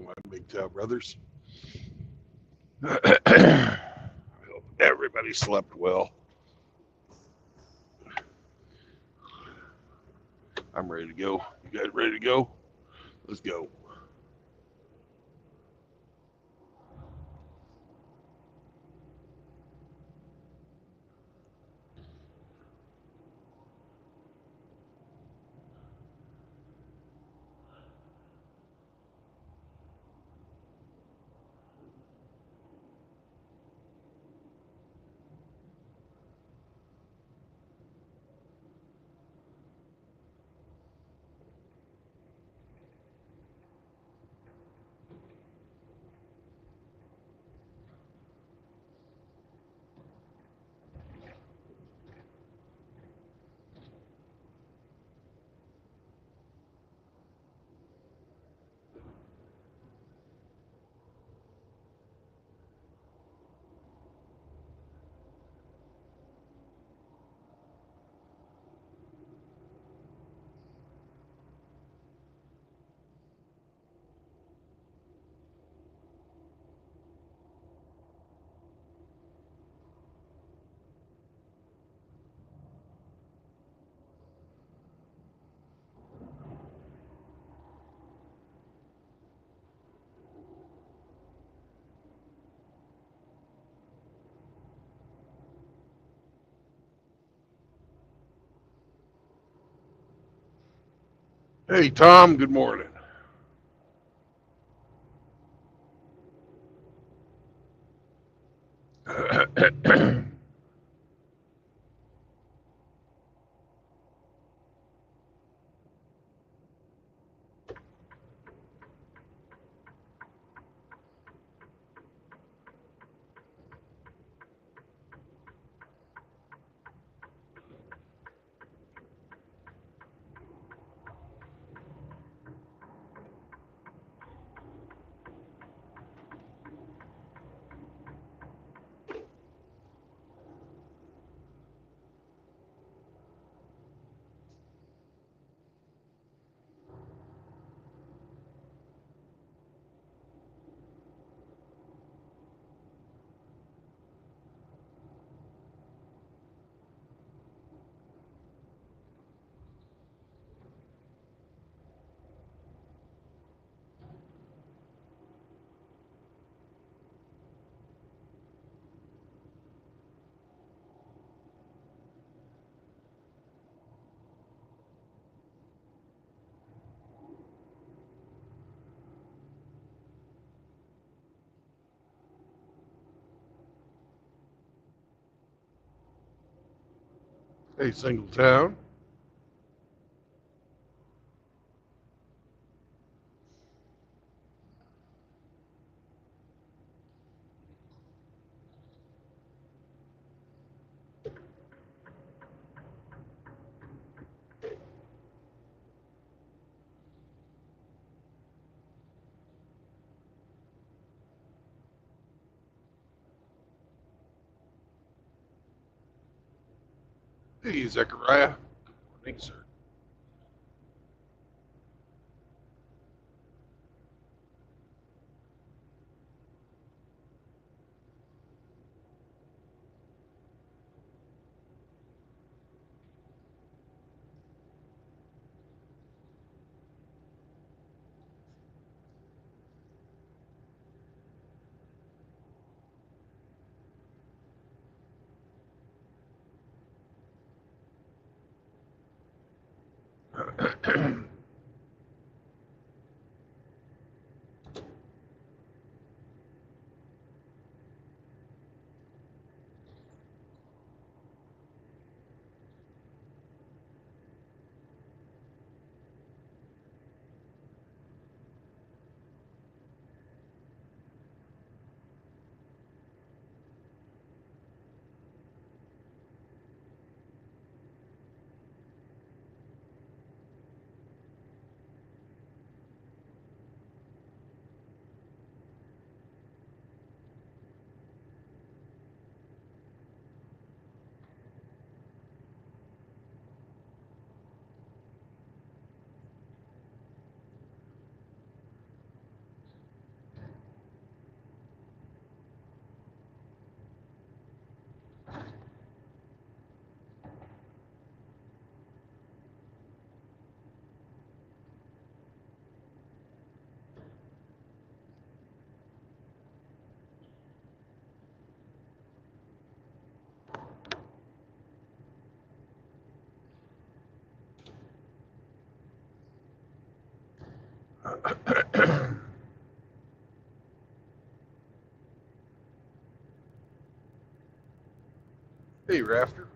my Big Tail brothers. I hope everybody slept well. I'm ready to go. You guys ready to go? Let's go. Hey, Tom, good morning. Hey, Single Town. Hey, Zechariah. Good morning, sir. Hey, Rafter.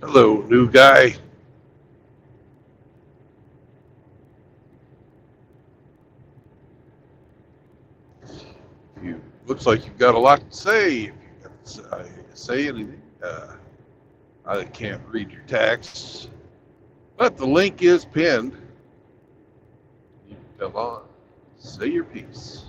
Hello, new guy. You looks like you've got a lot to say. If you got to say anything, I can't read your text, but the link is pinned. You can come on, say your piece.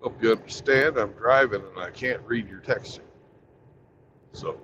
Hope you understand. I'm driving and I can't read your texting. So,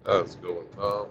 how's it going, Tom?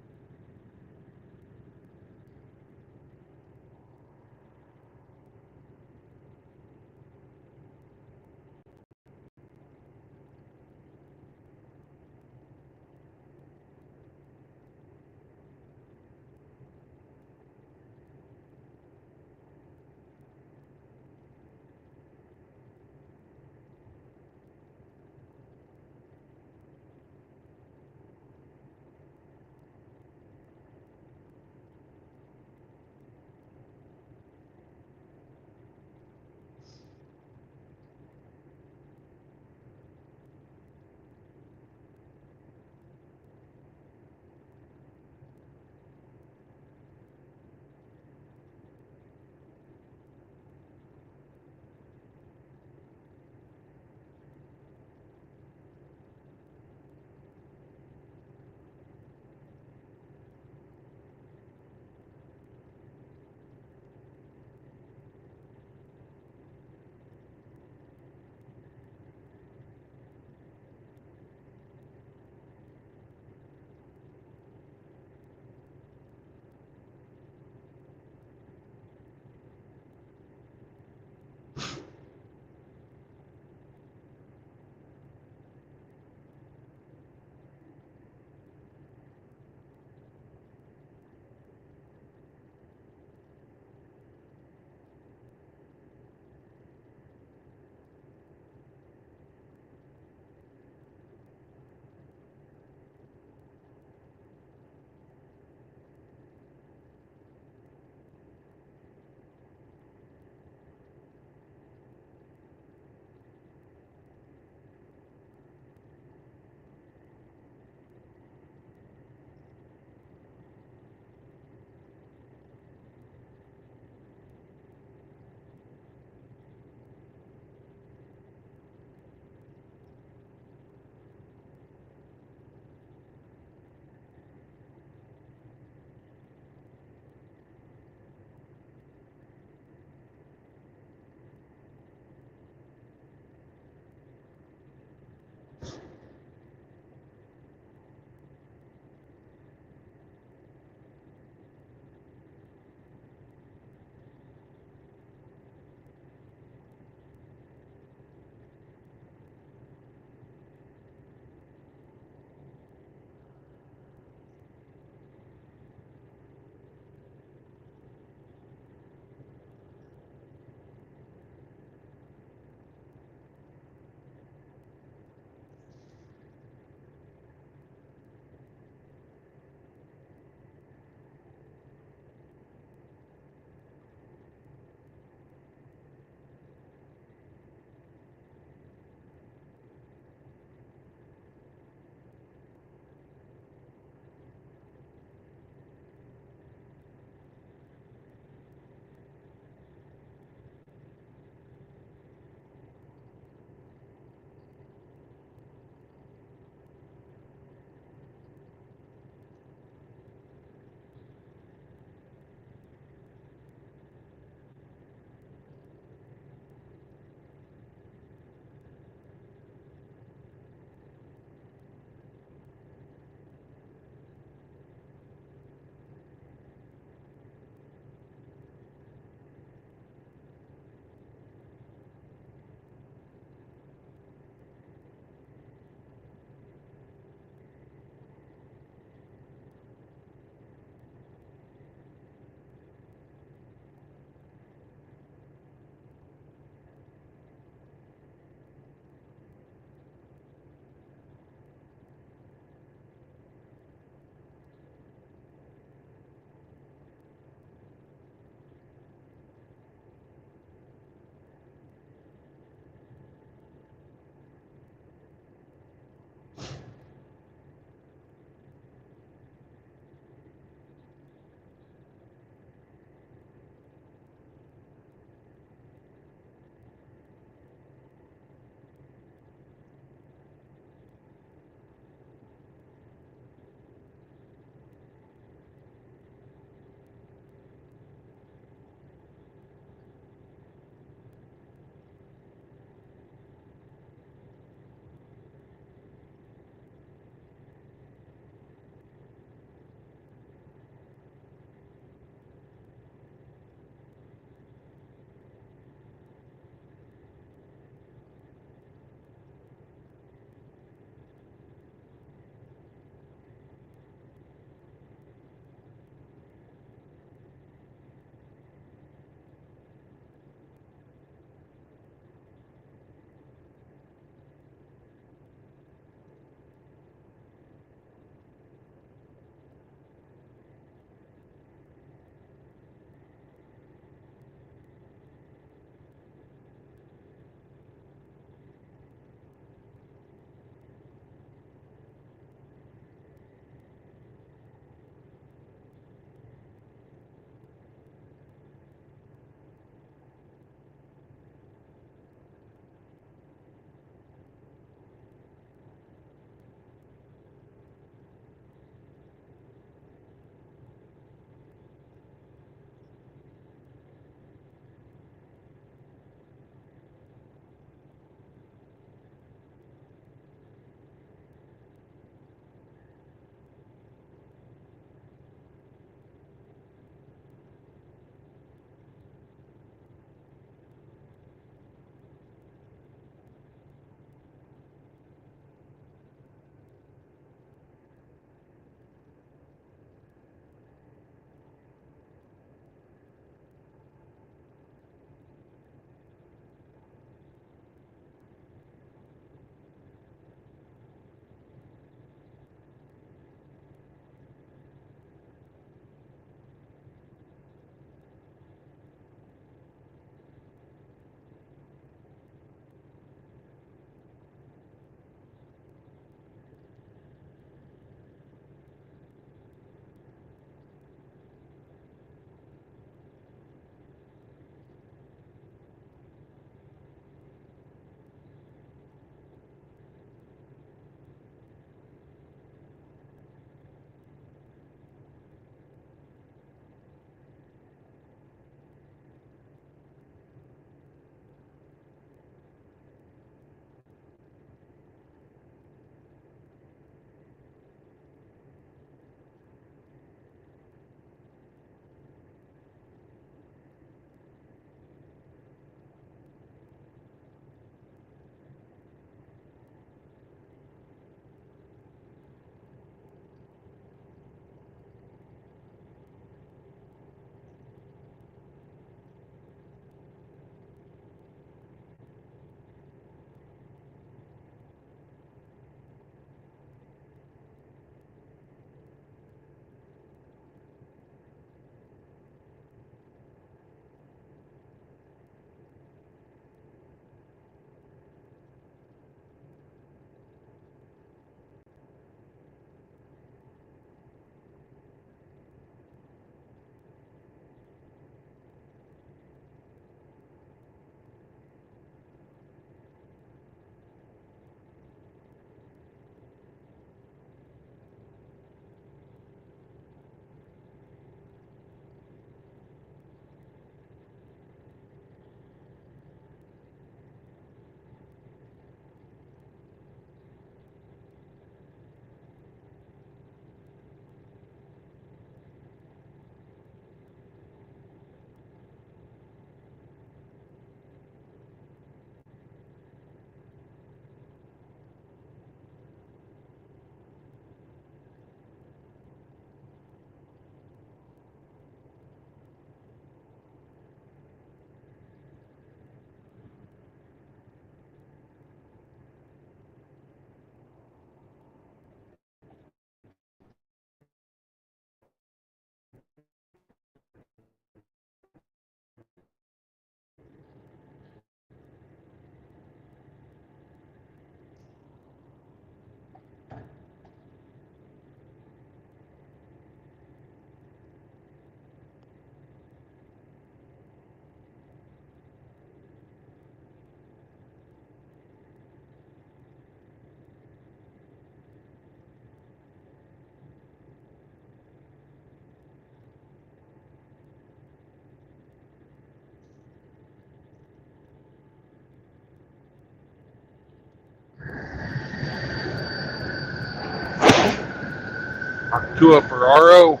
Do it for RO.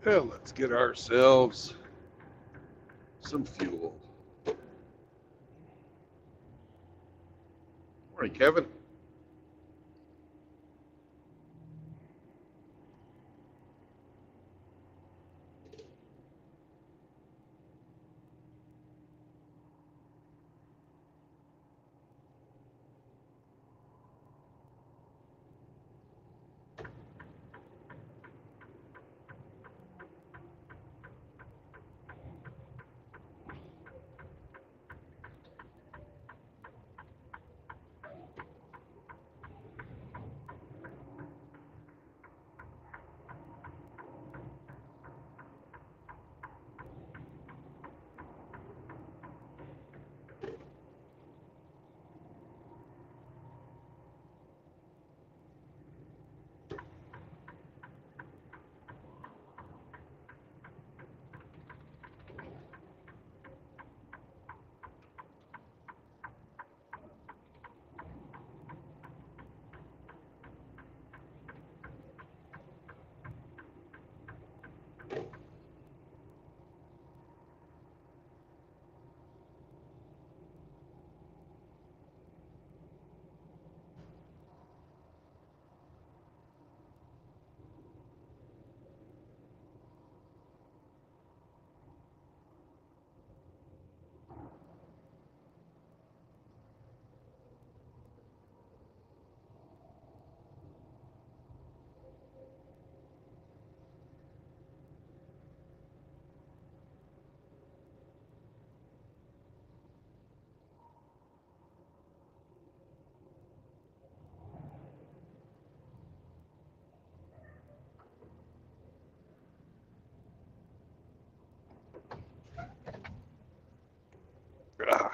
Well, let's get ourselves some fuel. Morning, Kevin. Ah,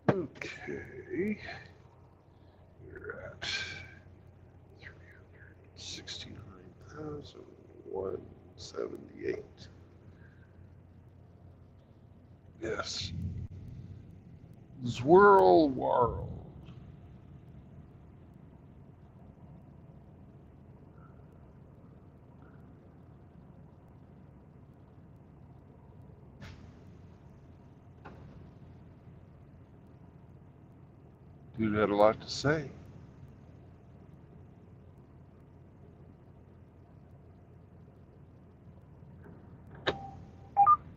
okay. We're at 369,178. Yes. Swirl World. Dude had a lot to say.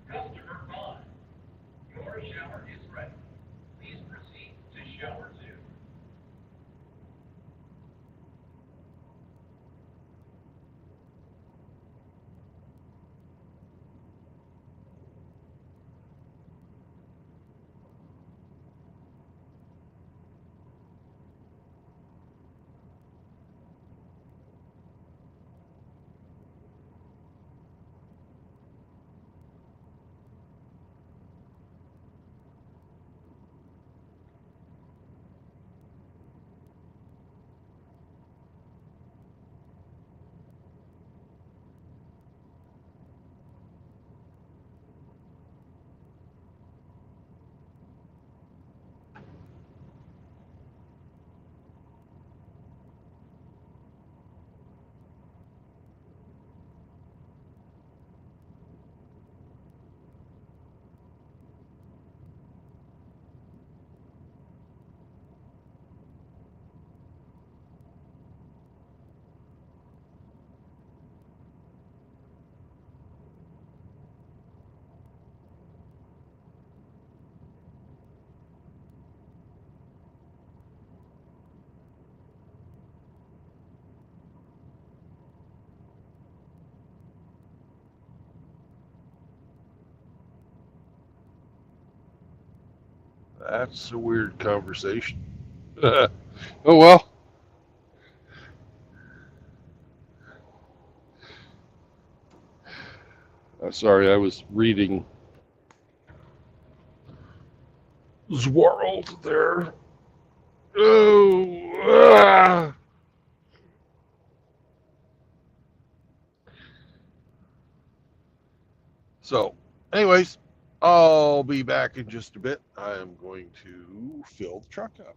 Customer on. Your shower is ready. Please proceed to shower 2. That's a weird conversation. Oh well. Sorry, I was reading World there. Oh, Ugh. So, anyways, I'll be back in just a bit. I am going to fill the truck up.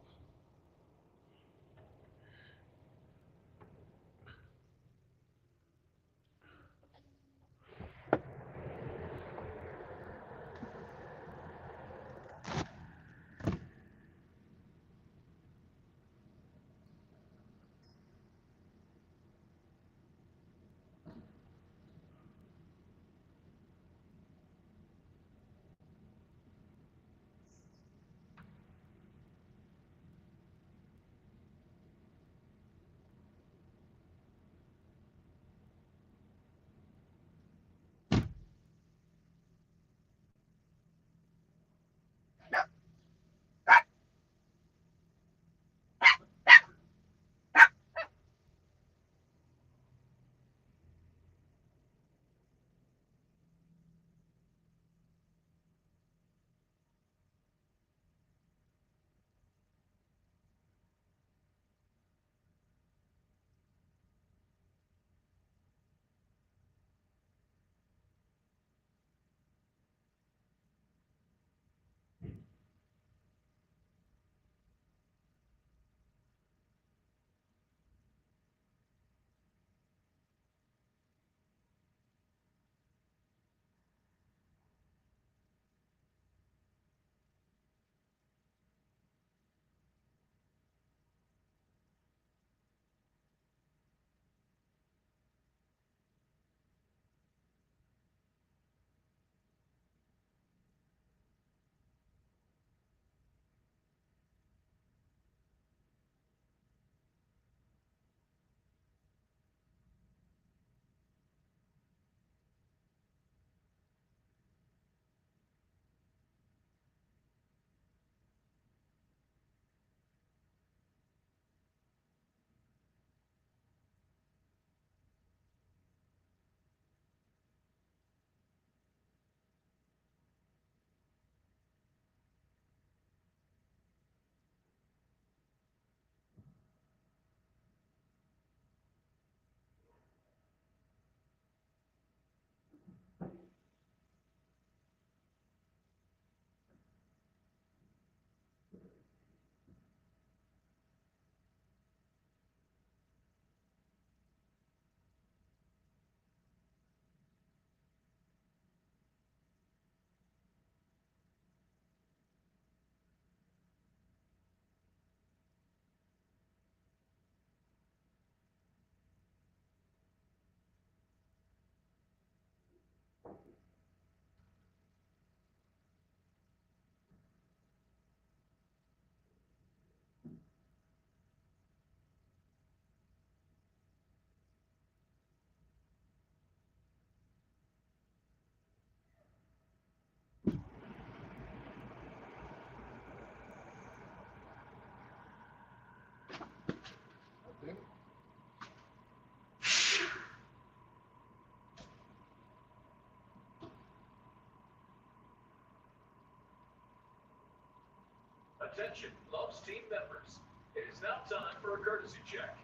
Attention, Love's team members. It is now time for a courtesy check.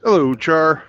Hello, Char.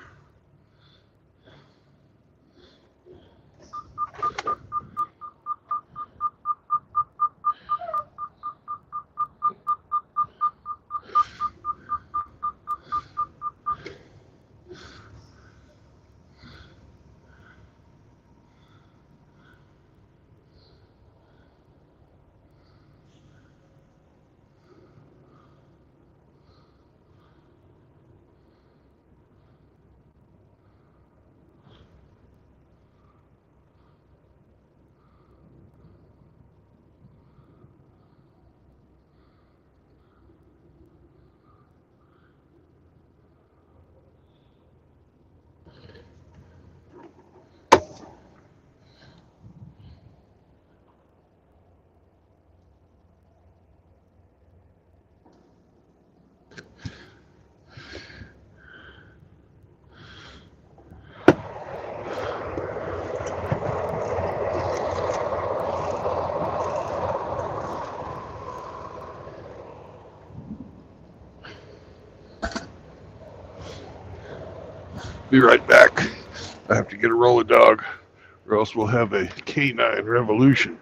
Be right back. I have to get a roll of dog, or else we'll have a canine revolution.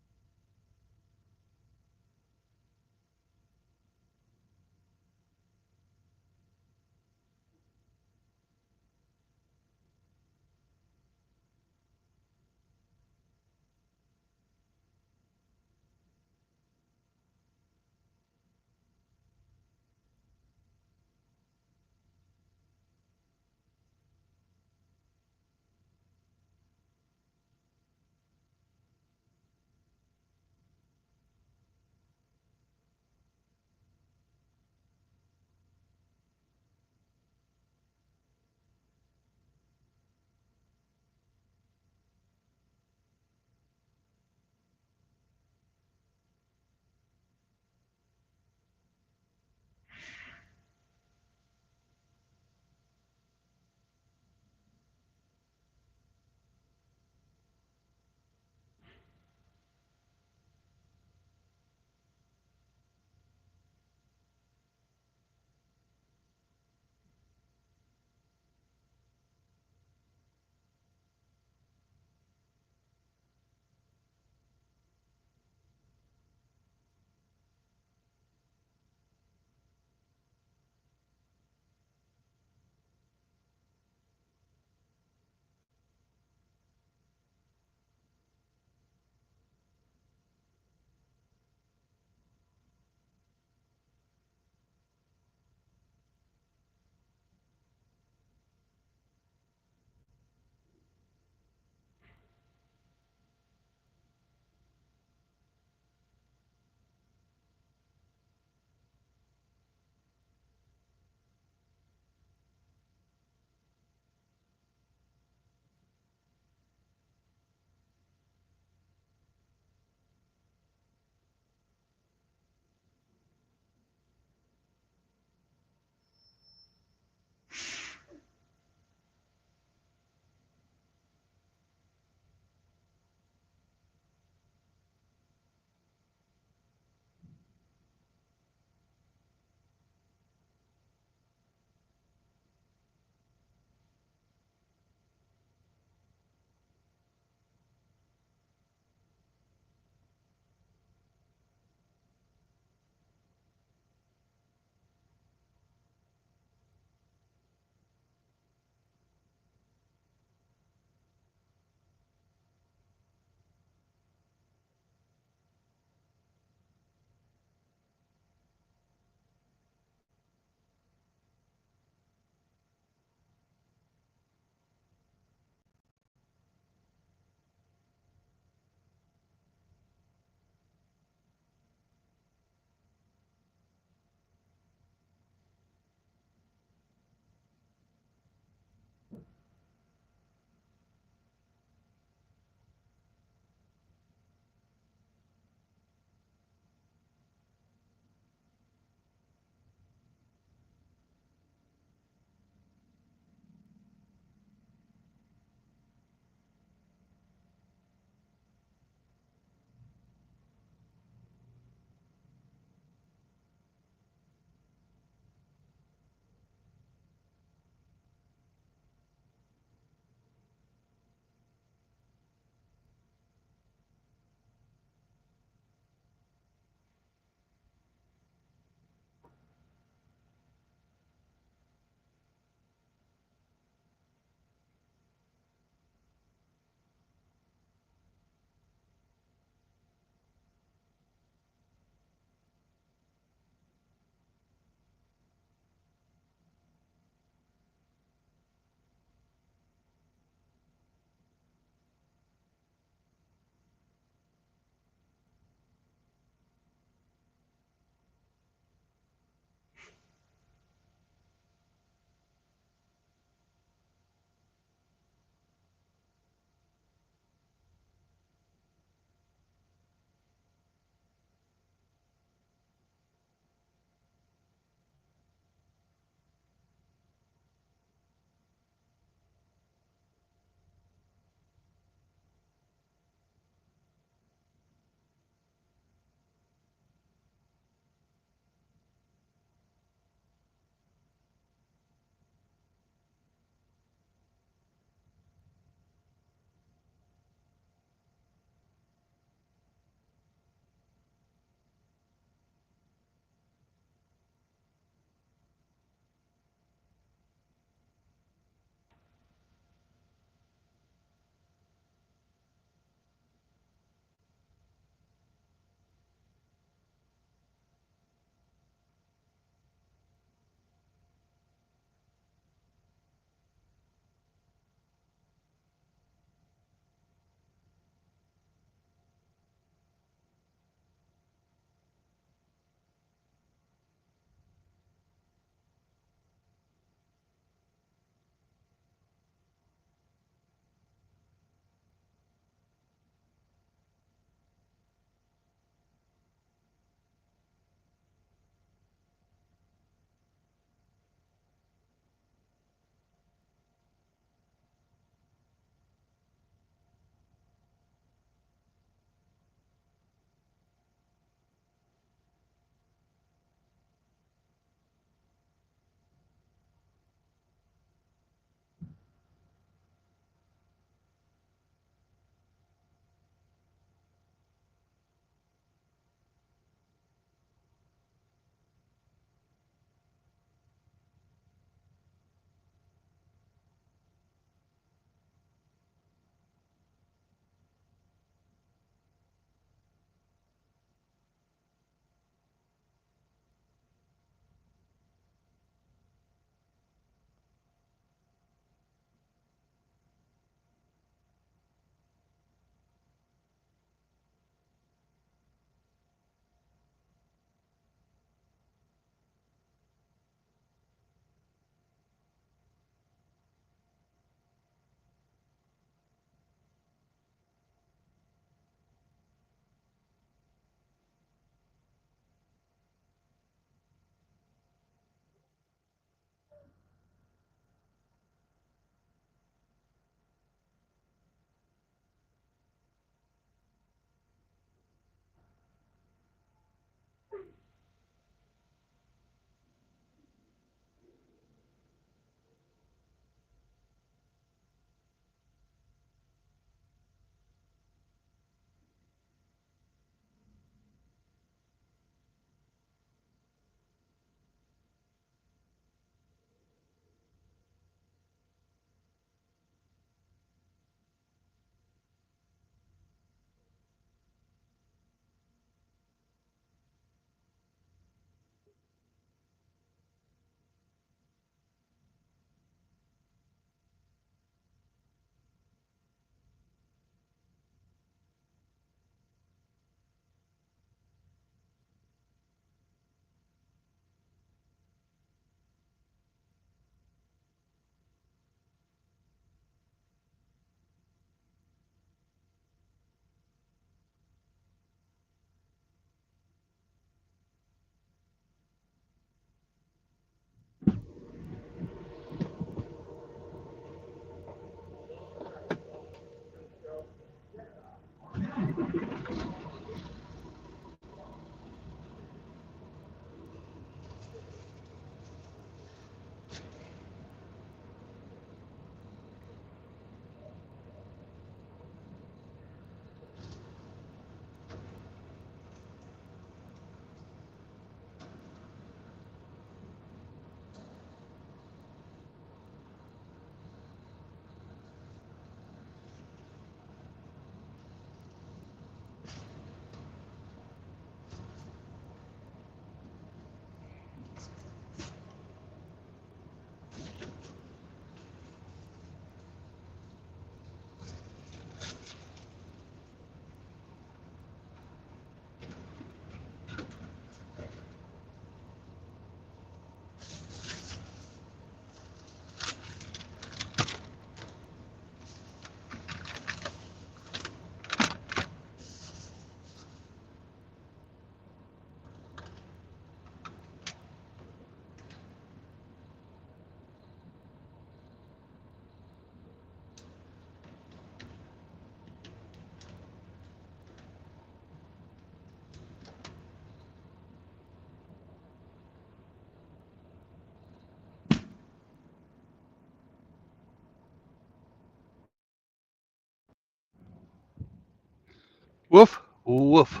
Woof, woof.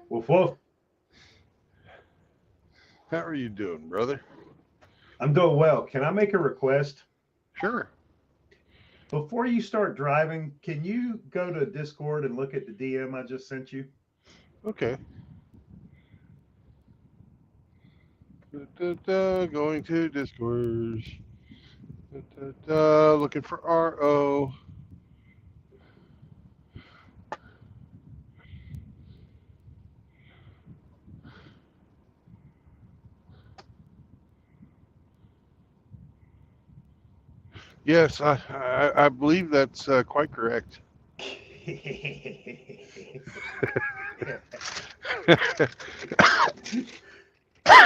Woof woof. How are you doing, brother? I'm doing well. Can I make a request? Sure. Before you start driving, can you go to Discord and look at the DM I just sent you? Okay. Going to Discord. Looking for RO. Yes, I believe that's quite correct.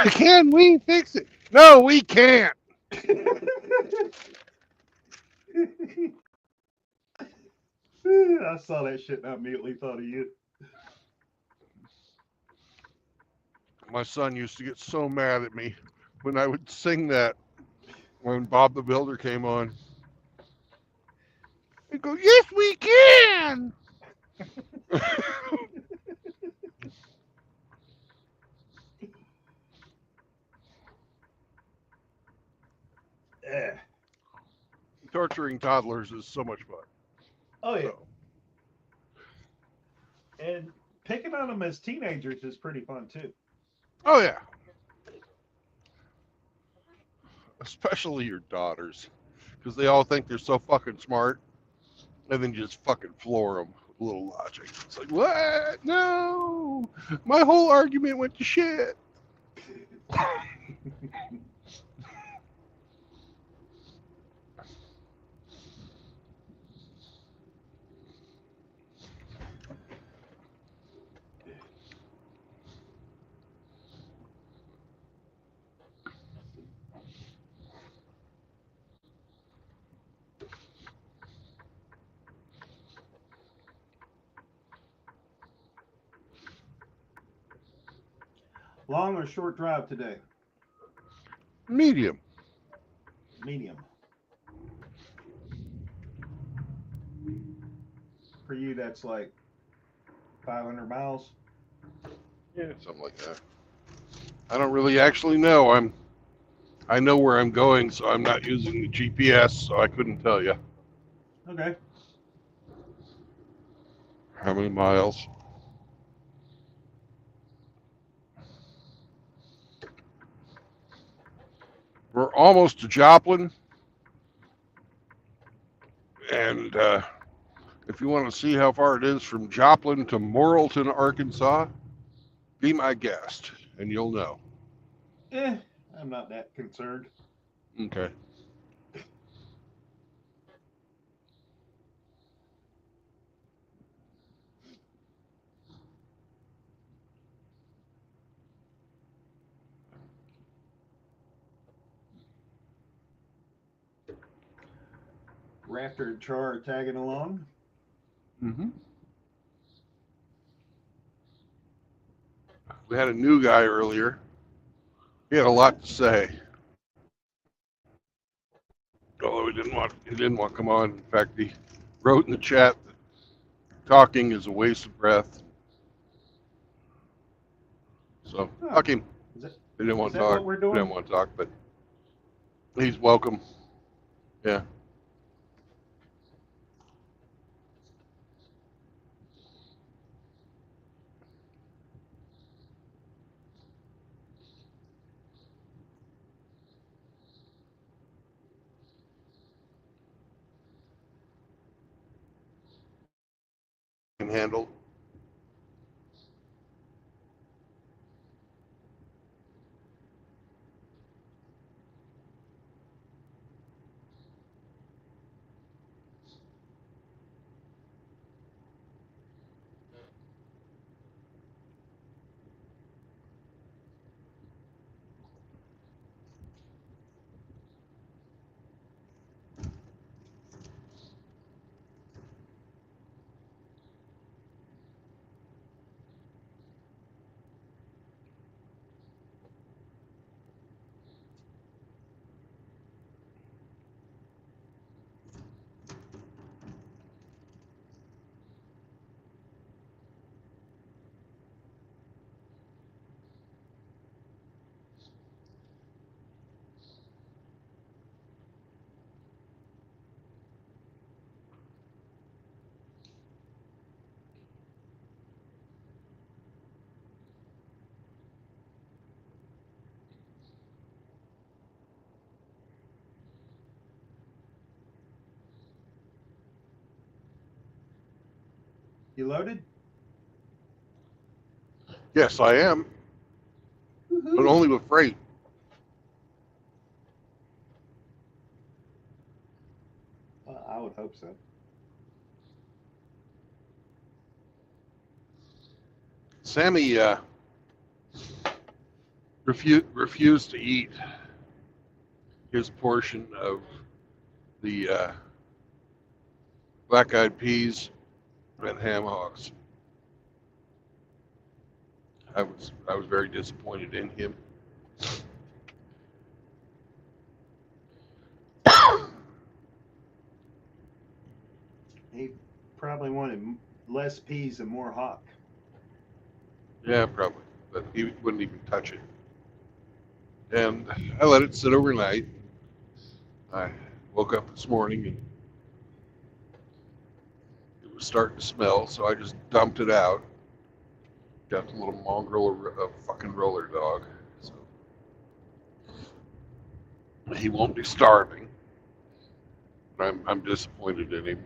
Can we fix it? No, we can't. I saw that shit and I immediately thought of you. My son used to get so mad at me when I would sing that when Bob the Builder came on. He'd go, "Yes, we can." Yeah. Torturing toddlers is so much fun. Oh yeah. So, And picking on them as teenagers is pretty fun too. oh yeah, especially your daughters, because they all think they're so fucking smart, and then you just fucking floor them with a little logic. It's like, what? No, my whole argument went to shit. Long or short drive today? Medium. Medium. For you, that's like 500 miles. Yeah, something like that. I don't really actually know. I know where I'm going, so I'm not using the GPS, so I couldn't tell you Okay. how many miles. We're almost to Joplin, and if you want to see how far it is from Joplin to Morrilton, Arkansas, be my guest, and you'll know. I'm not that concerned. Okay. Rafter and Char are tagging along. Mm-hmm. We had a new guy earlier. He had a lot to say, although he didn't want to come on. In fact, he wrote in the chat that talking is a waste of breath. So Huh. fuck him. Is that, He didn't want is to that talk. what we're He doing? didn't want to talk, but he's welcome. Yeah. Can handle. You loaded? Yes, I am, but Woohoo. only with freight. Well, I would hope so. Sammy refused to eat his portion of the black-eyed peas and ham hocks. I was very disappointed in him. He probably wanted less peas and more hawk. Yeah, probably, but he wouldn't even touch it. And I let it sit overnight. I woke up this morning and it was starting to smell, so I just dumped it out. Got the little mongrel of a fucking roller dog. So he won't be starving. I'm disappointed in him.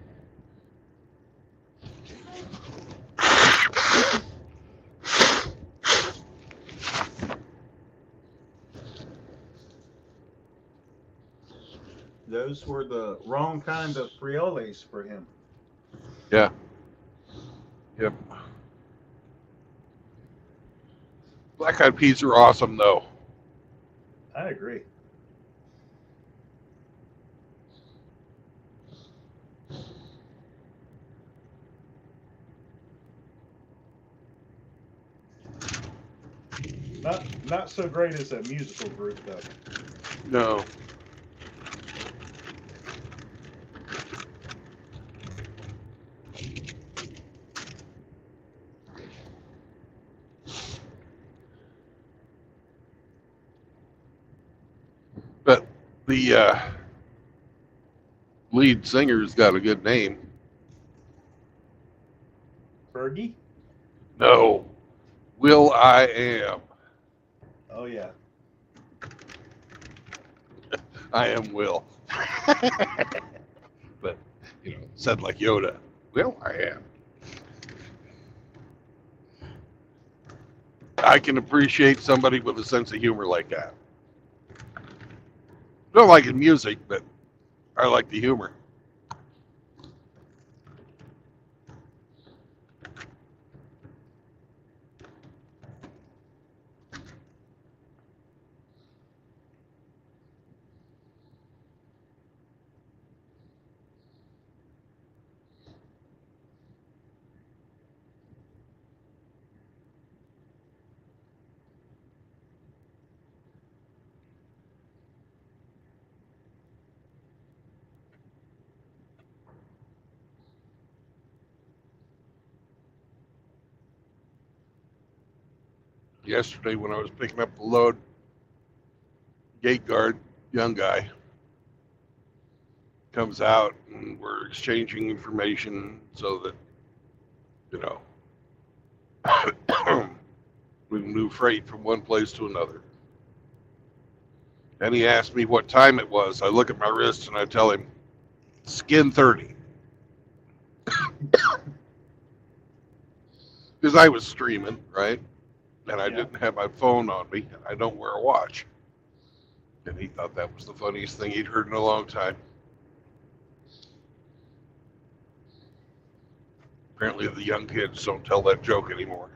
Those were the wrong kind of frioles for him. Yeah. Yep. Black-eyed peas are awesome, though. I agree. Not so great as a musical group though. No. But the lead singer's got a good name. Fergie? No. Will I Am. Oh yeah. I am Will. But, said like Yoda. Will I am. I can appreciate somebody with a sense of humor like that. Don't like his music, but I like the humor. Yesterday when I was picking up the load, gate guard, young guy, comes out and we're exchanging information so that, we can move freight from one place to another. And he asked me what time it was. I look at my wrist and I tell him, skin 30. Because I was streaming, right? And I didn't have my phone on me. And I don't wear a watch. And he thought that was the funniest thing he'd heard in a long time. Apparently the young kids don't tell that joke anymore.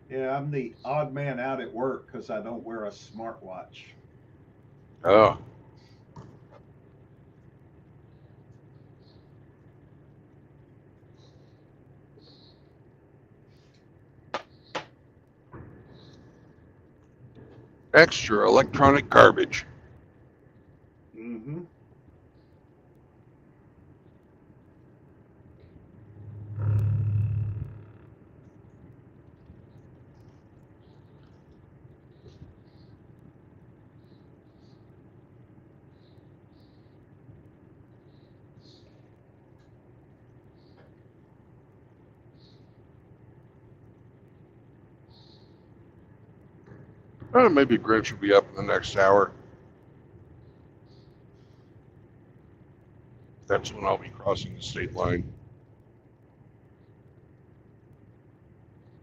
Yeah, I'm the odd man out at work because I don't wear a smartwatch. Oh. Extra electronic garbage. Mm-hmm. Maybe Grinch will be up in the next hour. That's when I'll be crossing the state line.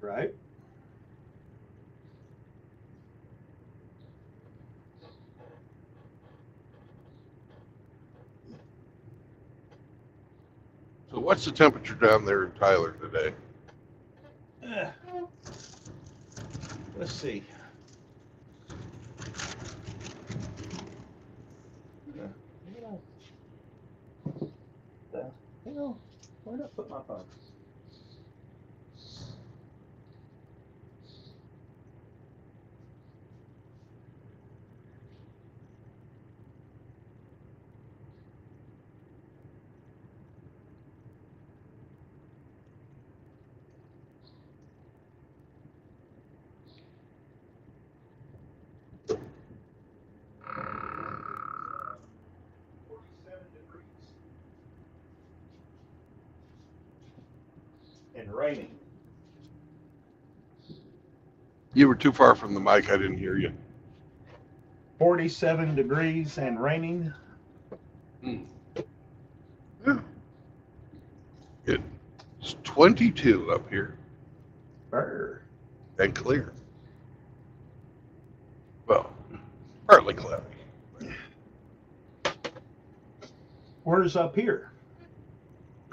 Right? So what's the temperature down there in Tyler today? Let's see. The hell? Where did I put my phone? And raining. You were too far from the mic. I didn't hear you. 47 degrees and raining. Yeah. It's 22 up here Brr. and clear. Well, partly cloudy. Where's up here?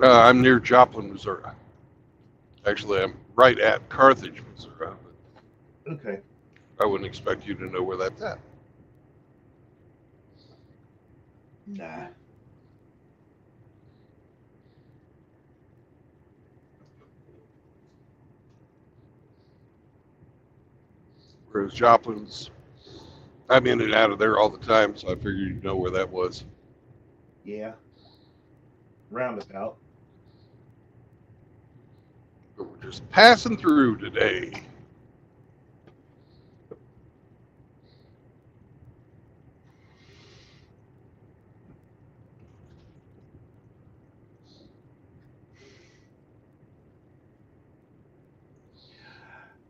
I'm near Joplin, Missouri. Actually, I'm right at Carthage, Missouri. Okay. I wouldn't expect you to know where that's at. Nah. Whereas Joplin's, I'm in and out of there all the time, so I figured you'd know where that was. Yeah. Roundabout. But we're just passing through today.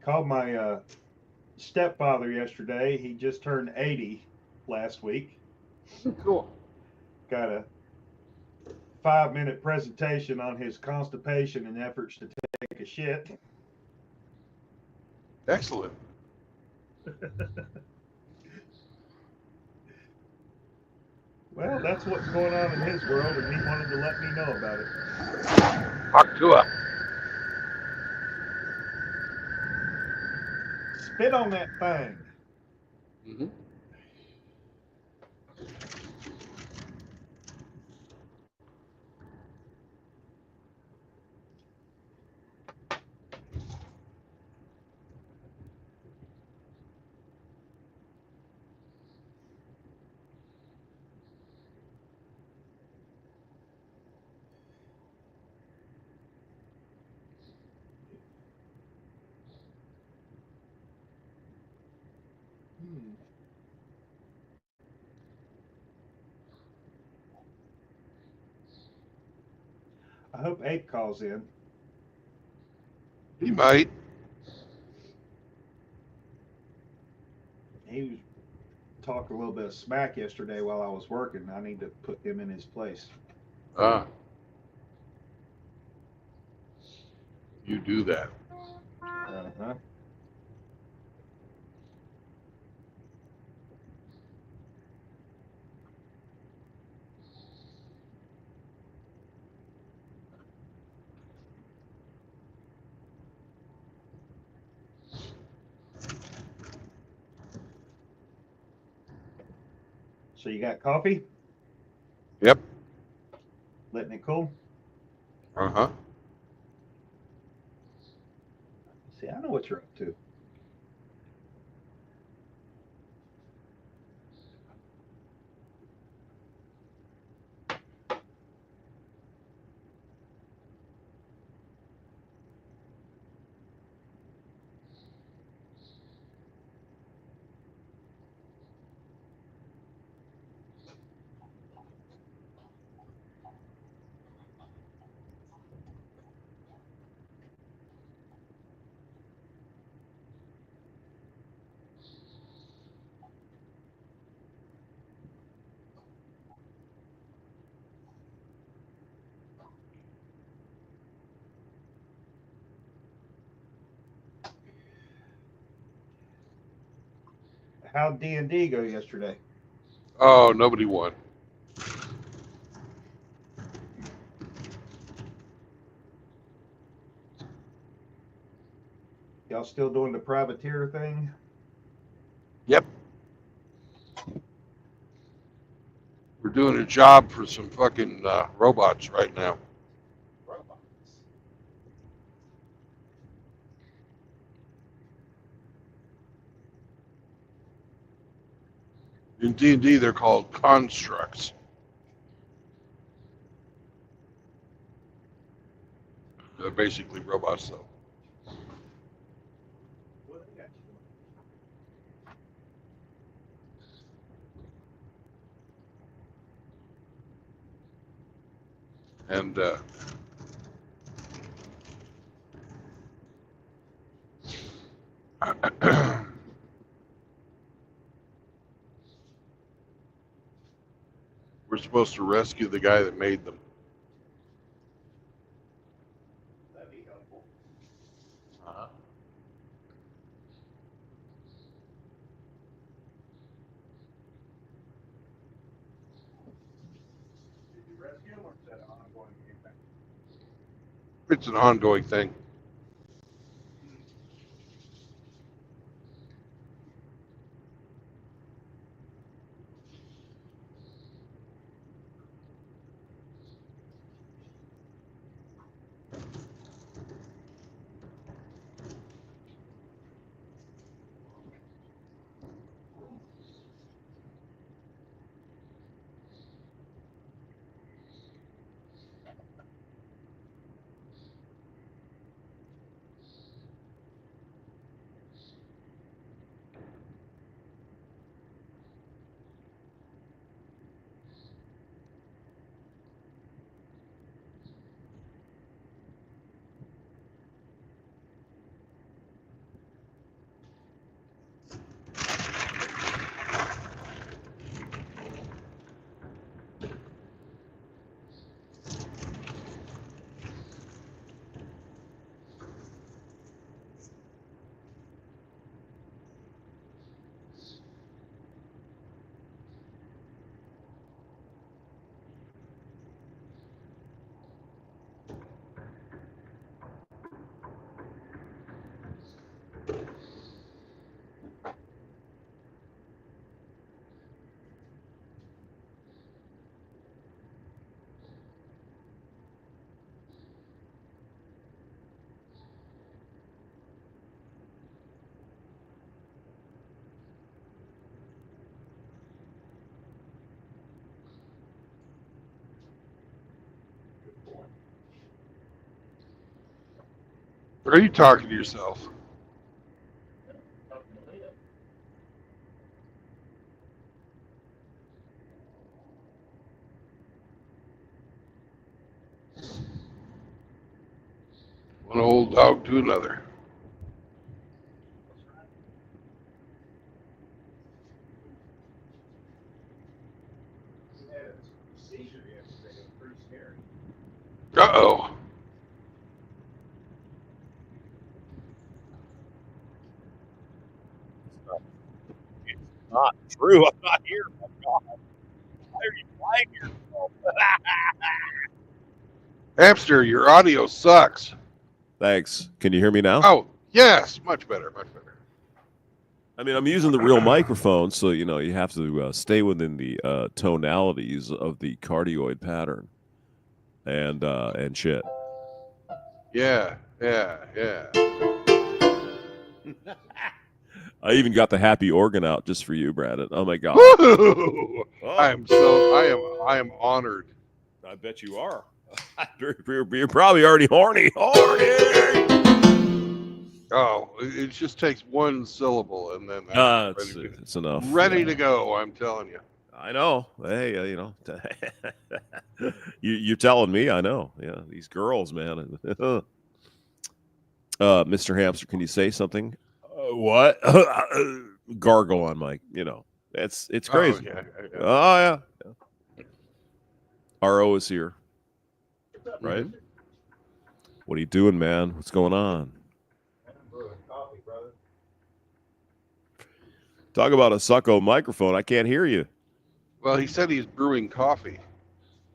Called my stepfather yesterday. He just turned 80 last week. Cool. Got a 5-minute presentation on his constipation and efforts to take a shit. Excellent. Well, that's what's going on in his world, and he wanted to let me know about it. Talk to her. Spit on that thing. Mm-hmm. I hope Ape calls in. He might. He was talking a little bit of smack yesterday while I was working. I need to put him in his place. You do that. Uh-huh. So you got coffee? Yep. Letting it cool? Uh-huh. See, I know what you're up to. how'd D&D go yesterday? Oh, nobody won. Y'all still doing the privateer thing? Yep. We're doing a job for some fucking robots right now. Robots. In D&D, they're called constructs. They're basically robots, though. What they got you doing? And we're supposed to rescue the guy that made them. That'd be helpful. Uh-huh. Did you rescue him or is that an ongoing thing? It's an ongoing thing. Good point. Are you talking to yourself? One old dog to another. He had a seizure yesterday. It was pretty scary. Uh-oh. Not true. I'm not here. Oh, God. Why are you lying to yourself? Hamster, your audio sucks. Thanks. Can you hear me now? Oh, yes. Much better, much better. I mean, I'm using the real microphone, so you know you have to stay within the tonalities of the cardioid pattern, and shit. Yeah, yeah, yeah. I even got the happy organ out just for you, Brandon. Oh my God! Woo! Oh, I am honored. I bet you are. You're probably already horny. Horny. Oh, it just takes one syllable, and then I'm It's enough. ready to go. I'm telling you. I know. Hey, you know, you're telling me. I know. Yeah, these girls, man. Mr. Hamster, can you say something? What? Gargle on mic. You know, it's crazy. Oh, yeah, yeah. Oh yeah. RO is here, right? Mhm. What are you doing, man? What's going on? I'm brewing coffee, brother. Talk about a sucko microphone. I can't hear you. Well, he said he's brewing coffee.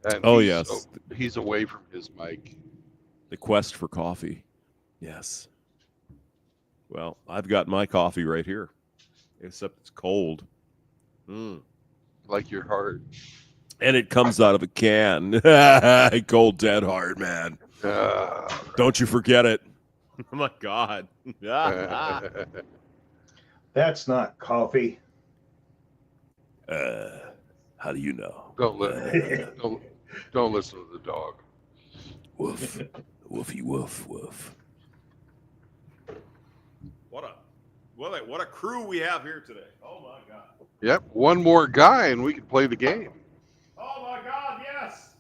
And Oh, he's, yes. he's away from his mic. The quest for coffee. Yes. Well, I've got my coffee right here, except it's cold. Like your heart. And it comes out of a can. Cold, dead hard, man. Don't you forget it. Oh, my God. That's not coffee. How do you know? don't listen to the dog. Woof. Woofy woof woof. What a crew we have here today. Oh my God. Yep, one more guy and we can play the game. Oh my God, yes.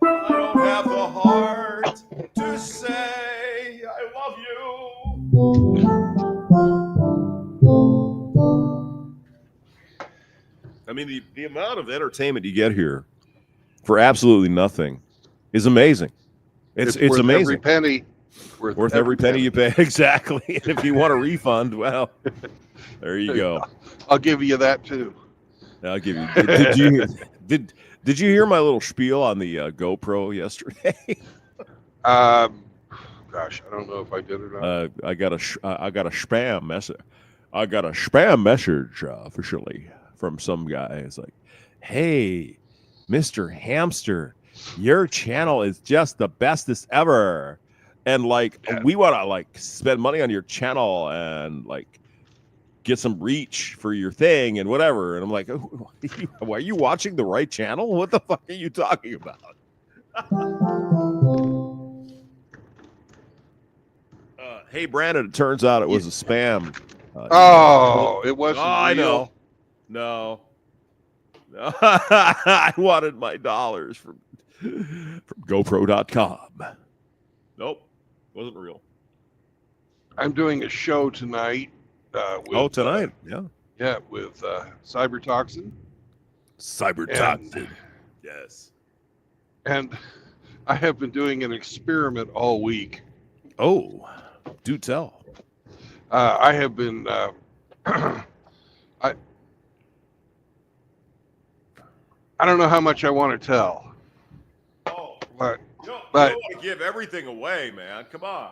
I don't have the heart to say I love you. I mean, the amount of entertainment you get here for absolutely nothing is amazing. It's worth amazing. Every penny. Worth every penny you pay. Exactly. And if you want a refund, well, there you go. I'll give you that too. I'll give you. Did you hear my little spiel on the GoPro yesterday? Gosh, I don't know if I did or not. I got a spam message. I got a spam message officially from some guy. It's like, "Hey, Mr. Hamster, your channel is just the bestest ever, and like we want to like spend money on your channel and like get some reach for your thing and whatever." And I'm like, "Are you watching the right channel? What the fuck are you talking about?" Hey, Brandon, it turns out it was a spam. It wasn't real. I know. No. I wanted my dollars from GoPro.com. Nope. Wasn't real. I'm doing a show tonight. Tonight? Yeah. Yeah, with Cybertoxin. Cybertoxin. Yes. And I have been doing an experiment all week. Oh, do tell. I have been. I don't know how much I want to tell. Oh, but you don't want to give everything away, man. Come on.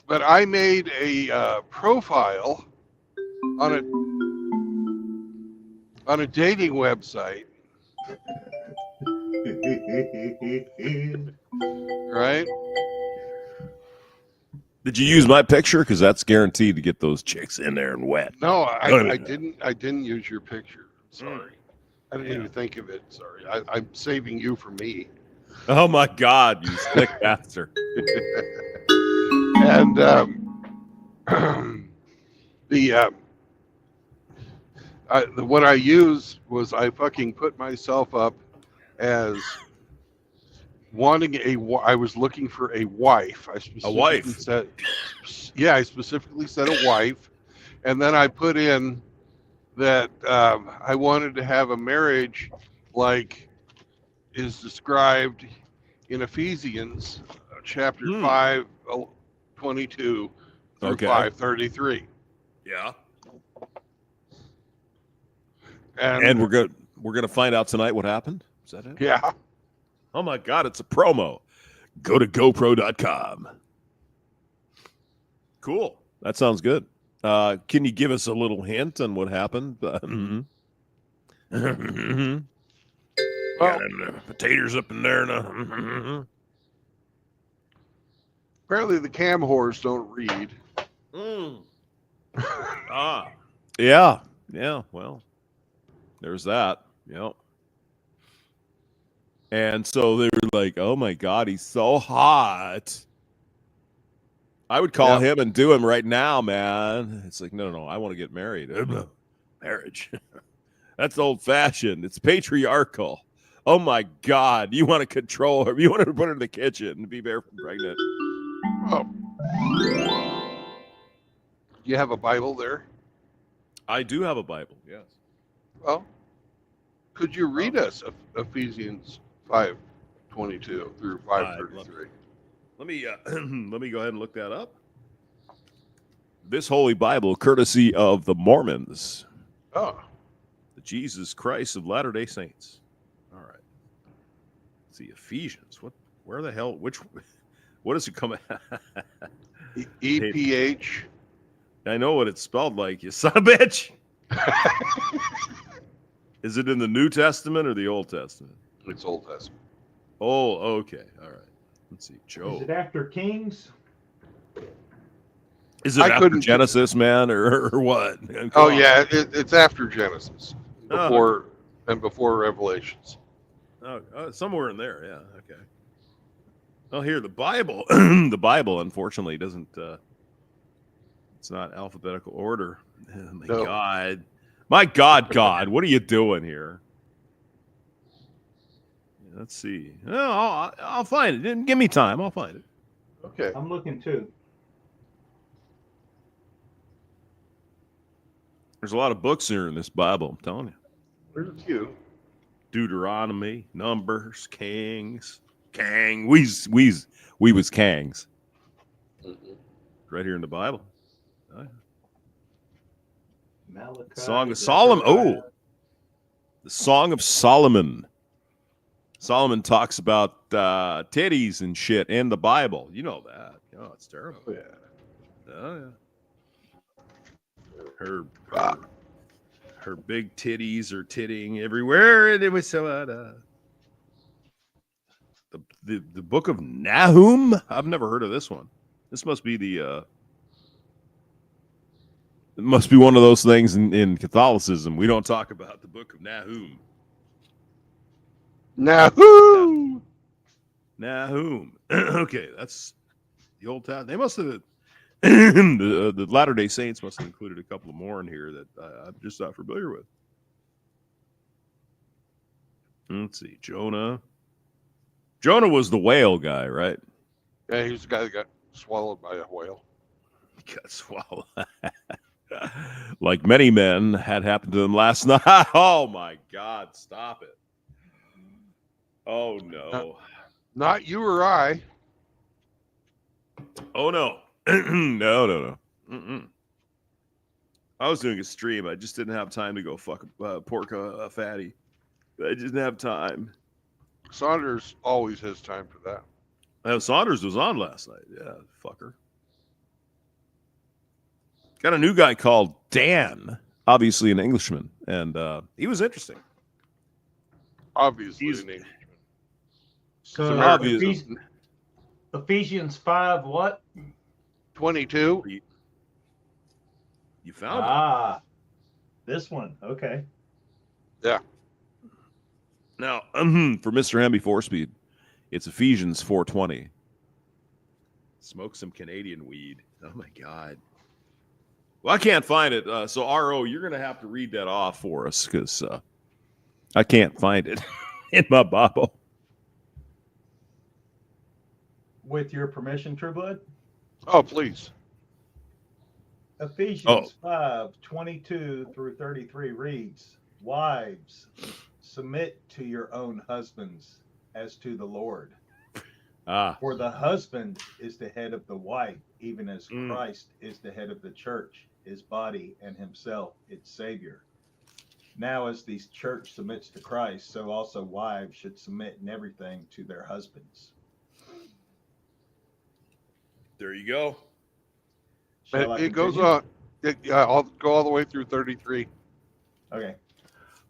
But I made a profile on a dating website, right? Did you use my picture? Because that's guaranteed to get those chicks in there and wet. No, I didn't. I didn't use your picture. Sorry, I didn't even think of it. Sorry, I'm saving you for me. Oh my God, you slick bastard! And what I used was I fucking put myself up as wanting I was looking for a wife. I specifically said, yeah, I specifically said a wife, and then I put in that I wanted to have a marriage like is described in Ephesians chapter 5:22 through 5:33. Yeah. And we're gonna find out tonight what happened. Is that it? Yeah. Oh my God, it's a promo. Go to GoPro.com. Cool. That sounds good. Can you give us a little hint on what happened? Well, potatoes up in there now. apparently the cam whores don't read. Yeah. Well, there's that. Yep. And so they were like, "Oh my God, he's so hot." I would call him and do him right now, man. It's like, no, I want to get married. Marriage. That's old fashioned. It's patriarchal. Oh my God. You want to control her. You want to put her in the kitchen and be very pregnant. Oh. You have a Bible there? I do have a Bible, yes. Well, could you read us Ephesians 5:22 through 5:33? Let me let me go ahead and look that up. This Holy Bible, courtesy of the Mormons, Oh, the Jesus Christ of Latter-day Saints. All right. Let's see, Ephesians. Where the hell? What does it come at? EPH. I know what it's spelled like, you son of a bitch. Is it in the New Testament or the Old Testament? It's Old Testament. Oh, okay. All right. Let's see. Is Job. it after Kings? Is it I after couldn't- Genesis, man, or what? Come Oh on. yeah, it's after Genesis, Oh, before Revelations. Oh, somewhere in there. Yeah. Okay. Well, here the Bible. The Bible, unfortunately, doesn't. It's not alphabetical order. Oh, my No. God. My God, God, what are you doing here? Let's see. Oh, I'll find it. Give me time. I'll find it. Okay. I'm looking too. There's a lot of books here in this Bible. I'm telling you. There's a few. Deuteronomy, Numbers, Kings, we was Kangs right here in the Bible. Oh, yeah. Malachi, Song of Solomon. Oh, the Song of Solomon. Solomon talks about titties and shit in the Bible. You know that. Oh, it's terrible. Oh, yeah. Oh, yeah. Her Ah. her big titties are titting everywhere, and it was so. The book of Nahum. I've never heard of this one. This must be the. It must be one of those things in Catholicism. We don't talk about the book of Nahum. Nahoo! Nahum. Okay, that's the Old Testament. They must have. The Latter-day Saints must have included a couple more in here that I'm just not familiar with. Let's see. Jonah. Jonah was the whale guy, right? Yeah, he was the guy that got swallowed by a whale. He got swallowed. Like many men had happened to them last night. Oh my God, stop it. Oh no. Not you or I. Oh no. No. Mm-mm. I was doing a stream. I just didn't have time to go fuck pork a fatty. I just didn't have time. Saunders always has time for that. Saunders was on last night. Yeah, fucker. Got a new guy called Dan, obviously an Englishman, and he was interesting. Obviously, He's- an Englishman. So Obvious. Ephesians 5, what? 22. You found it. Ah, this one. Okay. Now, for Mr. Hamby 4-Speed, it's Ephesians 4:20. Smoke some Canadian weed. Oh my God. Well, I can't find it. So RO, you're gonna have to read that off for us because I can't find it in my Bible. With your permission, True Blood. Oh, please. Ephesians 5:22 through 33 reads, "Wives, submit to your own husbands as to the Lord. For the husband is the head of the wife, even as Christ is the head of the church, his body, and himself its Savior. Now as the church submits to Christ, so also wives should submit in everything to their husbands." There you go. Shall I It goes continue? on. Yeah, I'll go all the way through 33. Okay.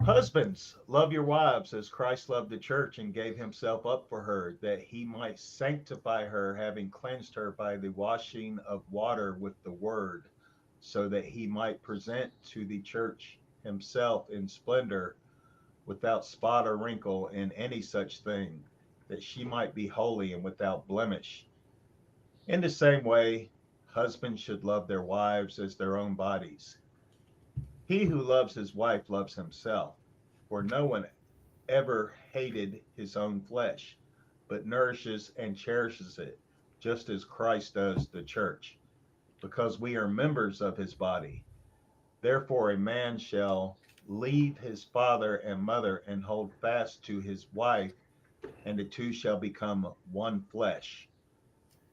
Husbands, love your wives as Christ loved the church and gave himself up for her, that he might sanctify her, having cleansed her by the washing of water with the word, so that he might present to the church himself in splendor, without spot or wrinkle in any such thing, that she might be holy and without blemish. In the same way, husbands should love their wives as their own bodies. He who loves his wife loves himself, for no one ever hated his own flesh, but nourishes and cherishes it, just as Christ does the church, because we are members of his body. Therefore, a man shall leave his father and mother and hold fast to his wife, and the two shall become one flesh.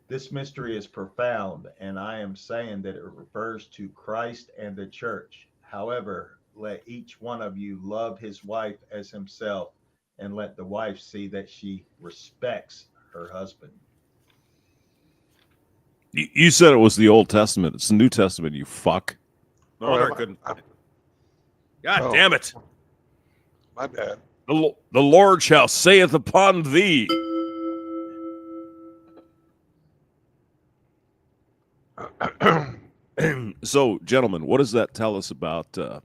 This mystery is profound, and I am saying that it refers to Christ and the church. However, let each one of you love his wife as himself, and let the wife see that she respects her husband. You said it was the Old Testament. It's the New Testament, you fuck. No Oh, wonder am I I- couldn't. I'm- God Oh. damn it. My bad. The Lord shall saith upon thee. So, gentlemen, what does that tell us about the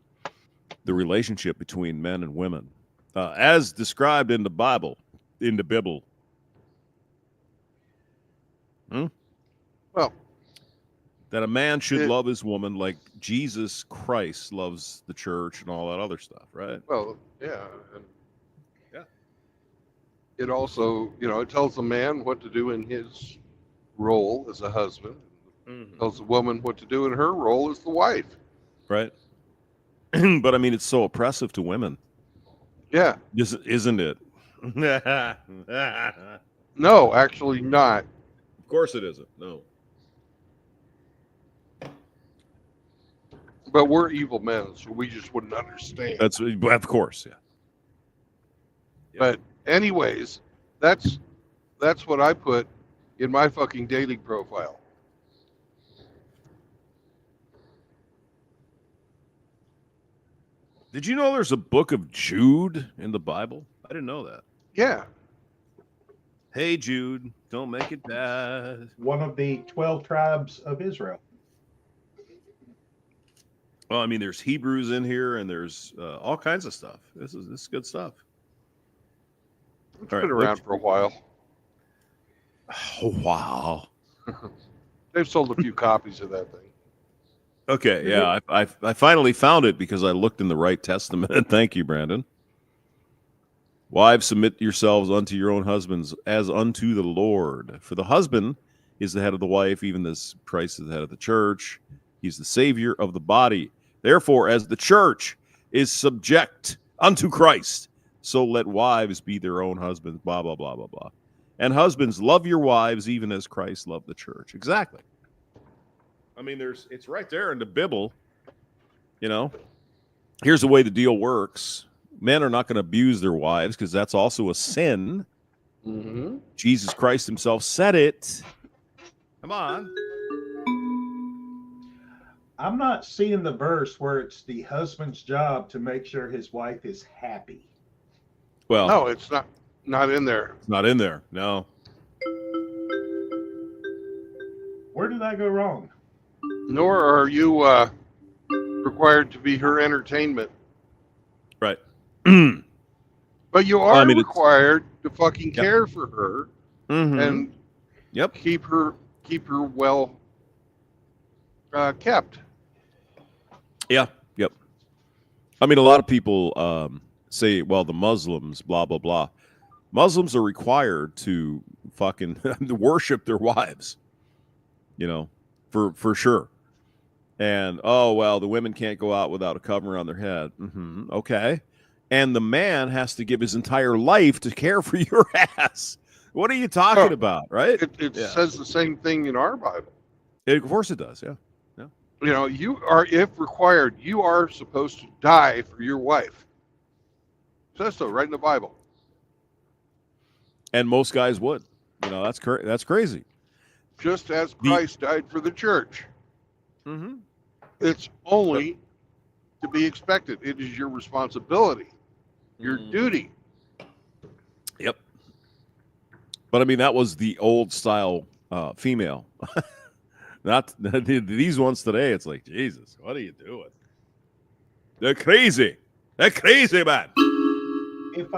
relationship between men and women, as described in the Bible, in the Bible? Well, That a man should It- love his woman like Jesus Christ loves the church and all that other stuff, right? well, yeah. And Yeah. it also, it tells the man what to do in his role as a husband. It tells the woman what to do in her role as the wife. Right. But I mean, it's so oppressive to women, Yeah. isn't it? No, actually not. Of course it isn't. No. But we're evil men, so we just wouldn't understand. That's of course, yeah. But anyways, that's what I put in my fucking dating profile. Did you know there's a book of Jude in the Bible? I didn't know that. Yeah. Hey Jude, don't make it bad. One of the 12 tribes of Israel. Well, I mean, there's Hebrews in here, and there's all kinds of stuff. This is good stuff. It's All been right, around for a while. Oh, wow. They've sold a few copies of that thing. Okay, yeah, I finally found it because I looked in the right testament. Thank you, Brandon. Wives, submit yourselves unto your own husbands as unto the Lord. For the husband is the head of the wife, even as Christ is the head of the church. He's the savior of the body. Therefore, as the church is subject unto Christ, so let wives be their own husbands, blah, blah, blah, blah, blah. And husbands, love your wives even as Christ loved the church. Exactly. I mean, it's right there in the Bible. Here's the way the deal works. Men are not going to abuse their wives because that's also a sin. Mm-hmm. Jesus Christ himself said it. Come on. I'm not seeing the verse where it's the husband's job to make sure his wife is happy. Well, No, it's not in there. it's not in there. No. Where did I go wrong? Nor are you required to be her entertainment. Right. But you are Well, I mean, it's- required to fucking Yep. care for her Mhm. and Yep. keep her well kept. Yeah. Yep. I mean, a lot of people say, well, the Muslims, blah, blah, blah. Muslims are required to fucking worship their wives, for sure. And, oh, well, the women can't go out without a covering on their head. Okay. And the man has to give his entire life to care for your ass. What are you talking Oh, about, right? It Yeah. says the same thing in our Bible. Of course it does, yeah. You are, if required, you are supposed to die for your wife. It says so right in the Bible. And most guys would. That's crazy. Just as Christ died for the church. Mm-hmm. It's only to be expected. It is your responsibility, your duty. Yep. But I mean, that was the old style female. Not these ones today. It's like, Jesus, what are you doing? They're crazy. They're crazy, man. If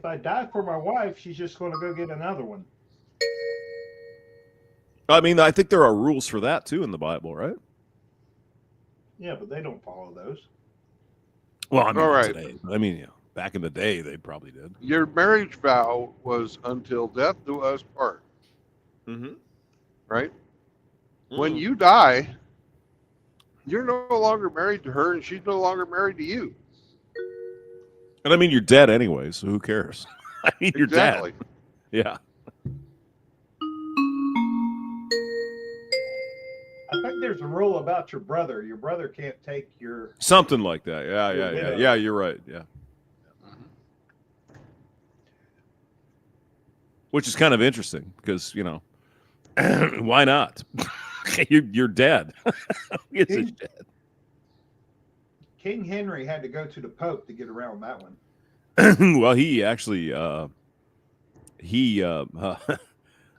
I die for my wife, she's just going to go get another one. I mean, I think there are rules for that too in the Bible, right? Yeah, but they don't follow those. Well, I mean, All not right. today. I mean, back in the day, they probably did. Your marriage vow was until death do us part, Mm-hmm. right? When you die, you're no longer married to her and she's no longer married to you. And I mean, you're dead anyway, so who cares? I mean, you're Exactly. dead. Yeah. there's a rule about your brother. Your brother can't take your. Something like that. Yeah, Your yeah, yeah. widow. Yeah, you're right. Yeah. Which is kind of interesting because, you know, why not? You're dead. It's a King, King Henry had to go to the Pope to get around that one. well, he actually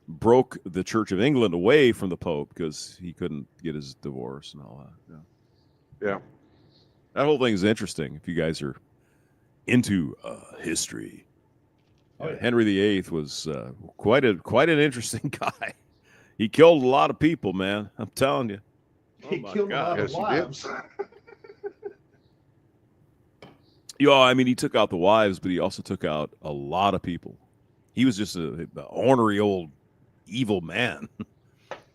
broke the Church of England away from the Pope because he couldn't get his divorce and all that. Yeah. Yeah. That whole thing is interesting if you guys are into history. Oh, yeah. Henry VIII was quite an interesting guy. He killed a lot of people, man. I'm telling you. He my killed God. a lot of Yes, he wives. I mean, he took out the wives, but he also took out a lot of people. He was just a ornery old evil man.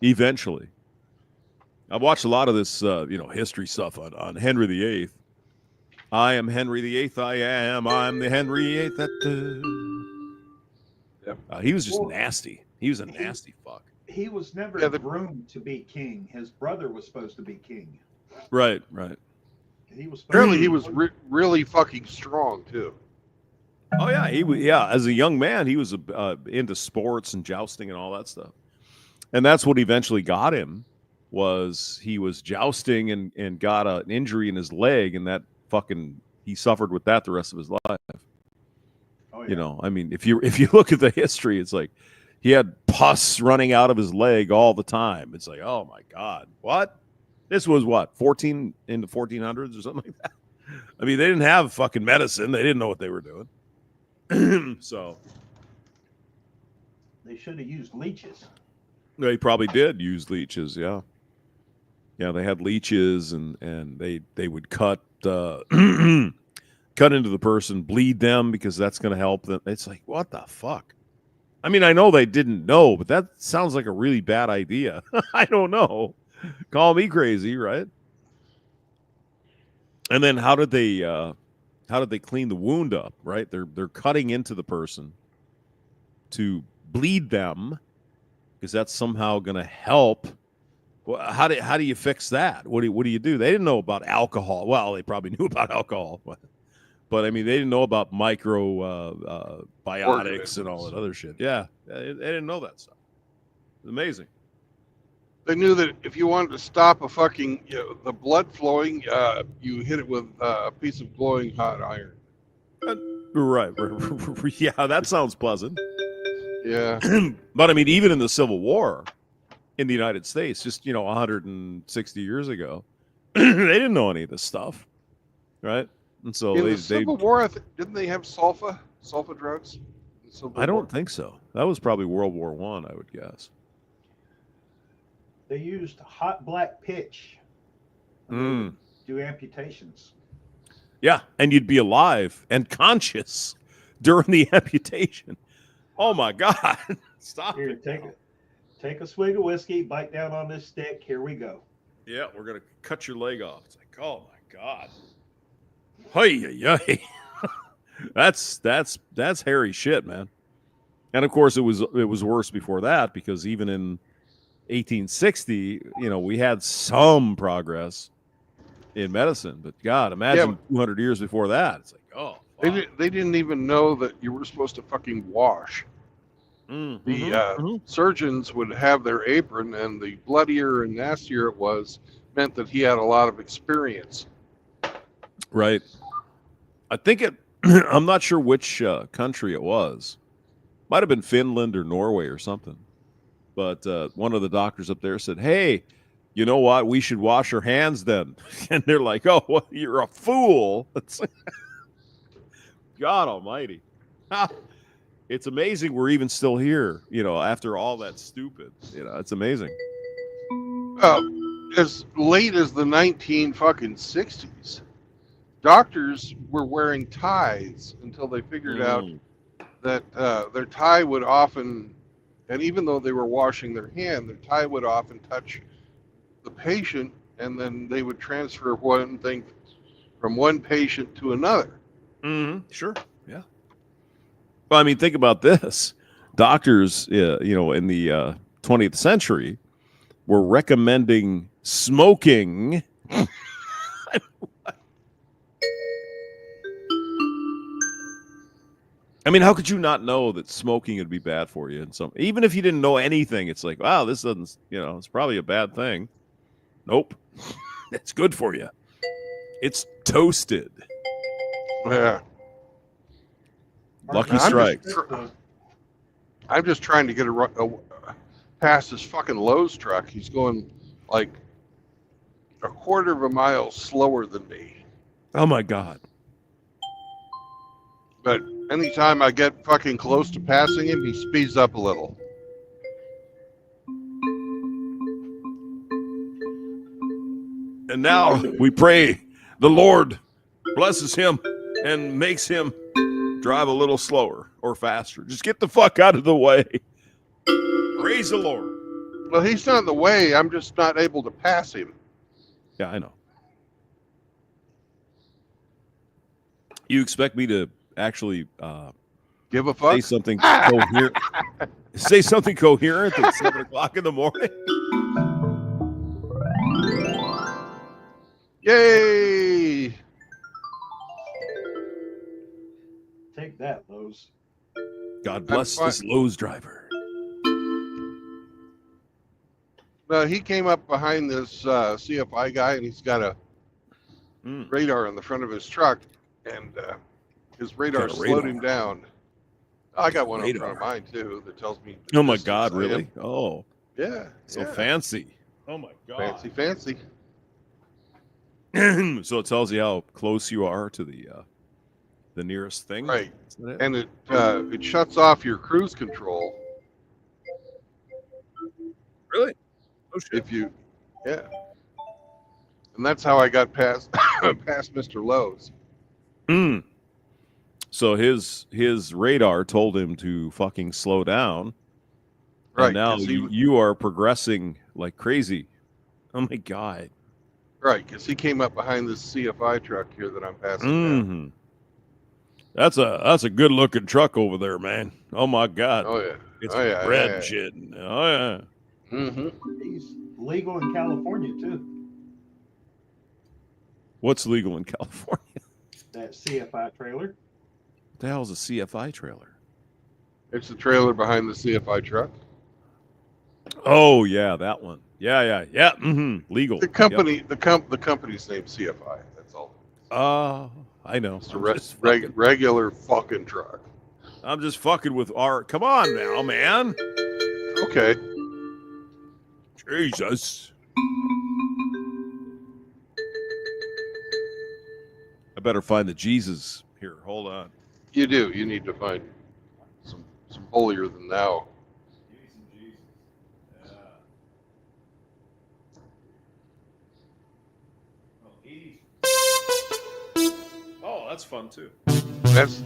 Eventually, I've watched a lot of this, history stuff on Henry VIII. I am Henry VIII. I'm the Henry VIII. Yep. He was just Well, nasty. He was a nasty fuck. He was never Yeah, groomed to be king. His brother was supposed to be king. Right, right. He was. Apparently, he was really fucking strong too. Oh yeah, as a young man, he was into sports and jousting and all that stuff. And that's what eventually got him. Was he was jousting and got an injury in his leg, and that he suffered with that the rest of his life. Oh, yeah. You know, I mean, if you look at the history, it's like he had pus running out of his leg all the time. It's like, oh my God, what? This was what, 14 in the 1400s or something like that. I mean, they didn't have fucking medicine. They didn't know what they were doing. So They should have used leeches. they probably did use leeches. Yeah. Yeah. They had leeches and they would cut, cut into the person, bleed them because that's going to help them. It's like, what the fuck? I mean, I know they didn't know, but that sounds like a really bad idea. I don't know. Call me crazy, right? And then how did they clean the wound up, right? They're cutting into the person to bleed them because that's somehow going to help. Well, how do you fix that? What do you do? They didn't know about alcohol. Well, they probably knew about alcohol, but I mean, they didn't know about biotics and all that other shit. Yeah, they didn't know that stuff. It's amazing. They knew that if you wanted to stop a fucking the blood flowing, you hit it with a piece of glowing hot iron. Right. Yeah, that sounds pleasant. Yeah. But I mean, even in the Civil War in the United States, just 160 years ago, they didn't know any of this stuff, right? And so In the Civil War, didn't they have sulfa drugs? I don't think so. That was probably World War I would guess. They used hot black pitch to do amputations. Yeah, and you'd be alive and conscious during the amputation. Oh my God! Stop Here, it! take a swig of whiskey, bite down on this stick. Here we go. Yeah, we're gonna cut your leg off. It's like, oh my God! Hey. That's hairy shit, man. And of course, it was worse before that because even in 1860, we had some progress in medicine, but God, imagine 200 years before that. It's like, oh, fuck. They didn't even know that you were supposed to fucking wash. The surgeons would have their apron, and the bloodier and nastier it was, meant that he had a lot of experience. Right. I think I'm not sure which country it was. Might have been Finland or Norway or something. But one of the doctors up there said, hey, you know what? We should wash our hands then. And they're like, oh, well, you're a fool. God almighty. It's amazing we're even still here, after all that stupid. It's amazing. As late as the 1960s, doctors were wearing ties until they figured out that their tie would often, and even though they were washing their hand, their tie would often touch the patient, and then they would transfer one thing from one patient to another. Sure, yeah. Well, I mean, think about this. Doctors, in the 20th century, we're recommending smoking. I mean, how could you not know that smoking would be bad for you? Even if you didn't know anything, it's like, wow, this doesn't, it's probably a bad thing. Nope, it's good for you. It's toasted. Yeah. Lucky I'm strike. I'm just trying to get past this fucking Lowe's truck. He's going like a quarter of a mile slower than me. Oh my God. But anytime I get fucking close to passing him, he speeds up a little. And now we pray the Lord blesses him and makes him drive a little slower or faster. Just get the fuck out of the way. Praise the Lord. Well, he's not in the way. I'm just not able to pass him. Yeah, I know. You expect me to actually Give a fuck? say something coherent? Say something coherent at 7 o'clock in the morning? Yay! Take that, Lowe's. God bless this Lowe's driver. No, he came up behind this CFI guy, and he's got a radar in the front of his truck, and his radar slowed him down. I got one in front of mine too that tells me. Oh my God! Really? Oh, yeah. So fancy. Oh my God! Fancy. So it tells you how close you are to the nearest thing, right? It? And it shuts off your cruise control. Really? Oh shit! If you, yeah. And that's how I got past past Mr. Lowe's. So his radar told him to fucking slow down. Right. And now you are progressing like crazy. Oh my God. Right, because he came up behind this CFI truck here that I'm passing. That's a good looking truck over there, man. Oh my God. Oh yeah. It's red and shit. Oh yeah. He's legal in California too. What's legal in California? That CFI trailer. What the hell is a CFI trailer? It's the trailer behind the CFI truck. Oh yeah, that one. Yeah. Legal. The company, the company's name CFI. That's all. I know. It's a regular fucking truck. I'm just fucking with our. Come on now, man. Okay. Jesus. I better find the Jesus here. Hold on. You do. You need to find some holier than thou. Jesus. Yeah. Oh, that's fun too. That's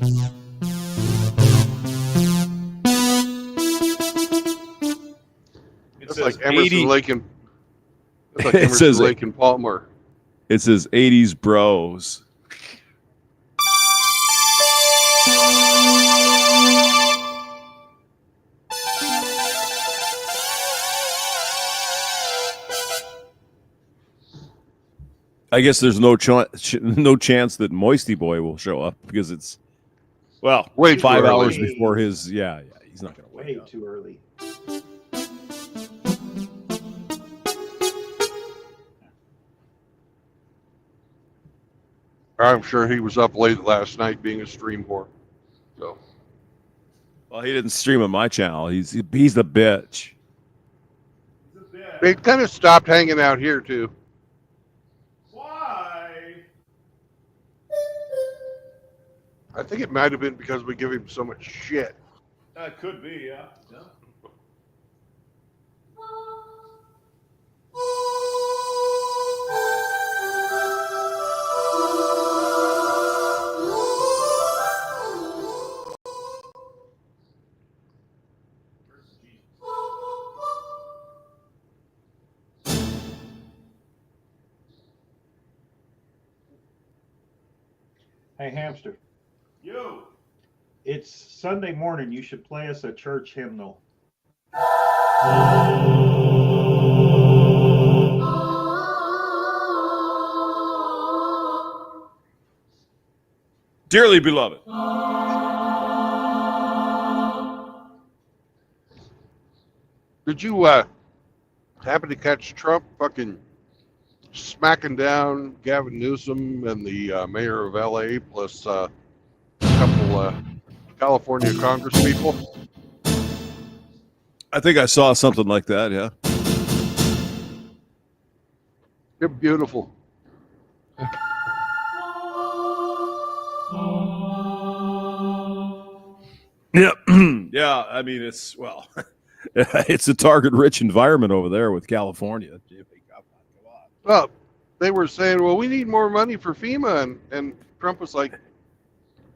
like Emerson, Lake and that's like Emerson, Lake and Palmer. It says 80s bros. I guess there's no chance that Moisty Boy will show up because it's way 5 hours before his. Yeah, he's not going to wait. Way too early. I'm sure he was up late last night being a stream whore. So. Well, he didn't stream on my channel. He's the bitch. They kind of stopped hanging out here too. Why? I think it might have been because we give him so much shit. That could be, yeah. Hey, Hamster. Yo. It's Sunday morning. You should play us a church hymnal. Dearly beloved. Did you happen to catch Trump fucking smacking down Gavin Newsom and the mayor of LA plus a couple California Congress people? I think I saw something like that, yeah. They're beautiful. Yeah, yeah. I mean, it's it's a target-rich environment over there with California. Well, they were saying, well, we need more money for FEMA, and Trump was like,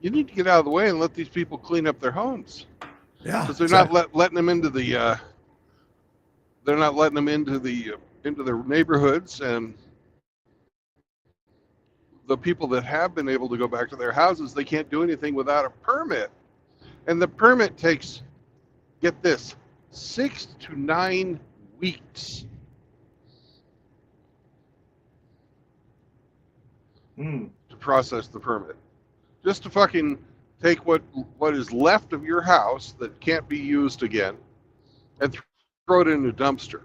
you need to get out of the way and let these people clean up their homes, Yeah, because they're not letting them into the they're not letting them into their neighborhoods, and the people that have been able to go back to their houses, they can't do anything without a permit, and the permit takes, get this, 6 to 9 weeks. To process the permit, just to fucking take what is left of your house that can't be used again and throw it in a dumpster.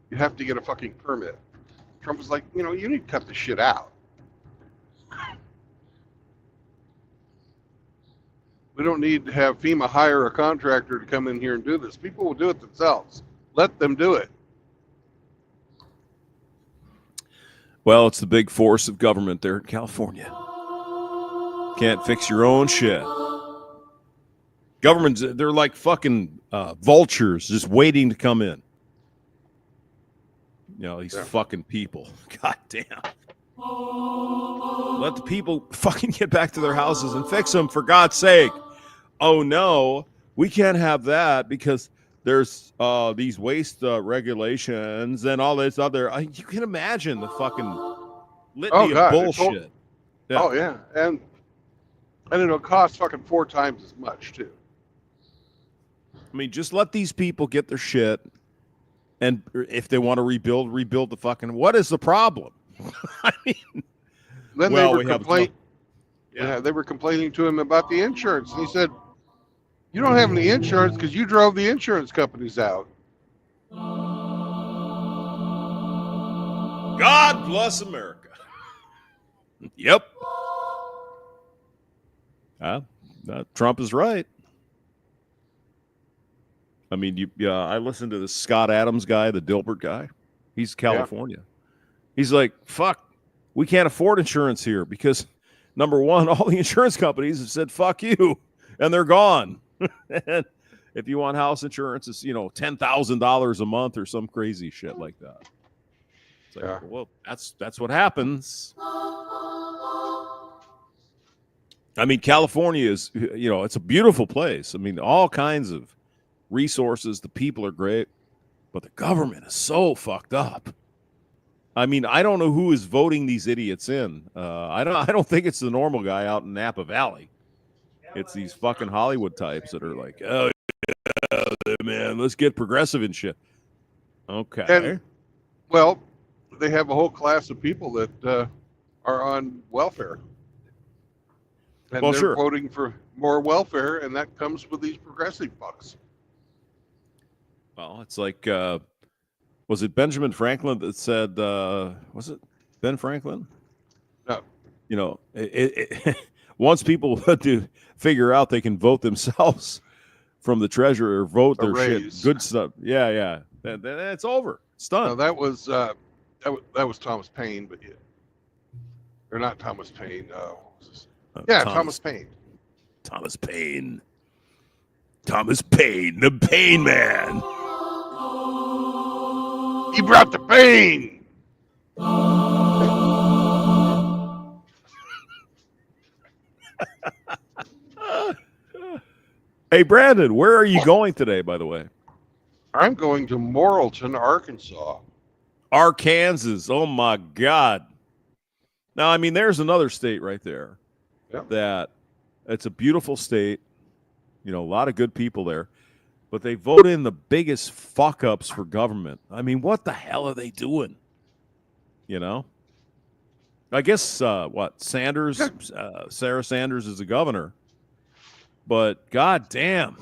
You have to get a fucking permit. Trump was like, you need to cut the shit out. We don't need to have FEMA hire a contractor to come in here and do this. People will do it themselves. Let them do it. Well, it's the big force of government there in California. Can't fix your own shit. Governments, they're like fucking vultures just waiting to come in. These fucking people. God damn. Let the people fucking get back to their houses and fix them, for God's sake. Oh, no, we can't have that because there's these waste regulations and all this other. You can imagine the fucking litany of bullshit. Yeah. Oh yeah, and it'll cost fucking 4 times as much too. I mean, just let these people get their shit, and if they want to rebuild the fucking. What is the problem? I mean, then they were complaining. Yeah, they were complaining to him about the insurance, and he said, you don't have any insurance because you drove the insurance companies out. God bless America. Yep. Trump is right. I mean, I listened to this Scott Adams guy, the Dilbert guy. He's California. Yeah. He's like, fuck, we can't afford insurance here because, number one, all the insurance companies have said, fuck you, and they're gone. And if you want house insurance, it's $10,000 a month or some crazy shit like that. It's like, well, that's what happens. I mean, California is, it's a beautiful place. I mean, all kinds of resources. The people are great, but the government is so fucked up. I mean, I don't know who is voting these idiots in. I don't think it's the normal guy out in Napa Valley. It's these fucking Hollywood types that are like, oh, yeah, man, let's get progressive and shit. Okay. And, well, they have a whole class of people that are on welfare. And they're voting for more welfare, and that comes with these progressive fucks. Well, it's like, was it Benjamin Franklin that said, was it Ben Franklin? No. Once people do figure out they can vote themselves from the treasury or vote their shit, good stuff. Yeah. Then it's over. It's done. No, that was Thomas Paine, but or not Thomas Paine. Thomas Paine. Thomas Paine. Thomas Paine, the Pain Man. He brought the pain. Hey, Brandon, where are you going today, by the way? I'm going to Morrilton, Arkansas. Arkansas. Oh, my God. Now, I mean, there's another state right there that it's a beautiful state. A lot of good people there. But they vote in the biggest fuck-ups for government. I mean, what the hell are they doing? I guess what Sanders, Sarah Sanders is the governor, but god damn,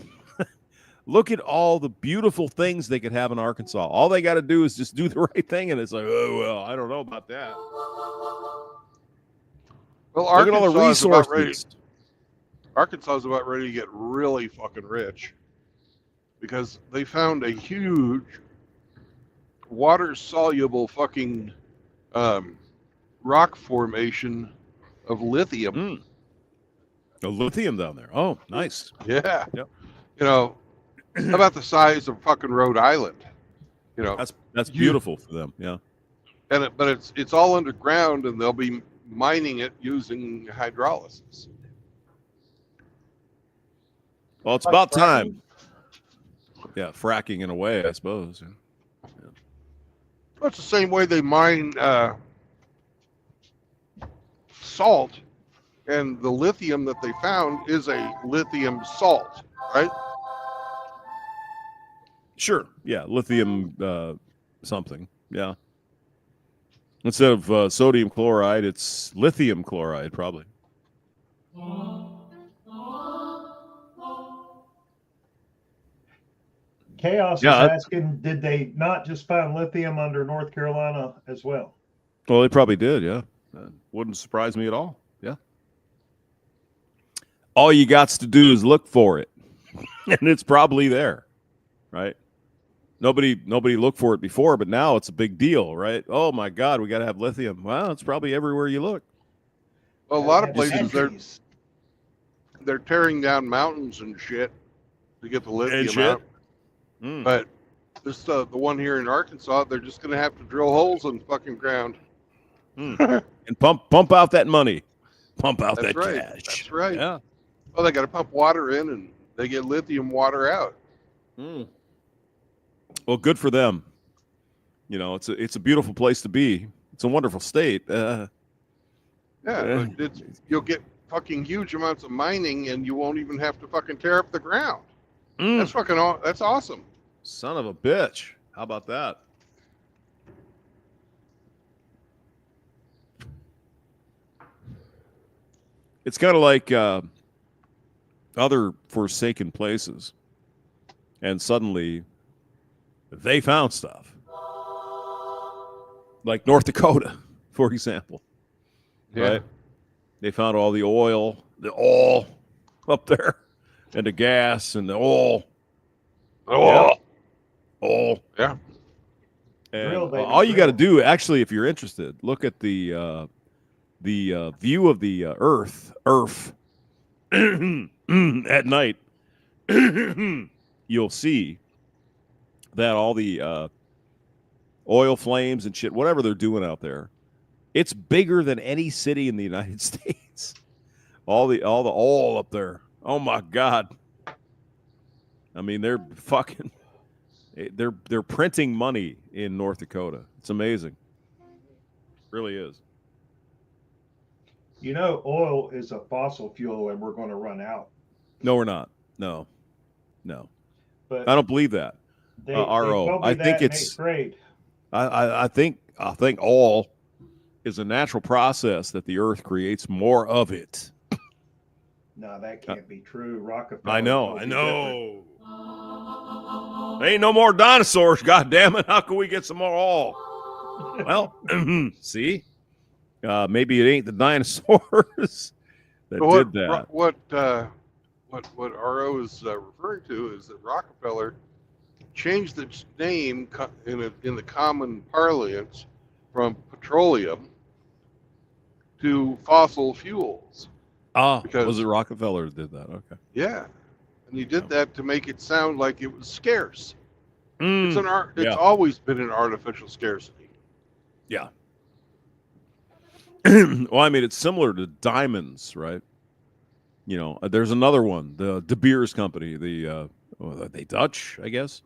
look at all the beautiful things they could have in Arkansas. All they got to do is just do the right thing, and it's like, oh well, I don't know about that. Well, Look at all the Arkansas is about ready. resources. Arkansas is about ready to get really fucking rich because they found a huge water-soluble fucking rock formation of lithium. The lithium down there. Oh, nice. Yeah. Yep. You know, about the size of fucking Rhode Island. You know, That's beautiful for them. Yeah. but it's all underground, and they'll be mining it using hydrolysis. Well, it's Like about fracking? time. Yeah, fracking in a way, I suppose. Yeah. Well, it's the same way they mine salt, and the lithium that they found is a lithium salt, right? Sure. Yeah, lithium something. Yeah. Instead of sodium chloride, it's lithium chloride, probably. Chaos Yeah, is asking, did they not just find lithium under North Carolina as well? Well, they probably did. Yeah. Wouldn't surprise me at all. Yeah. All you got to do is look for it, and it's probably there, right? Nobody looked for it before, but now it's a big deal, right? Oh my God, we got to have lithium. Well, it's probably everywhere you look. Well, a lot of Have places centuries. they're tearing down mountains and shit to get the lithium shit. out. Mm. But this the one here in Arkansas, they're just gonna have to drill holes in the fucking ground. And pump out that money, pump out That's that right. cash. That's right. Yeah. Well, they got to pump water in, and they get lithium water out. Well, good for them. You know, it's a beautiful place to be. It's a wonderful state. Yeah, but you'll get fucking huge amounts of mining, and you won't even have to fucking tear up the ground. That's fucking that's awesome. Son of a bitch. How about that? It's kind of like other forsaken places, and suddenly they found stuff. Like North Dakota, for example. Yeah. Right? They found all the oil up there, and the gas and the oil. Oh, Oil. yeah. And Drill, baby, all you got to drill. do, actually, if you're interested, look at the view of the Earth at night. You'll see that all the oil flames and shit, whatever they're doing out there, it's bigger than any city in the United States. All the oil up there. Oh my God. I mean, they're printing money in North Dakota. It's amazing. Really is. You know, oil is a fossil fuel, and we're going to run out. No, we're not. No. But I don't believe that. they RO. told me I that think in it's- eighth grade. I think oil is a natural process that the earth creates more of it. No, that can't be true. Rockefeller. I know. told me different. Ain't no more dinosaurs, God damn it. How can we get some more oil? Well, see? Maybe it ain't the dinosaurs that But did that. what RO is referring to is that Rockefeller changed its name in the common parlance from petroleum to fossil fuels. because- Was it Rockefeller that did that? Okay. Yeah, and he did that to make it sound like it was scarce. It's Mm, It's yeah. always been an artificial scarcity. Yeah. Well, I mean, it's similar to diamonds, right? You know, there's another one, the De Beers Company, are they Dutch, I guess.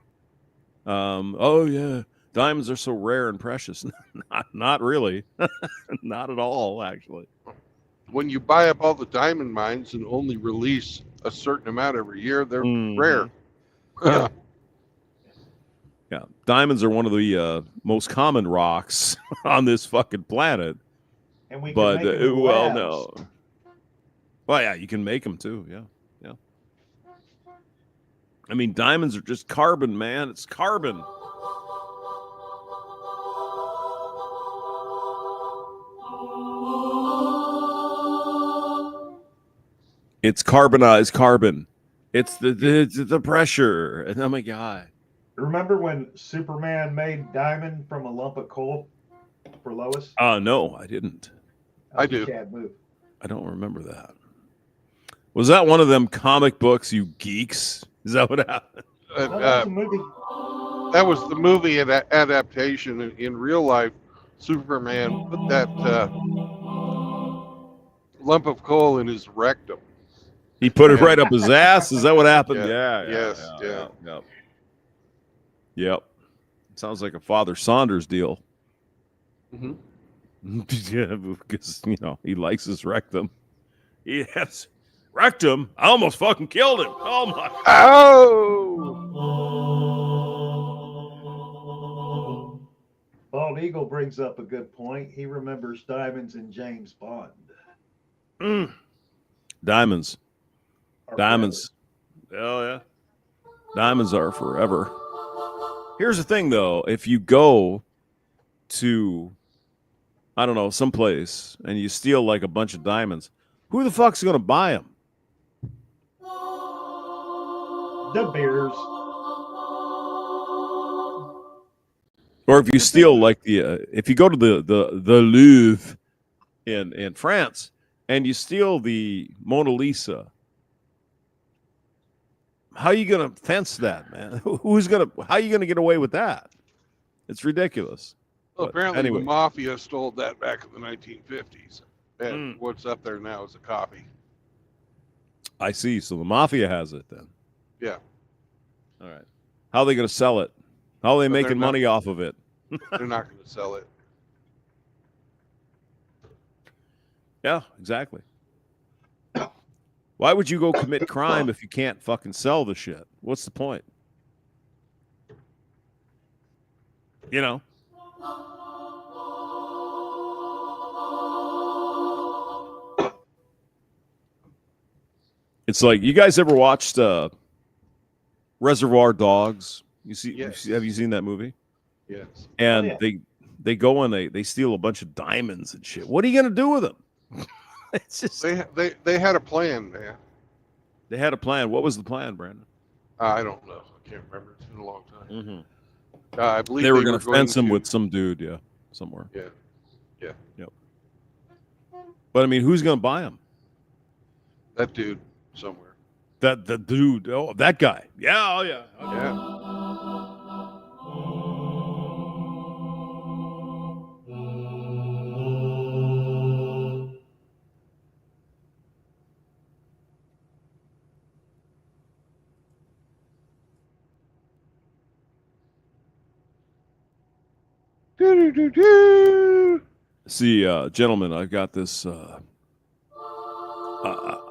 Oh yeah, diamonds are so rare and precious. Not really, not at all, actually. When you buy up all the diamond mines and only release a certain amount every year, they're Mhm. rare. Yeah. Yeah, diamonds are one of the most common rocks on this fucking planet, And we But can make them in well, labs. no. Well, yeah, you can make them too. Yeah, yeah. I mean, diamonds are just carbon, man. It's carbon. It's carbonized carbon. It's the pressure. And oh my god. Remember when Superman made diamond from a lump of coal for Lois? No, I didn't. That was I a do. Chad move. I don't remember that. Was that one of them comic books, you geeks? Is that what happened? No, that was a movie. That was the movie adaptation. In real life, Superman put that lump of coal in his rectum. He put it right up his ass. Is that what happened? Yeah. Yeah. Yes, yeah. Yep. Sounds like a Father Saunders deal. hmm Yeah, because he likes his rectum. He has rectum. I almost fucking killed him. Oh my. Oh! Bald Eagle brings up a good point. He remembers diamonds in James Bond. Diamonds. Or Diamonds. Oh yeah. Diamonds are forever. Here's the thing though, if you go to I don't know, someplace and you steal like a bunch of diamonds, who the fuck's going to buy them? The beers. Or if you steal like if you go to the Louvre in France and you steal the Mona Lisa, how are you going to fence that, man? How are you going to get away with that? It's ridiculous. Well, But apparently anyway. the mafia stole that back in the 1950s. And what's up there now is a copy. I see. So the mafia has it then. Yeah. All right. How are they going to sell it? How are they But they're making not- money off of it? They're not going to sell it. Yeah, exactly. Why would you go commit crime if you can't fucking sell the shit? What's the point? It's like, you guys ever watched Reservoir Dogs? Yes. Have you seen that movie? Yes. And yeah. they go and they steal a bunch of diamonds and shit. What are you gonna do with them? It's just They had a plan, man. they had a plan. What was the plan, Brandon? I don't know. I can't remember. It's been a long time. Mm-hmm. I believe They were gonna going fence him to- with some dude, yeah, somewhere. Yeah. Yep. But I mean, who's gonna buy him? that dude somewhere. The dude. Oh, that guy. Yeah. Oh yeah. Okay. Yeah. Do-do-do-do. See, gentlemen, I've got this. I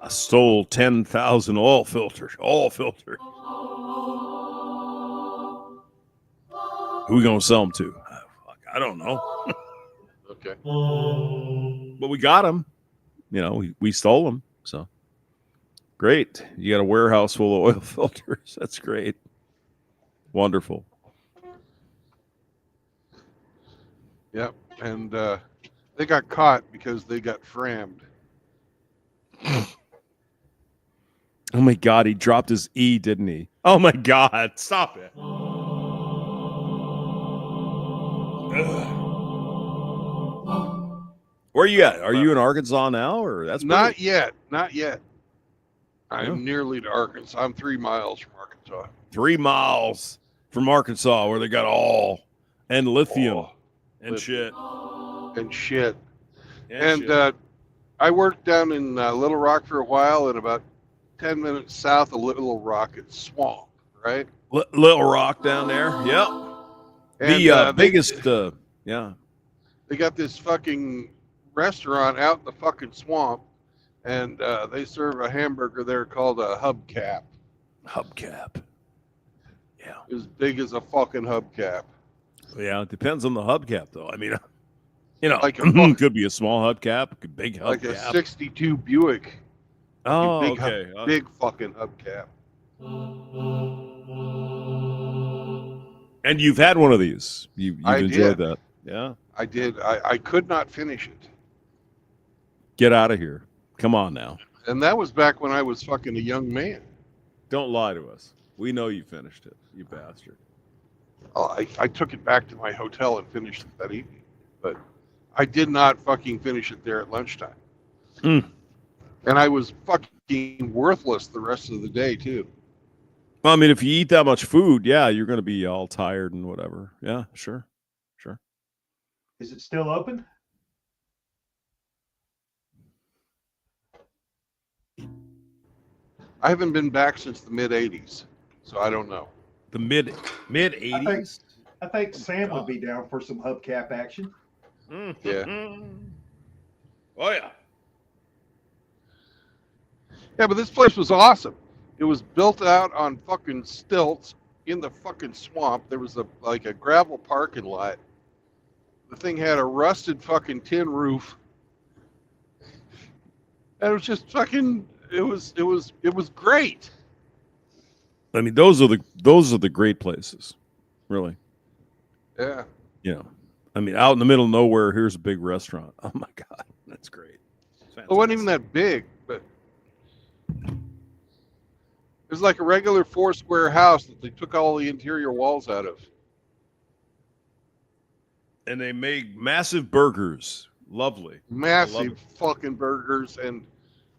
stole 10,000 oil filters. Oil filters. Who we gonna sell them to? Fuck, I don't know. Okay. But we got them. We stole them. So great. You got a warehouse full of oil filters. That's great. Wonderful. Yep. And they got caught because they got frammed. Oh my God, he dropped his E, didn't he? Oh my God, stop it. Where are you at? Are you in Arkansas now, or that's Not pretty- yet. Not yet. I'm Yeah. nearly to Arkansas. I'm 3 miles from Arkansas. 3 miles from Arkansas, where they got all and lithium Oh, and shit. and shit. And And shit. I worked down in Little Rock for a while, and about 10 minutes south of Little Rock, it's swamp, right? Little Rock down there. Yep. And The biggest. Yeah. They got this fucking restaurant out in the fucking swamp, and they serve a hamburger there called a hubcap. Hubcap. Yeah. As big as a fucking hubcap. Yeah. It depends on the hubcap, though. I mean, You know, Like a fuck- could be a small hubcap, a big like a hubcap. 62 Buick. Oh, big, okay. Big fucking hubcap. And you've had one of these. You've I enjoyed did. that. Yeah. I did. I could not finish it. Get out of here. Come on now. And that was back when I was fucking a young man. Don't lie to us. We know you finished it, you bastard. Oh, I took it back to my hotel and finished it that evening. But I did not fucking finish it there at lunchtime. Mm. And I was fucking worthless the rest of the day, too. Well, I mean, if you eat that much food, yeah, you're going to be all tired and whatever. Yeah, sure. Sure. Is it still open? I haven't been back since the mid 80s, so I don't know. The mid 80s. I think Sam would be down for some hubcap action. Yeah. Oh yeah. Yeah, but this place was awesome. It was built out on fucking stilts in the fucking swamp. There was a gravel parking lot. The thing had a rusted fucking tin roof. And it was just fucking it was great. I mean, those are the great places, really. Yeah. You know, I mean, out in the middle of nowhere, here's a big restaurant. Oh my god, that's great. It wasn't even that big, but it was like a regular 4-square house that they took all the interior walls out of. And they make massive burgers. Lovely. Massive fucking burgers and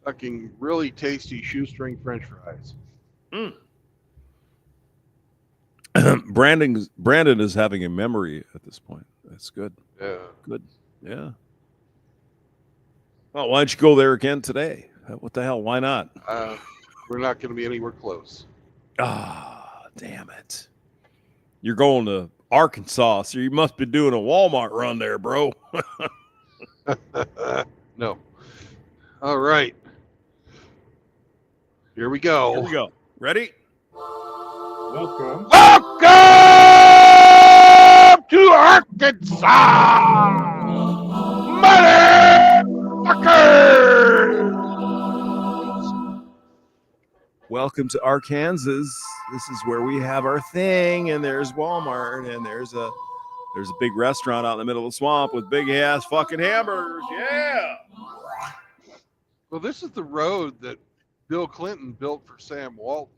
fucking really tasty shoestring French fries. Brandon is having a memory at this point. That's good. Yeah. Good. Yeah. Well, why don't you go there again today? What the hell? Why not? We're not going to be anywhere close. Ah, damn it. You're going to Arkansas, so you must be doing a Walmart run there, bro. No. All right. Here we go. Here we go. Ready? Welcome. Welcome to Arkansas, motherfuckers! Welcome to Arkansas. This is where we have our thing, and there's Walmart, and there's a big restaurant out in the middle of the swamp with big ass fucking hamburgers. Yeah. Well, this is the road that Bill Clinton built for Sam Walton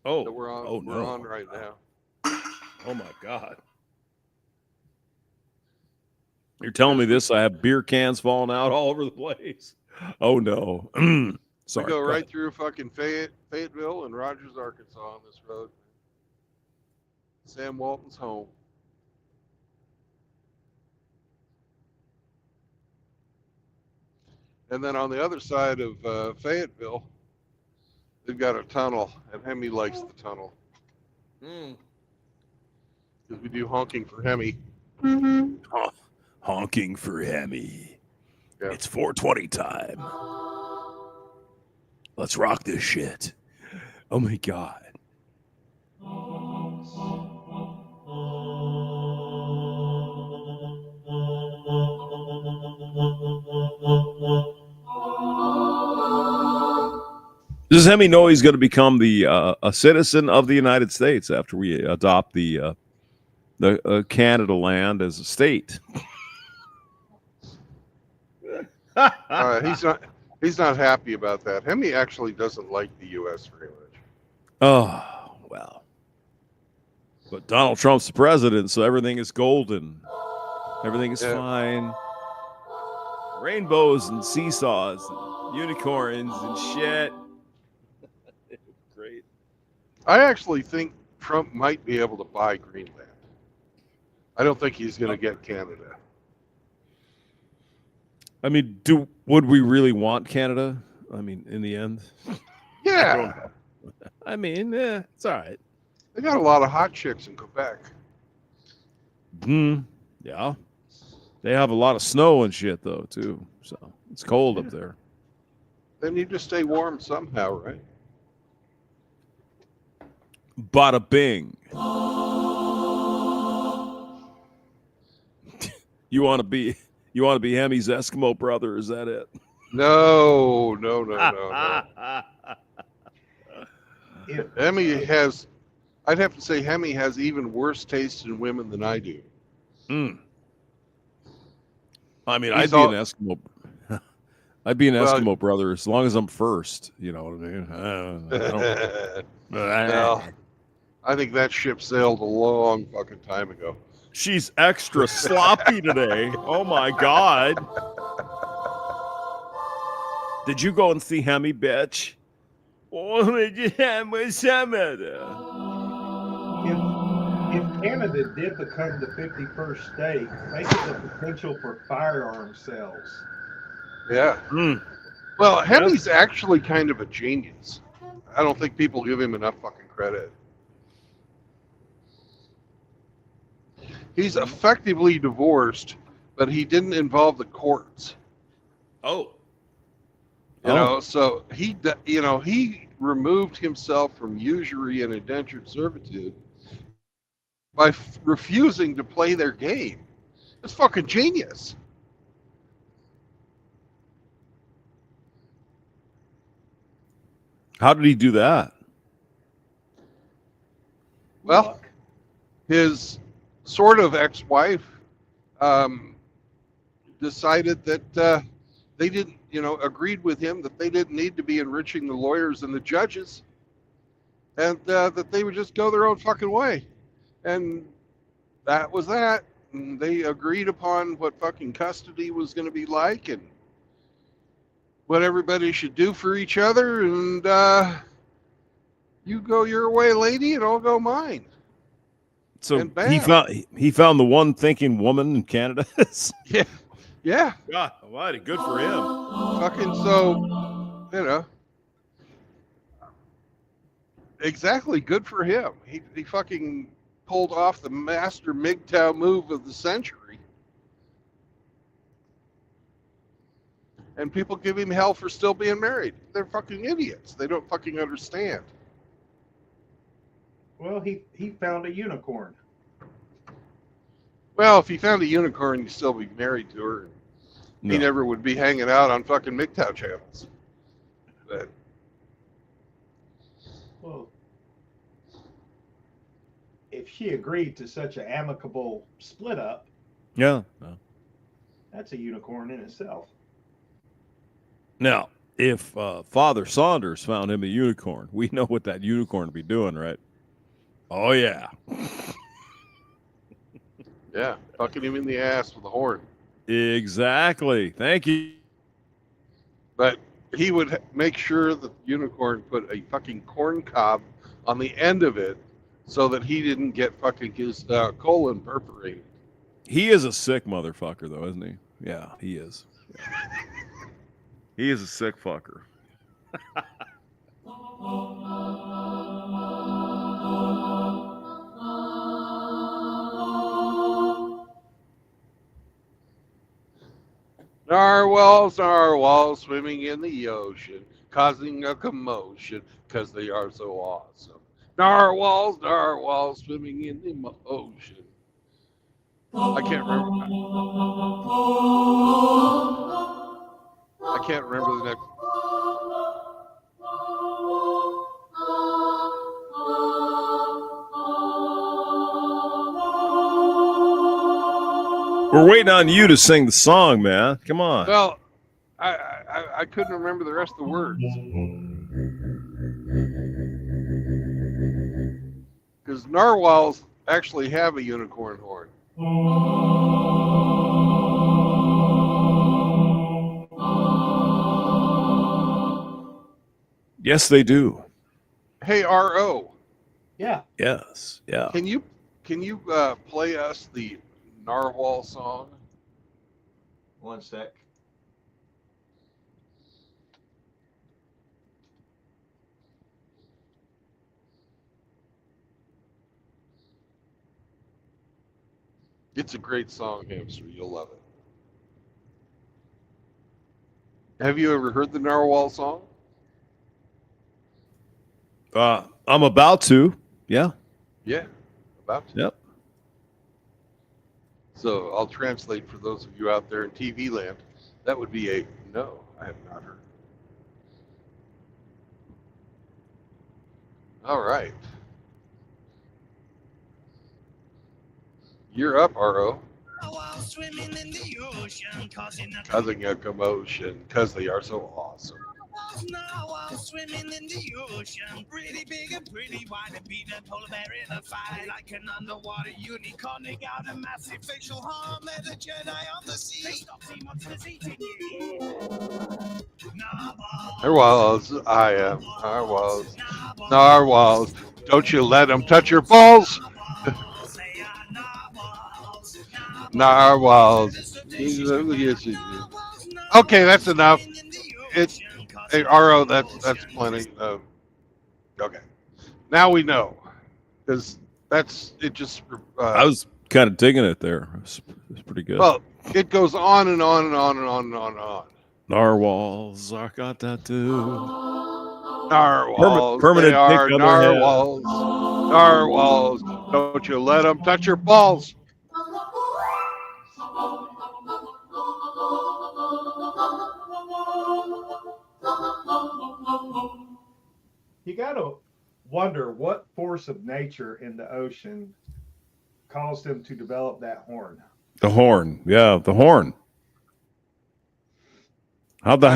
Oh, that we're on. oh, we're no. on right now. Oh my God. You're telling me this? I have beer cans falling out all over the place. Oh no. Sorry. We go right through fucking Fayetteville and Rogers, Arkansas on this road. Sam Walton's home. And then on the other side of Fayetteville, they've got a tunnel, and Hemi likes the tunnel. Because we do honking for Hemi. Oh, honking for Hemi. Yeah. It's 420 time. Let's rock this shit. Oh my God. Does Hemi know he's going to become a citizen of the United States after we adopt the Canada land as a state? He's not happy about that. Hemi actually doesn't like the U.S. very much. Oh, well. But Donald Trump's the president, so everything is golden. Everything is fine. Rainbows and seesaws and unicorns and shit. Great. I actually think Trump might be able to buy Greenland. I don't think he's going to get Canada. I mean, would we really want Canada? I mean, in the end? Yeah. I mean, it's all right. They got a lot of hot chicks in Quebec. Yeah. They have a lot of snow and shit, though, too. So it's cold up there. Then you just stay warm somehow, right? Bada bing. You want to be Hemi's Eskimo brother? Is that it? No. If Hemi has, I'd have to say Hemi has even worse taste in women than I do. Mm. I mean, He's I'd be all- an Eskimo. I'd be an Well- Eskimo brother as long as I'm first. You know what I mean? I Well, I think that ship sailed a long fucking time ago. She's extra sloppy today. Oh my god! Did you go and see Hemi, bitch? Oh, if Canada did become the 51st state, think of the potential for firearm sales. Yeah. Mm. Well, Hemi's actually kind of a genius. I don't think people give him enough fucking credit. He's effectively divorced, but he didn't involve the courts. Oh. You know, so he removed himself from usury and indentured servitude by refusing to play their game. It's fucking genius. How did he do that? Well, Luck. his sort of ex-wife decided that they didn't, agreed with him that they didn't need to be enriching the lawyers and the judges, and that they would just go their own fucking way. And that was that. And they agreed upon what fucking custody was going to be like and what everybody should do for each other. And you go your way, lady, and I'll go mine. So And bam. he found the one thinking woman in Canada. Yeah. God, almighty, good for him. Fucking so, exactly, good for him. He fucking pulled off the master MGTOW move of the century. And people give him hell for still being married. They're fucking idiots. They don't fucking understand. Well, he found a unicorn. Well, if he found a unicorn, he'd still be married to her. No. He never would be hanging out on fucking MGTOW channels. But Well, if she agreed to such an amicable split up, Yeah. No. that's a unicorn in itself. Now, if Father Saunders found him a unicorn, we know what that unicorn would be doing, right? Oh yeah. yeah, fucking him in the ass with a horn. Exactly. Thank you. But he would make sure that the unicorn put a fucking corn cob on the end of it so that he didn't get fucking his colon perforated. He is a sick motherfucker, though, isn't he? Yeah, he is. Yeah. He is a sick fucker. Narwhals swimming in the ocean, causing a commotion because they are so awesome. Narwhals swimming in the ocean. I can't remember. I can't remember the next. We're waiting on you to sing the song, man. Come on. Well, I couldn't remember the rest of the words because narwhals actually have a unicorn horn. Yes, they do. Hey, R.O., Yeah. Yes. Yeah. can you play us the narwhal song? One sec. It's a great song, Hamster. You'll love it. Have you ever heard the narwhal song? I'm about to. Yeah. Yeah, about to. Yep. So I'll translate for those of you out there in TV land. That would be a no. I have not heard. All right. You're up, RO. While swimming in the ocean, Causing a commotion because they are so awesome. Now while swimming in the ocean, pretty big and pretty wide, and beat a polar bear in a fight like an underwater unicorn. They got a massive facial harm, they're the Jedi of the sea. They stop sea monsters eating you. Narwhals, I am narwhals. Narwhals, don't you let them touch your balls. Narwhals. Okay, that's enough. It's hey, RO, that's plenty. Okay, now we know because that's it. Just I was kind of digging it there. It's pretty good. well, it goes on and on and on and on and on and on. Narwhals, I got that too. Narwhals, Permanent they are dick on their head. narwhals. Narwhals, don't you let them touch your balls. You got to wonder what force of nature in the ocean caused them to develop that horn. The horn, yeah, the horn. How'd the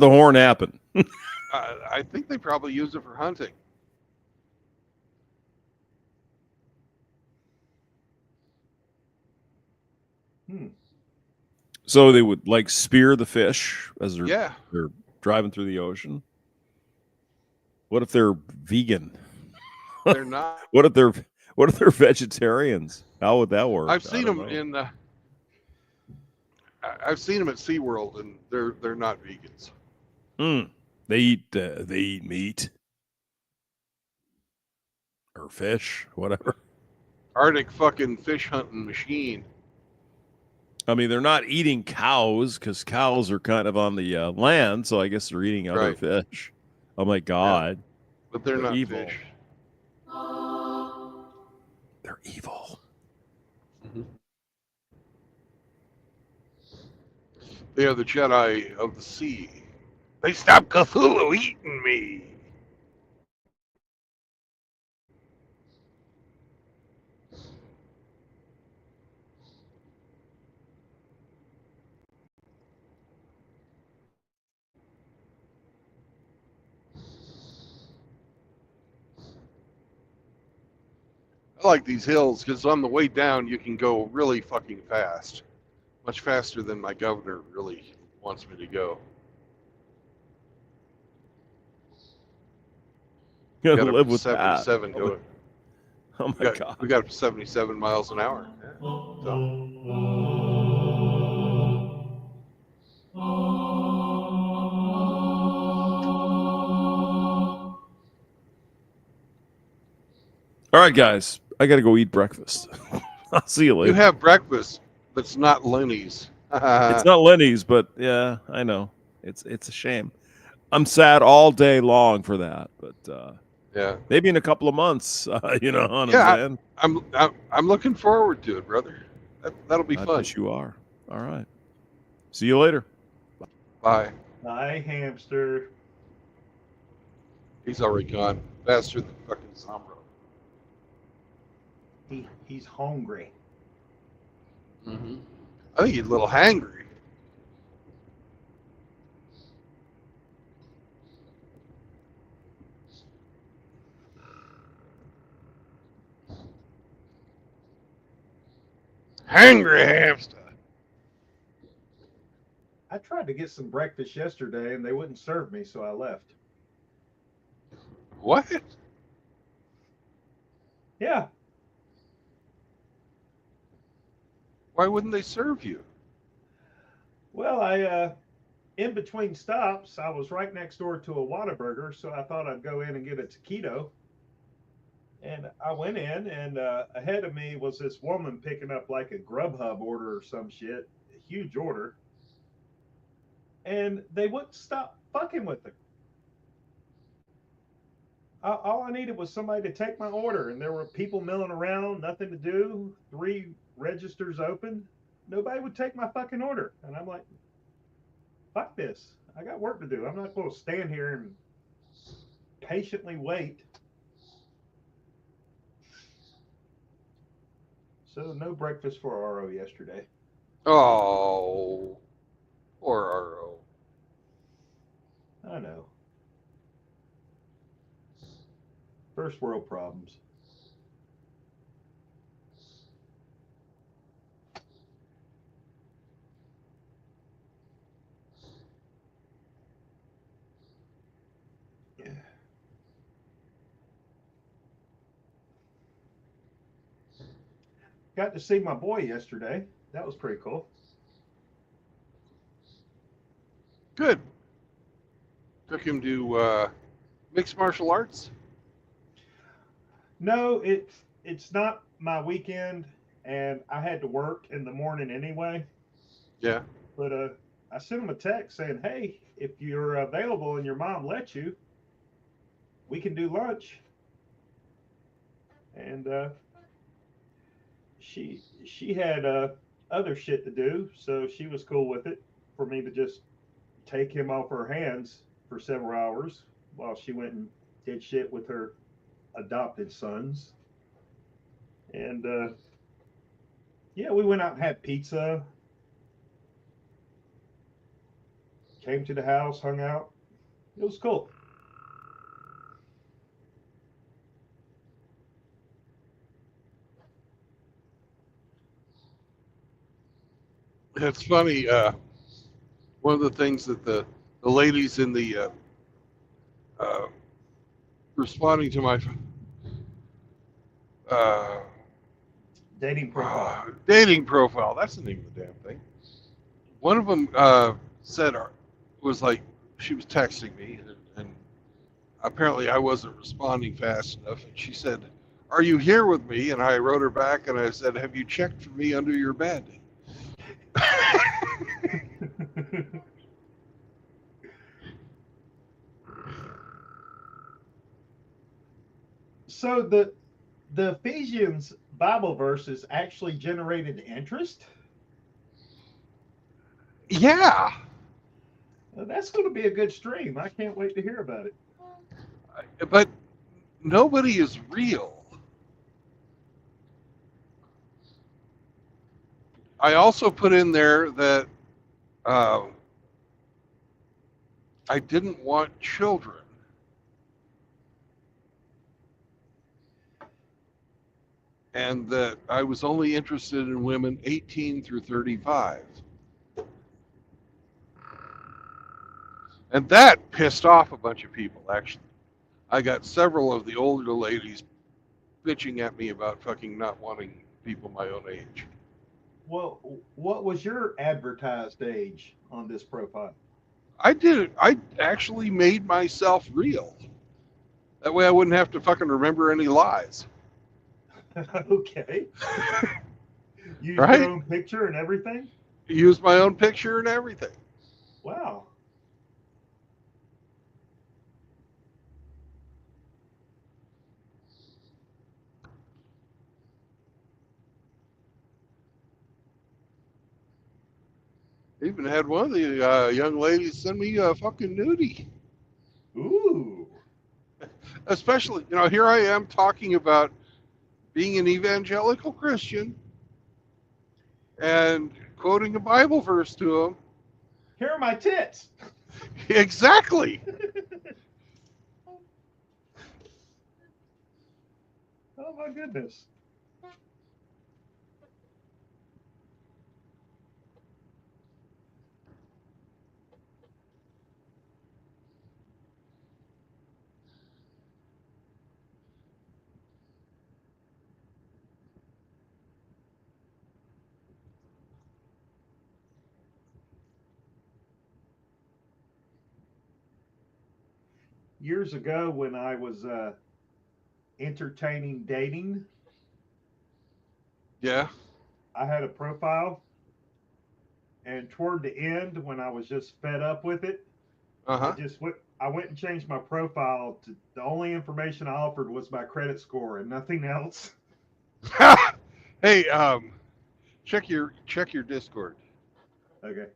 horn happen? I think they probably use it for hunting. So they would like spear the fish as they're Yeah. driving through the ocean. What if they're vegan? They're not. What if they're vegetarians? How would that work? I've seen them know. I've seen them at SeaWorld, and they're not vegans. They eat meat or fish, whatever. Arctic fucking fish hunting machine. I mean, they're not eating cows because cows are kind of on the land, so I guess they're eating other Right. fish. Oh my God, But they're not evil. fish. They're evil. They are the Jedi of the sea. They stopped Cthulhu eating me. I like these hills because on the way down you can go really fucking fast. Much faster than my governor really wants me to go. You Got gotta up live to with that. 77 going. Oh my God. We got up to 77 miles an hour. Yeah. So, All right, guys, I gotta go eat breakfast. I'll see you later. you have breakfast that's not Lenny's. It's not Lenny's, but yeah, I know. It's a shame. I'm sad all day long for that, but Yeah. maybe in a couple of months, you know what Yeah, I'm saying? I'm looking forward to it, brother. That'll be I fun. bet you are. All right. See you later. Bye. Hi, hamster. He's already gone. Faster than fucking Zombro. He's hungry. Mm-hmm. I think he's a little hangry. Hangry hamster. I tried to get some breakfast yesterday and they wouldn't serve me, so I left. What? Yeah. Why wouldn't they serve you? Well, I in between stops, I was right next door to a Whataburger, so I thought I'd go in and get a taquito. And I went in, and ahead of me was this woman picking up like a Grubhub order or some shit, a huge order. And they wouldn't stop fucking with her. All I needed was somebody to take my order, and there were people milling around, nothing to do. 3 registers open, nobody would take my fucking order. And I'm like, fuck this. I got work to do. I'm not going to stand here and patiently wait. So no breakfast for RO yesterday. Oh, poor RO. I know. First world problems. Yeah. Got to see my boy yesterday. That was pretty cool. Good. Took him to mixed martial arts. No, it's not my weekend, and I had to work in the morning anyway. Yeah. But I sent him a text saying, "Hey, if you're available and your mom lets you, we can do lunch." And she had other shit to do, so she was cool with it for me to just take him off her hands for several hours while she went and did shit with her adopted sons. And yeah, we went out and had pizza. Came to the house, hung out. It was cool. It's funny. One of the things that the ladies in the responding to my Dating profile. dating profile. That's the name of the damn thing. One of them said, was like, she was texting me, and apparently I wasn't responding fast enough. And she said, "Are you here with me?" And I wrote her back and I said, "Have you checked for me under your bed?" So the Ephesians Bible verses actually generated interest. Yeah. That's going to be a good stream. I can't wait to hear about it. But nobody is real. I also put in there that I didn't want children. And that I was only interested in women 18 through 35. And that pissed off a bunch of people, actually. I got several of the older ladies bitching at me about fucking not wanting people my own age. Well, what was your advertised age on this profile? I did it. I actually made myself real. That way I wouldn't have to fucking remember any lies. Okay. Use Right? your own picture and everything? Use my own picture and everything. Wow. Even had one of the young ladies send me a fucking nudie. Ooh. Especially, here I am talking about being an evangelical Christian and quoting a Bible verse to them. Here are my tits. Exactly. Oh my goodness. Years ago when I was entertaining dating, Yeah. I had a profile, and toward the end when I was just fed up with it, Uh I went and changed my profile to the only information I offered was my credit score and nothing else. huh. Hey, Check your Discord. Okay.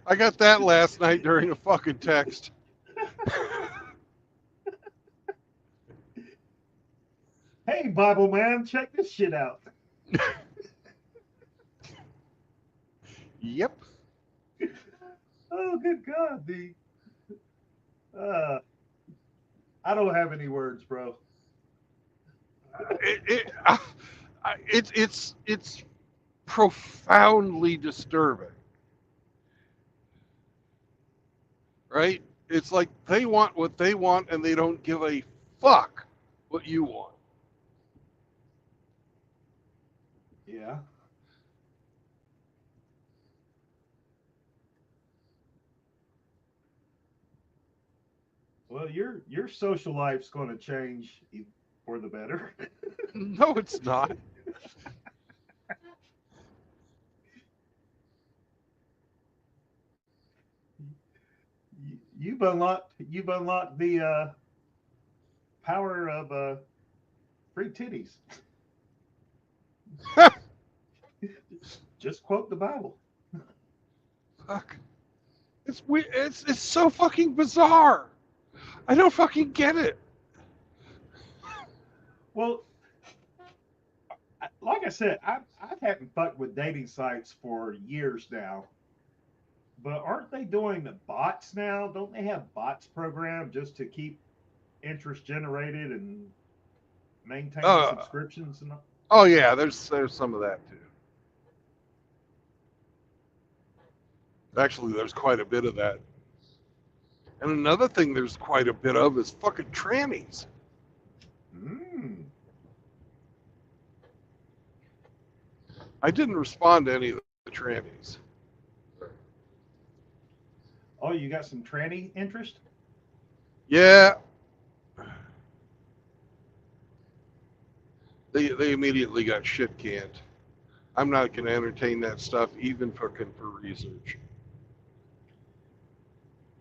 I got that last night during a fucking text. Hey, Bible man, check this shit out. Yep. Oh, good God, I don't have any words, bro. It's profoundly disturbing, right? It's like they want what they want and they don't give a fuck what you want. Yeah. Well, your social life's going to change for the better. No, it's not. You've unlocked the power of free titties. Just quote the Bible. Fuck. It's so fucking bizarre. I don't fucking get it. Well, like I said, I haven't fucked with dating sites for years now. But aren't they doing the bots now? Don't they have bots programmed just to keep interest generated and maintain subscriptions and all? Oh yeah, there's some of that too. Actually, there's quite a bit of that. And another thing there's quite a bit of is fucking trannies. Mm. I didn't respond to any of the trannies. Oh, you got some tranny interest? Yeah. They immediately got shit canned. I'm not going to entertain that stuff, even fucking for research.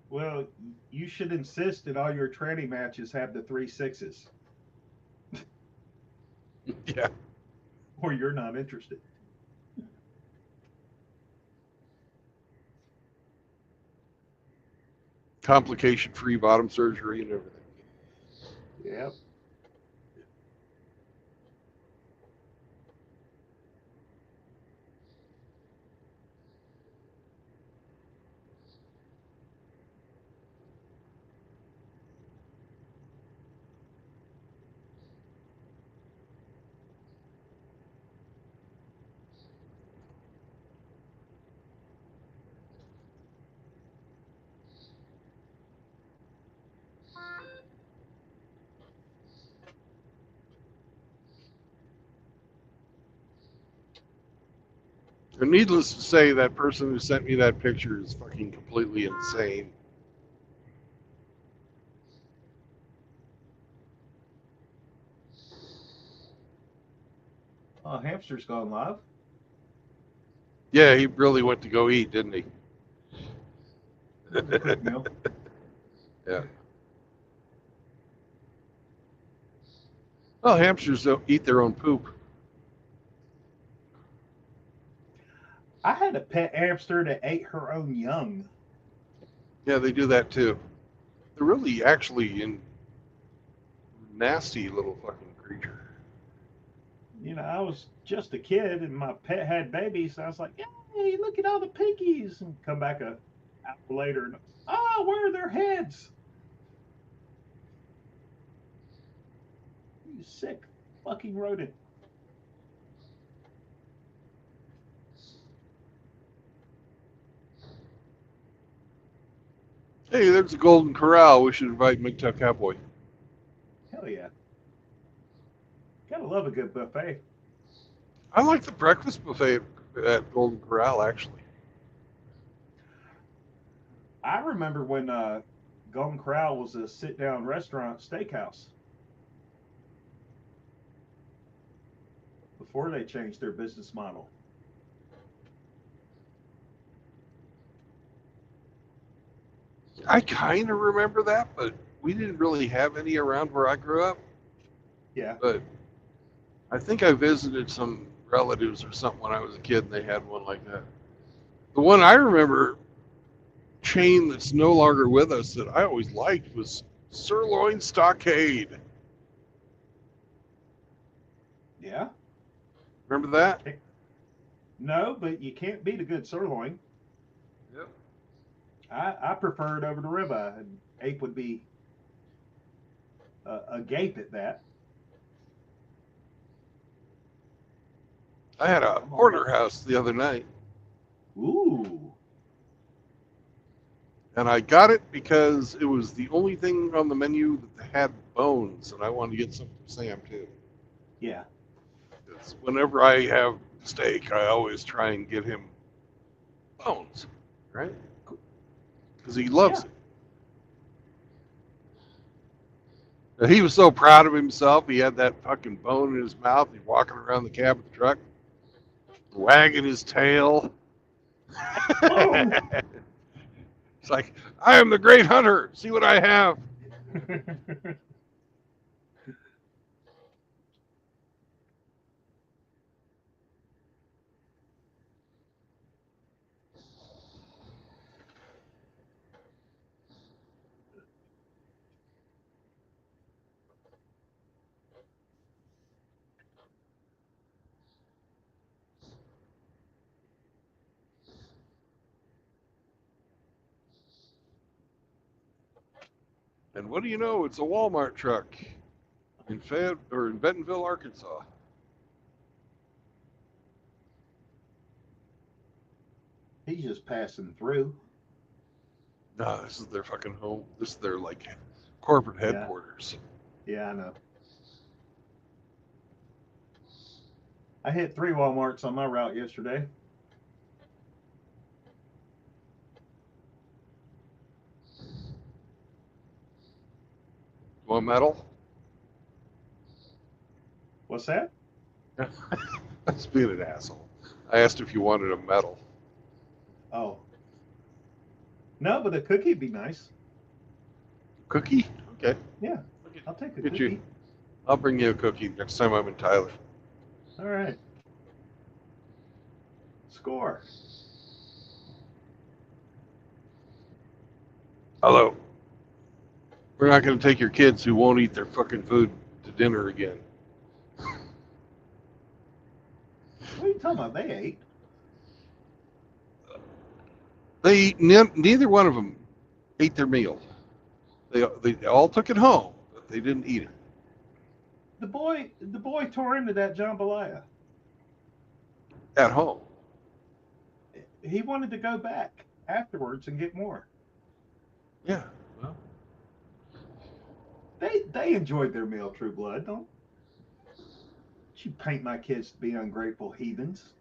Well, you should insist that all your tranny matches have the 3 6s, Yeah. or you're not interested. Complication-free bottom surgery and everything. Yep. And needless to say, that person who sent me that picture is fucking completely insane. Oh, Hamster's gone live. Yeah, he really went to go eat, didn't he? Quick meal. Yeah. Well, hamsters don't eat their own poop. I had a pet hamster that ate her own young. Yeah, they do that too. They're really actually nasty little fucking creature. You know, I was just a kid and my pet had babies. So I was like, "Hey, look at all the piggies!" And come back a hour later, and oh, where are their heads? You sick fucking rodent. Hey, there's a Golden Corral. We should invite MGTOW Cowboy. Hell yeah. Gotta love a good buffet. I like the breakfast buffet at Golden Corral, actually. I remember when Golden Corral was a sit-down restaurant steakhouse before they changed their business model. I kind of remember that, but we didn't really have any around where I grew up, Yeah. but I think I visited some relatives or something when I was a kid, and they had one like that. The one I remember, chain that's no longer with us, that I always liked was Sirloin Stockade. Yeah. Remember that? No, but you can't beat a good sirloin. Yep. I prefer it over the ribeye. And Ape would be agape at that. I had a porterhouse the other night, Ooh. and I got it because it was the only thing on the menu that had bones, and I wanted to get some for Sam too. Yeah. It's whenever I have steak, I always try and get him bones, right? Because he loves Yeah. it. And he was so proud of himself. He had that fucking bone in his mouth. He's walking around the cab of the truck, wagging his tail. Oh. It's like, I am the great hunter. See what I have. And what do you know? It's a Walmart truck in in Bentonville, Arkansas. He's just passing through. No, this is their fucking home. This is their like corporate Yeah. headquarters. Yeah, I know. I hit 3 Walmarts on my route yesterday. Want metal? What's that? That's being an asshole. I asked if you wanted a medal. Oh. No, but a cookie'd be nice. Cookie? Okay. Yeah, I'll take a Get cookie. you. I'll bring you a cookie next time I'm in Tyler. All right. Score. Hello. We're not going to take your kids who won't eat their fucking food to dinner again. What are you talking about? They ate. Neither one of them ate their meal. They all took it home, but they didn't eat it. The boy tore into that jambalaya. At home. He wanted to go back afterwards and get more. Yeah. Well, They enjoyed their meal, True Blood. Don't you paint my kids to be ungrateful heathens.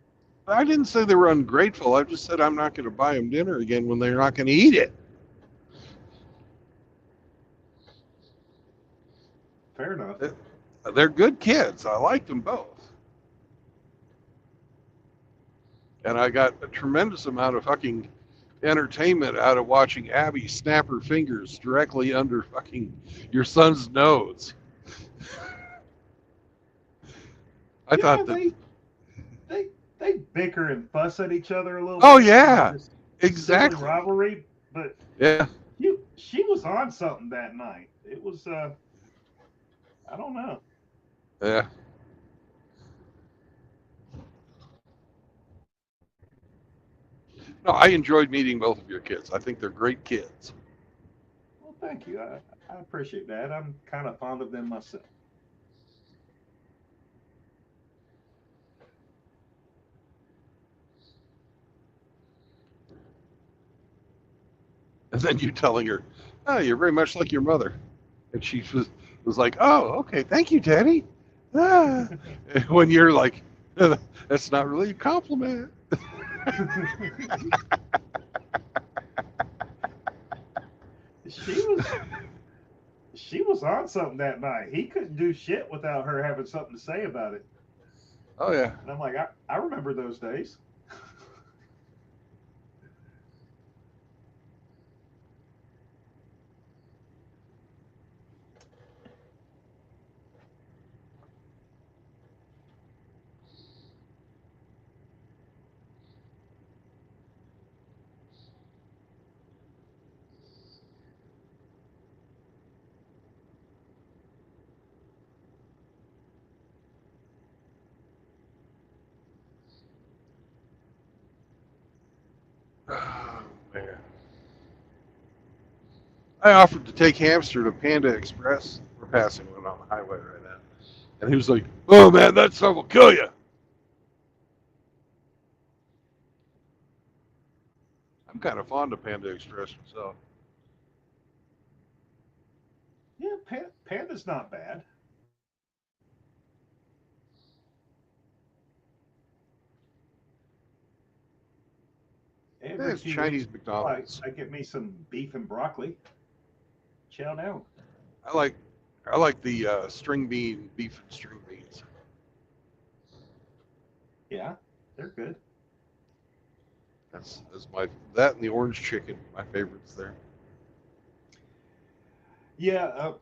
I didn't say they were ungrateful. I just said I'm not going to buy them dinner again when they're not going to eat it. Fair enough. They're good kids. I like them both. And I got a tremendous amount of fucking entertainment out of watching Abby snap her fingers directly under fucking your son's nose. I thought that. They bicker and fuss at each other a little Oh, bit. yeah. This Exactly. silly rivalry, but Yeah. she was on something that night. It was I don't know. Yeah. No, I enjoyed meeting both of your kids. I think they're great kids. Well, thank you. I appreciate that. I'm kind of fond of them myself. And then you telling her, "Oh, you're very much like your mother," and she was like, "Oh, okay, thank you, Daddy." Ah. When you're like, "That's not really a compliment." She was on something that night. He couldn't do shit without her having something to say about it. Oh yeah. And I'm like, I remember those days. man. I offered to take Hamster to Panda Express. We're passing one on the highway right now. And he was like, "Oh, man, that stuff will kill you." I'm kind of fond of Panda Express myself. Yeah, Panda's not bad. Every It's 2 Chinese weeks, McDonald's. I get me some beef and broccoli. Chow down. I like the string bean, beef and string beans. Yeah, they're good. That's that and the orange chicken, my favorites there. Yeah,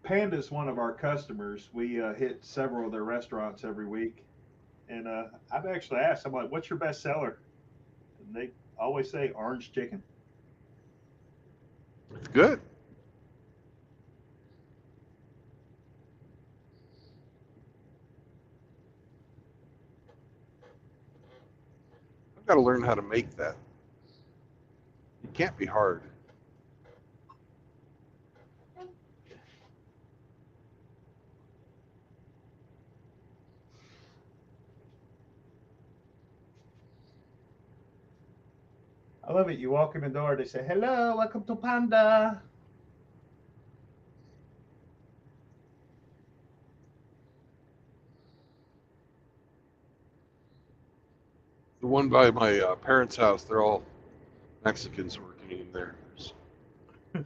Panda's one of our customers. We hit several of their restaurants every week, and I've actually asked, I'm like, "What's your best seller?" And they always say orange chicken. It's good. I've got to learn how to make that. It can't be hard. I love it. You walk in the door, they say, "Hello, welcome to Panda." The one by my parents' house, they're all Mexicans working in there. I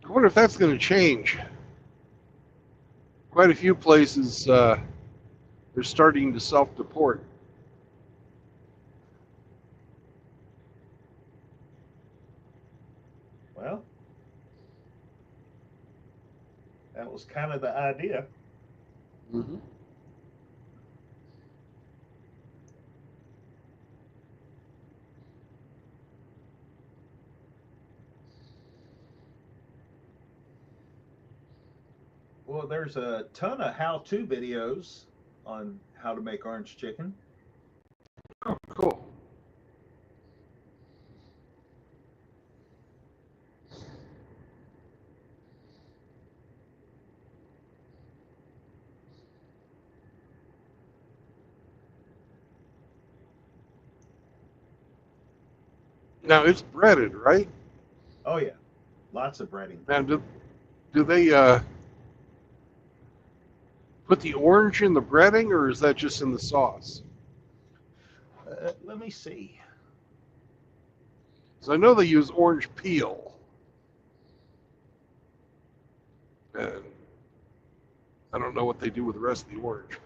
wonder if that's going to change. Quite a few places, they're starting to self-deport. Well, that was kind of the idea. Mm-hmm. Well, there's a ton of how-to videos on how to make orange chicken. Oh, cool. Now it's breaded, right? Oh yeah, lots of breading. Now, do they put the orange in the breading, or is that just in the sauce? Let me see. So I know they use orange peel. And I don't know what they do with the rest of the orange.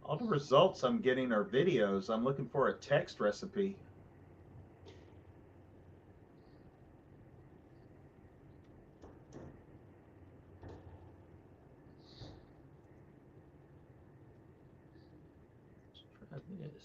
All the results I'm getting are videos. I'm looking for a text recipe. Let's try this.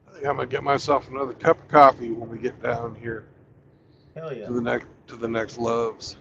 I think I'm gonna get myself another cup of coffee when we get down here Hell yeah. to the next Loves.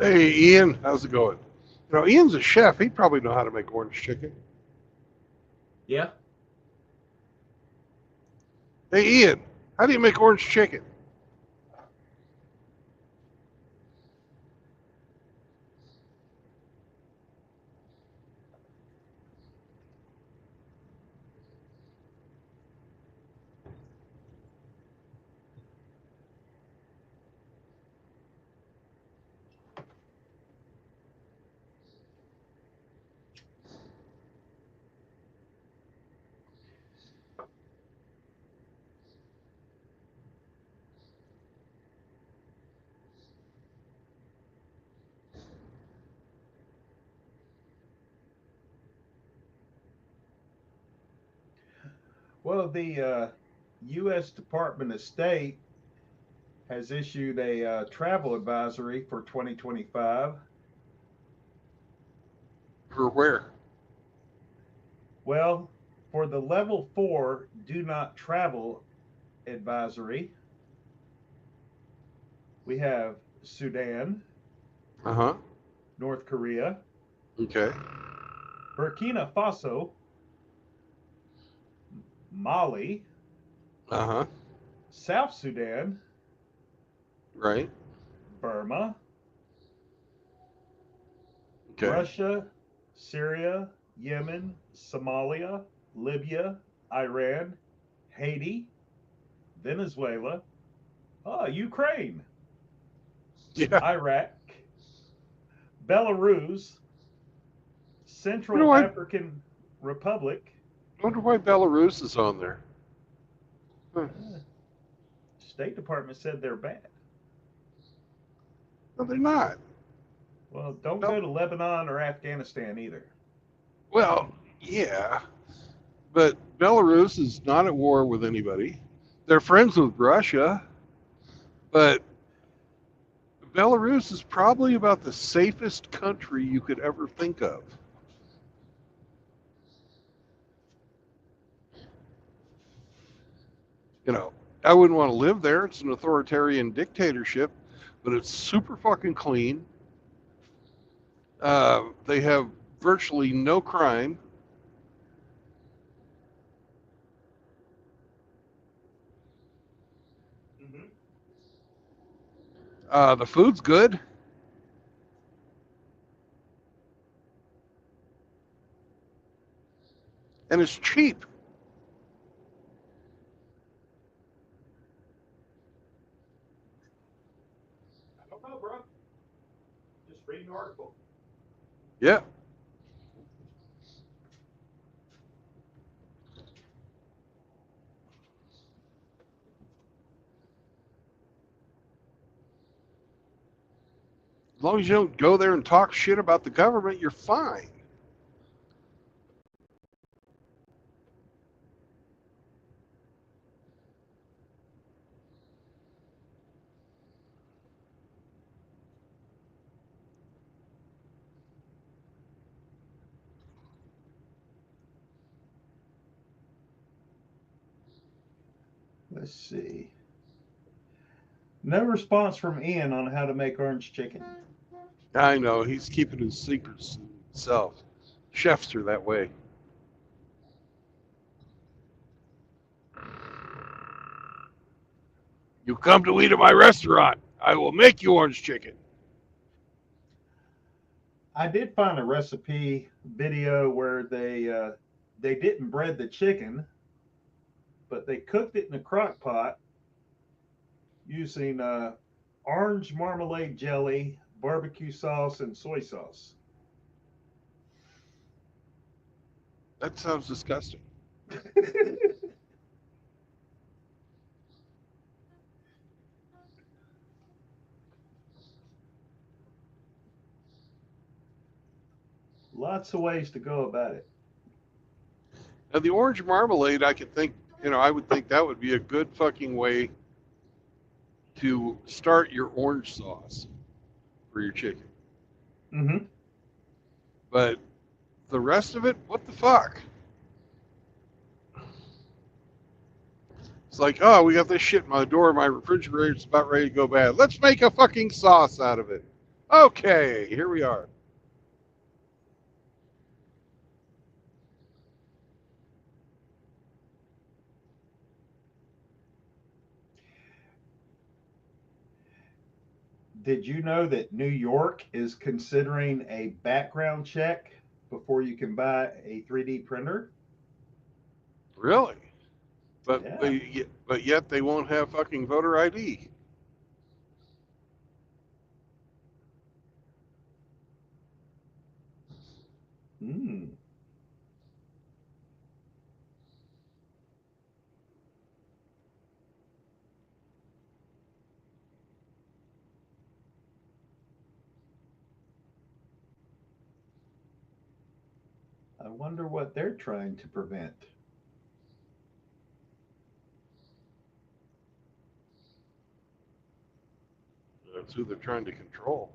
Hey, Ian, how's it going? You know, Ian's a chef. He'd probably know how to make orange chicken. Yeah. Hey, Ian, how do you make orange chicken? Well, the U.S. Department of State has issued a travel advisory for 2025. For where? Well, for the level 4 do not travel advisory, we have Sudan, Uh-huh. North Korea, Okay. Burkina Faso, Mali, Uh-huh. South Sudan, Right. Burma, Okay. Russia, Syria, Yemen, Somalia, Libya, Iran, Haiti, Venezuela, Ukraine, Yeah. Iraq, Belarus, Central Wonder why- African Republic. I wonder why Belarus is on there. Huh. State Department said they're bad. No, they're not. Well, don't Nope. go to Lebanon or Afghanistan either. Well, yeah. But Belarus is not at war with anybody. They're friends with Russia. But Belarus is probably about the safest country you could ever think of. You know, I wouldn't want to live there. It's an authoritarian dictatorship, but it's super fucking clean. They have virtually no crime. The food's good. And it's cheap. I don't know, bro. Just read an article. Yeah. As long as you don't go there and talk shit about the government, you're fine. Let's see. No response from Ian on how to make orange chicken. I know, he's keeping his secrets to himself. Chefs are that way. You come to eat at my restaurant, I will make you orange chicken. I did find a recipe video where they didn't bread the chicken, but they cooked it in a crock pot using orange marmalade jelly, barbecue sauce, and soy sauce. That sounds disgusting. Lots of ways to go about it. Now, the orange marmalade, I could think, I would think that would be a good fucking way to start your orange sauce for your chicken. Mm-hmm. But the rest of it, what the fuck? It's like, oh, we got this shit in my door, my refrigerator's about ready to go bad. Let's make a fucking sauce out of it. Okay, here we are. Did you know that New York is considering a background check before you can buy a 3D printer? Really? But Yeah. but yet they won't have fucking voter ID. Hmm. I wonder what they're trying to prevent. That's who they're trying to control.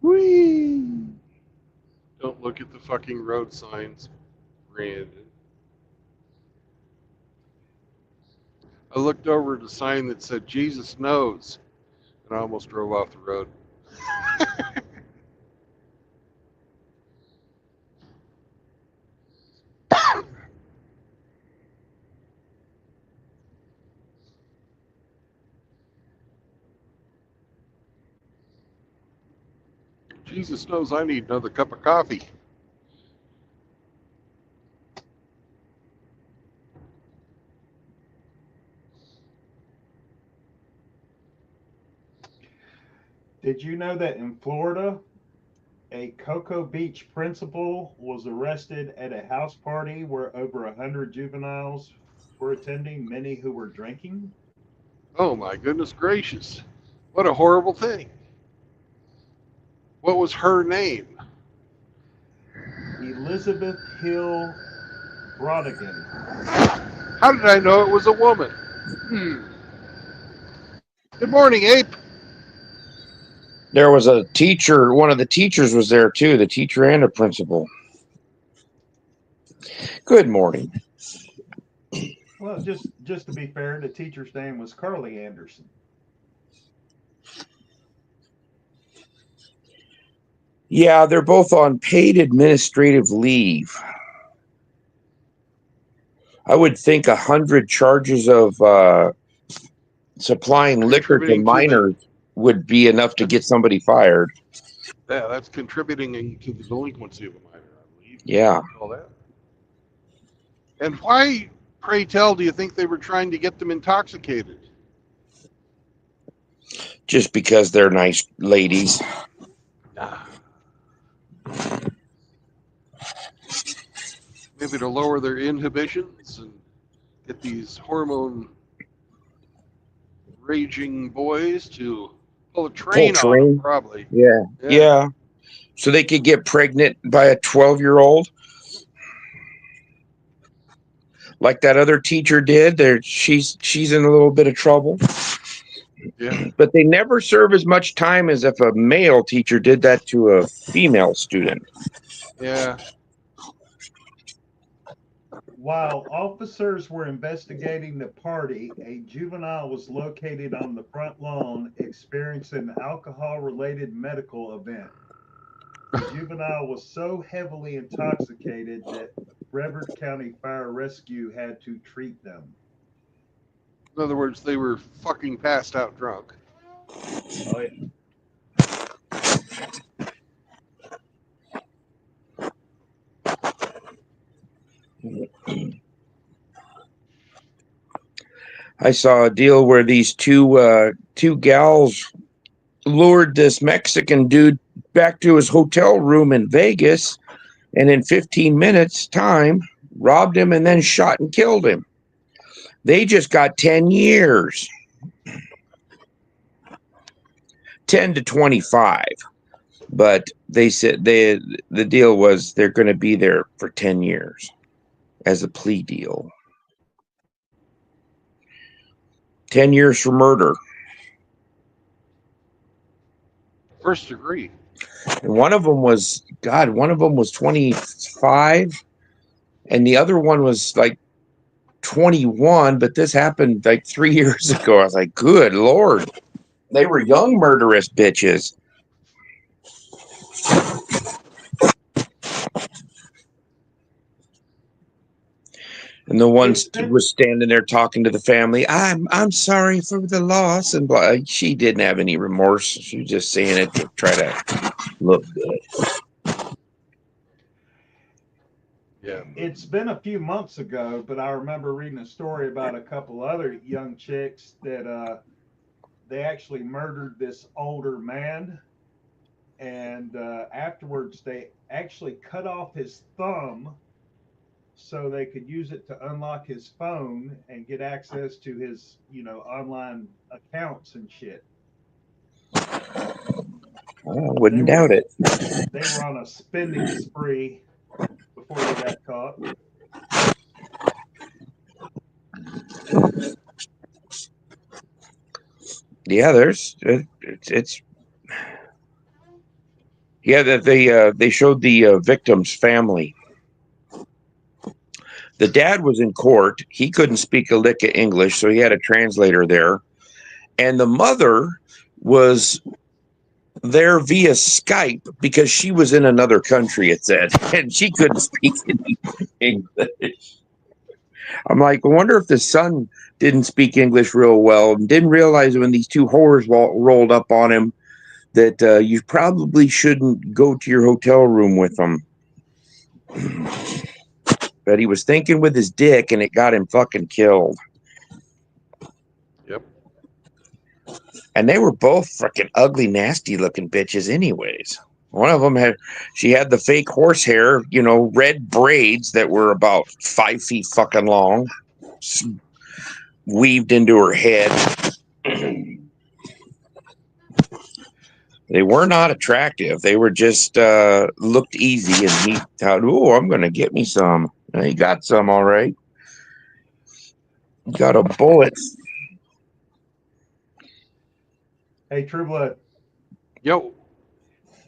Whee! Don't look at the fucking road signs, Brandon. I looked over at a sign that said Jesus knows, and I almost drove off the road. Jesus knows I need another cup of coffee. Did you know that in Florida, a Cocoa Beach principal was arrested at a house party where over 100 juveniles were attending, many who were drinking? Oh my goodness gracious. What a horrible thing. What was her name? Elizabeth Hill Brodigan. How did I know it was a woman? Good morning, Ape. There was a teacher, one of the teachers was there too, the teacher and a principal. Good morning. Well, just to be fair, the teacher's name was Carly Anderson. Yeah, they're both on paid administrative leave. I would think 100 charges of supplying liquor to Contributing to the minors would be enough to get somebody fired. yeah, that's contributing to the delinquency of a minor, I believe. Yeah. Call that. And why, pray tell, do you think they were trying to get them intoxicated? Just because they're nice ladies. Nah. Maybe to lower their inhibitions and get these hormone raging boys to pull a train on them, probably. Yeah. Yeah. So they could get pregnant by a 12-year-old. Like that other teacher did. She's in a little bit of trouble. Yeah. But they never serve as much time as if a male teacher did that to a female student. Yeah. While officers were investigating the party, a juvenile was located on the front lawn experiencing an alcohol-related medical event. The juvenile was so heavily intoxicated that Brevard County Fire Rescue had to treat them. In other words, they were fucking passed out drunk. Oh, yeah. I saw a deal where these two gals lured this Mexican dude back to his hotel room in Vegas, and in 15 minutes time robbed him and then shot and killed him. They just got 10 years. 10 to 25. But they said the deal was they're going to be there for 10 years as a plea deal. 10 years for murder. First degree. And one of them was 25, and the other one was like 21. But this happened like 3 years ago. I was like, good Lord, they were young murderous bitches. And the one was standing there talking to the family. I'm sorry for the loss, and blah. She didn't have any remorse. She was just saying it to try to look good. Yeah. It's been a few months ago, but I remember reading a story about a couple other young chicks that they actually murdered this older man, and afterwards they actually cut off his thumb so they could use it to unlock his phone and get access to his, online accounts and shit. I wouldn't doubt it. They were on a spending spree before they got caught. Yeah, that they showed the victim's family. The dad was in court. He couldn't speak a lick of English, so he had a translator there. And the mother was there via Skype because she was in another country, it said, and she couldn't speak any English. I'm like, I wonder if the son didn't speak English real well and didn't realize when these two whores rolled up on him that you probably shouldn't go to your hotel room with them. But he was thinking with his dick, and it got him fucking killed. Yep. And they were both freaking ugly, nasty looking bitches anyways. One of them had the fake horsehair, red braids that were about 5 feet fucking long, weaved into her head. They were not attractive. They were just looked easy, and he thought, "Oh, I'm going to get me some." And he got some, all right. Got a bullet. Hey, True Blood. Yo.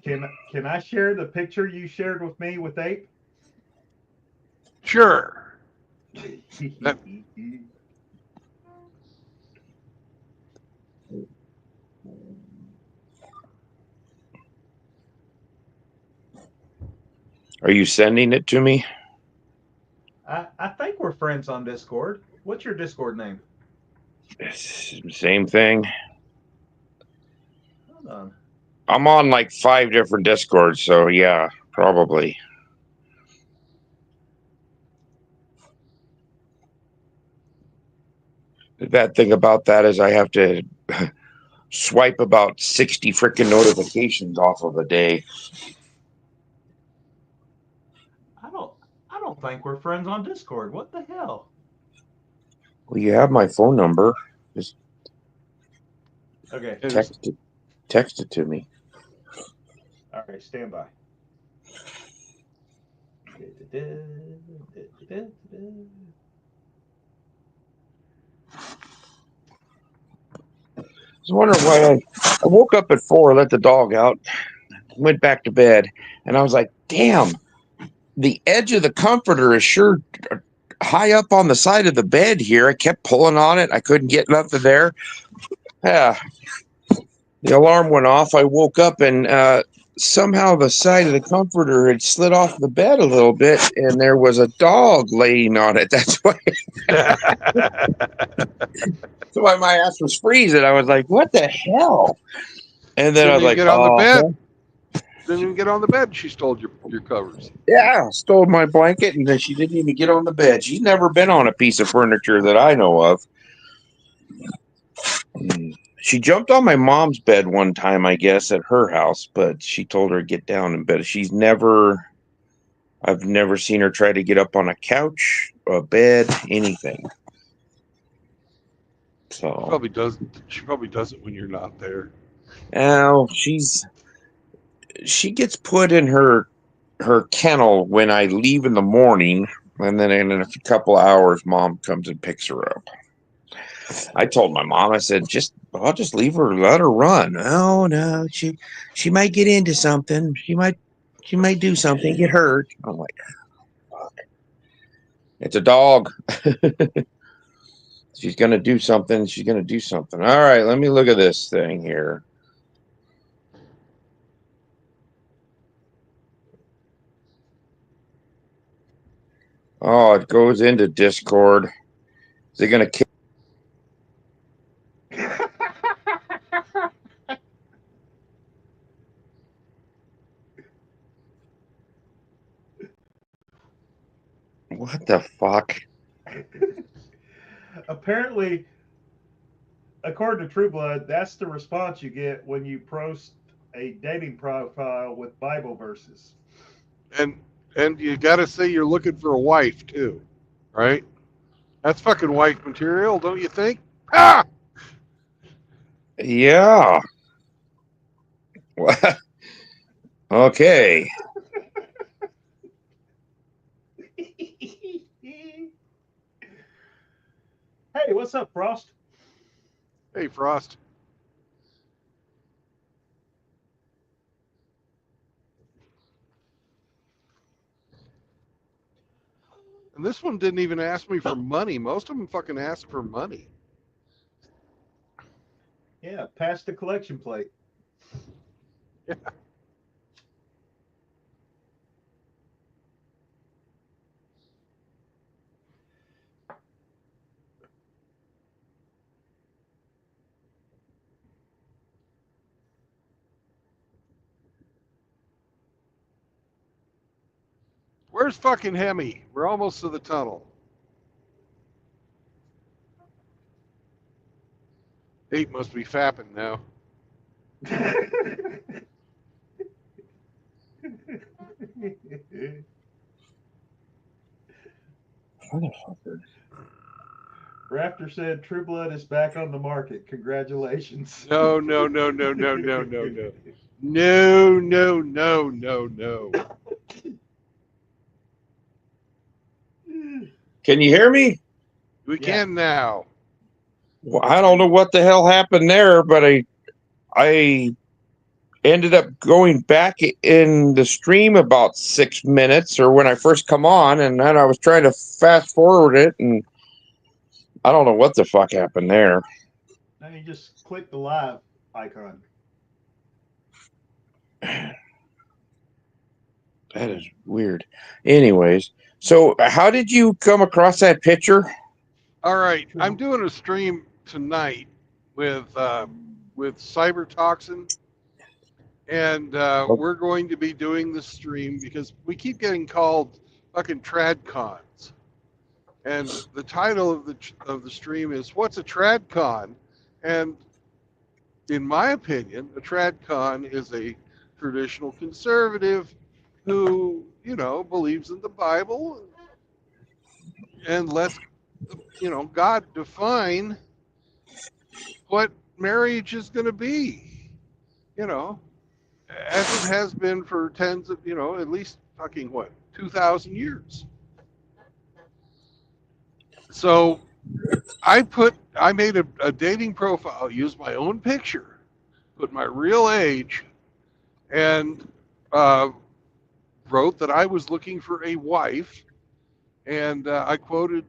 Can I share the picture you shared with me with Ape? Sure. Are you sending it to me? I think we're friends on Discord. What's your Discord name? Same thing. Hold on. I'm on like 5 different Discords, so yeah, probably. The bad thing about that is I have to swipe about 60 freaking notifications off of a day. I don't think we're friends on Discord. What the hell? Well, you have my phone number. Just Okay. text it to me. All right, stand by. I was wondering why I woke up at 4, let the dog out, went back to bed, and I was like, damn, the edge of the comforter is sure high up on the side of the bed here. I kept pulling on it. I couldn't get nothing there. Yeah. The alarm went off. I woke up, and somehow the side of the comforter had slid off the bed a little bit, and there was a dog laying on it. That's why. That's why my ass was freezing. I was like, what the hell? And then I was like, get on the bed. Didn't even get on the bed. She stole your covers. Yeah, stole my blanket, and then she didn't even get on the bed. She's never been on a piece of furniture that I know of. She jumped on my mom's bed one time, I guess, at her house, but she told her to get down in bed. I've never seen her try to get up on a couch, a bed, anything. So She probably does it when you're not there. Now she gets put in her kennel when I leave in the morning, and then in a couple of hours, Mom comes and picks her up. I told my mom, I said, just I'll just leave her, let her run. Oh no, she might get into something. She might do something, get hurt. I'm like, fuck. It's a dog. She's gonna do something. She's gonna do something. All right, let me look at this thing here. Oh, it goes into Discord. Is it gonna kill? What the fuck? Apparently, according to True Blood, that's the response you get when you post a dating profile with Bible verses. And you got to say you're looking for a wife too, right? That's fucking wife material, don't you think? Ah! Yeah. Okay. Hey, what's up, Frost? Hey, Frost. And this one didn't even ask me for money. Most of them fucking ask for money. Yeah, pass the collection plate. Yeah. Where's fucking Hemi? We're almost to the tunnel. 8 must be fapping now. Raptor said True Blood is back on the market. Congratulations. No. No. No. Can you hear me? We Yeah. can now. Well, I don't know what the hell happened there, but I ended up going back in the stream about 6 minutes, or when I first come on, and then I was trying to fast forward it, and I don't know what the fuck happened there. Now you just click the live icon. That is weird. Anyways, so how did you come across that picture? All right, I'm doing a stream tonight with Cybertoxin, and we're going to be doing this stream because we keep getting called fucking tradcons, and the title of the stream is "What's a tradcon?" And in my opinion, a tradcon is a traditional conservative who, you know, believes in the Bible and lets, you know, God define what marriage is going to be, you know, as it has been for tens of, you know, at least fucking what, 2,000 years. So I made a dating profile, used my own picture, put my real age, and wrote that I was looking for a wife, and I quoted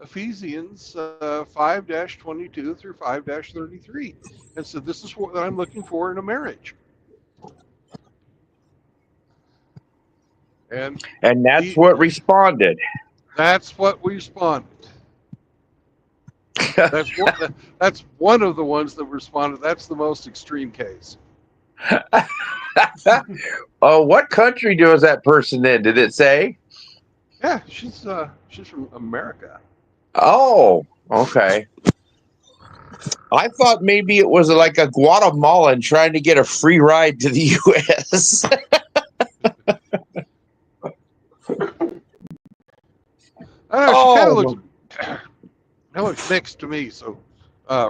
Ephesians 5-22 through 5-33, and said, this is what I'm looking for in a marriage. And that's what responded. That's what we responded. That's one of the ones that responded. That's the most extreme case. What country was that person in? Did it say? Yeah, she's from America. Oh, okay. I thought maybe it was like a Guatemalan trying to get a free ride to the U.S. I don't know, she kind of looks mixed to me, so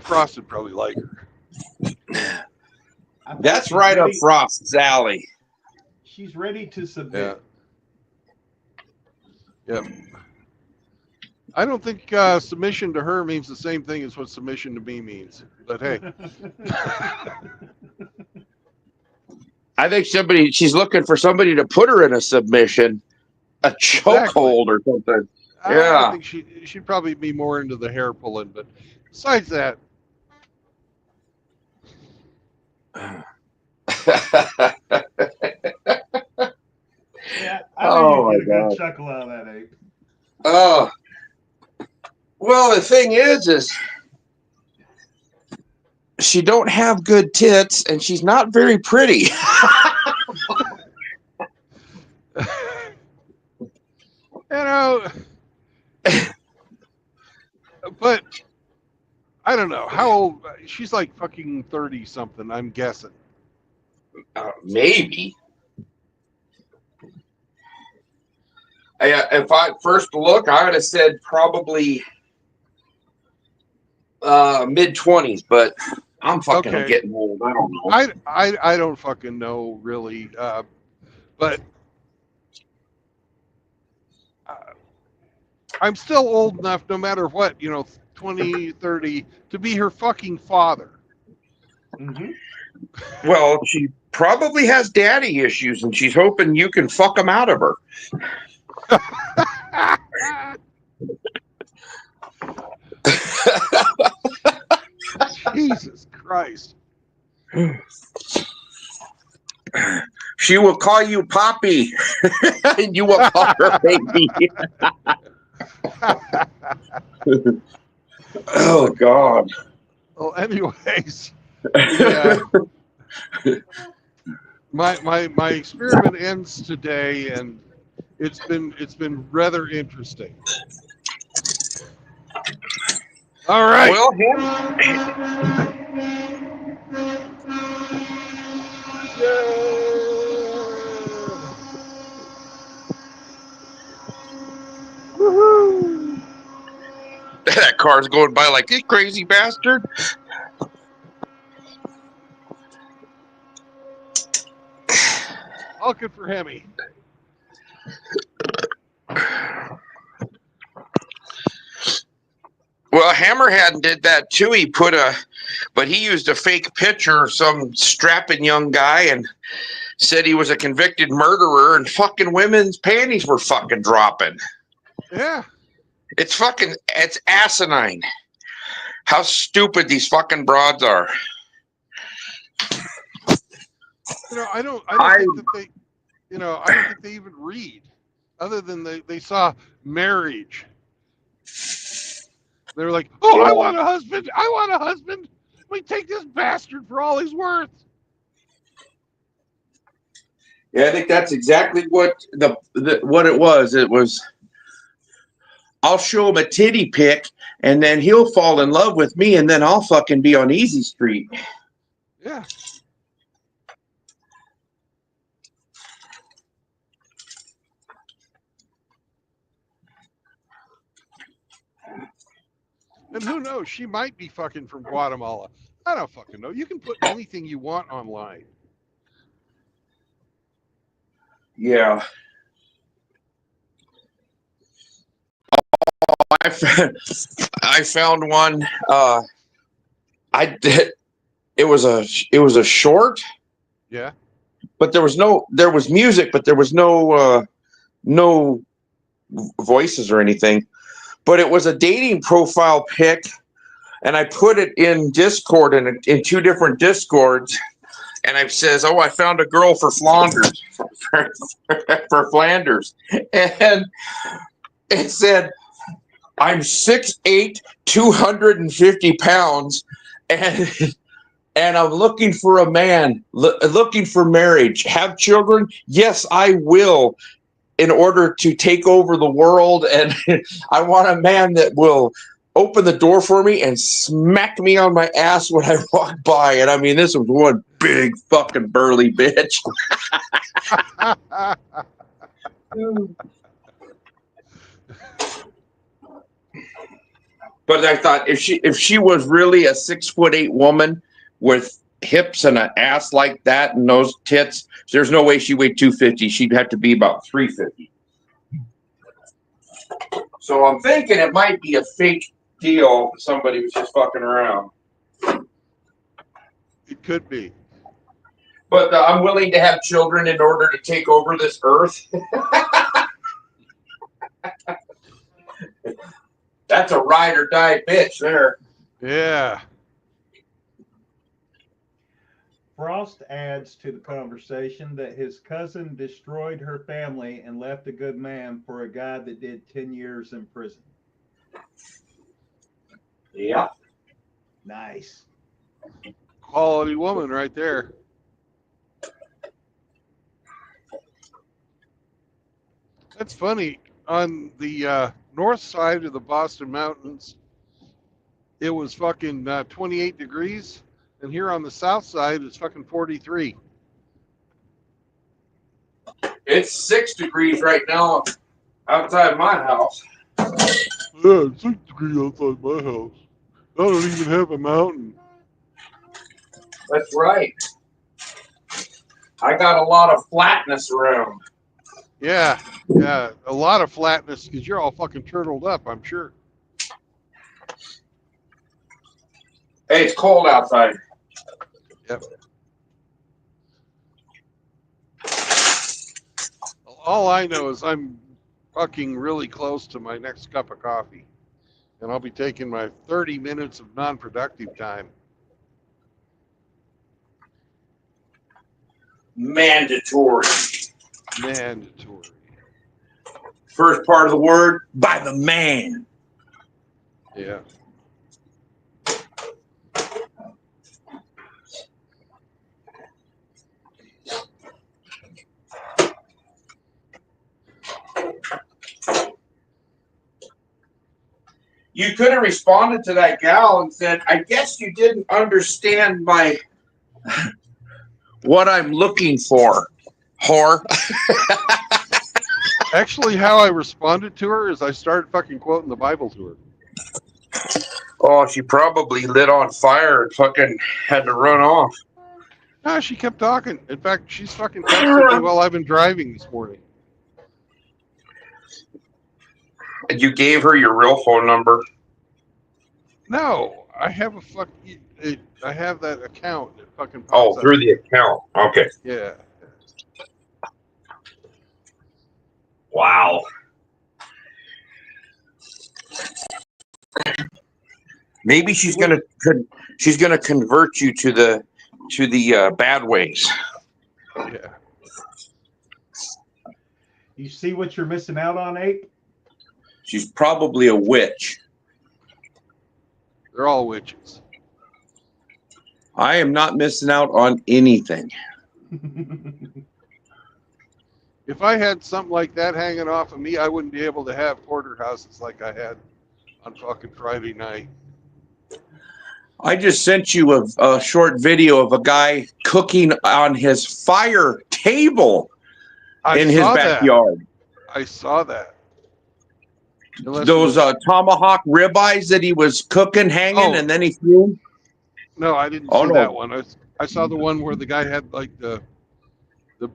Frost would probably like her. That's right up Frost's alley. She's ready to submit. Yeah. Yep. I don't think submission to her means the same thing as what submission to me means. But hey, I think she's looking for somebody to put her in a submission, a chokehold or something. I Yeah. think she'd probably be more into the hair pulling. But besides that, Yeah, I Oh, think you get my a good God. chuckle out of that ape. Oh, well, the thing is she don't have good tits and she's not very pretty. But I don't know how old. She's like fucking 30 something. I'm guessing. Maybe. If I first look, I would have said probably mid-20s, but I'm fucking getting old. I don't know. I don't fucking know really. But I'm still old enough, no matter what, 20, 30, to be her fucking father. Mm-hmm. Well, she probably has daddy issues, and she's hoping you can fuck them out of her. Jesus Christ. She will call you Poppy, and you will call her baby. Oh, God. Well, anyways, yeah. My experiment ends today, and it's been rather interesting. All right. Well, Woohoo! that car's going by like this crazy bastard. All good for Hemi. Well, Hammerhead did that too. But he used a fake picture of some strapping young guy and said he was a convicted murderer, and fucking women's panties were fucking dropping. Yeah. It's asinine. How stupid these fucking broads are. I don't think that they, I don't think they even read, other than they saw marriage. They were like, "Oh, I want a husband! I want a husband! We take this bastard for all he's worth." Yeah, I think that's exactly what what it was. It was, I'll show him a titty pic, and then he'll fall in love with me, and then I'll fucking be on Easy Street. Yeah. And who knows? She might be fucking from Guatemala. I don't fucking know. You can put anything you want online. Yeah. I found one. It was a short. Yeah. But there was music, but there was no voices or anything. But it was a dating profile pic, and I put it in Discord in two different Discords, and I says, "Oh, I found a girl for Flanders, for Flanders," and it said, "I'm 6'8", 250 pounds, and I'm looking for a man, looking for marriage. Have children? Yes, I will. In order to take over the world, and I want a man that will open the door for me and smack me on my ass when I walk by." And I mean, this was one big fucking burly bitch. But I thought if she was really a 6'8" woman with hips and an ass like that and those tits, there's no way she weighed 250. She'd have to be about 350. So I'm thinking it might be a fake deal. Somebody was just fucking around. It could be. But I'm willing to have children in order to take over this earth. That's a ride or die bitch there. Yeah. Frost adds to the conversation that his cousin destroyed her family and left a good man for a guy that did 10 years in prison. Yeah. Nice. Quality woman right there. That's funny. On the north side of the Boston Mountains, it was fucking 28 degrees. And here on the south side, it's fucking 43. It's 6 degrees right now outside my house. Yeah, it's 6 degrees outside my house. I don't even have a mountain. That's right. I got a lot of flatness around. Yeah, yeah, a lot of flatness because you're all fucking turtled up, I'm sure. Hey, it's cold outside. Yep. All I know is I'm fucking really close to my next cup of coffee. And I'll be taking my 30 minutes of non-productive time. Mandatory. Mandatory. First part of the word, by the man. Yeah. You could have responded to that gal and said, I guess you didn't understand my what I'm looking for, whore. Actually, how I responded to her is I started fucking quoting the Bible to her. Oh, she probably lit on fire and fucking had to run off. No, she kept talking. In fact, she's fucking texted me while I've been driving this morning. And you gave her your real phone number. No, I have a I have that account that fucking pops Oh, up. through the account. Okay. Yeah. Wow. Maybe she's gonna convert you to the bad ways. Yeah. You see what you're missing out on, Ape? She's probably a witch. They're all witches. I am not missing out on anything. If I had something like that hanging off of me, I wouldn't be able to have porterhouses like I had on fucking Friday night. I just sent you a short video of a guy cooking on his fire table in his backyard. I saw that. Unless Those tomahawk ribeyes that he was cooking, hanging, and then he threw. No, I didn't see that one. I saw the one where the guy had like the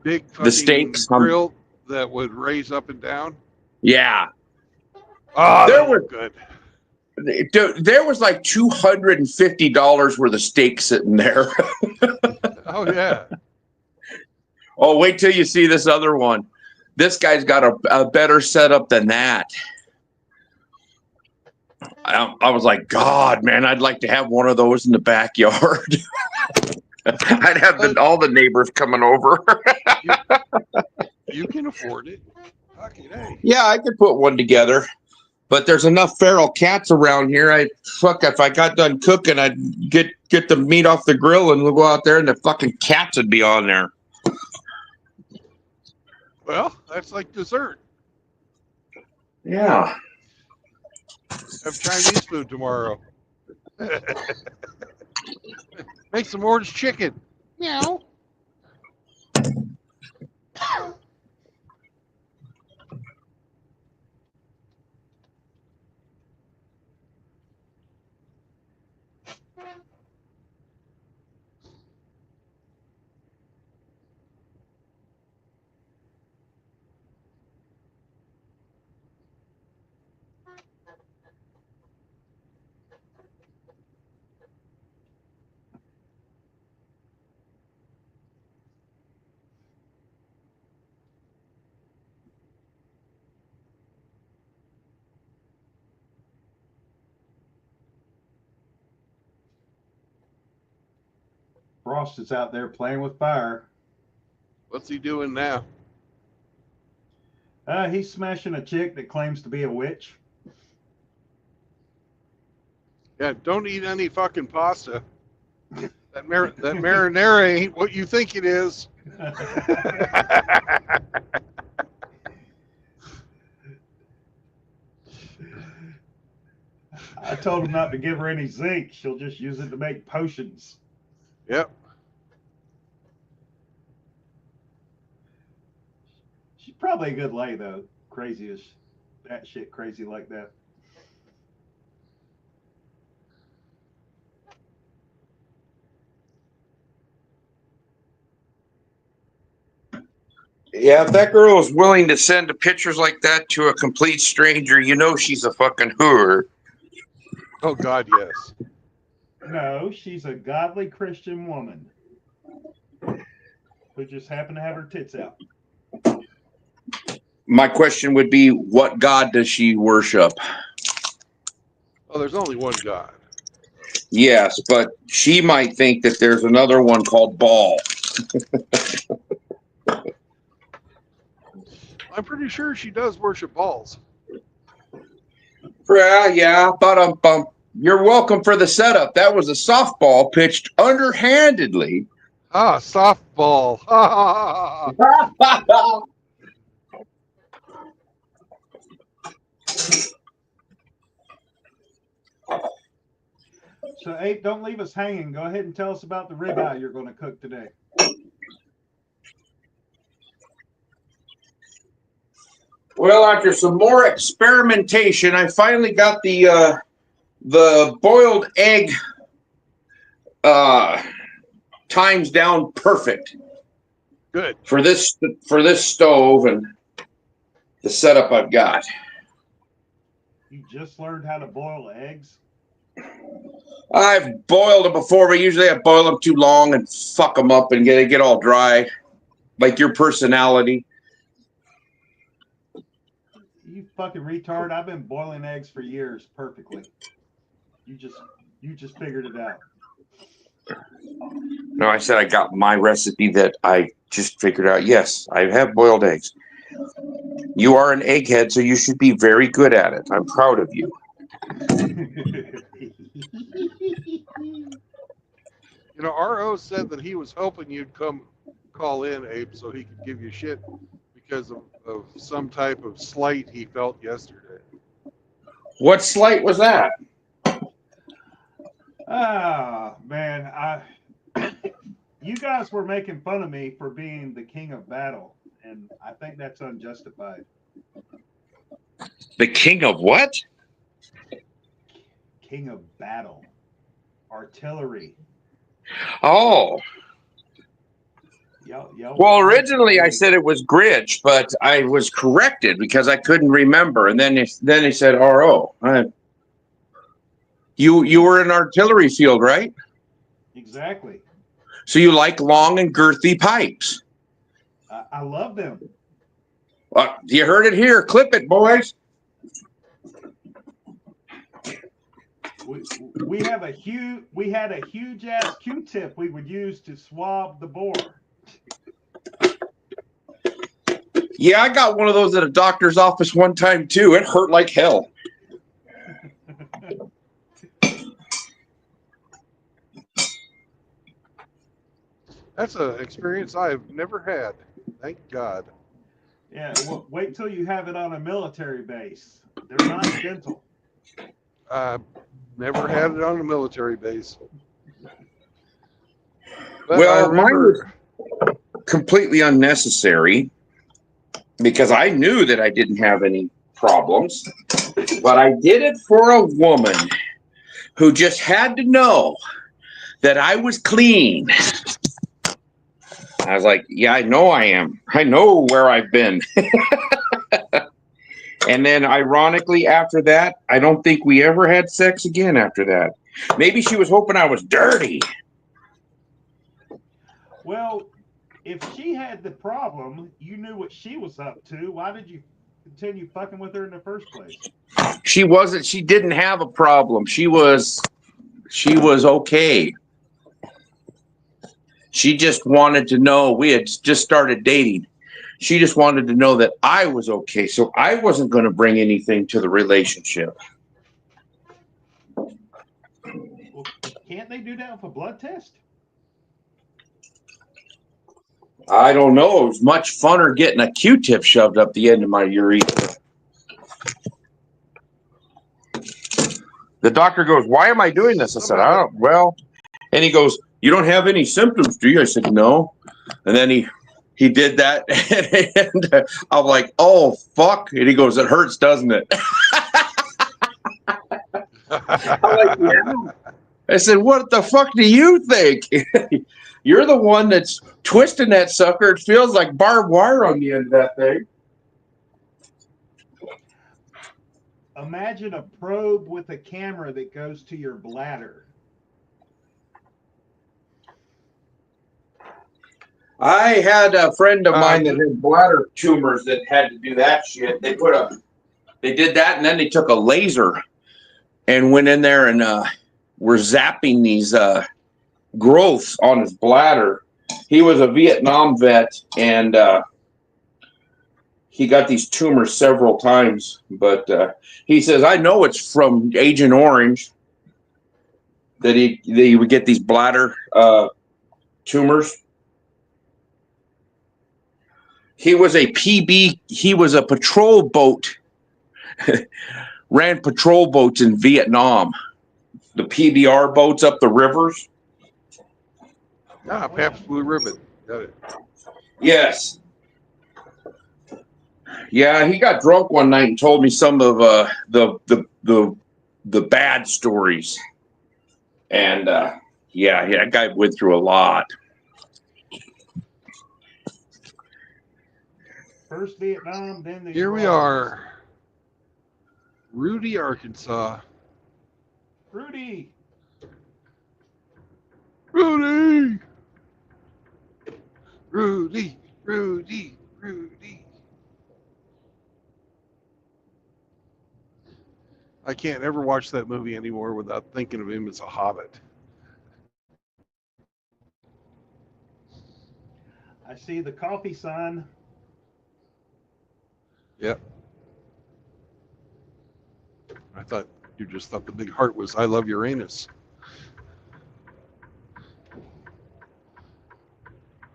big fucking steaks grill that would raise up and down. Yeah. Oh, that looked good. There was like $250 worth of steak sitting there. Oh yeah. Oh, wait till you see this other one. This guy's got a better setup than that. I was like, God, man, I'd like to have one of those in the backyard. I'd have all the neighbors coming over. You can afford it. Fucking hey. Yeah, I could put one together. But there's enough feral cats around here. If I got done cooking, I'd get the meat off the grill and we'll go out there and the fucking cats would be on there. Well, that's like dessert. Yeah. Have Chinese food tomorrow. Make some orange chicken. Meow. Frost is out there playing with fire. What's he doing now? He's smashing a chick that claims to be a witch. Yeah, don't eat any fucking pasta. That marinara ain't what you think it is. I told him not to give her any zinc. She'll just use it to make potions. Yep. She's probably a good lay, though. Crazy as that shit, crazy like that. Yeah, if that girl is willing to send pictures like that to a complete stranger, you know she's a fucking hooer. Oh God, yes. No, she's a godly Christian woman who just happened to have her tits out. My question would be, what God does she worship? Oh, there's only one God. Yes, but she might think that there's another one called Baal. I'm pretty sure she does worship balls. Yeah, but you're welcome for the setup. That was a softball pitched underhandedly. Ah, softball. Ha, ha, ha, ha. So, Abe, don't leave us hanging. Go ahead and tell us about the ribeye you're going to cook today. Well, after some more experimentation, I finally got the boiled egg times down perfect Good. for this stove and the setup I've got. You just learned how to boil eggs? I've boiled them before, but usually I boil them too long and fuck them up and get all dry, like your personality. You fucking retard. I've been boiling eggs for years perfectly. You just figured it out. No, I said I got my recipe that I just figured out. Yes, I have boiled eggs. You are an egghead, so you should be very good at it. I'm proud of you. You know, RO said that he was hoping you'd come call in, Abe, so he could give you shit because of some type of slight he felt yesterday. What slight was that? Ah, man, you guys were making fun of me for being the king of battle, and I think that's unjustified. The king of what? King of battle. Artillery. Oh. Yo, Well, originally I said it was Grinch, but I was corrected because I couldn't remember. And then he said RO. You were in artillery field, right? Exactly. So you like long and girthy pipes. I love them. You heard it here. Clip it, boys. We had a huge ass Q-tip we would use to swab the boar. Yeah, I got one of those at a doctor's office one time too. It hurt like hell. That's an experience I've never had. Thank God. Yeah, well, wait till you have it on a military base. They're not gentle. Never had it on a military base. But Well, mine was completely unnecessary because I knew that I didn't have any problems, but I did it for a woman who just had to know that I was clean. I was like, yeah, I know I am. I know where I've been. And then ironically after that, I don't think we ever had sex again after that. Maybe she was hoping I was dirty. Well, if she had the problem, you knew what she was up to. Why did you continue fucking with her in the first place? She didn't have a problem. She was okay. She just wanted to know, we had just started dating. She just wanted to know that I was okay. So I wasn't going to bring anything to the relationship. Well, can't they do that with a blood test? I don't know. It was much funner getting a Q-tip shoved up the end of my urethra. The doctor goes, "Why am I doing this?" I said, "I don't." Well, and he goes, "You don't have any symptoms, do you?" I said, "No." And then he did that, and I'm like, "Oh fuck!" And he goes, "It hurts, doesn't it?" I'm like, "Yeah." I said, "What the fuck do you think?" You're the one that's twisting that sucker. It feels like barbed wire on the end of that thing. Imagine a probe with a camera that goes to your bladder. I had a friend of mine that had bladder tumors that had to do that shit. They did that, and then they took a laser and went in there and were zapping these growths on his bladder. He was a Vietnam vet, and he got these tumors several times. But he says, "I know it's from Agent Orange that he would get these bladder tumors." He was a PB. He was a patrol boat. Ran patrol boats in Vietnam. The PBR boats up the rivers. Pabst Blue Ribbon. Got it. Yes. Yeah, he got drunk one night and told me some of the bad stories. And yeah, that guy went through a lot. First Vietnam, then the Here we are. Rudy, Arkansas. Rudy. Rudy! Rudy, Rudy, Rudy. I can't ever watch that movie anymore without thinking of him as a hobbit. I see the coffee sign. Yep. I thought you just thought the big heart was "I love Uranus."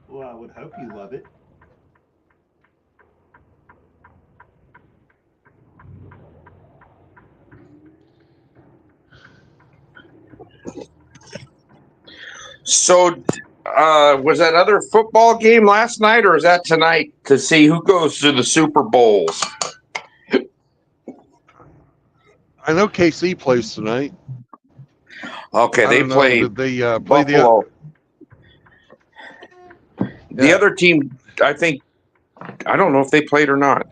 Well, I would hope you love it. So, was that other football game last night, or is that tonight to see who goes to the Super Bowls? I know KC plays tonight. Okay, they play. Did they play Buffalo. The Yeah. other team, I think, I don't know if they played or not.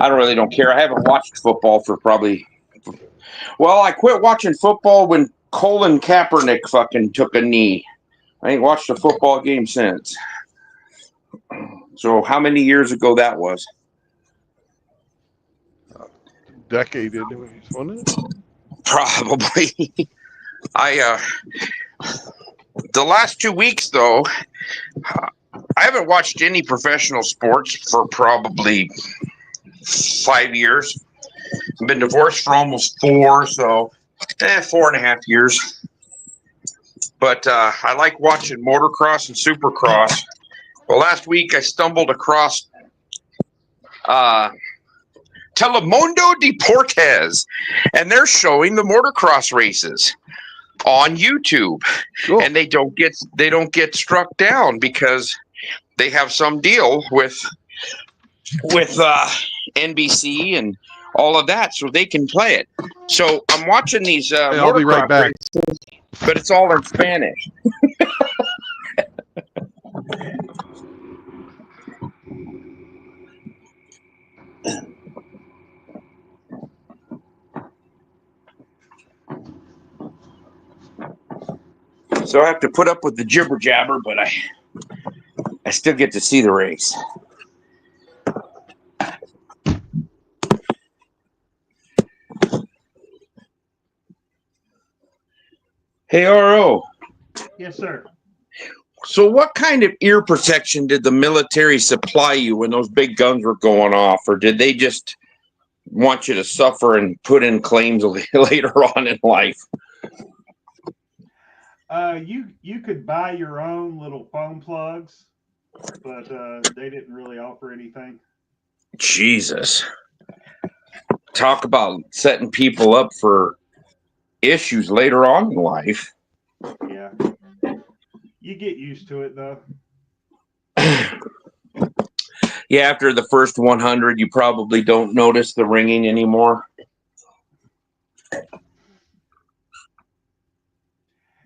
I don't care. I haven't watched football for probably. Well, I quit watching football when Colin Kaepernick fucking took a knee. I ain't watched a football game since. So how many years ago that was? decade anyways, wasn't it? Probably. The last 2 weeks though, I haven't watched any professional sports for probably 5 years. I've been divorced for almost 4, so 4.5 years. But I like watching motocross and supercross. Well, last week I stumbled across Telemundo Deportes, and they're showing the motocross races on YouTube. Cool. And they don't get struck down because they have some deal with NBC and all of that, so they can play it. So I'm watching these Hey, I'll be right motocross back. races, but it's all in Spanish. So I have to put up with the jibber jabber, but I still get to see the race. Hey, RO. Yes, sir. So, what kind of ear protection did the military supply you when those big guns were going off, or did they just want you to suffer and put in claims later on in life? You could buy your own little phone plugs, but they didn't really offer anything. Jesus. Talk about setting people up for issues later on in life. Yeah. You get used to it though. Yeah, after the first 100, you probably don't notice the ringing anymore.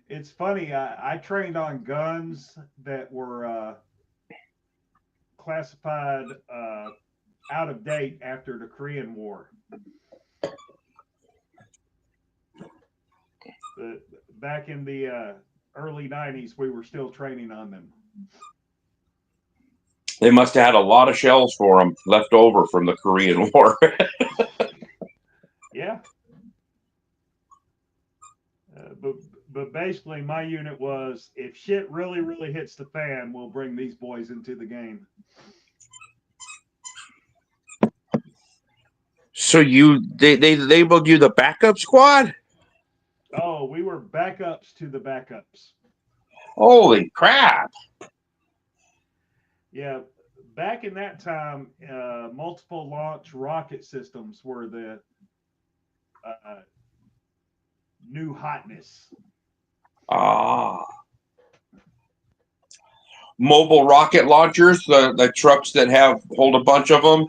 It's funny. I trained on guns that were classified out of date after the Korean War. Back in the early 90s, we were still training on them. They must have had a lot of shells for them left over from the Korean War. Yeah. But basically, my unit was, if shit really, really hits the fan, we'll bring these boys into the game. So they labeled you the backup squad? Oh, we were backups to the backups. Holy crap. Yeah, back in that time, multiple launch rocket systems were the new hotness. Mobile rocket launchers, the trucks that hold a bunch of them.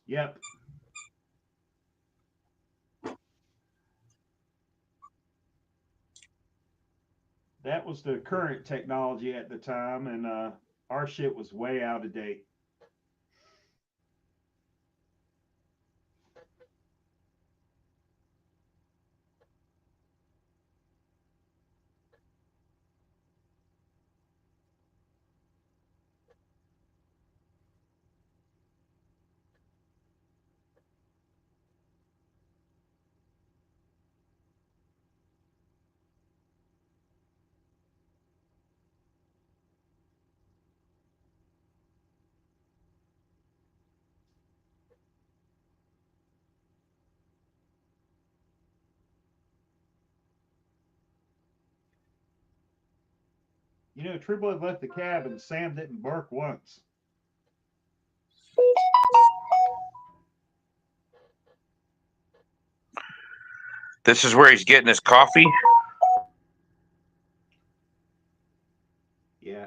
Yep. That was the current technology at the time, and our shit was way out of date. You know, True Blood left the cab and Sam didn't bark once. This is where he's getting his coffee. Yeah.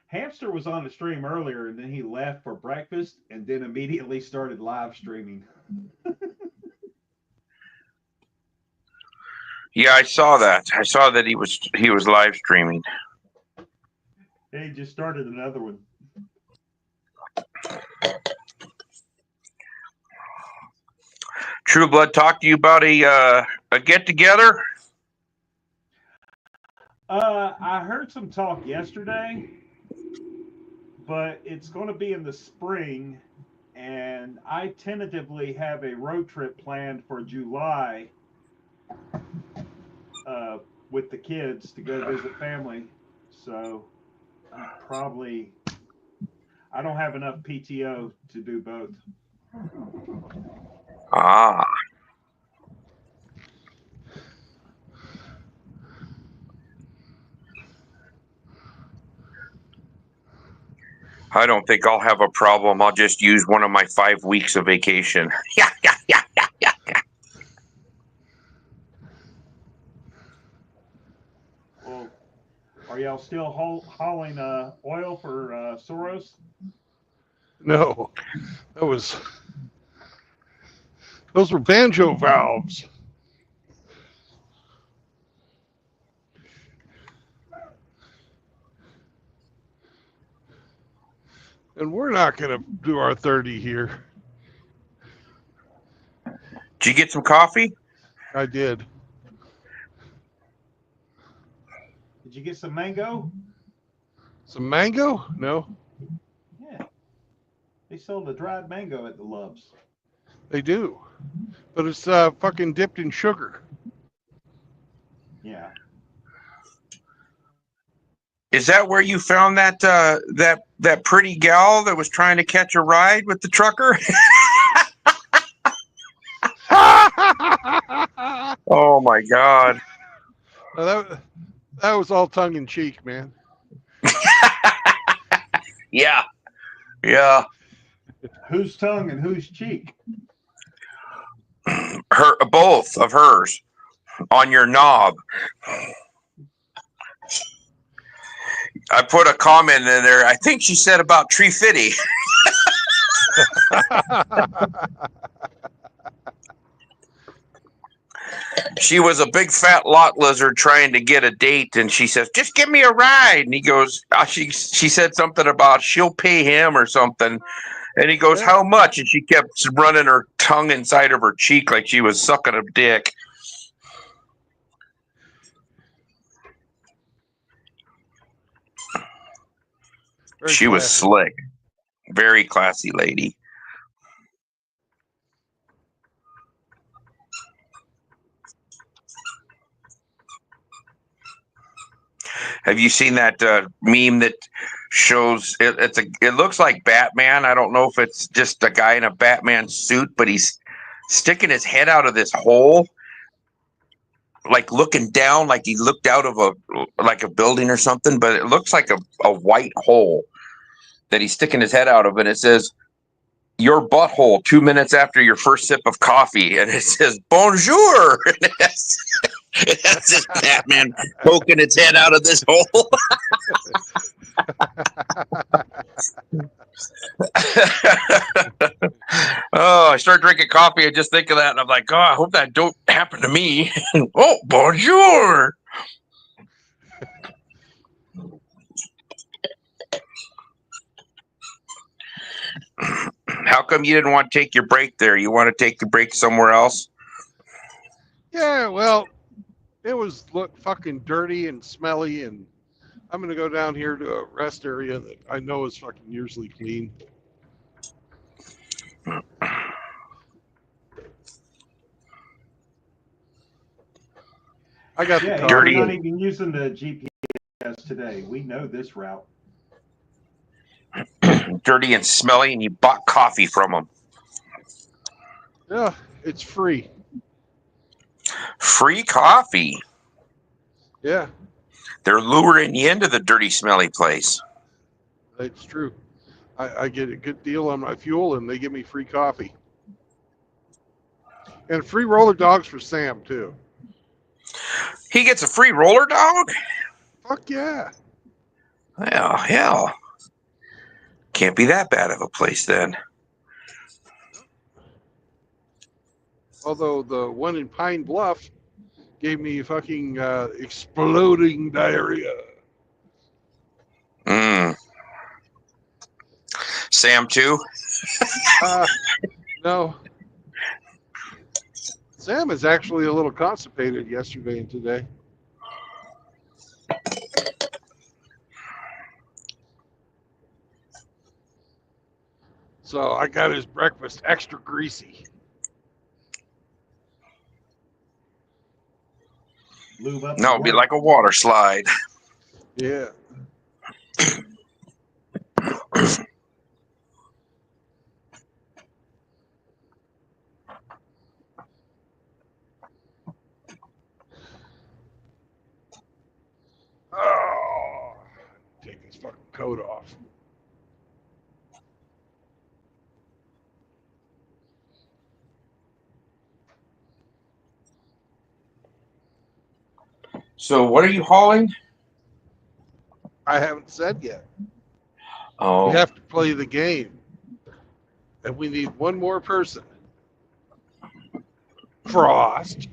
Hamster was on the stream earlier and then he left for breakfast and then immediately started live streaming. Yeah, I saw that. I saw that he was live streaming. He just started another one. True Blood talked to you about a get together? I heard some talk yesterday, but it's going to be in the spring, and I tentatively have a road trip planned for July with the kids to go visit family. So I don't have enough PTO to do both. Ah. I don't think I'll have a problem. I'll just use one of my 5 weeks of vacation. Yeah. Well, are y'all still hauling oil for Soros? No, those were banjo valves. And we're not going to do our 30 here. Did you get some coffee? I did. Did you get some mango? Some mango? No, Yeah. They sold the dried mango at the Loves. they do. But it's fucking dipped in sugar. Yeah. Is that where you found that that pretty gal that was trying to catch a ride with the trucker? Oh my God! Now that was all tongue in cheek, man. Yeah, yeah. Whose tongue and whose cheek? Both of hers on your knob. I put a comment in there. I think she said about Tree Fitty. She was a big fat lot lizard trying to get a date, and she says, "Just give me a ride." And he goes, she said something about she'll pay him or something. And he goes, "How much?" And she kept running her tongue inside of her cheek like she was sucking a dick. She was slick. Very classy lady. Have you seen that meme that shows it? It looks like Batman. I don't know if it's just a guy in a Batman suit, but he's sticking his head out of this hole, like looking down, like he looked out of a building or something. But it looks like a white hole that he's sticking his head out of, and it says, "Your butthole 2 minutes after your first sip of coffee," and it says "Bonjour." It has this Batman poking its head out of this hole. Oh, I start drinking coffee and just think of that, and I'm like, oh, I hope that don't happen to me. Oh, bonjour. How come you didn't want to take your break there? You want to take the break somewhere else? Yeah, well, it was fucking dirty and smelly, and I'm gonna go down here to a rest area that I know is fucking usually clean. I got the Yeah, coffee. we're not even using the GPS today. We know this route. Dirty and smelly, and you bought coffee from them. Yeah, it's free. Free coffee. Yeah, They're luring you into the dirty, smelly place. that's true. I get a good deal on my fuel, and they give me free coffee. And free roller dogs for Sam, too. He gets a free roller dog? Fuck yeah. Well, hell. Can't be that bad of a place then. Although the one in Pine Bluff gave me fucking exploding diarrhea. Sam, too? No. Sam is actually a little constipated yesterday and today. So I got his breakfast extra greasy. Lube up. No, it'd be like a water slide. Yeah. Oh, take his fucking coat off. So what are you hauling? I haven't said yet. Oh, We have to play the game. And we need one more person. Frost.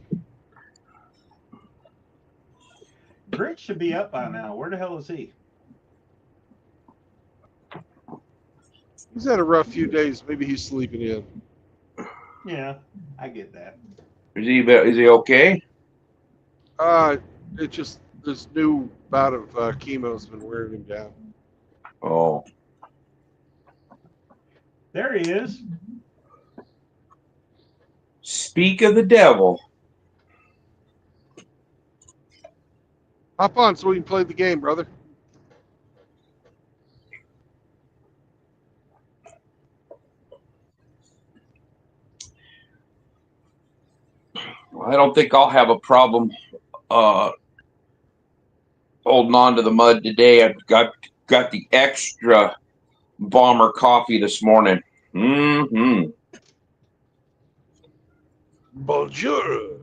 Grit should be up by now. Where the hell is he? He's had a rough few days. Maybe he's sleeping in. Yeah, I get that. is he okay? It just this new bout of chemo's been wearing him down. Oh, There he is. speak of the devil. Hop on so we can play the game, brother. I don't think I'll have a problem holding on to the mud today. I've got the extra bomber coffee this morning. Mm-hmm. Bonjour.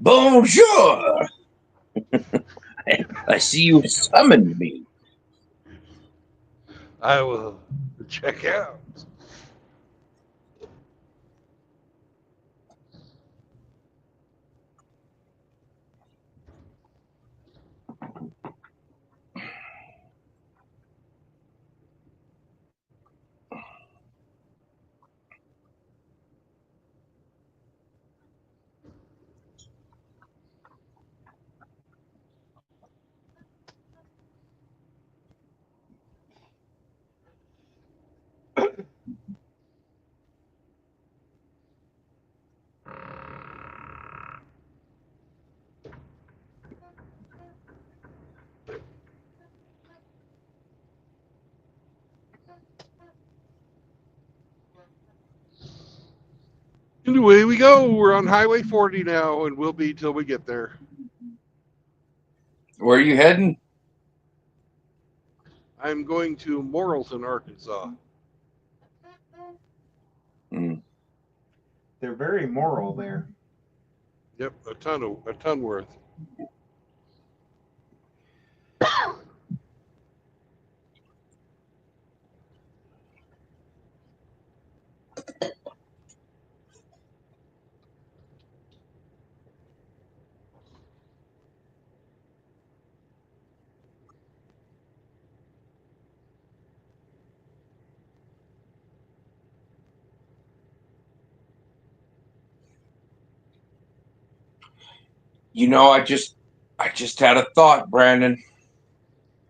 Bonjour. I see you summoned me. I will check out. And away we go. We're on Highway 40 now, and we'll be till we get there. Where are you heading? I'm going to Morrilton, Arkansas. Mm. They're very moral there. Yep, a ton worth. You know, I just had a thought, Brandon.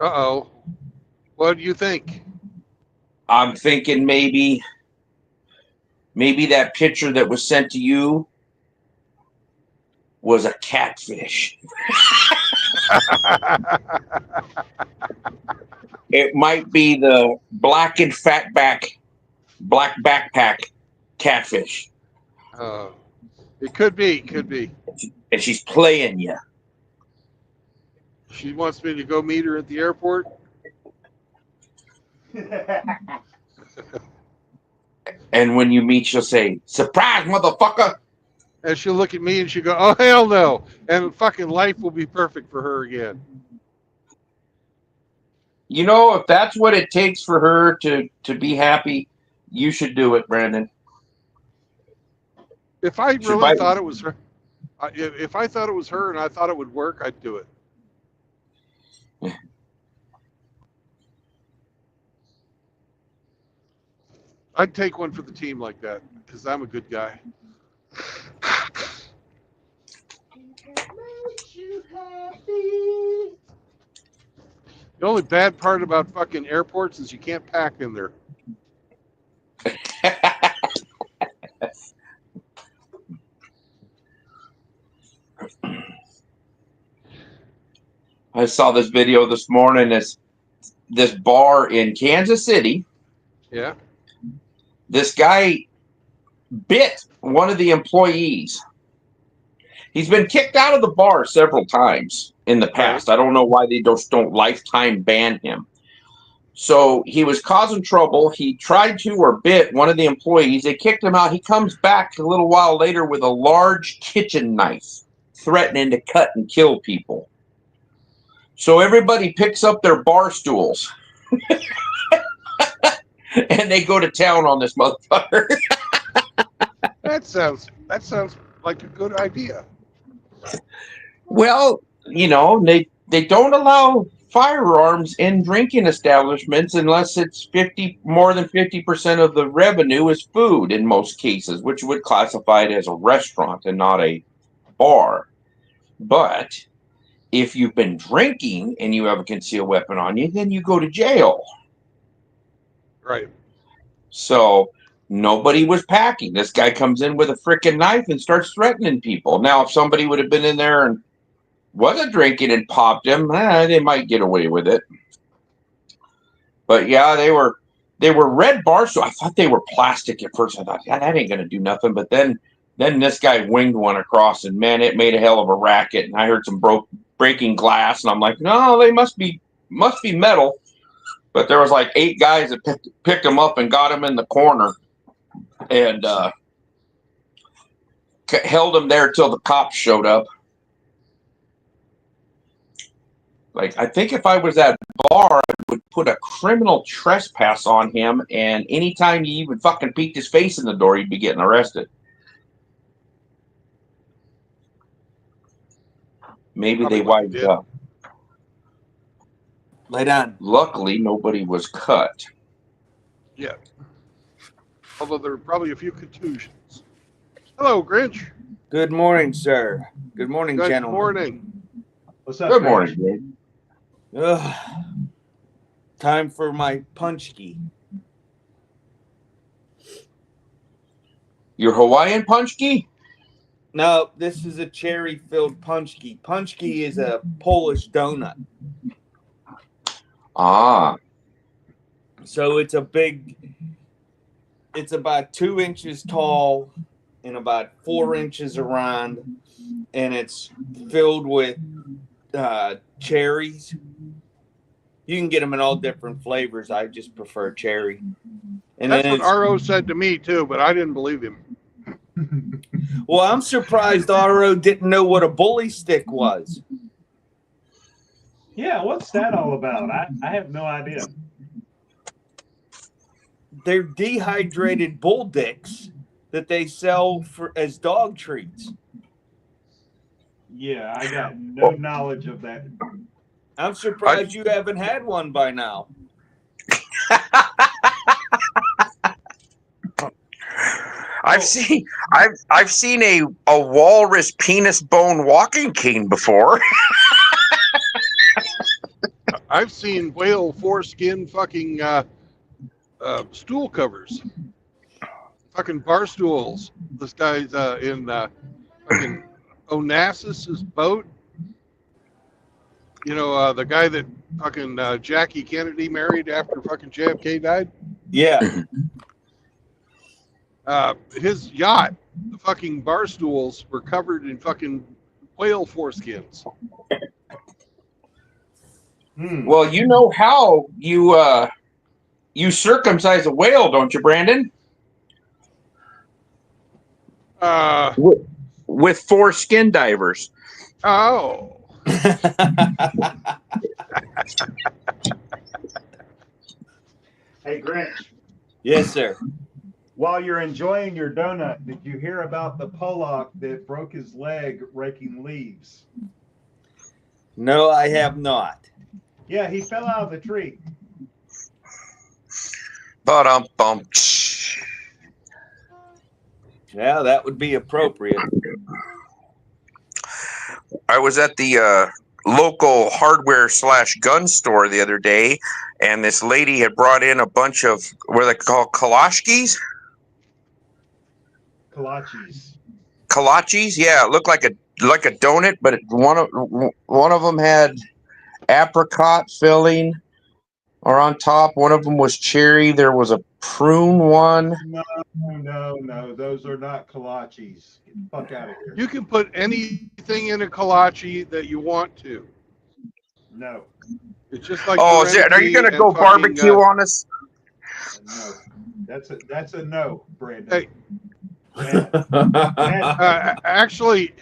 Uh-oh. What do you think? I'm thinking maybe that picture that was sent to you was a catfish. It might be the black and black backpack catfish. It could be. And she's playing you. She wants me to go meet her at the airport. And when you meet, she'll say, "Surprise, motherfucker." And she'll look at me and she'll go, "Oh, hell no." And fucking life will be perfect for her again. You know, if that's what it takes for her to be happy, you should do it, Brandon. If I really thought it was her, if I thought it was her and I thought it would work, I'd do it. I'd take one for the team like that because I'm a good guy. The only bad part about fucking airports is you can't pack in there. I saw this video this morning. This bar in Kansas City. Yeah. This guy bit one of the employees. He's been kicked out of the bar several times in the past. I don't know why they don't lifetime ban him. So he was causing trouble. He tried to or bit one of the employees. They kicked him out. He comes back a little while later with a large kitchen knife, threatening to cut and kill people. So everybody picks up their bar stools and they go to town on this motherfucker. That sounds like a good idea. Well, you know, they don't allow firearms in drinking establishments unless it's more than 50% of the revenue is food in most cases, which would classify it as a restaurant and not a bar. But if you've been drinking and you have a concealed weapon on you, then you go to jail. Right. So nobody was packing. This guy comes in with a freaking knife and starts threatening people. Now, if somebody would have been in there and wasn't drinking and popped him, they might get away with it. But yeah, they were red bar stools. I thought they were plastic at first. I thought, yeah, that ain't gonna do nothing. But then Then this guy winged one across, and man, it made a hell of a racket. And I heard some breaking glass, and I'm like, no, they must be metal. But there was like 8 guys that picked him up and got him in the corner, and held him there till the cops showed up. Like, I think if I was at bar, I would put a criminal trespass on him, and anytime he even fucking peeked his face in the door, he'd be getting arrested. Maybe Probably they what they wised did. up. Lay down. Luckily, nobody was cut. Yeah. Although there are probably a few contusions. Hello, Grinch. Good morning, sir. Good morning, Good gentlemen. morning. What's up? Good Grinch? morning, Dave. Ugh. Time for my punchki. Your Hawaiian punchki? No, this is a cherry-filled punchki. Punchki is a Polish donut. Ah, So it's about 2 inches tall and about 4 inches around, and it's filled with cherries. You can get them in all different flavors. I just prefer cherry. And That's then what it's- R.O. said to me, too, but I didn't believe him. well, I'm surprised RO didn't know what a bully stick was. Yeah, what's that all about? I have no idea. They're dehydrated bull dicks that they sell as dog treats. Yeah, I got no knowledge of that. I'm surprised you haven't had one by now. I've seen a walrus penis bone walking cane before. I've seen whale foreskin fucking stool covers. Fucking bar stools. This guy's in fucking Onassis' boat. You know, the guy that fucking Jackie Kennedy married after fucking JFK died? Yeah. His yacht, the fucking bar stools were covered in fucking whale foreskins. Well, you know how you circumcise a whale, don't you, Brandon? With 4 skin divers. Oh. Hey, Grinch, Yes, sir. while you're enjoying your donut, did you hear about the Pollock that broke his leg raking leaves? No, I have not. Yeah, he fell out of the tree. Ba-dum-bum. Yeah, that would be appropriate. I was at the local hardware/gun store the other day, and this lady had brought in a bunch of what are they called, kalashkis? Kolaches. Kolaches? Yeah, it looked like a donut, but one of them had apricot filling, or on top. One of them was cherry. There was a prune one. No, those are not kolaches. Get the fuck out of here. You can put anything in a kolache that you want to. No, It's just like. Oh, are you gonna Serenity go and fucking, barbecue on us? no. That's a no, Brandon. Hey. Bad. Actually,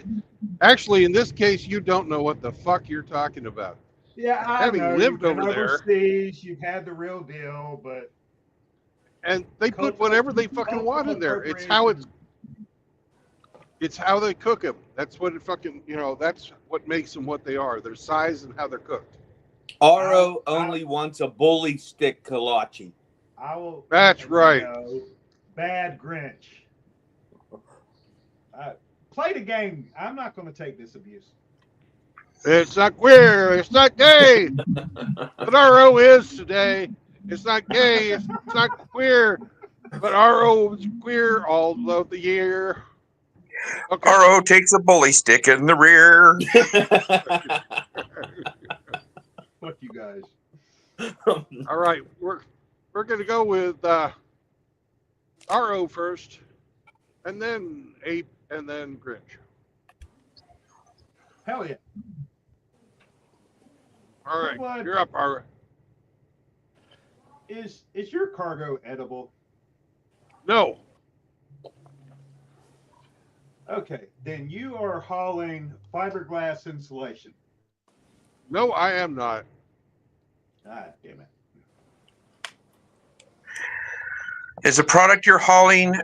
in this case, you don't know what the fuck you're talking about. Yeah, I having know. lived You've been over there- overseas, you've had the real deal, but And they put whatever they fucking want in there. It's how they cook them. That's what it fucking, that's what makes them what they are. Their size and how they're cooked. RO only wants a bully stick kolache. I will. That's right. No, bad Grinch. Play the game. I'm not going to take this abuse. It's not queer. It's not gay. But RO is today. It's not gay. It's not queer. But RO is queer all of the year. Okay. RO takes a bully stick in the rear. Fuck you guys. All right. We're going to go with RO first, and then and then Grinch. Hell yeah. All right, What? you're up, Ira. Is your cargo edible? No, Okay, then you are hauling fiberglass insulation. no, I am not. Ah, damn it. Is the product you're hauling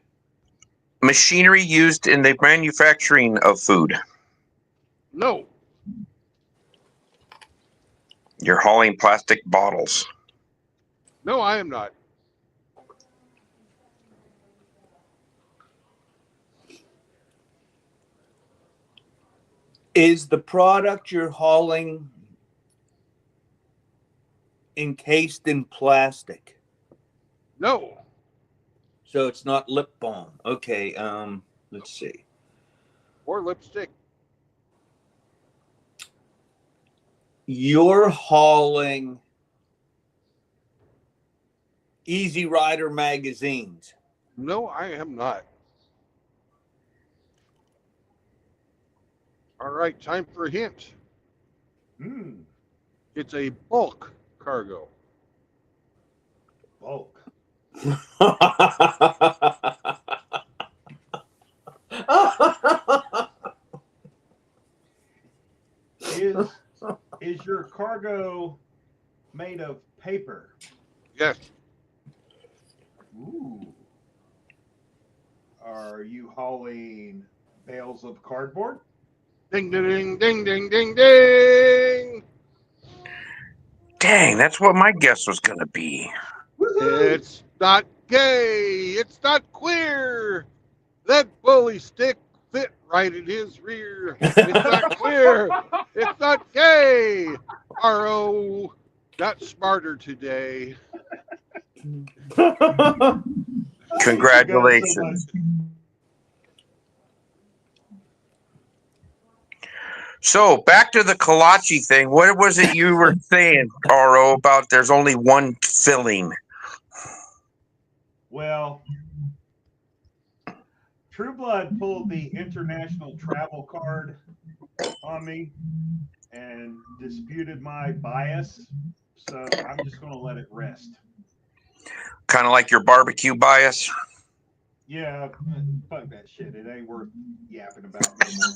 machinery used in the manufacturing of food? No, You're hauling plastic bottles. no, I am not. Is the product you're hauling encased in plastic? No, So it's not lip balm. Okay, let's see. or lipstick. You're hauling Easy Rider magazines. No, I am not. All right, time for a hint. Hmm, It's a bulk cargo. bulk. Is your cargo made of paper? Yes, Ooh. Are you hauling bales of cardboard? ding, ding, ding, ding, ding, ding, ding. Dang, that's what my guess was going to be. It's not gay. It's not queer. That bully stick fit right in his rear. It's not queer. It's not gay. R.O. got smarter today. Congratulations. So back to the kolache thing. What was it you were saying, Ro, about there's only one filling? Well, True Blood pulled the international travel card on me and disputed my bias. So I'm just going to let it rest. Kind of like your barbecue bias. Yeah, fuck that shit. It ain't worth yapping about no more.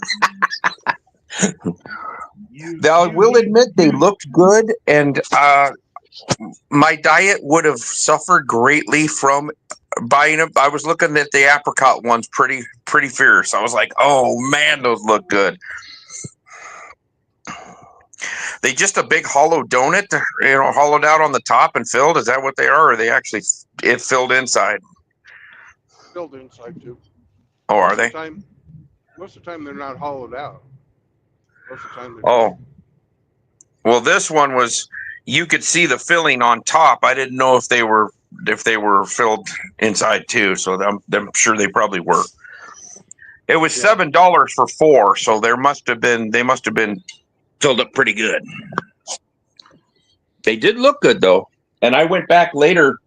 I will admit they looked good, and my diet would have suffered greatly from buying them. I was looking at the apricot ones, pretty fierce. I was like, oh man, those look good. They just a big hollow donut, hollowed out on the top and filled. Is that what they are? Or are they actually filled inside? Filled inside too. Oh, are they? Most of the time they're not hollowed out. Most of the time they're Oh, well, this one was. You could see the filling on top. I didn't know if they were filled inside too. So I'm sure they probably were. It was $7 for 4, so they must have been filled up pretty good. They did look good though, and I went back later.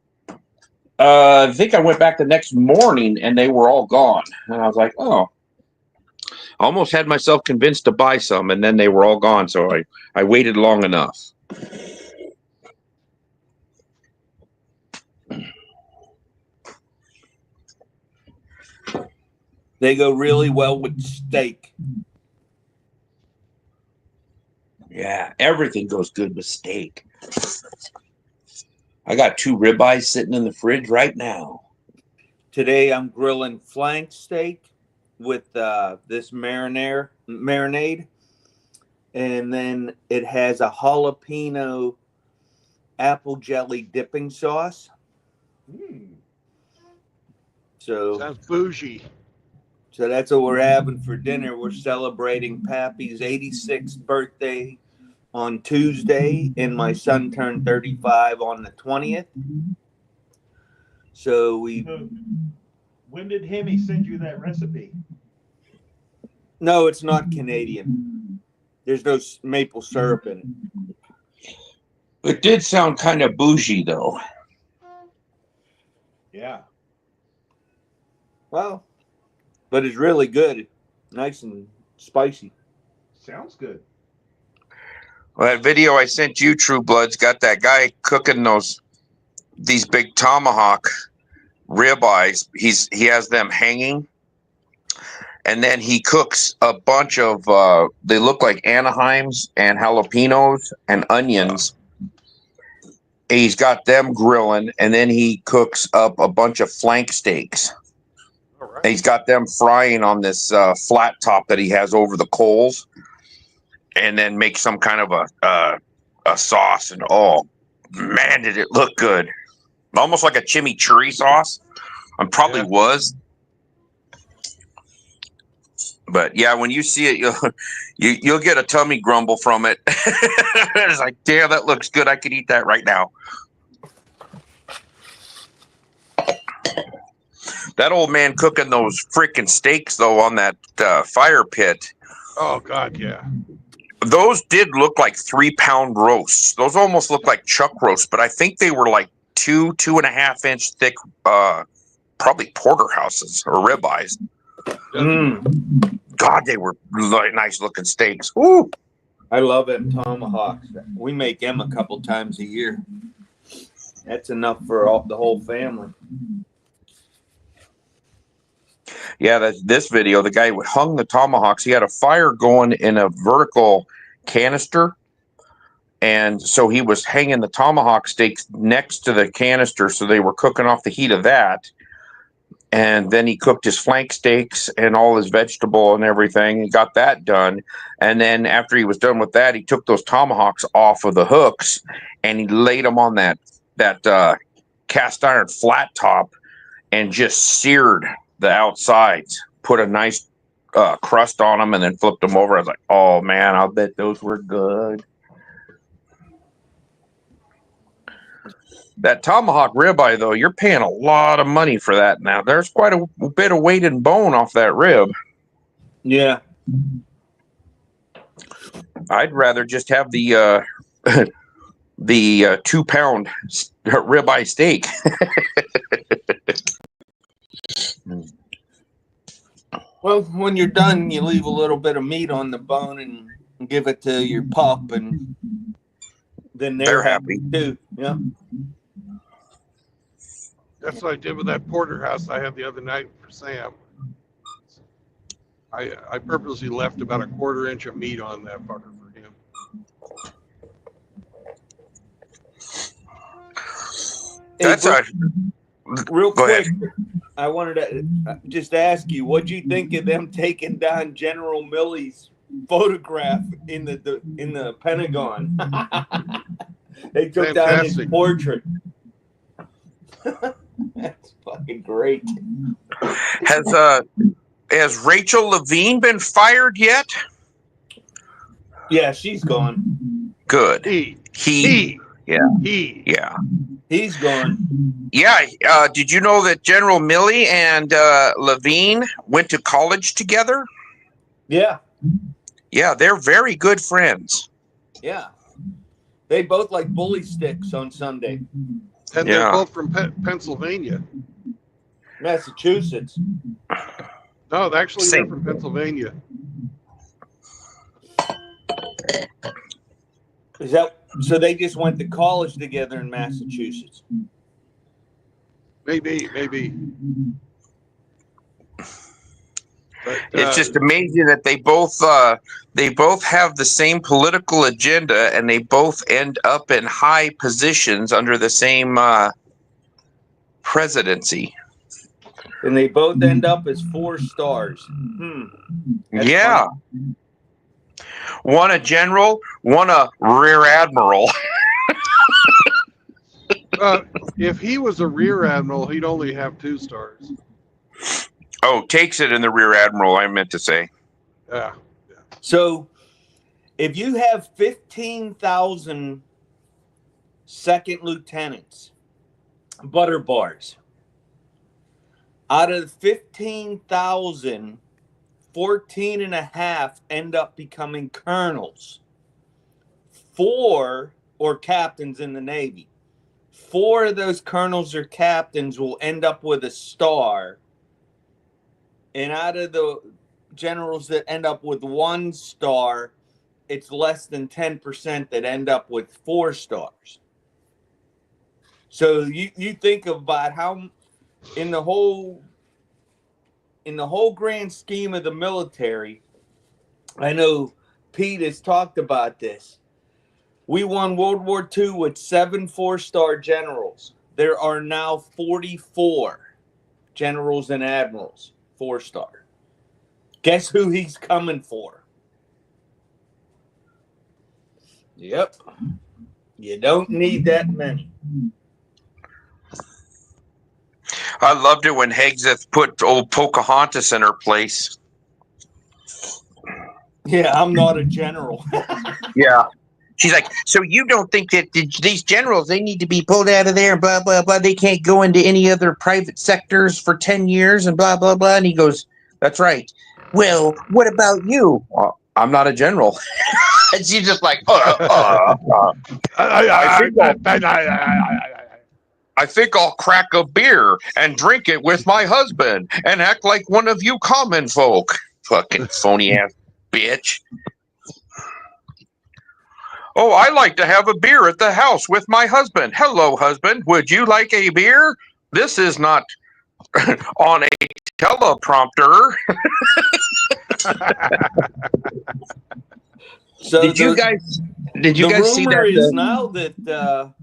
I think I went back the next morning, and they were all gone. And I was like, oh. I almost had myself convinced to buy some, and then they were all gone. So I waited long enough. They go really well with steak. Yeah, everything goes good with steak. I got 2 ribeyes sitting in the fridge right now. Today I'm grilling flank steak with this marinade, and then it has a jalapeno apple jelly dipping sauce. So sounds bougie. So that's what we're having for dinner. We're celebrating Pappy's 86th birthday on Tuesday, and my son turned 35 on the 20th. So when did Hemi send you that recipe? No, it's not Canadian. There's no maple syrup in it. It did sound kind of bougie, though. Yeah. Well, but it's really good. Nice and spicy. Sounds good. Well, that video I sent you, True Bloods, got that guy cooking these big tomahawk ribeyes. He has them hanging, and then he cooks a bunch of they look like Anaheims and jalapenos and onions. He's got them grilling, and then he cooks up a bunch of flank steaks. All right. And he's got them frying on this flat top that he has over the coals, and then make some kind of a sauce. And oh man, did it look good! Almost like a chimichurri sauce. It probably was. But yeah, when you see it, you'll get a tummy grumble from it. It's like, damn, that looks good. I could eat that right now. That old man cooking those freaking steaks though on that fire pit. Oh God, yeah. Those did look like 3-pound roasts. Those almost look like chuck roasts, but I think they were like 2.5 inch thick, probably porterhouses or ribeyes. God, they were nice looking steaks. Ooh. I love them tomahawks. We make them a couple times a year. That's enough for the whole family. Yeah, this video, the guy hung the tomahawks. He had a fire going in a vertical canister. And so he was hanging the tomahawk steaks next to the canister. So they were cooking off the heat of that. And then he cooked his flank steaks and all his vegetable and everything and got that done. And then after he was done with that, he took those tomahawks off of the hooks and he laid them on that cast iron flat top and just seared the outsides, put a nice crust on them and then flipped them over. I was like, oh man, I'll bet those were good. That tomahawk ribeye, though, you're paying a lot of money for that now. There's quite a bit of weight and bone off that rib. Yeah. I'd rather just have the 2-pound ribeye steak. Well, when you're done, you leave a little bit of meat on the bone and give it to your pup, and then they're happy too. Yeah. That's what I did with that porterhouse I had the other night for Sam. I purposely left about a 1/4 inch of meat on that fucker for him. That's real Go quick. ahead. I wanted to just ask you, what'd you think of them taking down General Milley's photograph in the Pentagon? They took down his Fantastic. portrait. That's fucking great. Has Rachel Levine been fired yet? Yeah, she's gone. Good. He. Yeah. He's gone. Yeah. Did you know that General Milley and Levine went to college together? Yeah. Yeah, they're very good friends. Yeah. They both like bully sticks on Sunday. And they're both from Pennsylvania. Massachusetts. No, actually, Same. they're from Pennsylvania. Is that so? They just went to college together in Massachusetts. Maybe. But, It's just amazing that they both have the same political agenda and they both end up in high positions under the same presidency. And they both end up as 4 stars. That's Yeah. funny. One a general, one a rear admiral. if he was a rear admiral, he'd only have 2 stars. Oh, takes it in the rear admiral, I meant to say. Yeah. So if you have 15,000 second lieutenants, butter bars, out of 15,000, 14 and a half end up becoming colonels. 4 or captains in the Navy. 4 of those colonels or captains will end up with a star. And out of the generals that end up with 1 star, it's less than 10% that end up with 4 stars. So you think about how in the whole grand scheme of the military, I know Pete has talked about this. We won World War II with 7 4-star generals. There are now 44 generals and admirals 4-star. Guess who he's coming for? Yep. You don't need that many. I loved it when Hegseth put old Pocahontas in her place. Yeah, I'm not a general. Yeah. She's like, so you don't think that these generals, they need to be pulled out of there and blah, blah, blah. They can't go into any other private sectors for 10 years and blah, blah, blah. And he goes, that's right. Well, what about you? Well, I'm not a general. And she's just like, I think I'll crack a beer and drink it with my husband and act like one of you common folk. Fucking phony ass bitch. Oh, I like to have a beer at the house with my husband. Hello, husband. Would you like a beer? This is not on a teleprompter. So did you guys see that? The rumor is now that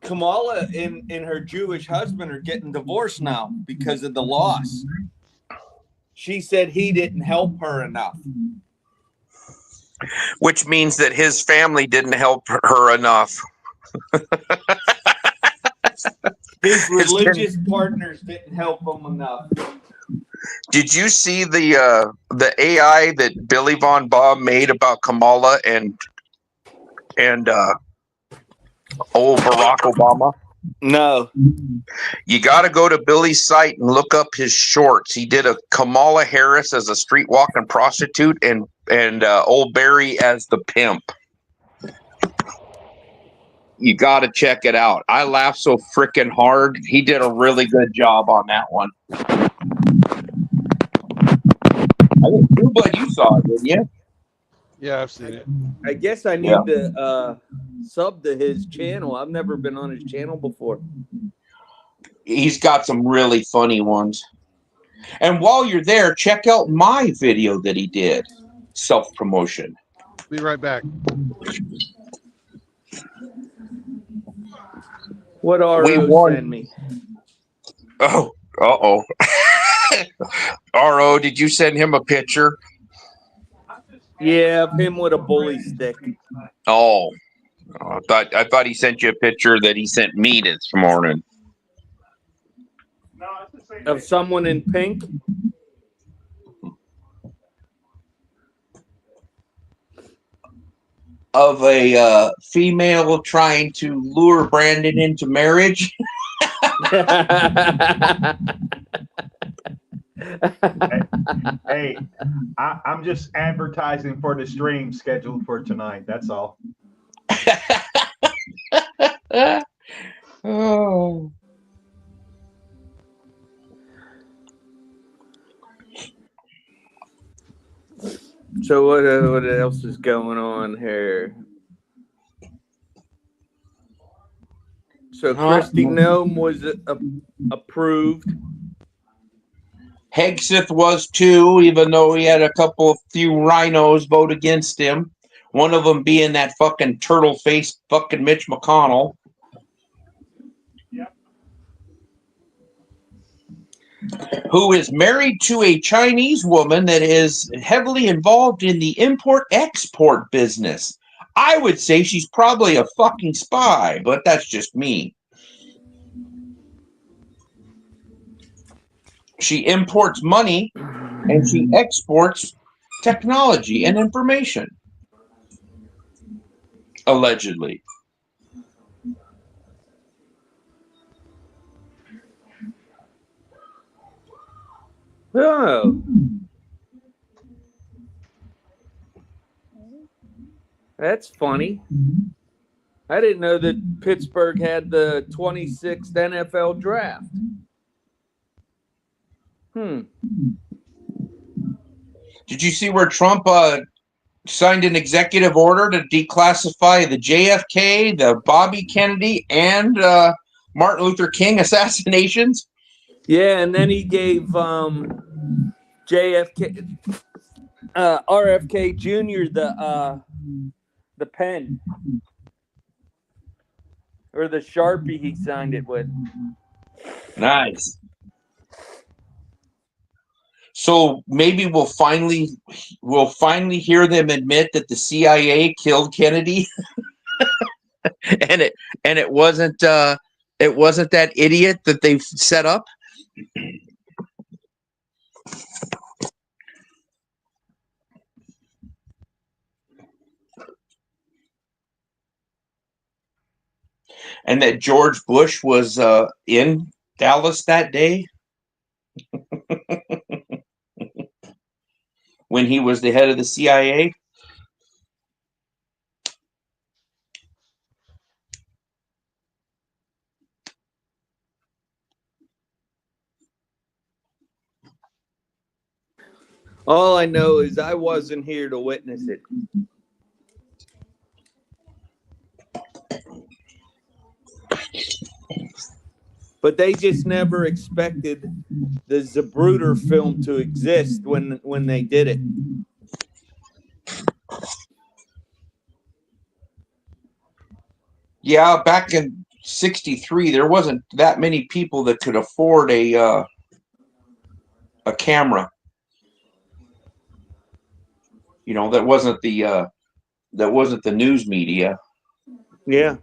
Kamala and her Jewish husband are getting divorced now because of the loss. She said he didn't help her enough. Which means that his family didn't help her enough. His religious partners didn't help him enough. Did you see the AI that Billy Von Baum made about Kamala and old Barack Obama? No. You got to go to Billy's site and look up his shorts. He did a Kamala Harris as a street walking prostitute and old Barry as the pimp. You got to check it out. I laughed so freaking hard. He did a really good job on that one. I think you saw it, didn't you? Yeah, I've seen it. I guess I need to sub to his channel. I've never been on his channel before. He's got some really funny ones. And while you're there, check out my video that he did. Self-promotion. Be right back. What RO send me? Oh, uh-oh. RO, did you send him a picture? Yeah, of him with a bully stick. Oh, I thought he sent you a picture that he sent me this morning. Of someone in pink? Of a female trying to lure Brandon into marriage. Hey, I'm just advertising for the stream scheduled for tonight. That's all. Oh. So what else is going on here? So Kristi Noem was approved. Hegseth was too, even though he had a few rhinos vote against him. One of them being that fucking turtle-faced fucking Mitch McConnell. Yep. Who is married to a Chinese woman that is heavily involved in the import-export business. I would say she's probably a fucking spy, but that's just me. She imports money and she exports technology and information. Allegedly. Oh. That's funny. I didn't know that Pittsburgh had the 26th NFL draft. Did you see where Trump signed an executive order to declassify the JFK, the Bobby Kennedy, and Martin Luther King assassinations? Yeah, and then he gave JFK, RFK Jr. the pen or the Sharpie he signed it with. Nice. So maybe we'll finally hear them admit that the CIA killed Kennedy, and it wasn't that idiot that they've set up. And that George Bush was in Dallas that day when he was the head of the CIA. All I know is I wasn't here to witness it. But they just never expected the Zapruder film to exist when they did it. Yeah, back in '63, there wasn't that many people that could afford a camera. You know, that wasn't the news media. Yeah.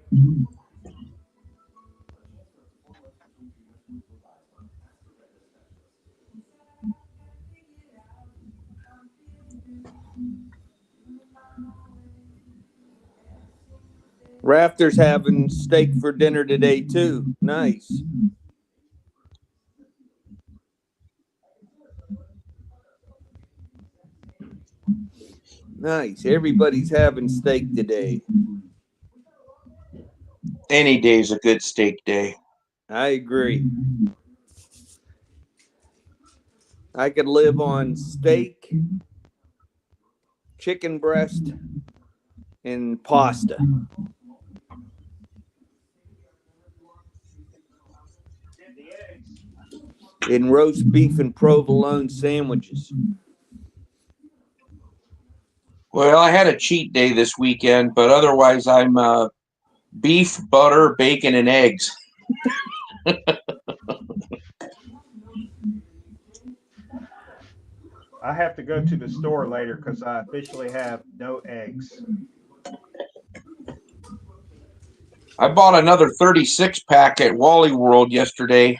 Rafter's having steak for dinner today too. Nice. Nice. Everybody's having steak today. Any day's a good steak day. I agree. I could live on steak, chicken breast, and pasta. And roast beef and provolone sandwiches. Well, I had a cheat day this weekend, but otherwise I'm beef, butter, bacon, and eggs. I have to go to the store later because I officially have no eggs. I bought another 36 pack at Wally World yesterday.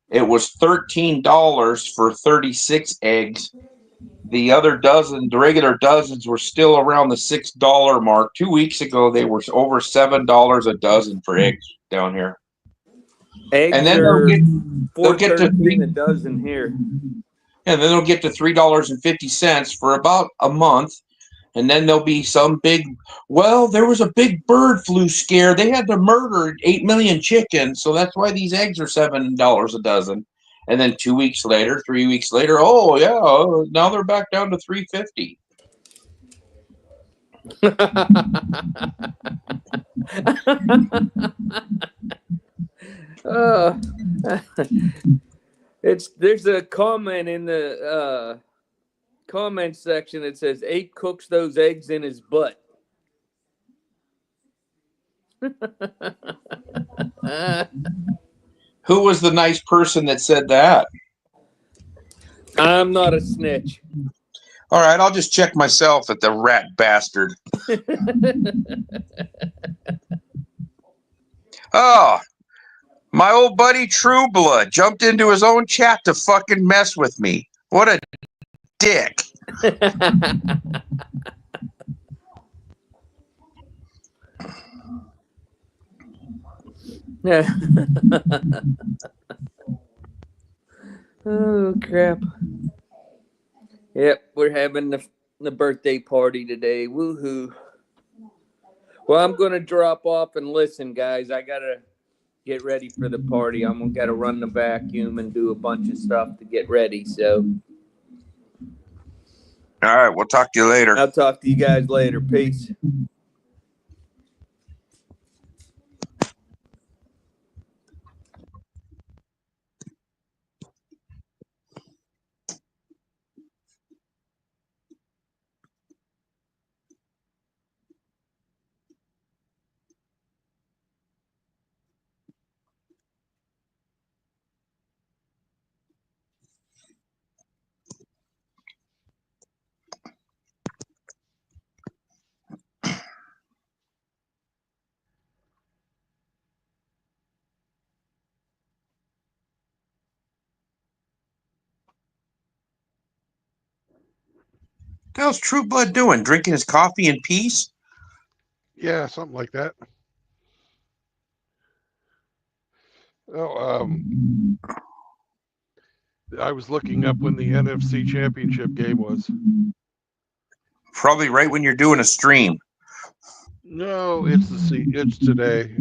It was $13 for 36 eggs. The other dozen, the regular dozens, were still around the $6 mark. 2 weeks ago, they were over $7 a dozen for eggs down here. Eggs and then are they'll get to $4.13 a dozen here. And then they'll get to $3.50 for about a month. And then there'll be some big, well, there was a big bird flu scare. They had to murder 8 million chickens. So that's why these eggs are $7 a dozen. And then 2 weeks later, 3 weeks later, oh, yeah, now they're back down to $3.50. There's a comment in the comment section that says Ape cooks those eggs in his butt. Who was the nice person that said that? I'm not a snitch. All right, I'll just check myself at the rat bastard. Oh, my old buddy True Blood jumped into his own chat to fucking mess with me. What a dick. Oh, crap. Yep, we're having the birthday party today. Woohoo. Well, I'm going to drop off and listen, guys. I got to get ready for the party. I'm got to run the vacuum and do a bunch of stuff to get ready. So All right, we'll talk to you later. I'll talk to you guys later. Peace. How's True Blood doing? Drinking his coffee in peace? Yeah, something like that. Oh, I was looking up when the NFC Championship game was. Probably right when you're doing a stream. No, it's today.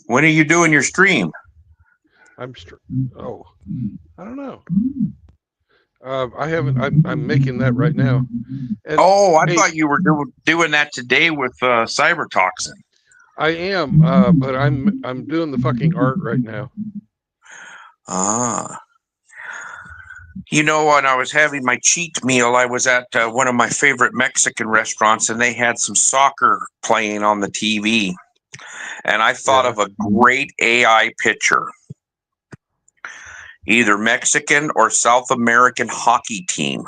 When are you doing your stream? Oh, I don't know. I haven't. I'm making that right now. And Oh, I hey, thought you were doing that today with Cybertoxin. I am, but I'm doing the fucking art right now. Ah. You know, when I was having my cheat meal, I was at one of my favorite Mexican restaurants, and they had some soccer playing on the TV. And I thought of a great AI picture. Either Mexican or South American hockey team.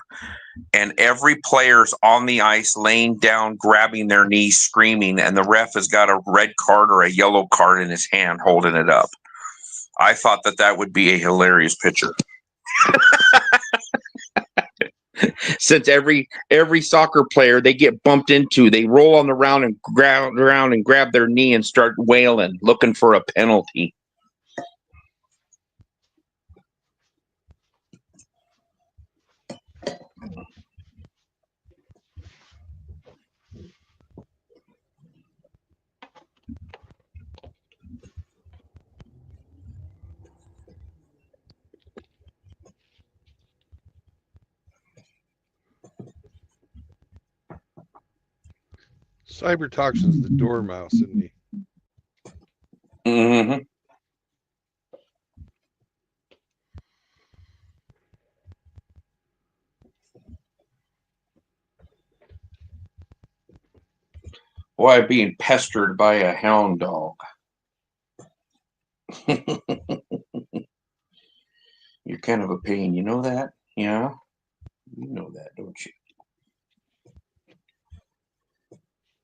And every player's on the ice, laying down, grabbing their knees, screaming, and the ref has got a red card or a yellow card in his hand, holding it up. I thought that would be a hilarious picture. Since every soccer player they get bumped into, they roll on the ground and grab their knee and start wailing, looking for a penalty. Cybertoxin's the dormouse, isn't he? Mm-hmm. Why being pestered by a hound dog? You're kind of a pain, you know that? Yeah, you know that, don't you?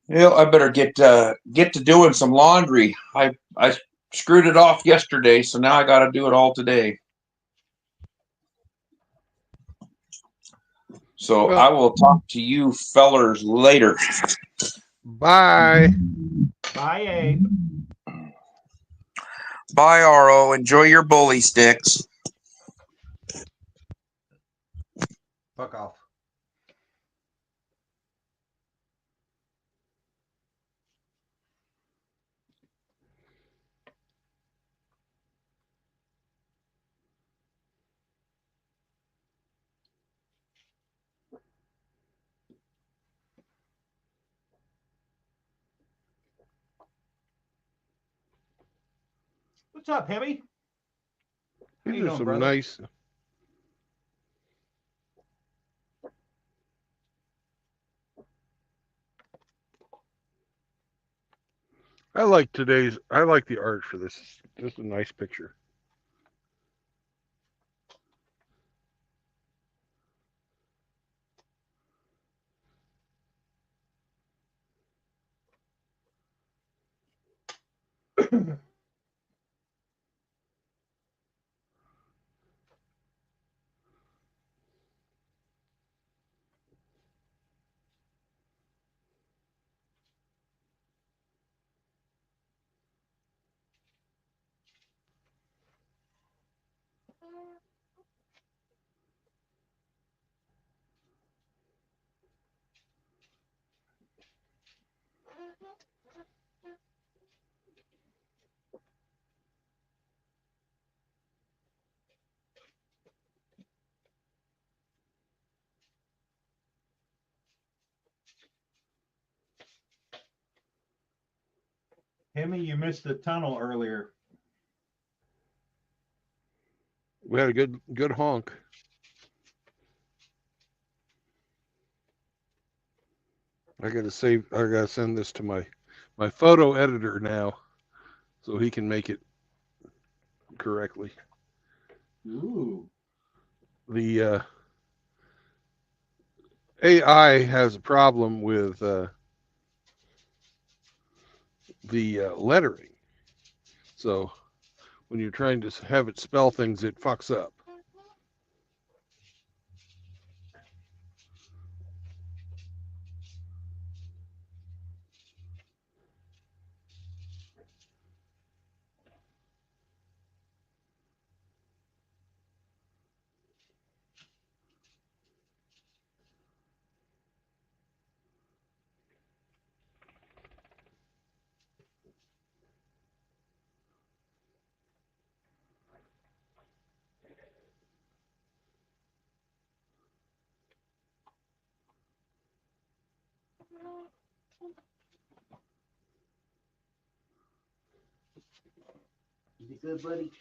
Well, I better get to doing some laundry. I screwed it off yesterday, so now I got to do it all today. So Well, I will talk to you fellers later. Bye. Bye, Abe. Bye, RO. Enjoy your bully sticks. Fuck off. What's up, Hemi? How These you are doing, some brother? nice. I like the art for this. This is a nice picture. Hemi, you missed the tunnel earlier. We had a good honk. I gotta send this to my photo editor now, so he can make it correctly. Ooh. The AI has a problem with the lettering. So when you're trying to have it spell things, it fucks up. Is it good, buddy?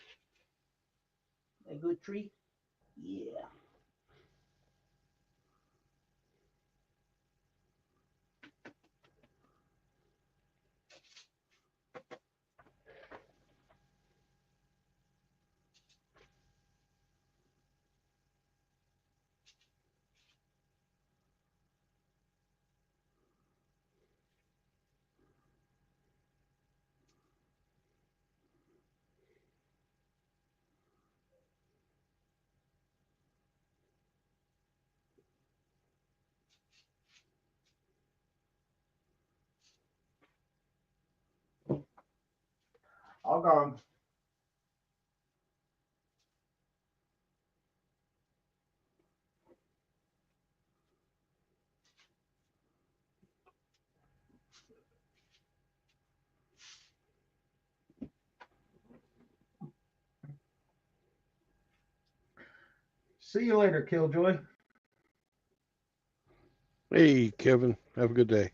A good tree? Yeah. All gone. See you later, Killjoy. Hey, Kevin, have a good day.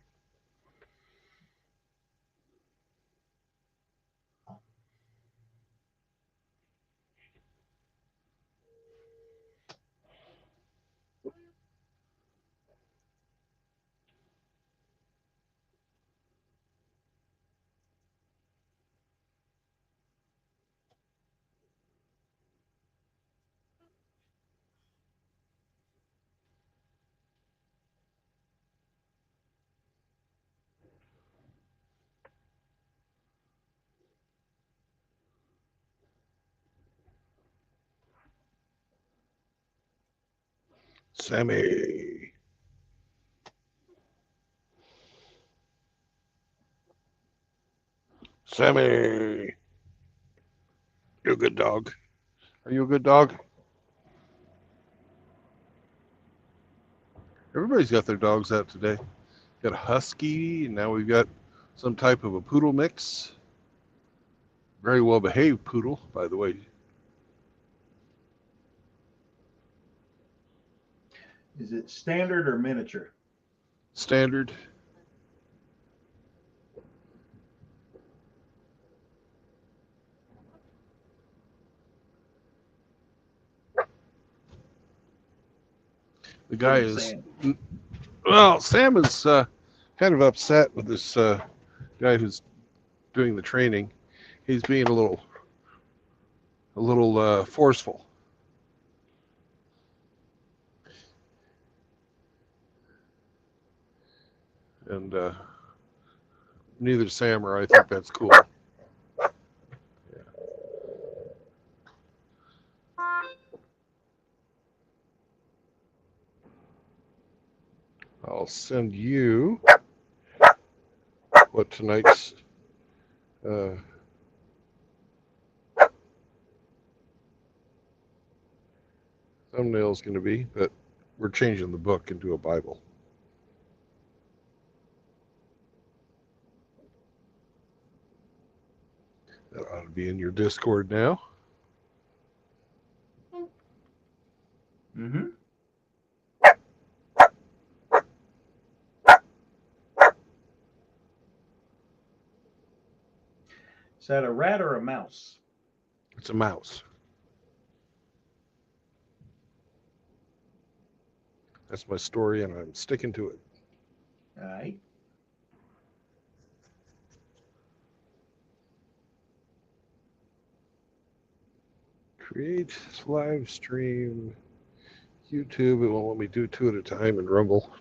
Sammy. Sammy. You're a good dog. Are you a good dog? Everybody's got their dogs out today. Got a husky, and now we've got some type of a poodle mix. Very well behaved poodle, by the way. Is it standard or miniature? Standard. The guy is, well, Sam is kind of upset with this guy who's doing the training. He's being a little forceful. And neither Sam or I think that's cool. I'll send you what tonight's thumbnail is going to be, but we're changing the book into a Bible. That ought to be in your Discord now. Mm-hmm. Is that a rat or a mouse? It's a mouse. That's my story, and I'm sticking to it. All right. Create live stream YouTube. It won't let me do two at a time in Rumble.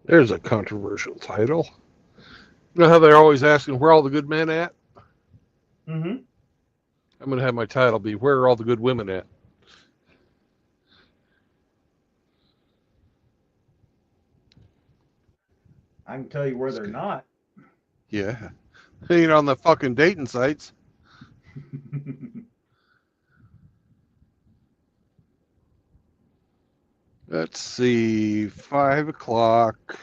There's a controversial title. You know how they're always asking where all the good men at? Mm-hmm. I'm going to have my title be Where Are All the Good Women At? I can tell you where they're not. Yeah. They ain't on the fucking dating sites. Let's see. 5 o'clock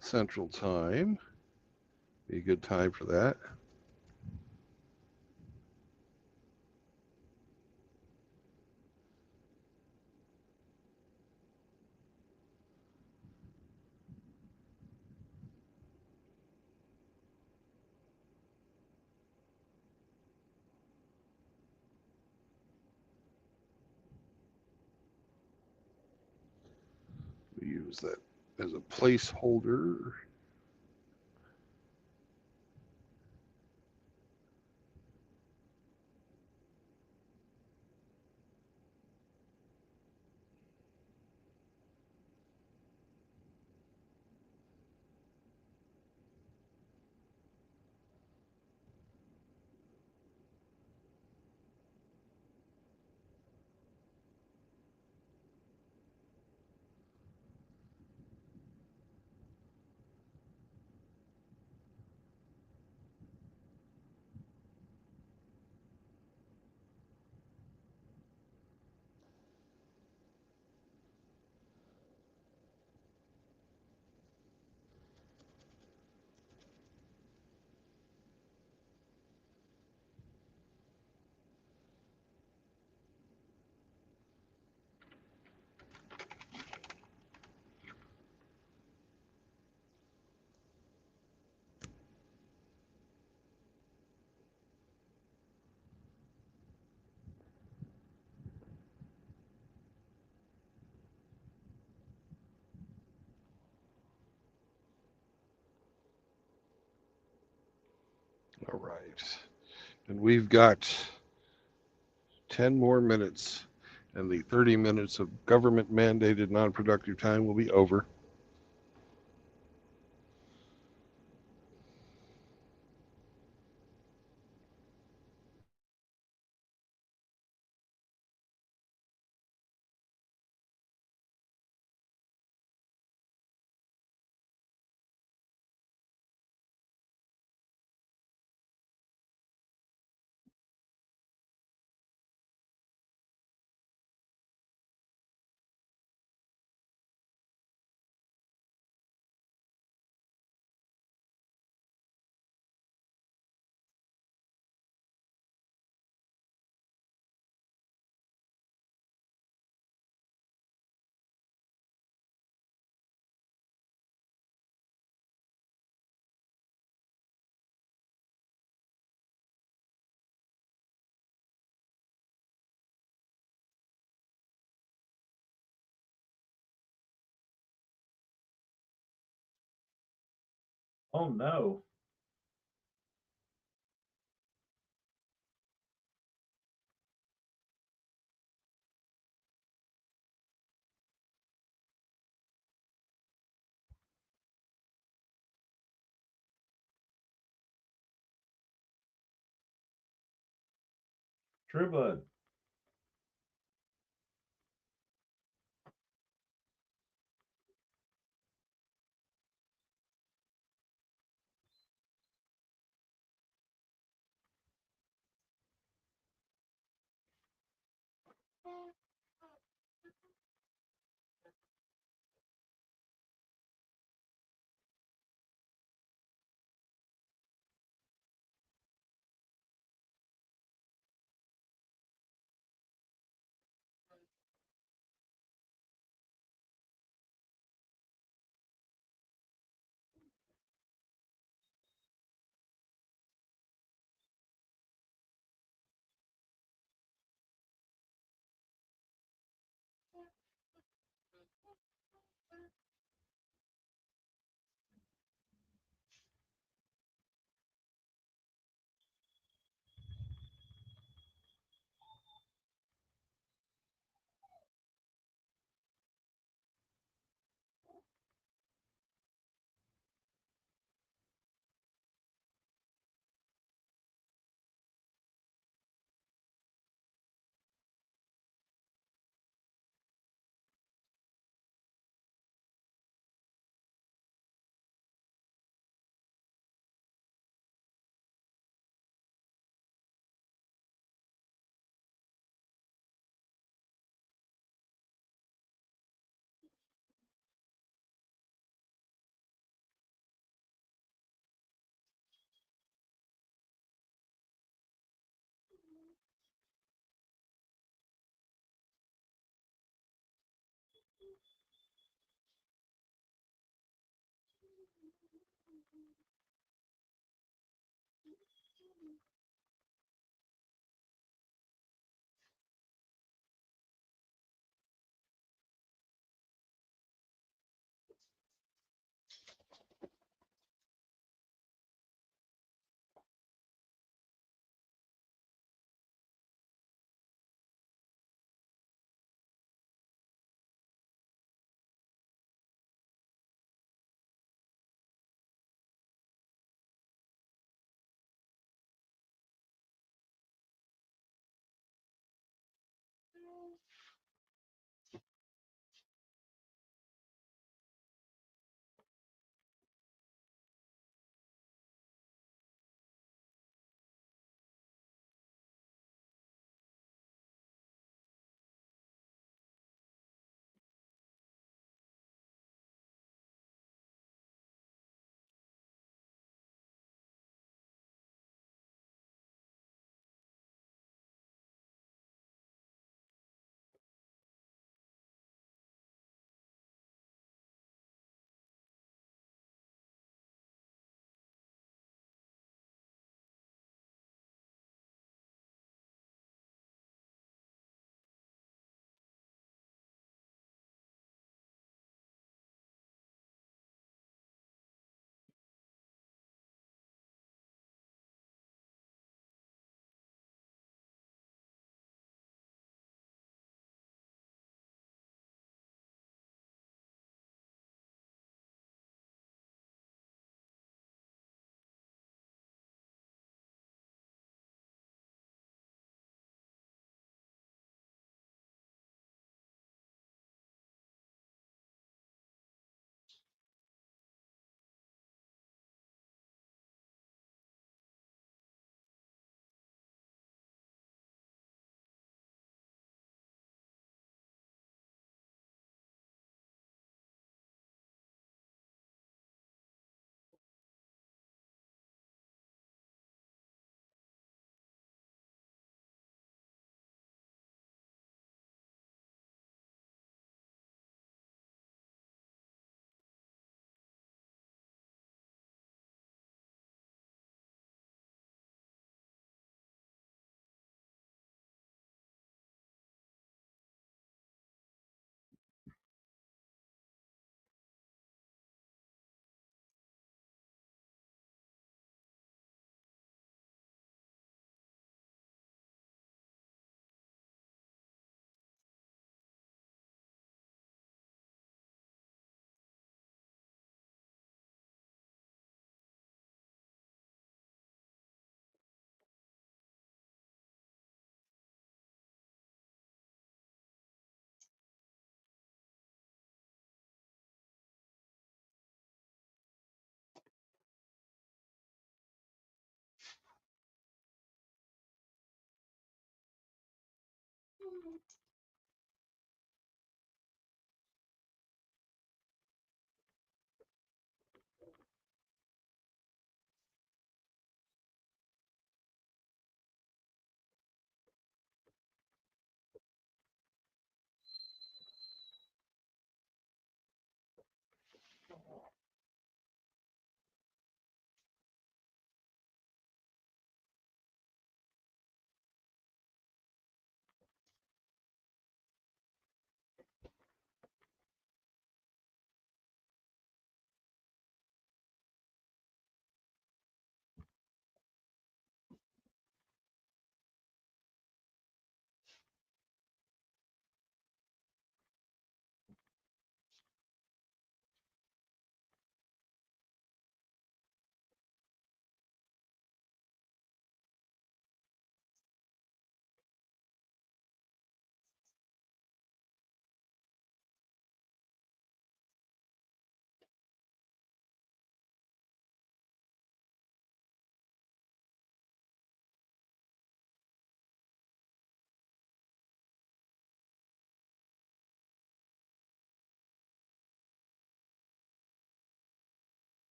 Central Time. Be a good time for that. We use that as a placeholder. All right. And we've got 10 more minutes, and the 30 minutes of government mandated non productive time will be over. Oh no. True Blood.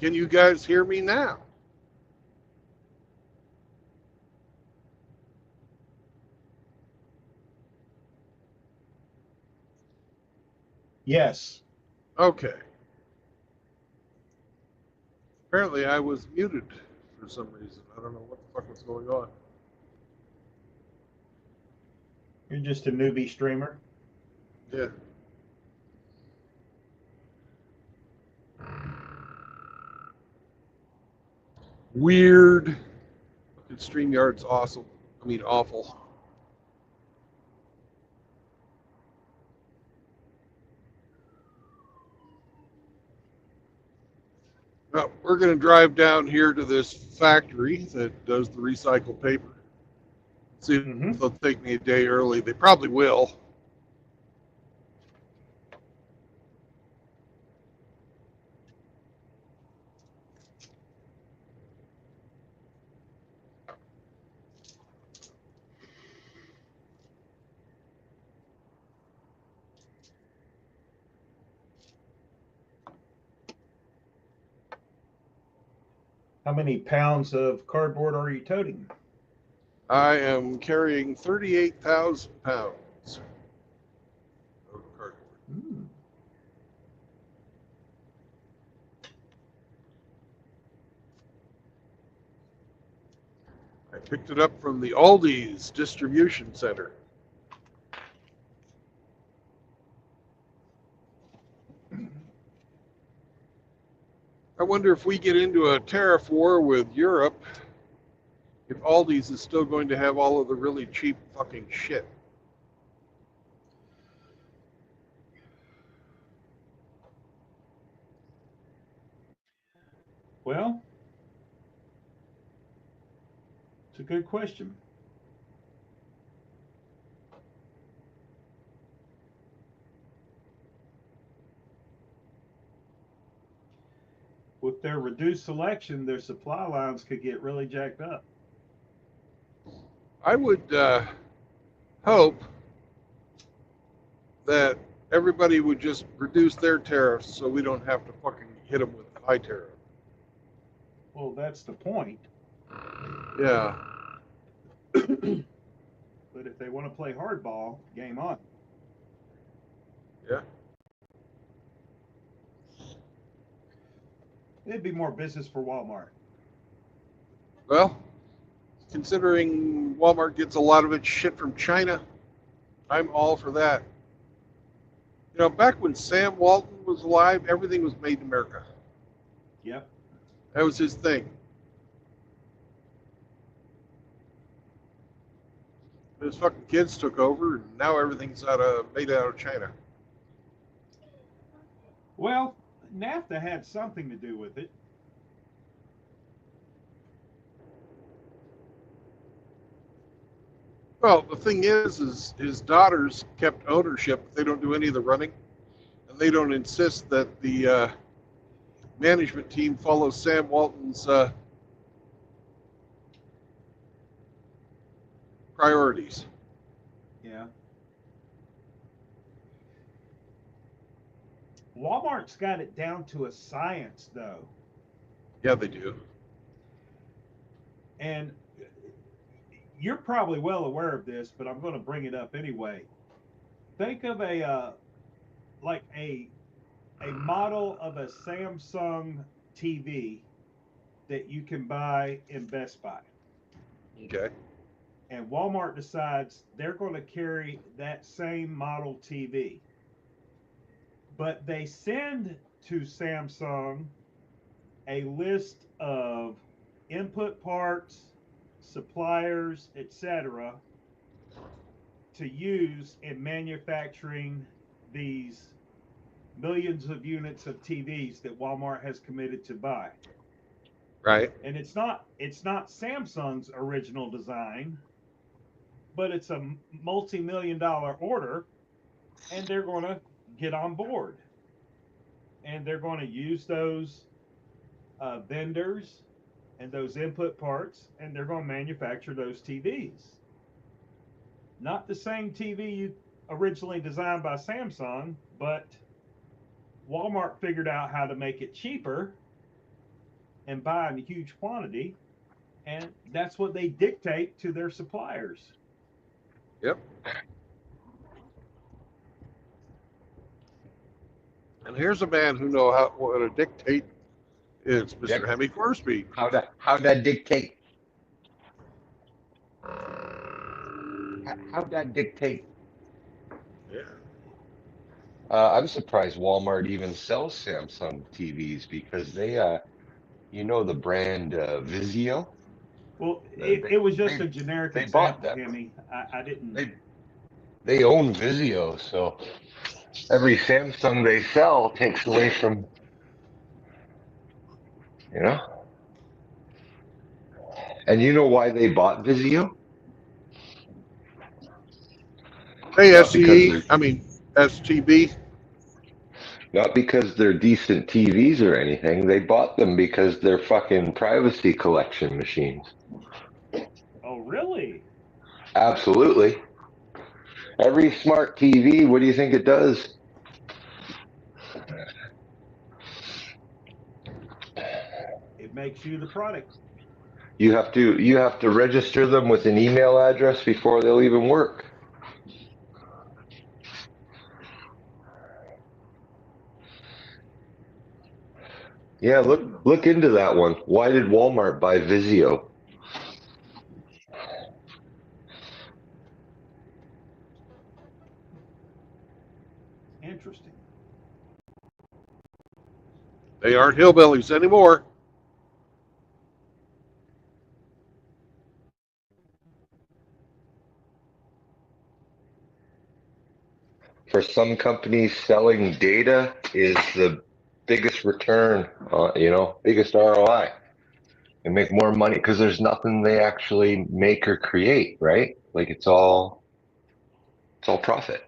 Can you guys hear me now? Yes. Okay. Apparently I was muted for some reason. I don't know what the fuck was going on. You're just a newbie streamer. Yeah. Weird. Fucking StreamYard's awesome. I mean, awful. Well, we're going to drive down here to this factory that does the recycled paper. See if Mhm. they'll take me a day early. They probably will. How many pounds of cardboard are you toting? I am carrying 38,000 pounds of cardboard. Hmm. I picked it up from the Aldi's distribution center. I wonder if we get into a tariff war with Europe, if Aldi's is still going to have all of the really cheap fucking shit. Well, it's a good question. With their reduced selection, their supply lines could get really jacked up. I would hope that everybody would just reduce their tariffs so we don't have to fucking hit them with high tariff. Well, that's the point. Yeah. But if they want to play hardball, game on. Yeah. It'd be more business for Walmart. Well, considering Walmart gets a lot of its shit from China, I'm all for that. You know, back when Sam Walton was alive, everything was made in America. Yep. That was his thing. His fucking kids took over, and now everything's made out of China. Well, NAFTA had something to do with it. Well, the thing is his daughters kept ownership. They don't do any of the running, and they don't insist that the management team follows Sam Walton's priorities. Yeah. Walmart's got it down to a science, though. Yeah, they do. And you're probably well aware of this, but I'm going to bring it up anyway. Think of a model of a Samsung TV that you can buy in Best Buy. Okay. And Walmart decides they're going to carry that same model TV. But they send to Samsung a list of input parts, suppliers, etc., to use in manufacturing these millions of units of TVs that Walmart has committed to buy. Right. And it's not Samsung's original design, but it's a multi-million-dollar order, and they're going to get on board. And they're going to use those vendors and those input parts, and they're going to manufacture those TVs. Not the same TV you originally designed by Samsung, but Walmart figured out how to make it cheaper, and buy in a huge quantity, and that's what they dictate to their suppliers. Yep. And here's a man who know how what to dictate. It's Mr. Yep. Hemi Forsby. How'd that dictate? How'd that dictate? Yeah. I'm surprised Walmart even sells Samsung TVs because they, the brand Vizio. Well, They- it was just they- a generic they bought example, that. Hemi. I didn't. They own Vizio, so every Samsung they sell takes away from, And you know why they bought Vizio? Hey, Not SCE, because I mean, STB. Not because they're decent TVs or anything. They bought them because they're fucking privacy collection machines. Oh, really? Absolutely. Every smart TV, what do you think it does? It makes you the product. You have to register them with an email address before they'll even work. Yeah, look into that one. Why did Walmart buy Vizio? Interesting. They aren't hillbillies anymore. For some companies, selling data is the biggest return, biggest ROI. They make more money because there's nothing they actually make or create, right? Like it's all profit.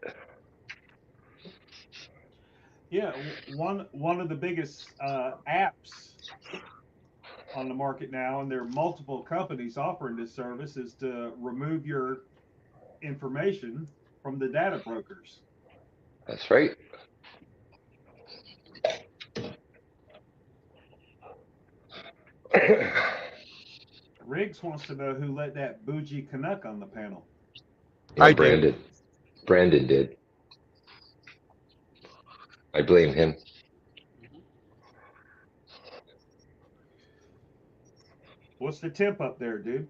Yeah, one of the biggest apps on the market now, and there are multiple companies offering this service, is to remove your information from the data brokers. That's right. Riggs wants to know who let that bougie Canuck on the panel. Yeah, I did. Brandon did. I blame him. What's the temp up there, dude?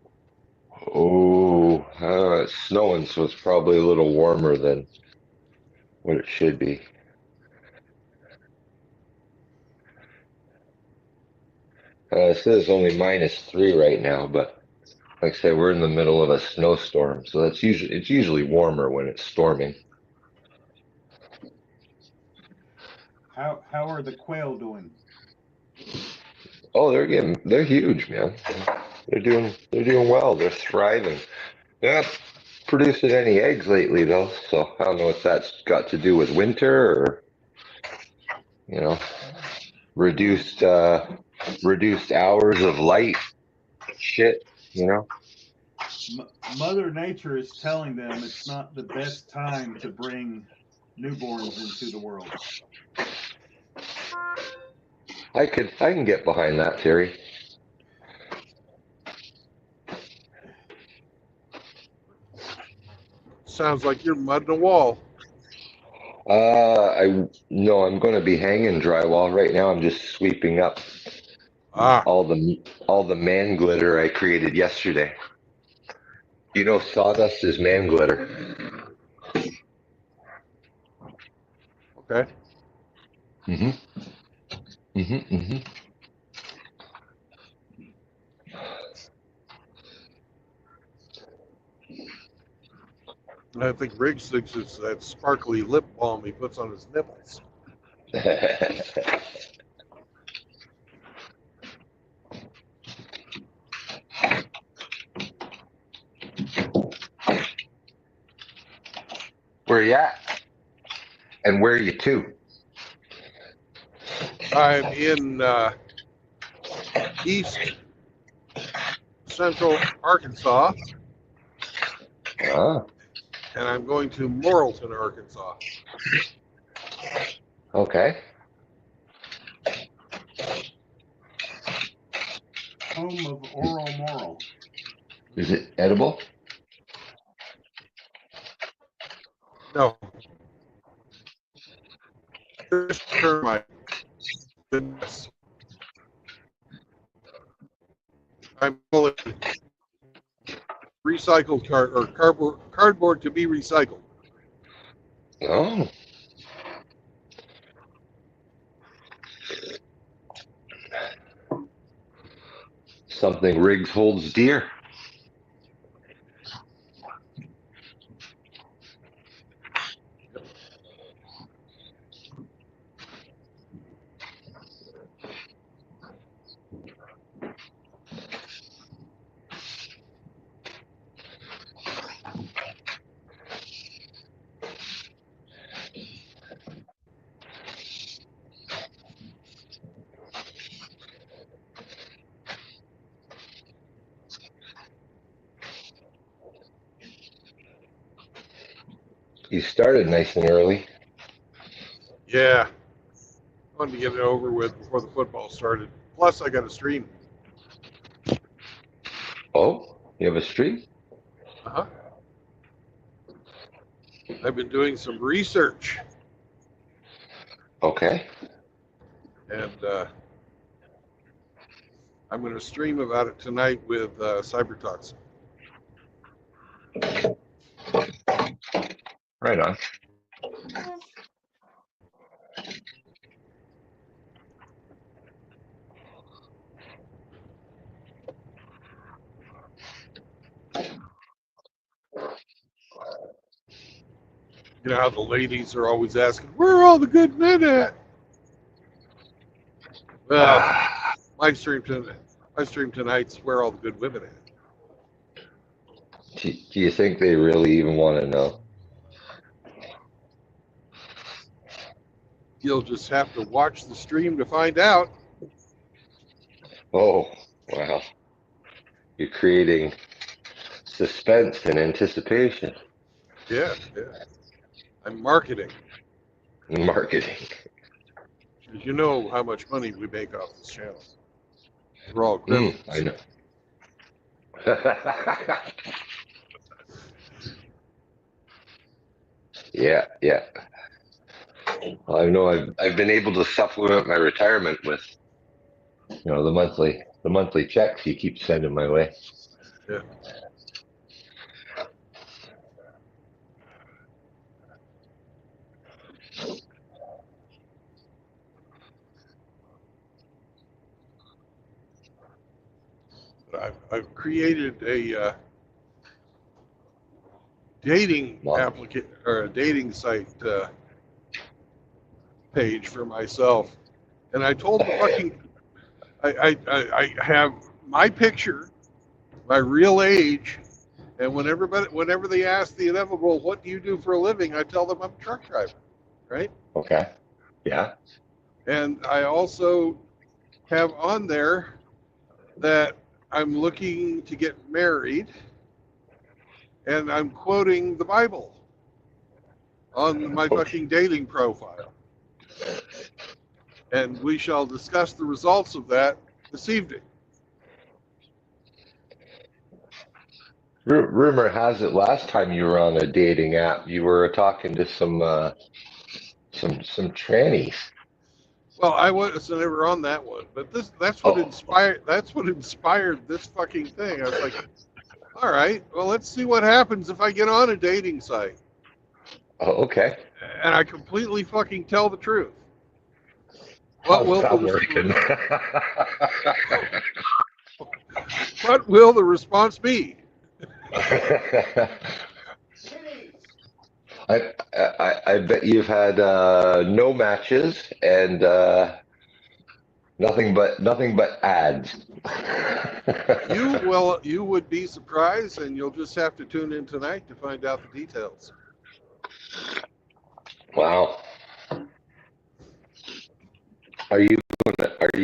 Oh, it's snowing, so it's probably a little warmer than what it should be. It says only -3 right now, but like I said, we're in the middle of a snowstorm, so it's usually warmer when it's storming. How are the quail doing? Oh, they're huge, man. They're doing well. They're thriving. They're not producing any eggs lately though, so I don't know if that's got to do with winter or reduced hours of light. Shit, Mother Nature is telling them it's not the best time to bring newborns into the world. I can get behind that theory. Sounds like you're mudding a wall. I'm going to be hanging drywall right now. I'm just sweeping up all the man glitter I created yesterday. Sawdust is man glitter. Okay. I think Riggs thinks it's that sparkly lip balm he puts on his nipples. Where you at? And where are you to? I'm in east central Arkansas, Ah, and I'm going to Morrilton, Arkansas. okay. home of oral moral. Is it edible? No. This termite. Goodness. I'm pulling recycled cardboard to be recycled. Oh. Something Riggs holds dear. You started nice and early. Yeah. Wanted to get it over with before the football started. Plus, I got a stream. Oh, you have a streak? Uh-huh. I've been doing some research, Okay. and I'm going to stream about it tonight with Cybertalks. Right on. You know how the ladies are always asking, where are all the good men at? Well, my stream tonight's where all the good women at. Do you think they really even want to know? You'll just have to watch the stream to find out. Oh, wow. You're creating suspense and anticipation. Yeah, yeah. I'm marketing. Marketing. Because you know how much money we make off this channel. We're all criminals. I know. Yeah, yeah. Well, I know I've been able to supplement my retirement with, the monthly checks you keep sending my way. Yeah. But I've created a dating applicant or a dating site page for myself, and I told the fucking I have my picture, my real age, and whenever they ask the inevitable, what do you do for a living? I tell them I'm a truck driver, right? Okay. Yeah. And I also have on there that I'm looking to get married, and I'm quoting the Bible on my fucking dating profile. And we shall discuss the results of that this evening. Rumor has it last time you were on a dating app, you were talking to some trannies. Well, I was never on that one, but that's what inspired this fucking thing. I was like, all right, well, let's see what happens if I get on a dating site. Oh, okay. And I completely fucking tell the truth. How's that working? What will the response be? I bet you've had no matches and nothing but ads. You would be surprised, and you'll just have to tune in tonight to find out the details. Wow. Are you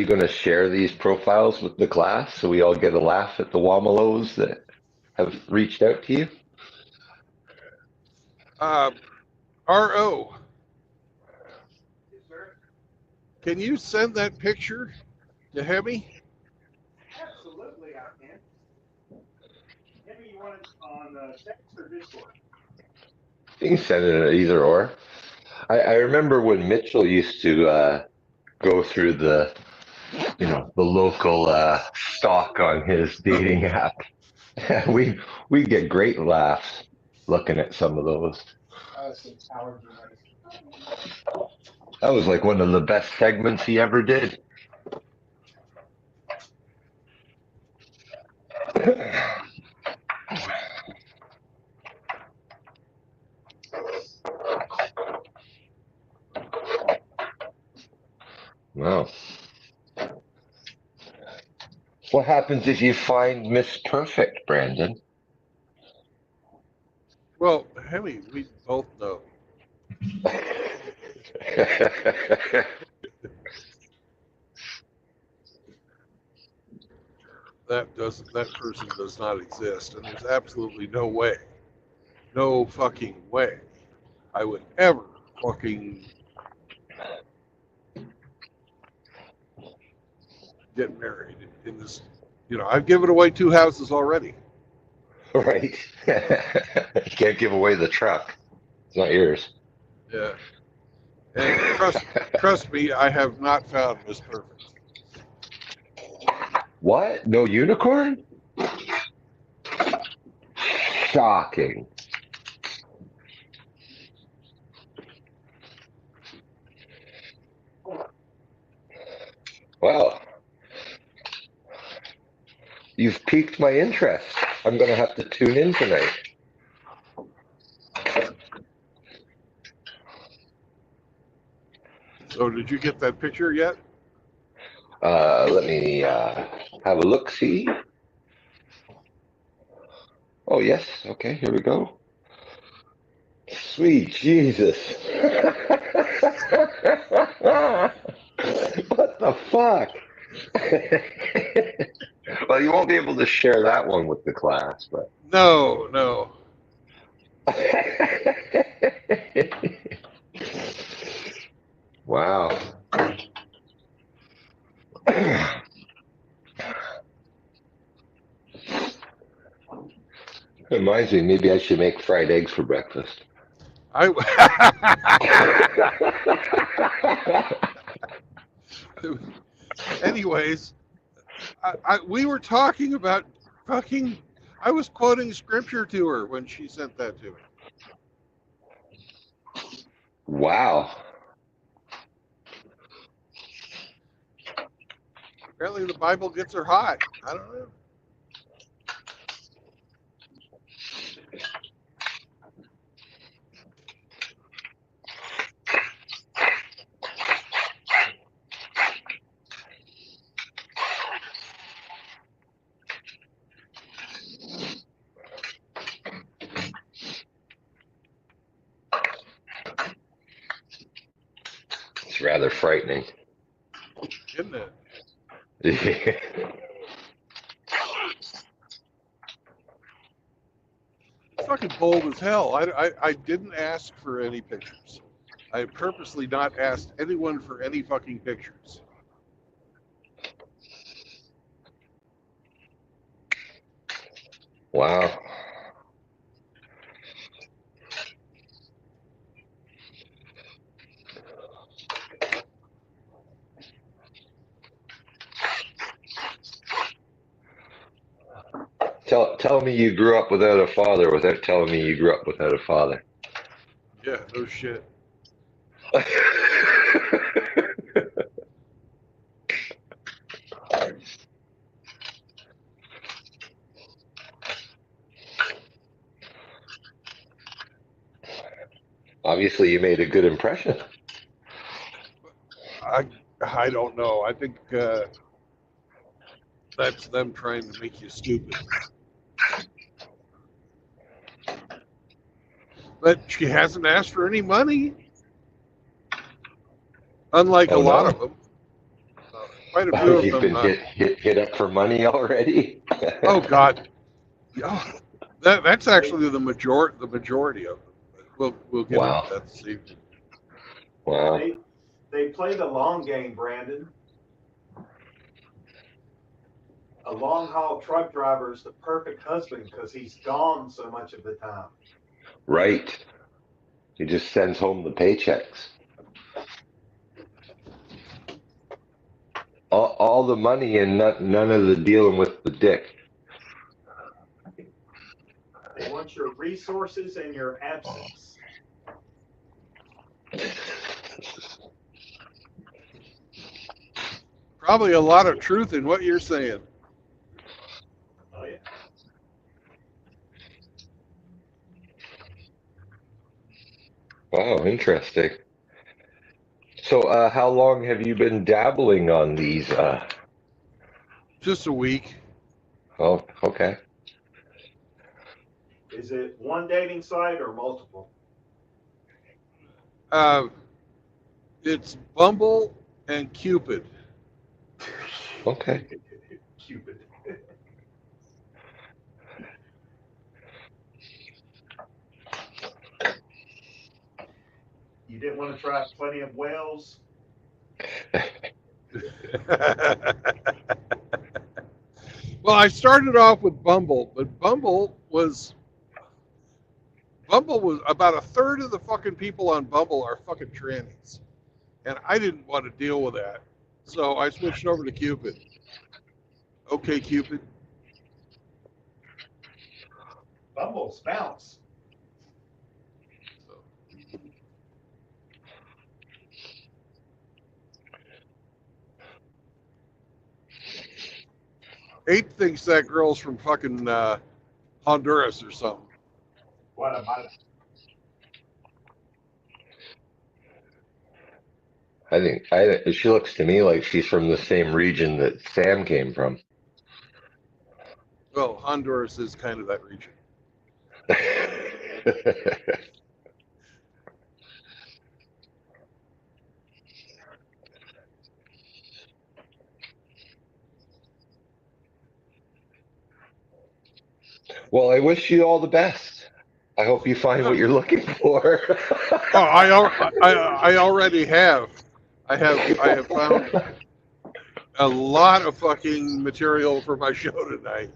gonna share these profiles with the class so we all get a laugh at the Wamalos that have reached out to you? R.O. Can you send that picture to Hemi? Absolutely. out, man. Maybe you want it on text or Discord? You can send it either or. I remember when Mitchell used to go through the local stock on his dating app. we get great laughs looking at some of those. That was like one of the best segments he ever did. Wow. What happens if you find Miss Perfect, Brandon? Well, Hemi, we both know. That person does not exist, and there's absolutely no fucking way I would ever fucking get married in this. I've given away 2 houses already. Right. You can't give away the truck. It's not yours. Yeah. And trust me, I have not found Miss Perfect. What? No unicorn? Shocking. Well, you've piqued my interest. I'm going to have to tune in tonight. So did you get that picture yet? Let me have a look-see. Oh, yes. Okay, here we go. Sweet Jesus. What the fuck? Well, you won't be able to share that one with the class, but. No. Wow. Reminds me, maybe I should make fried eggs for breakfast. Anyways, we were talking about fucking. I was quoting scripture to her when she sent that to me. Wow. Apparently, the Bible gets her hot. I don't know. It's rather frightening. Isn't it? It's fucking bold as hell. I didn't ask for any pictures. I purposely not asked anyone for any fucking pictures. Wow. Tell me you grew up without a father without telling me you grew up without a father. Yeah, no shit. Obviously, you made a good impression. I don't know. I think that's them trying to make you stupid. But she hasn't asked for any money. Unlike a lot of them. Quite a few of You've them. been hit up for money already? Oh, God. Oh, that's actually the majority of them. We'll get into that this evening. Wow. They play the long game, Brandon. A long haul truck driver is the perfect husband because he's gone so much of the time. Right. He just sends home the paychecks. All the money and none of the dealing with the dick. They want your resources and your absence. Probably a lot of truth in what you're saying. Oh, yeah. Wow, interesting. So, how long have you been dabbling on these? Just a week. Oh, okay. Is it one dating site or multiple? It's Bumble and Cupid. Okay. Cupid. You didn't want to try Plenty of Whales? Well, I started off with Bumble, but Bumble was about a third of the fucking people on Bumble are fucking trannies. And I didn't want to deal with that. So I switched over to Cupid. Okay, Cupid. Bumble's bounce. So. Abe thinks that girl's from fucking Honduras or something. Guatemala. I think she looks to me like she's from the same region that Sam came from. Well, Honduras is kind of that region. Well, I wish you all the best. I hope you find what you're looking for. Oh, I already have. I have found a lot of fucking material for my show tonight.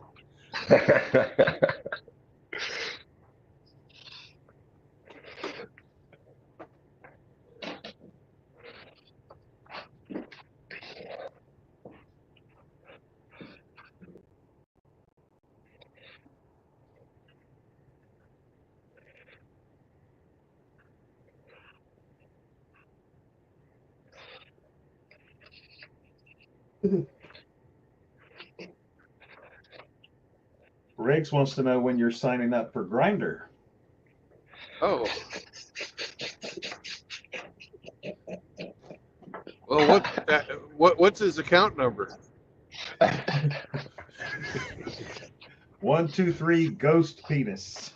Riggs wants to know when you're signing up for Grindr. Oh. Well, what's his account number? 123 Ghost Penis.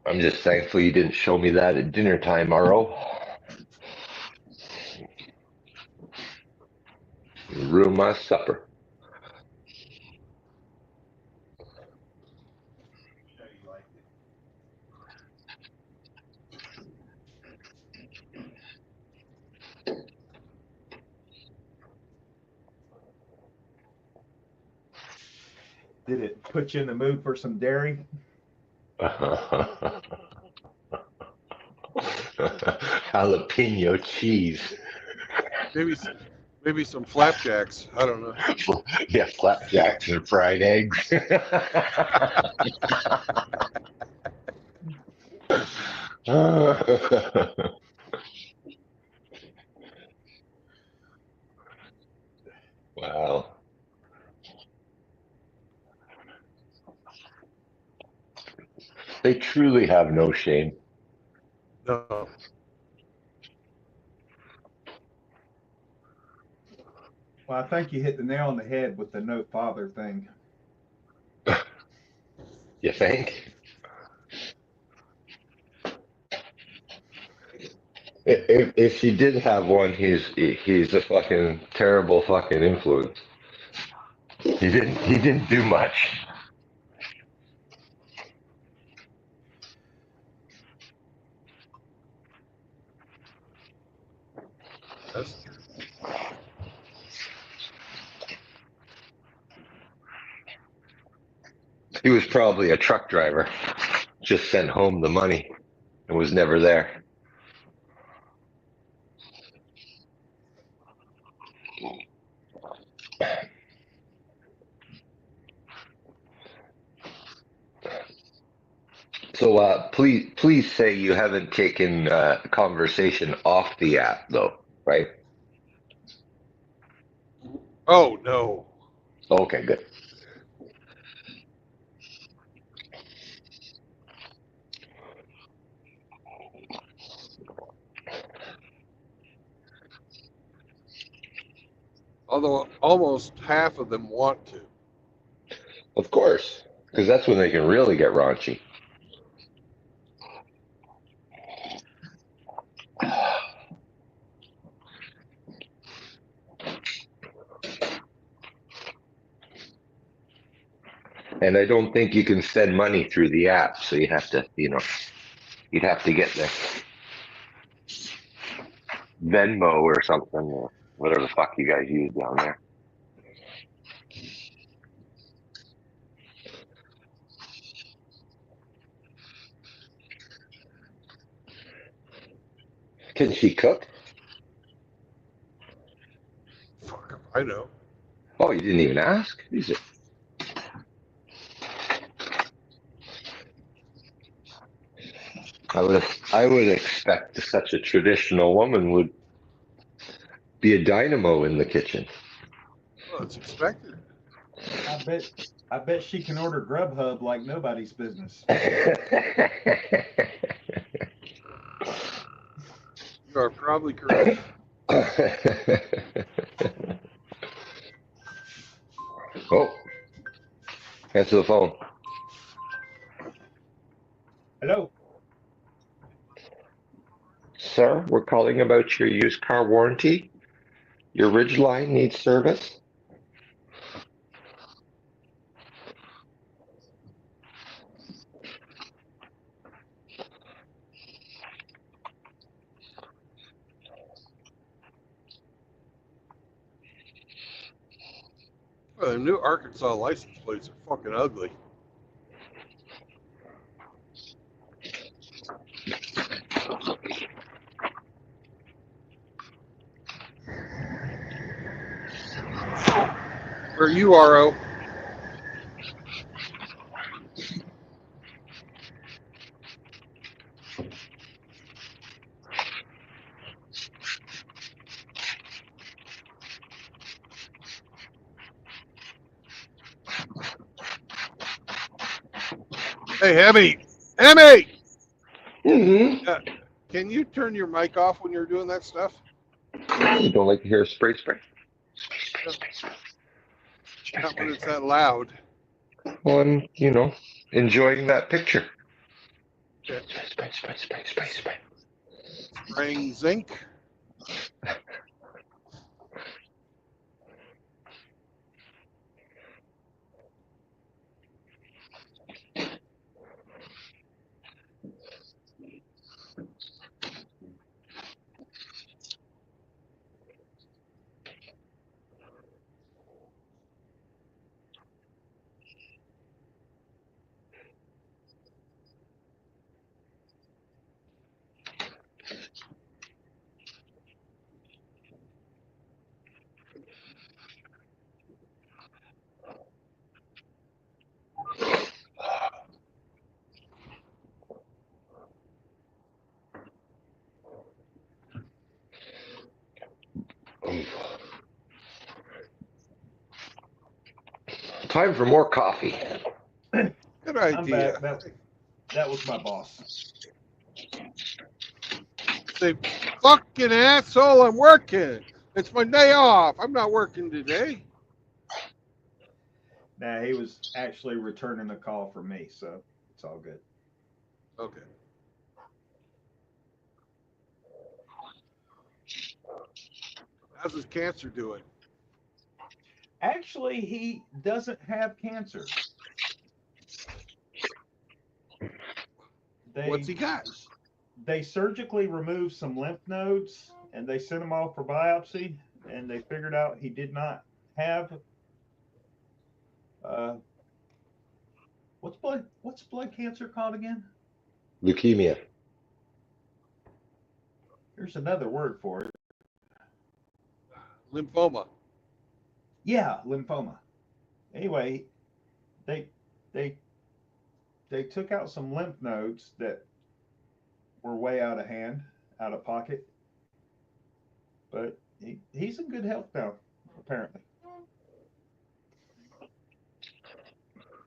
I'm just thankful you didn't show me that at dinner time, Aro. Ruin my supper. Did it put you in the mood for some dairy? Jalapeno cheese. Maybe some flapjacks. I don't know. Yeah, flapjacks and fried eggs. Wow. They truly have no shame. No. Well, I think you hit the nail on the head with the no father thing. You think? If she did have one, he's a fucking terrible fucking influence. He didn't do much. That's He was probably a truck driver, just sent home the money and was never there. So please say you haven't taken conversation off the app though, right? oh no. Okay, good. Although almost half of them want to. Of course, because that's when they can really get raunchy. And I don't think you can send money through the app, so you have to, you'd have to get the Venmo or something, or whatever the fuck you guys use down there. Can she cook? Fuck if I know. Oh, you didn't even ask? Jesus. I would expect such a traditional woman would be a dynamo in the kitchen. Well, it's expected. I bet she can order Grubhub like nobody's business. You are probably correct. Oh, answer the phone. Hello. Sir, we're calling about your used car warranty. Your Ridgeline needs service. Well, the new Arkansas license plates are fucking ugly. Where you are, oh. Hey, Hemi! Hemi! Mm-hmm. Can you turn your mic off when you're doing that stuff? You don't like to hear spray? Not when it's that loud. Well, I'm, enjoying that picture. Yeah. Spray. Spraying zinc. Time for more coffee. Good I'm idea. back. That was my boss. Say, fucking asshole, I'm working. It's my day off. I'm not working today. Nah, he was actually returning a call from me, so it's all good. Okay. How's his cancer doing? Actually, he doesn't have cancer. What's he got? They surgically removed some lymph nodes and they sent him off for biopsy, and they figured out he did not have what's blood cancer called again? Leukemia. There's another word for it. Lymphoma. Yeah, lymphoma. Anyway, they took out some lymph nodes that were way out of hand, out of pocket. But he's in good health now, apparently.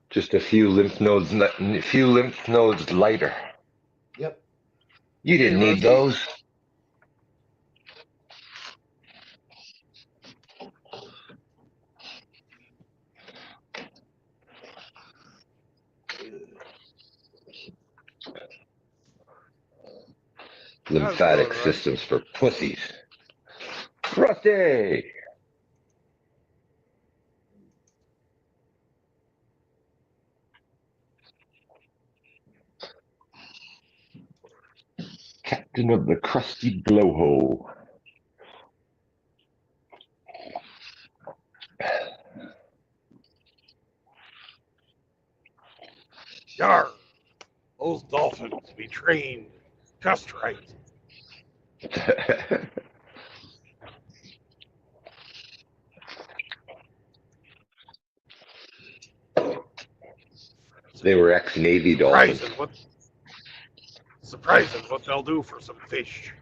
Just a few lymph nodes lighter. Yep. You didn't Hey, need Rusty. those. Lymphatic Rusty. systems for pussies. Rusty! Captain of the crusty blowhole. Yar. Those dolphins be trained just right. They were ex-Navy dolphins. Surprising what they'll do for some fish.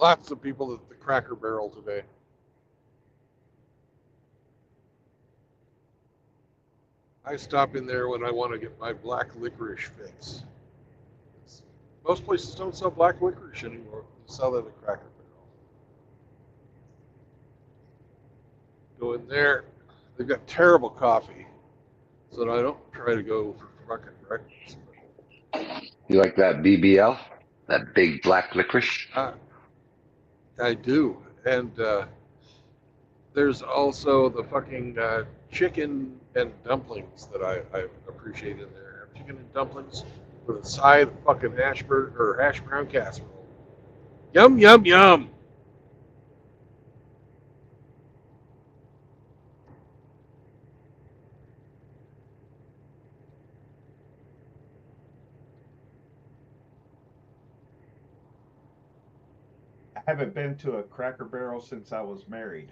Lots of people at the Cracker Barrel today. I stop in there when I want to get my black licorice fix. Most places don't sell black licorice anymore. They sell it at Cracker Barrel. Go in there. They've got terrible coffee, so I don't try to go for fucking breakfast. You like that BBL? That big black licorice? I do. And there's also the fucking chicken and dumplings that I appreciate in there. Chicken and dumplings with a side of fucking hash brown casserole. Yum, yum, yum. I haven't been to a Cracker Barrel since I was married.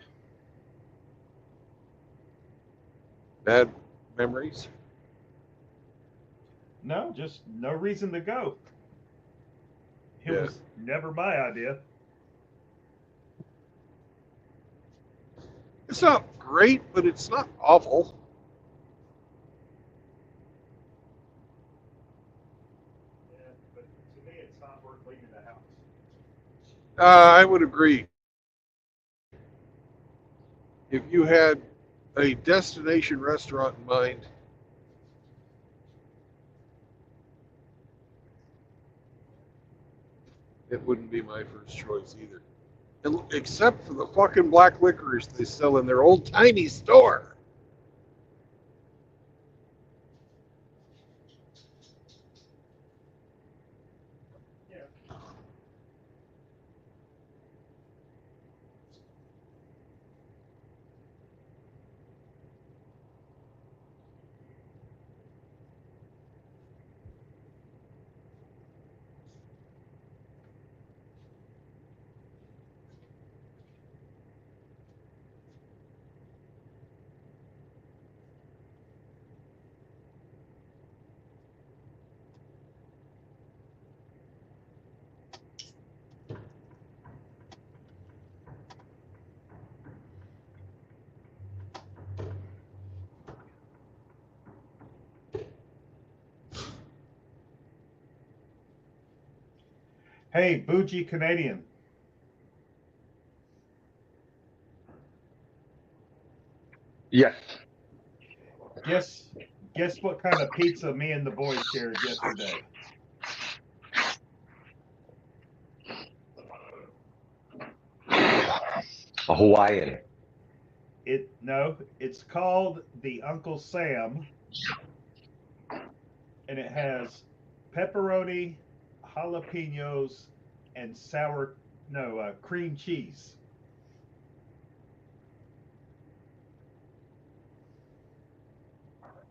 Bad memories? No, just no reason to go. It Yeah. was never my idea. It's not great, but it's not awful. I would agree. If you had a destination restaurant in mind, it wouldn't be my first choice either. Except for the fucking black licorice they sell in their old tiny store. Hey, Bougie Canadian. Yes. Guess what kind of pizza me and the boys shared yesterday? A Hawaiian. It's called the Uncle Sam, and it has pepperoni, jalapenos, and cream cheese.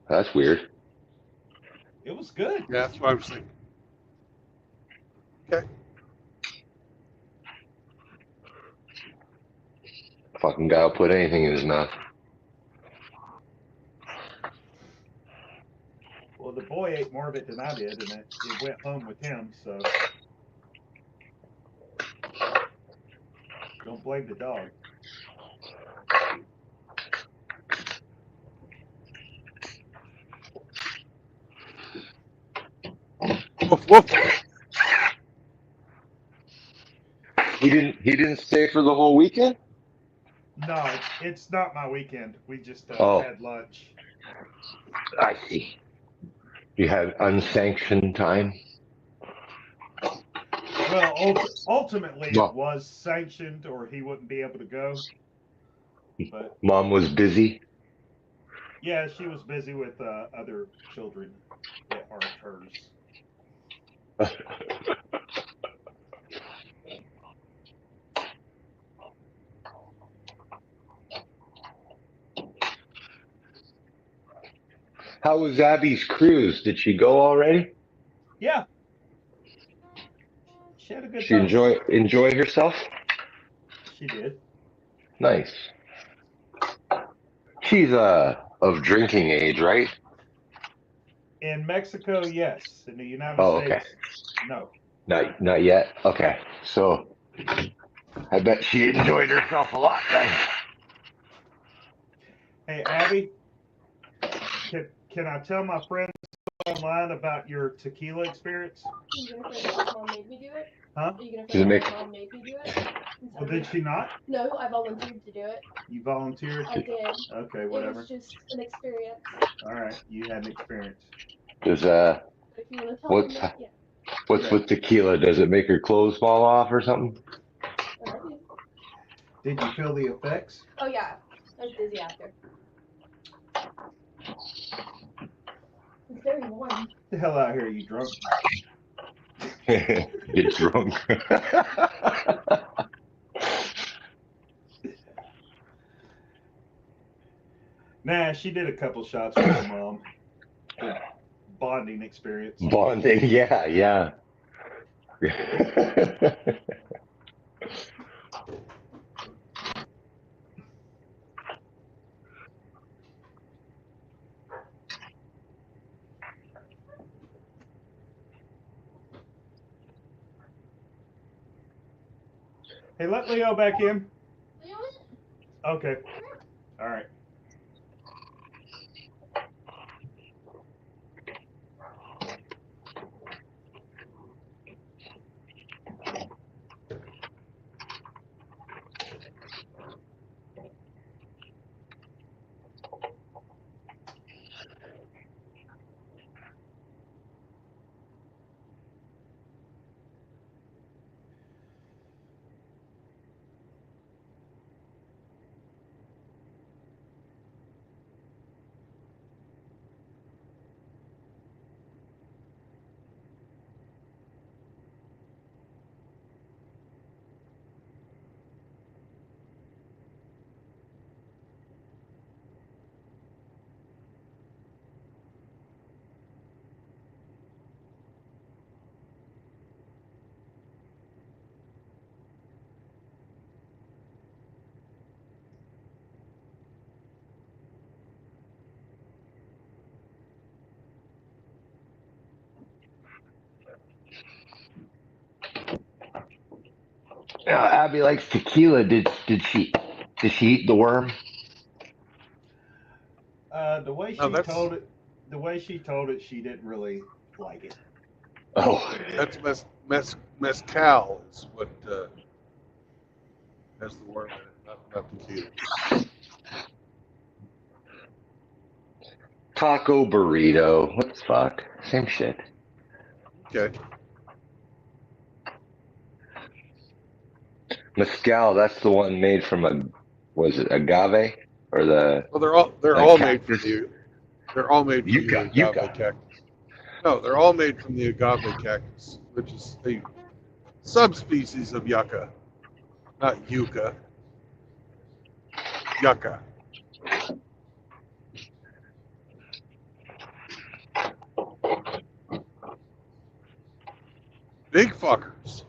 That's weird. It was good. Yeah, that's what I was thinking. Okay. Fucking guy will put anything in his mouth. Well, the boy ate more of it than I did, and it went home with him, so don't blame the dog. Woof, woof. He didn't stay for the whole weekend? No, it's not my weekend. We just Oh. had lunch. I see. You had unsanctioned time? Well, ultimately, No. it was sanctioned, or he wouldn't be able to go. But Mom was busy? yeah, she was busy with other children that aren't hers. How was Abby's cruise? Did she go already? Yeah, she had a good She time. enjoy herself? She did. Nice. She's of drinking age, right? In Mexico, yes. In the United Oh, States, okay. no. Not yet. Okay. So I bet she enjoyed herself a lot then. Hey, Abby, can I tell my friends online about your tequila experience? Are you gonna say that mom made me do it? Huh? Are you gonna Does say it that make- mom made me do it? Well, did she not? No, I volunteered to do it. You volunteered? I did. Okay, It whatever. was just an experience. All right, you had an experience. Does But if you wanna tell them what's that, yeah. what's with tequila? Does it make her clothes fall off or something? But I did. Did you feel the effects? Oh yeah. I was dizzy after. It's very warm. Get the hell out of here, you drunk. Get drunk. Nah, she did a couple shots with her mom. Good bonding experience. Bonding, yeah. Hey, let Leo back in. Leo, Okay. All right. Abby likes tequila. Did she eat the worm? The way No, she told it, she didn't really like it. Oh, that's mezcal is what has the worm in it, not tequila. taco burrito. What the fuck? Same shit. Okay. Mezcal. That's the one made from was it agave or the Well, they're all made from cactus? the agave Yucca. cactus. No, they're all made from the agave cactus, which is a subspecies of yucca, not yucca. Yucca. Big fuckers.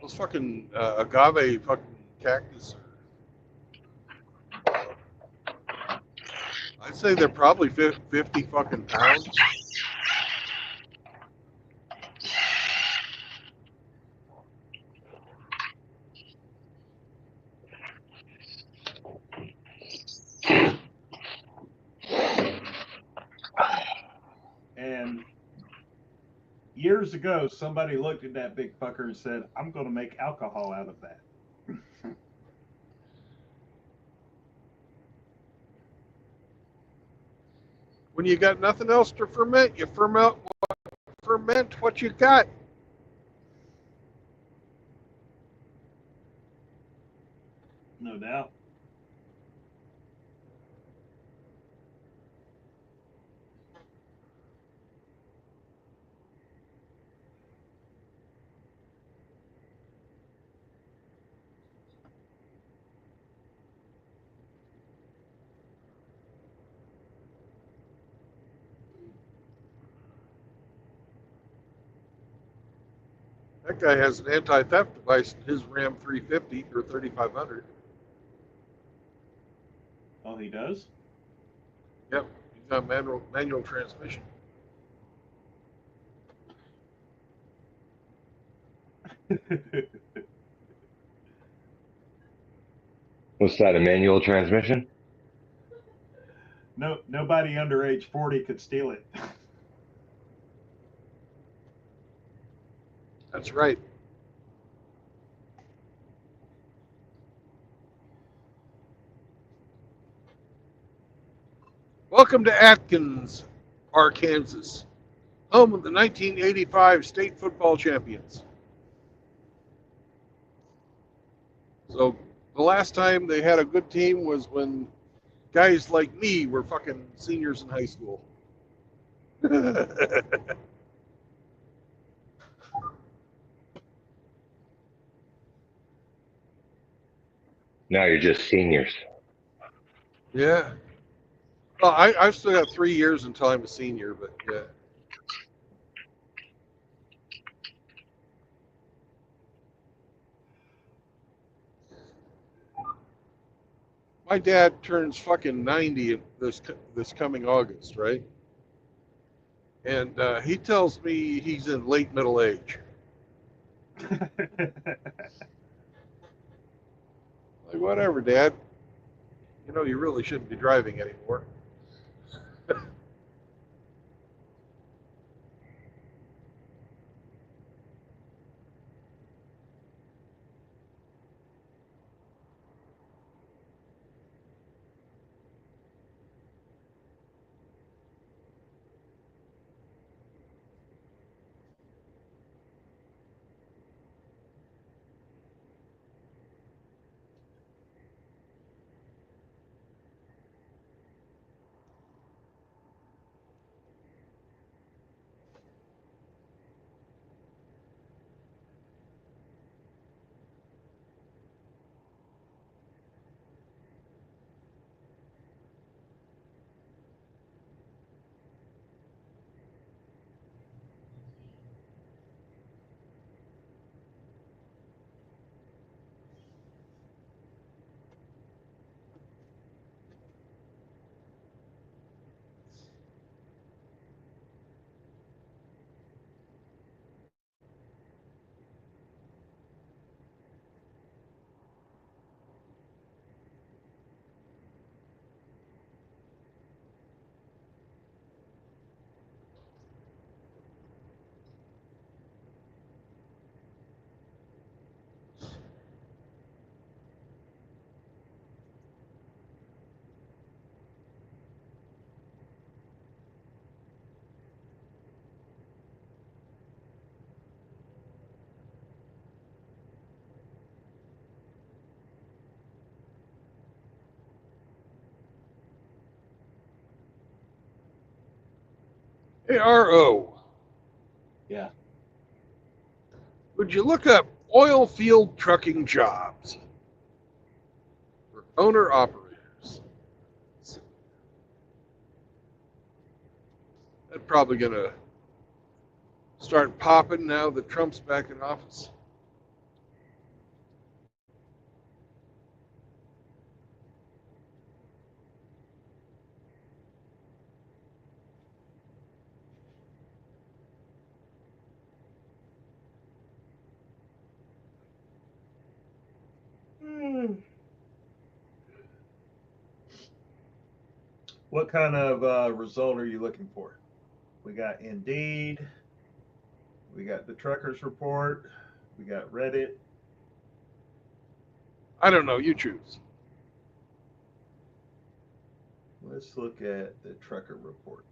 Those fucking agave fucking cactus. I'd say they're probably 50 fucking pounds. And years ago, somebody looked at that big fucker and said, "I'm going to make alcohol out of that." When you got nothing else to ferment, you ferment what you got. No doubt. That guy has an anti-theft device in his Ram 350 or 3500. Oh, he does? Yep, he's got manual transmission. What's that? A manual transmission? No, nobody under age 40 could steal it. That's right. Welcome to Atkins, Arkansas, home of the 1985 state football champions. So the last time they had a good team was when guys like me were fucking seniors in high school. Now you're just seniors. Yeah. Well, I've still got 3 years until I'm a senior, but yeah. My dad turns fucking 90 this coming August, right? And he tells me he's in late middle age. Like, whatever, Dad. You know, you really shouldn't be driving anymore. ARO. Yeah. Would you look up oil field trucking jobs for owner operators? That's probably going to start popping now that Trump's back in office. What kind of result are you looking for? We got Indeed. We got the Truckers Report. We got Reddit. I don't know. You choose. Let's look at the Trucker Report.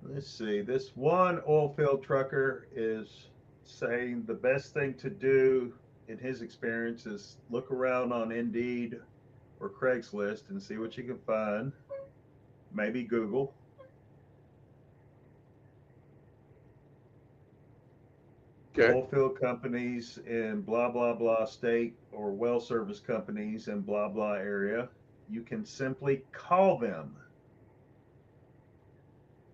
Let's see. This one oil field trucker is saying the best thing to do in his experience is look around on Indeed or Craigslist and see what you can find. Maybe Google. Okay. Oil field companies in blah, blah, blah state or well service companies in blah, blah area. You can simply call them.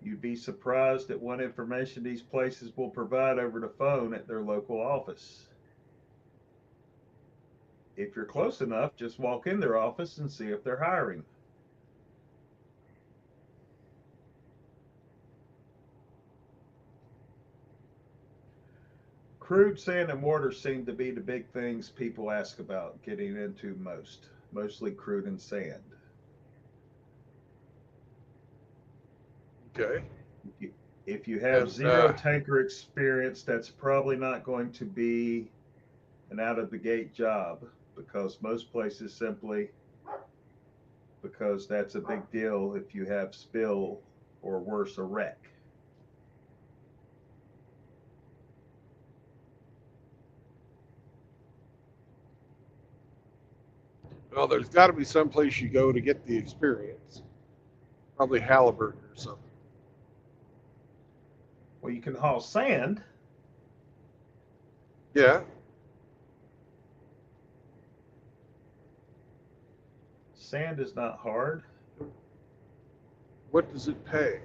You'd be surprised at what information these places will provide over the phone at their local office. If you're close enough, just walk in their office and see if they're hiring. Crude, sand, and mortar seem to be the big things people ask about getting into mostly crude and sand. Okay. If you have And, zero tanker experience, that's probably not going to be an out of the gate job, because most places simply, because that's a big deal if you have spill or worse, a wreck. Well, there's got to be some place you go to get the experience. Probably Halliburton or something. Well, you can haul sand. Yeah. Sand is not hard. What does it pay?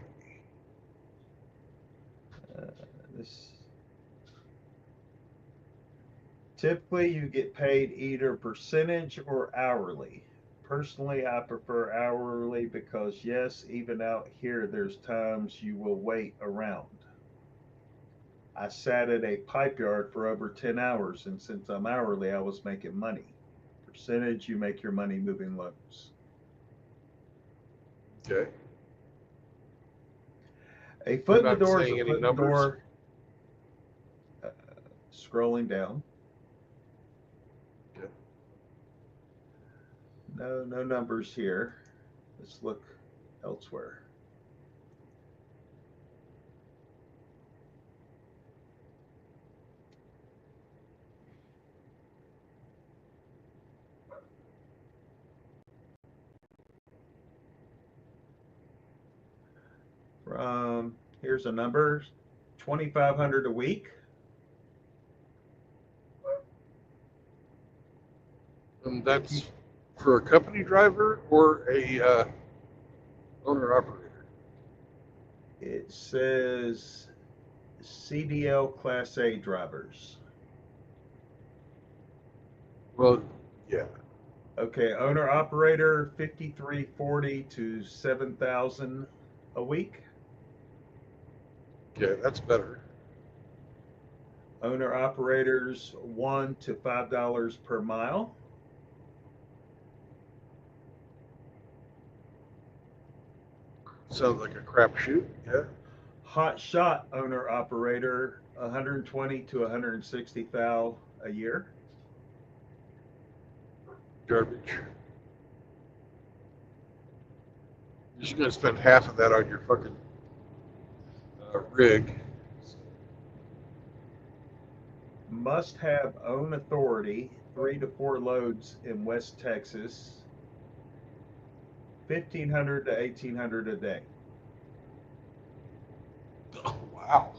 This typically you get paid either percentage or hourly. Personally, I prefer hourly because yes, even out here, there's times you will wait around. I sat at a pipe yard for over 10 hours, and since I'm hourly, I was making money. Percentage, you make your money moving loads. Okay. A foot in the not door is saying a any foot in the numbers? door. Scrolling down. Okay. No numbers here. Let's look elsewhere. Here's a number, 2,500 a week. And that's for a company driver or a owner operator? It says CDL Class A drivers. Well, yeah. Okay, owner operator 5,340 to 7,000 a week. Okay, that's better. Owner operators $1 to $5 per mile. Sounds like a crapshoot. Yeah. Hot shot owner operator 120 to 160 thou a year. garbage. You're just going to spend half of that on your fucking rig. Must have own authority, 3 to 4 loads in West Texas, 1,500 to 1,800 a day. Oh, wow.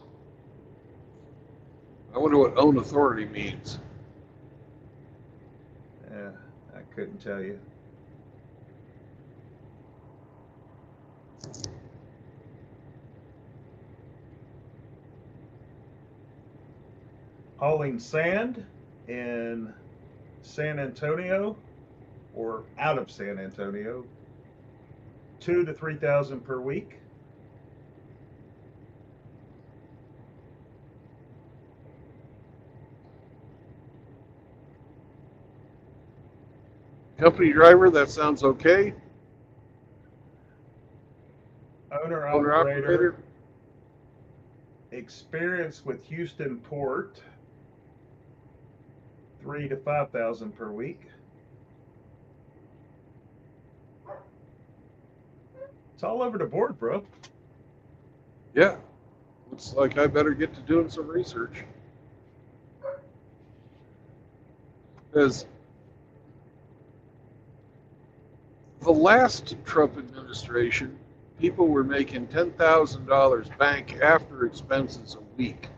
I wonder what own authority means. Yeah, I couldn't tell you. Hauling sand in San Antonio or out of San Antonio, 2,000 to 3,000 per week. Company driver, that sounds okay. Owner Owner operator, operator. experience with Houston Port, 3,000 to 5,000 per week. It's all over the board, bro. Yeah. Looks like I better get to doing some research. Because the last Trump administration, people were making $10,000 bank after expenses a week.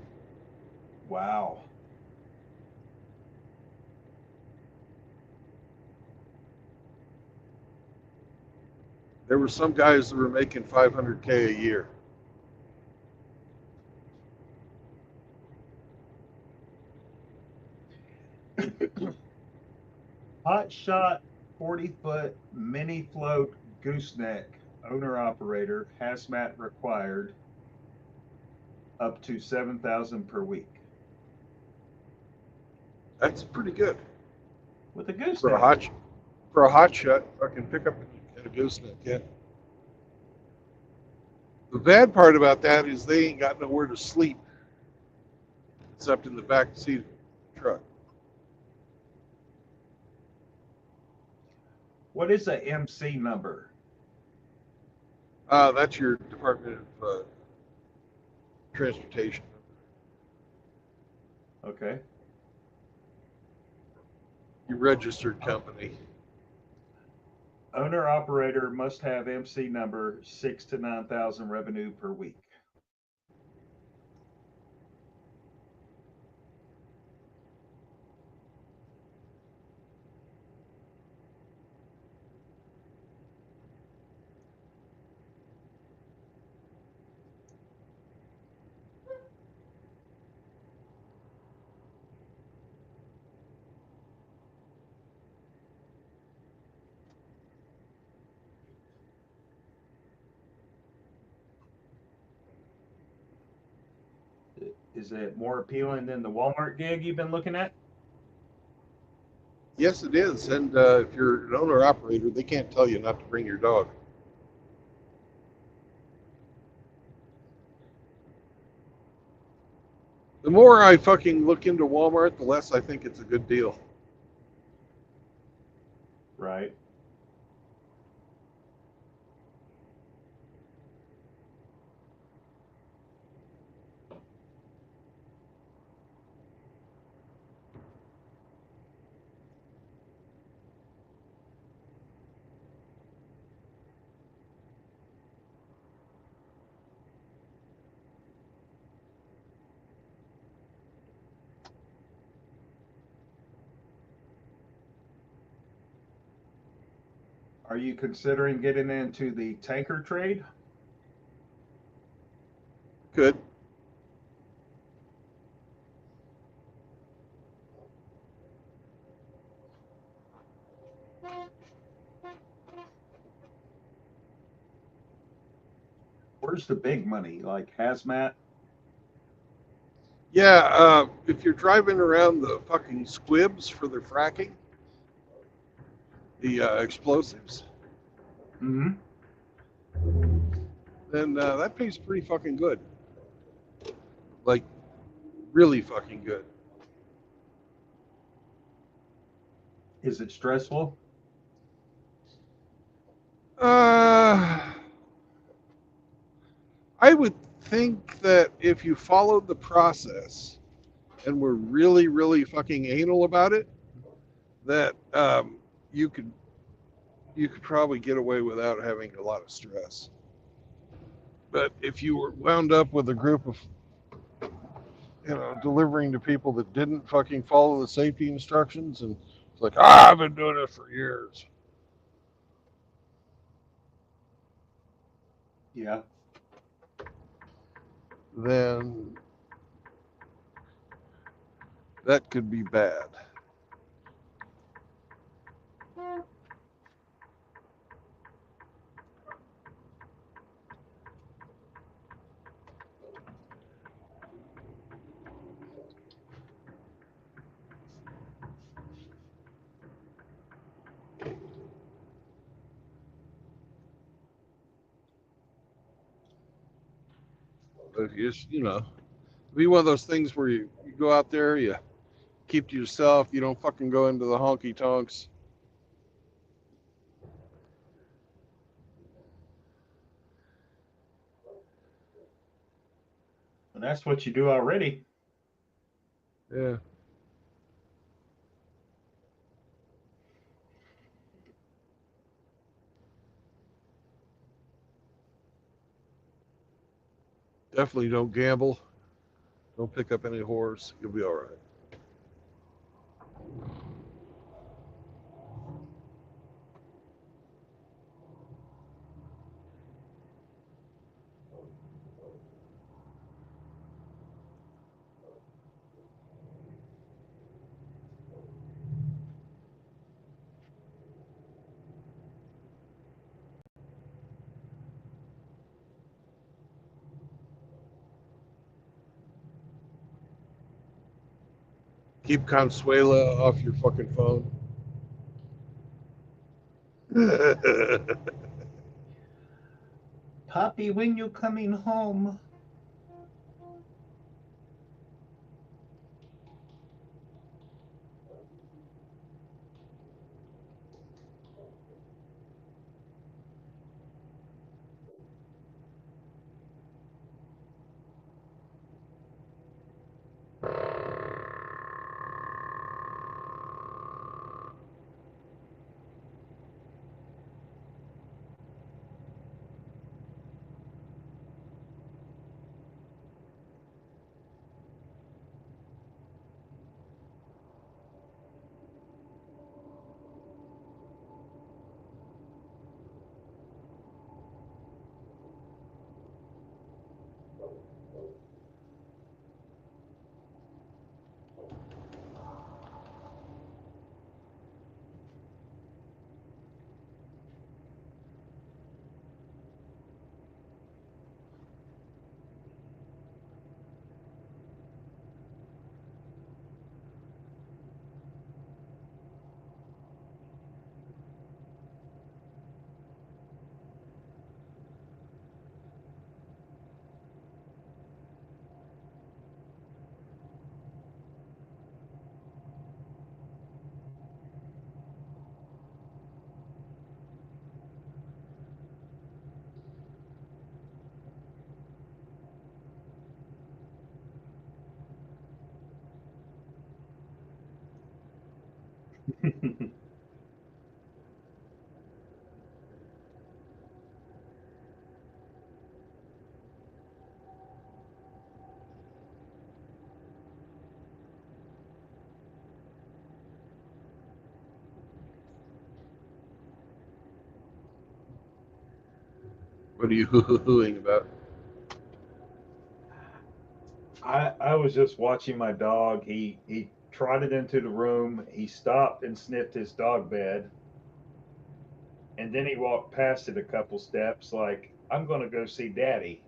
Wow. There were some guys that were making $500K a year. Hot shot 40-foot mini float gooseneck, owner operator, hazmat required, up to 7,000 per week. That's pretty good With a for a gooseneck. hot shot. I can pick up a gooseneck. Yeah. The bad part about that is they ain't got nowhere to sleep except in the back seat of the truck. What is a MC number? That's your Department of Transportation. Okay. Your registered company. Owner operator must have MC number, 6,000 to 9,000 revenue per week. Is it more appealing than the Walmart gig you've been looking at? Yes, it is. And if you're an owner operator, they can't tell you not to bring your dog. The more I fucking look into Walmart, the less I think it's a good deal. Right. Are you considering getting into the tanker trade? Good. Where's the big money? Like hazmat? Yeah, if you're driving around the fucking squibs for their fracking, the explosives, Mm-hmm. then that pays pretty fucking good. Like, really fucking good. Is it stressful? I would think that if you followed the process and were really, really fucking anal about it, that you could probably get away without having a lot of stress. But if you were wound up with a group of, delivering to people that didn't fucking follow the safety instructions, and it's like, I've been doing this for years. Yeah. Then that could be bad. But if you just, be one of those things where you go out there, you keep to yourself, you don't fucking go into the honky tonks. And that's what you do already. Yeah. Definitely don't gamble. Don't pick up any whores. You'll be all right. Keep Consuela off your fucking phone. Poppy, when you coming home? What are you hoo-hooing about? I was just watching my dog. He trotted into the room. He stopped and sniffed his dog bed. And then he walked past it a couple steps like, I'm going to go see Daddy.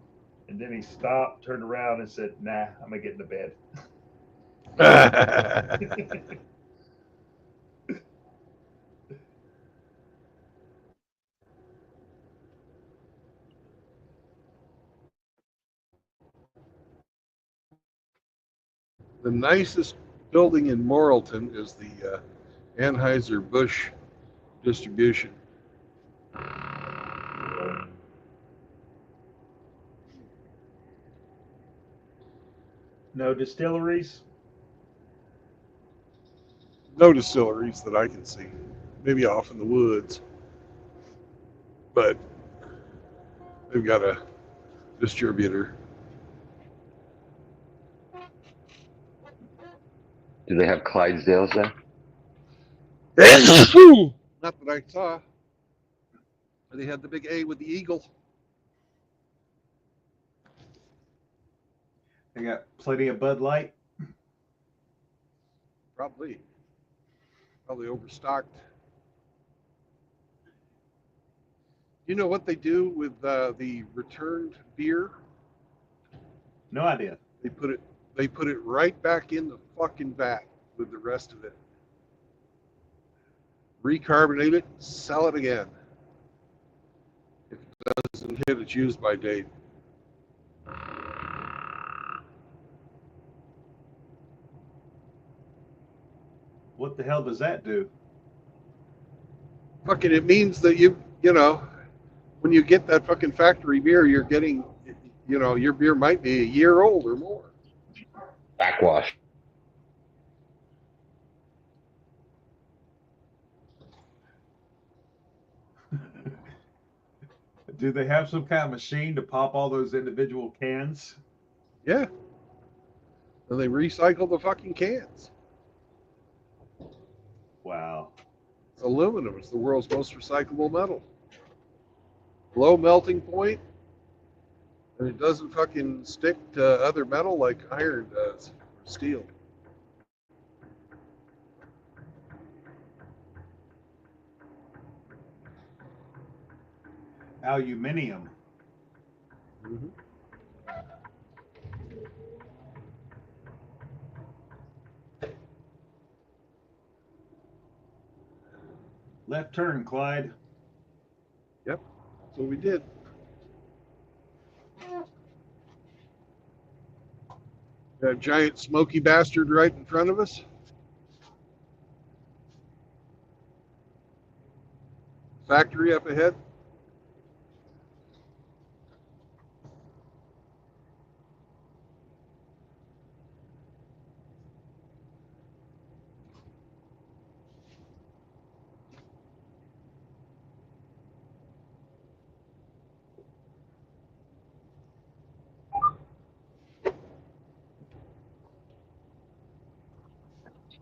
And then he stopped, turned around and said, nah, I'm going to get in the bed. The nicest building in Morrilton is the Anheuser-Busch distribution. No distilleries. No distilleries that I can see. Maybe off in the woods. But they've got a distributor. Do they have Clydesdales there? Not that I saw. They had the big A with the eagle. They got plenty of Bud Light. Probably overstocked. You know what they do with the returned beer? No idea. They put it right back in the fucking vat with the rest of it. Recarbonate it, sell it again. If it doesn't hit its use by date. What the hell does that do? Fucking, it means that you know, when you get that fucking factory beer, you're getting, you know, your beer might be a year old or more. Backwash. Do they have some kind of machine to pop all those individual cans? Yeah. And they recycle the fucking cans. Wow. Aluminum is the world's most recyclable metal. Low melting point, and it doesn't fucking stick to other metal like iron does, or steel. Aluminium. Mm-hmm. Left turn, Clyde. Yep, that's what we did. That giant smoky bastard right in front of us. Factory up ahead.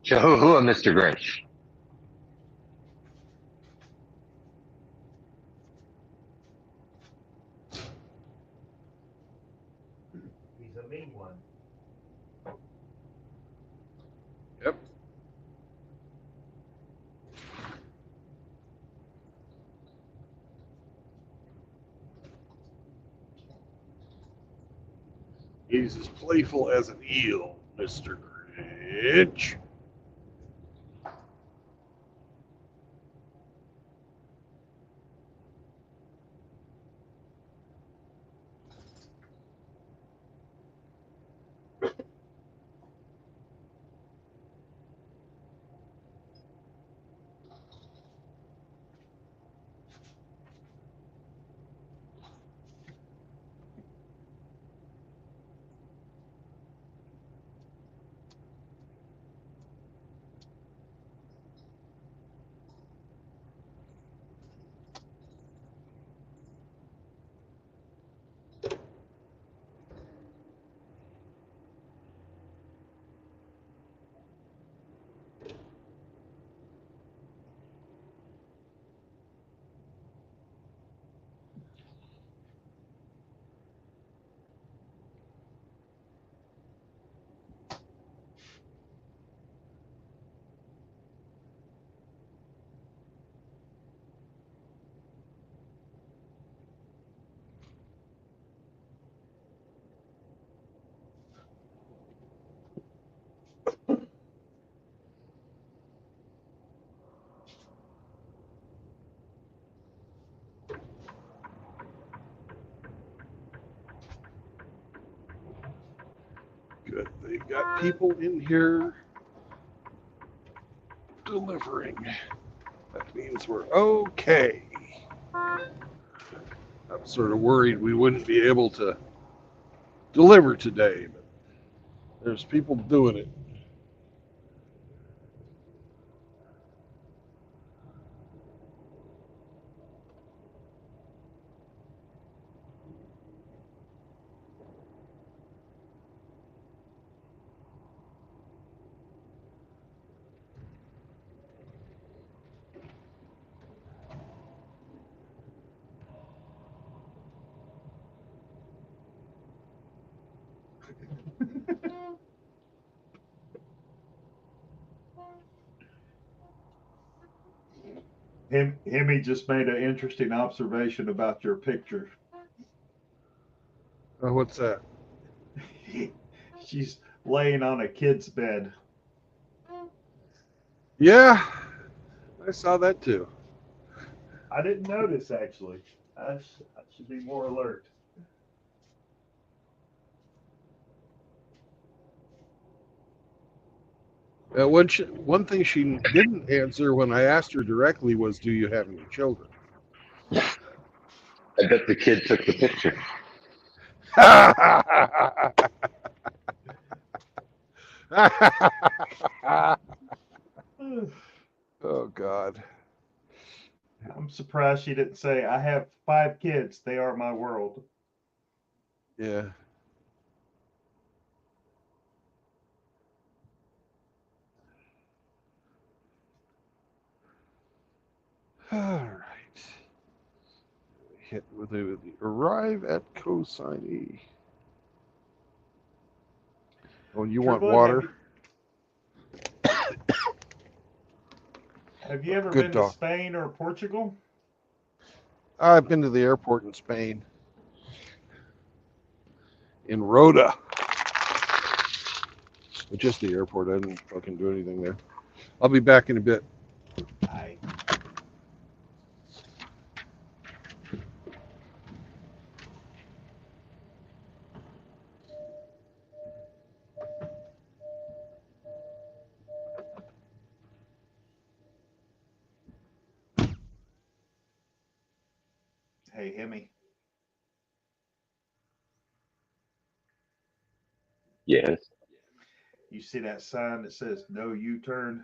Jehovah, Mr. Grinch. He's a mean one. Yep. He's as playful as an eel, Mr. Grinch. Good. They got people in here. delivering. That means we're okay. I'm sort of worried we wouldn't be able to deliver today, but there's people doing it. Himmy just made an interesting observation about your picture. What's that? She's laying on a kid's bed. Yeah, I saw that too. I didn't notice, actually. I should be more alert. One thing she didn't answer when I asked her directly was, "Do you have any children?" I bet the kid took the picture. Oh God. I'm surprised she didn't say, I have 5 kids. They are my world. Yeah. All right. Hit with the arrive at cosignee. Oh, you want Trueblood, water? Have you ever Good been to dog. Spain or Portugal? I've been to the airport in Spain. In Rota. Just the airport. I didn't fucking do anything there. I'll be back in a bit. Aye. Hey, Hemi. Yes. You see that sign that says no U-turn?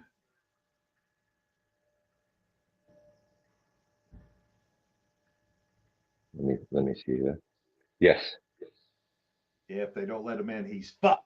Let me see that. Yes. Yeah, if they don't let him in, he's fucked.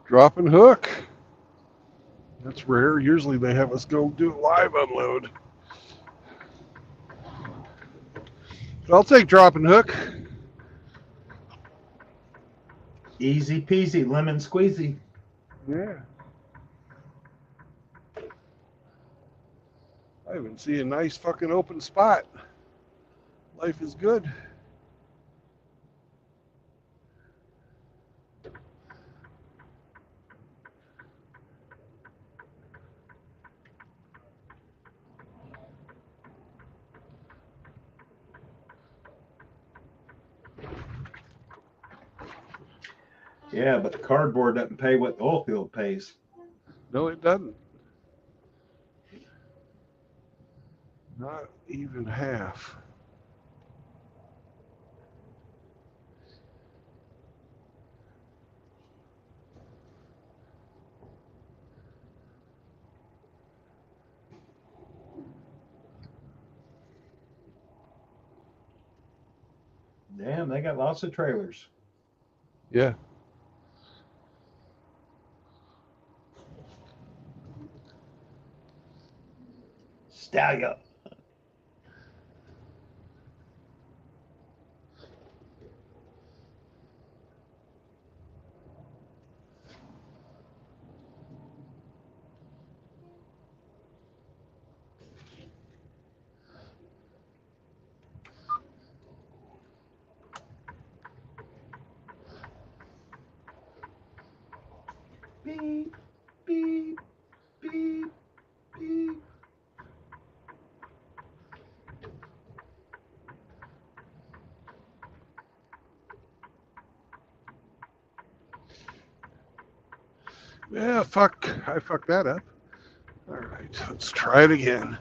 Drop and hook. That's rare. Usually they have us go do live unload. But I'll take drop and hook. Easy peasy, lemon squeezy. Yeah. I even see a nice fucking open spot. Life is good. Yeah, but the cardboard doesn't pay what the oil field pays. No, it doesn't. Not even half. Damn, they got lots of trailers. Yeah. Stallion. Beep, beep, beep, beep. Yeah, fuck. I fucked that up. All right, let's try it again.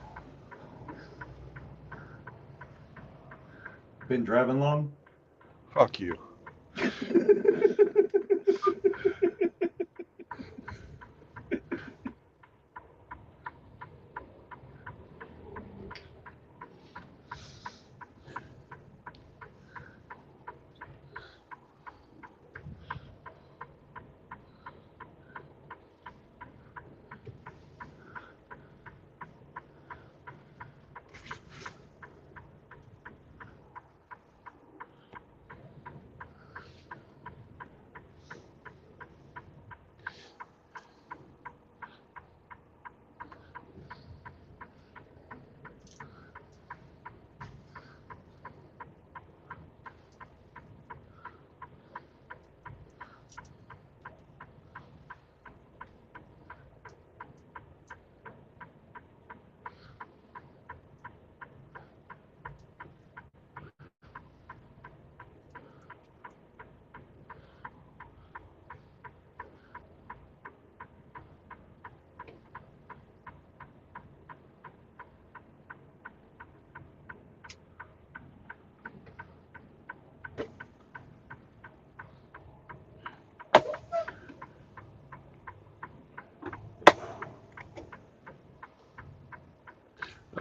Been driving long? Fuck you.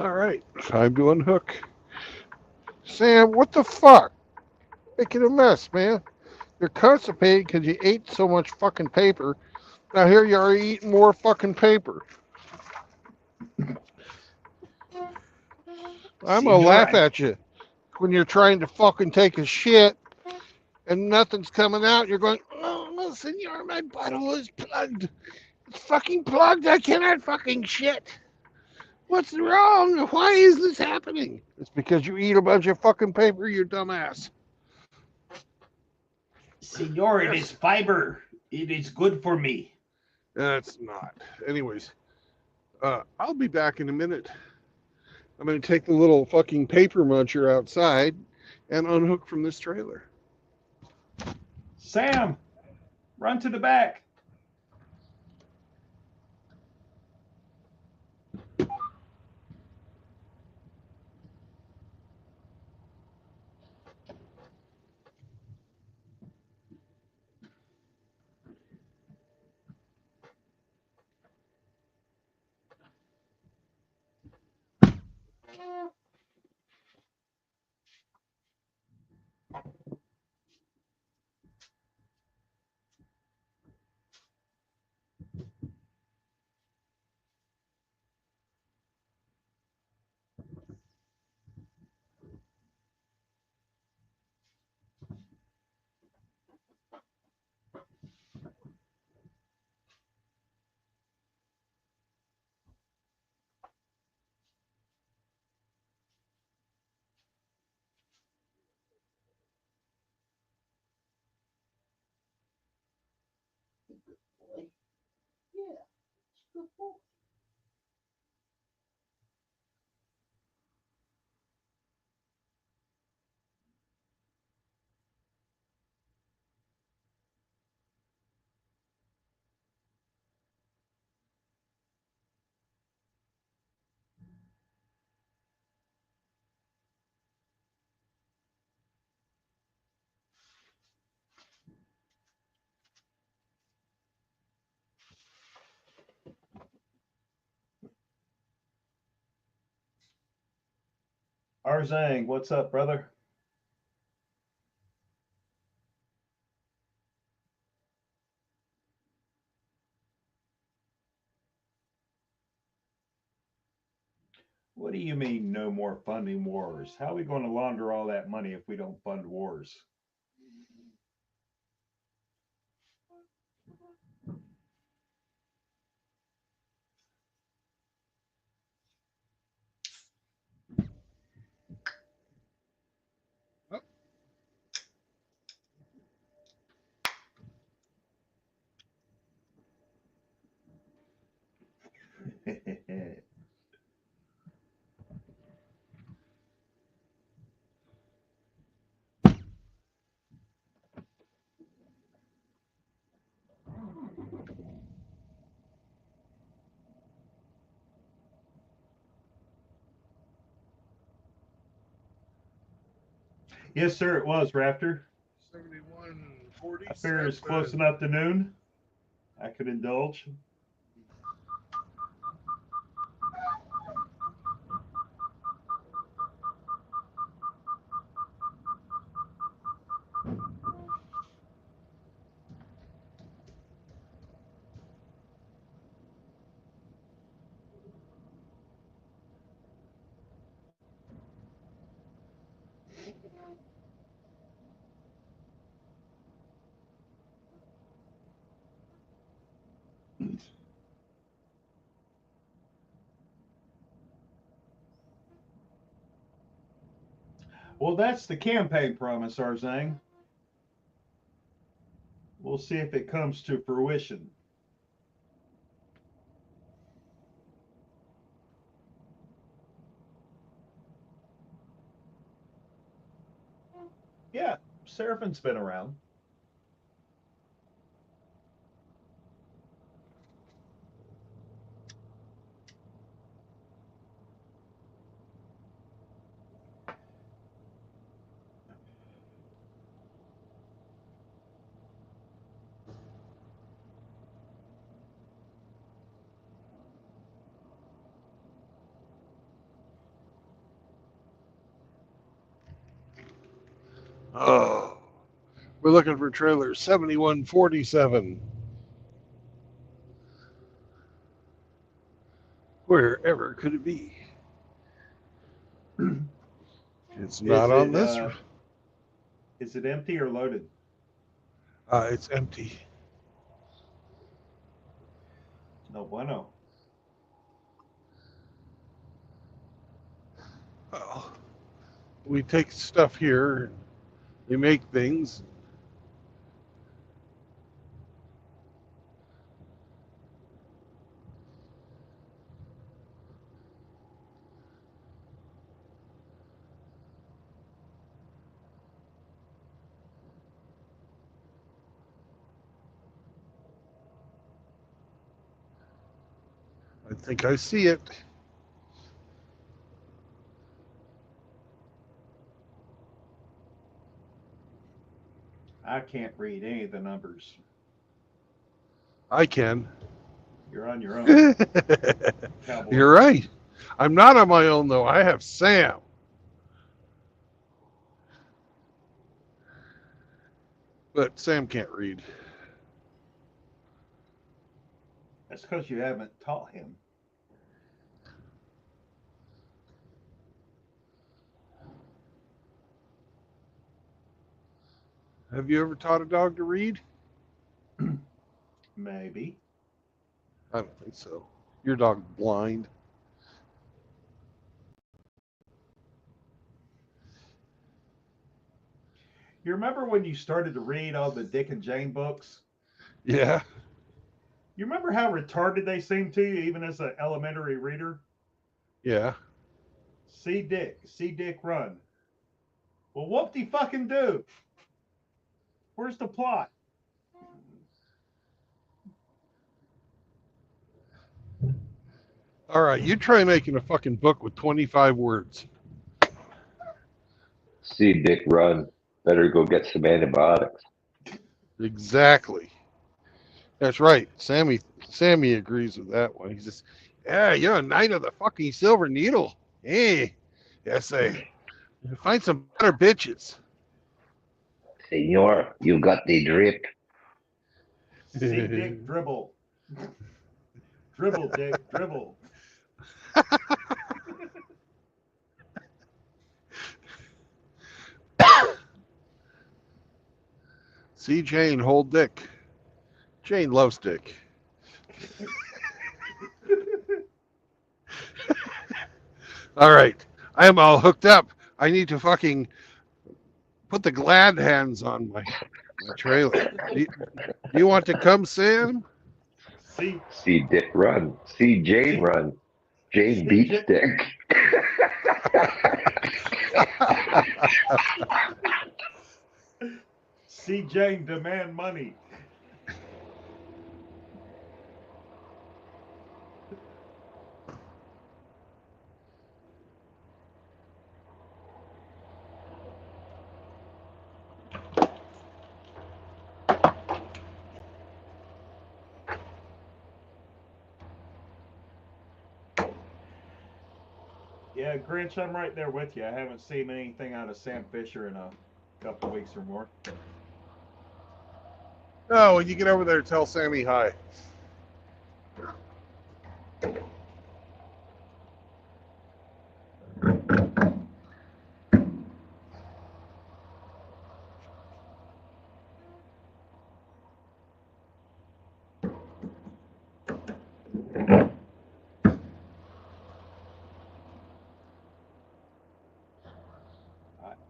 All right, time to unhook. Sam, what the fuck? Making a mess, man. You're constipated because you ate so much fucking paper. Now here you are eating more fucking paper. I'm gonna laugh at you when you're trying to fucking take a shit and nothing's coming out. You're going, oh, senor, my bottle is plugged. It's fucking plugged. I cannot fucking shit. What's wrong? Why is this happening? It's because you eat a bunch of fucking paper, you dumbass. Senor, it is fiber. It is good for me. It's not. Anyways, I'll be back in a minute. I'm going to take the little fucking paper muncher outside and unhook from this trailer. Sam, run to the back. Good boy. Yeah. Good boy. Arzang, what's up, brother? What do you mean no more funding wars? How are we going to launder all that money if we don't fund wars? Yes, sir, it was, Raptor. 71:47. I figure it's close enough to noon. I could indulge. Well, that's the campaign promise, Arzang. We'll see if it comes to fruition. Yeah, Seraphin's been around. Oh, we're looking for trailer 7147. Wherever could it be? It's not on this. Is it empty or loaded? It's empty. No bueno. Well, we take stuff here. We make things. I think I see it. I can't read any of the numbers. I can. You're on your own. Cowboy. You're right. I'm not on my own, though. I have Sam. But Sam can't read. That's because you haven't taught him. Have you ever taught a dog to read? Maybe. I don't think so. Your dog blind. You remember when you started to read all the Dick and Jane books? Yeah. You remember how retarded they seem to you, even as an elementary reader? Yeah. See Dick, run. Well, whoop de fucking do. Where's the plot? All right, you try making a fucking book with 25 words. See Dick run. Better go get some antibiotics. Exactly. That's right. Sammy agrees with that one. He's just, yeah, you're a knight of the fucking silver needle. Hey, say, find some better bitches. Senor, you got the drip. See Dick dribble. Dribble, Dick, dribble. See Jane hold Dick. Jane loves Dick. All right, I am all hooked up. I need to fucking put the glad hands on my trailer. Do you want to come, Sam? See Dick run. See Jane run. Jane beats Dick. See Jane demand money. Yeah, Grinch, I'm right there with you. I haven't seen anything out of Sam Fisher in a couple weeks or more. Oh, when you get over there, tell Sammy hi.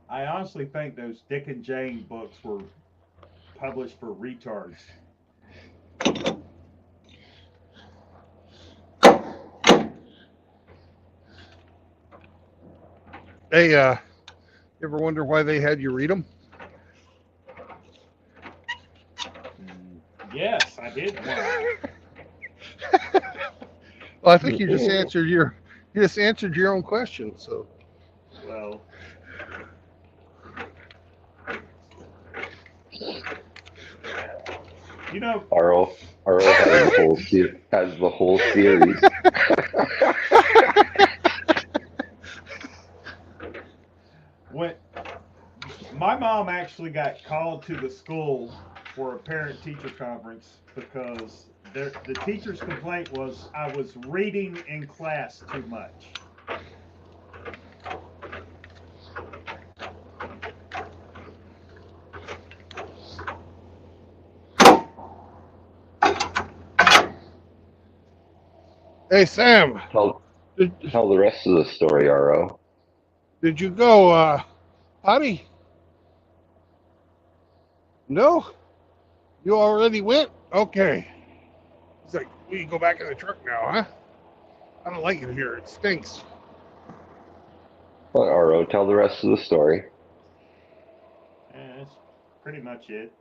I honestly think those Dick and Jane books were published for retards. Hey, you ever wonder why they had you read them? Yes, I did. Well, I think you just answered your own question. So, well, you know, Arl has the whole series. When my mom actually got called to the school for a parent-teacher conference because the teacher's complaint was I was reading in class too much. hey Sam, Tell the rest of the story, RO. did you go potty? No, you already went. Okay. He's like, we can go back in the truck now, huh? I don't like it here. It stinks. Well, RO, tell the rest of the story. That's pretty much it.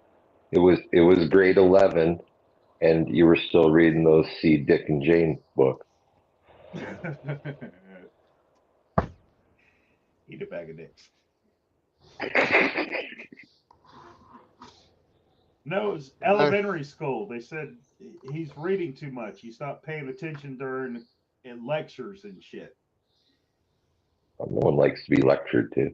It was grade 11, and you were still reading those See Dick and Jane books. Eat a bag of dicks. No, it was elementary school. They said he's reading too much. He's not paying attention during lectures and shit. No one likes to be lectured to.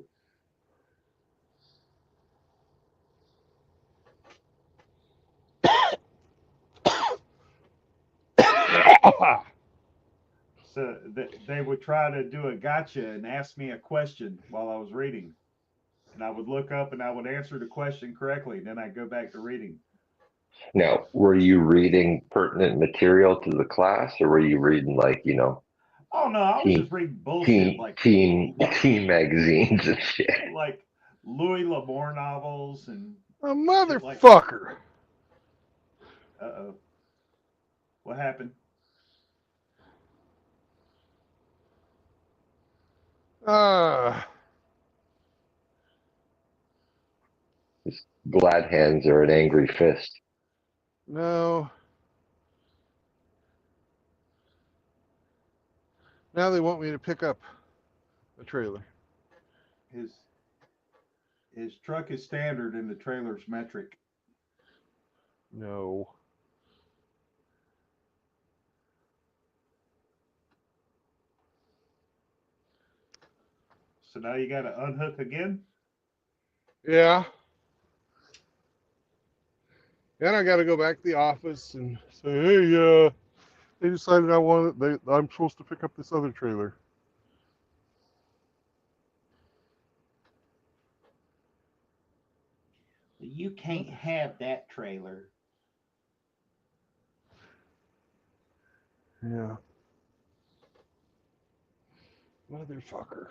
So they would try to do a gotcha and ask me a question while I was reading. And I would look up and I would answer the question correctly. And then I'd go back to reading. Now, were you reading pertinent material to the class, or were you reading Oh no, I was just reading bullshit teen magazines and shit? Like Louis L'Amour novels and a motherfucker. Uh-oh. What happened? Glad hands are an angry fist. No. Now they want me to pick up a trailer. His truck is standard and the trailer's metric. No. So now you got to unhook again? Yeah. And I got to go back to the office and say, hey, they decided I'm supposed to pick up this other trailer. You can't have that trailer. Yeah. Motherfucker.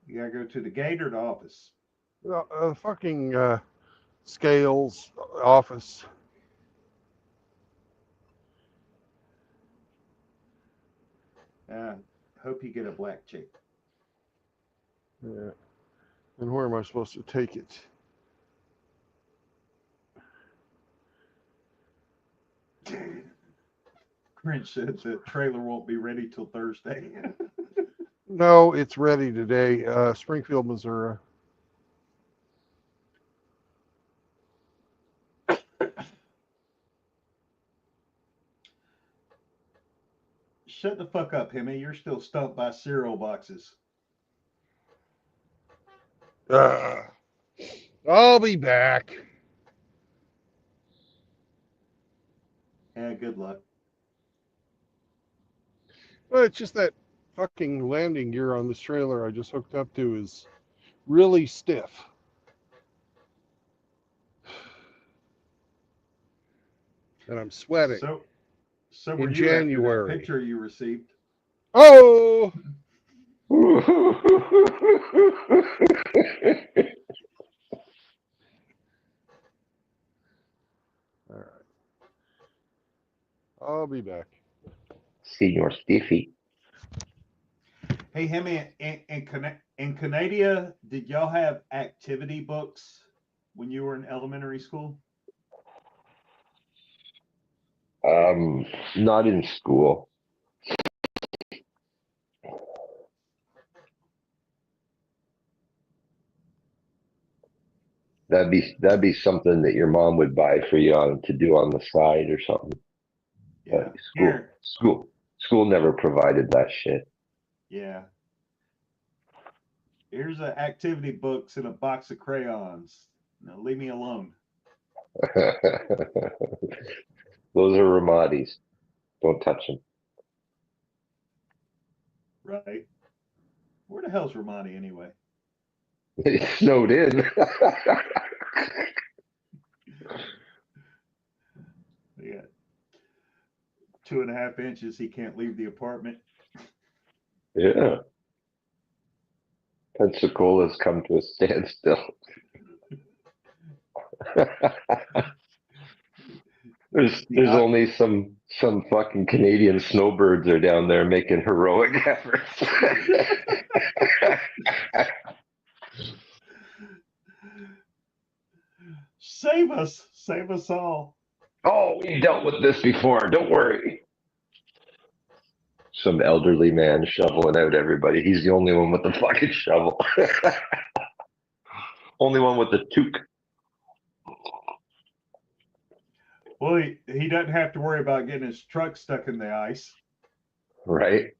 You gotta go to the gate or the office. Fucking Scales office. Hope you get a black chick. Yeah. And where am I supposed to take it? Grinch said the trailer won't be ready till Thursday. No, it's ready today. Springfield, Missouri. Shut the fuck up, Hemi. You're still stumped by cereal boxes. I'll be back. Yeah, good luck. Well, it's just that fucking landing gear on this trailer I just hooked up to is really stiff. And I'm sweating. So were in you after that January. picture you received? Oh! All right. I'll be back. Senior Stiffy. Hey, Hemi, in Canada, did y'all have activity books when you were in elementary school? Not in school. That'd be something that your mom would buy for you to do on the side or something. Yeah. But school never provided that shit. Yeah. Here's an activity books and a box of crayons. Now leave me alone. Those are Ramadi's. Don't touch them. Right. Where the hell's Ramadi anyway? It snowed in. Yeah. 2.5 inches. He can't leave the apartment. Yeah. Pensacola's come to a standstill. There's only some fucking Canadian snowbirds are down there making heroic efforts. Save us all. Oh, we dealt with this before. Don't worry. Some elderly man shoveling out everybody. He's the only one with the fucking shovel. Only one with the toque. Well, he doesn't have to worry about getting his truck stuck in the ice. Right?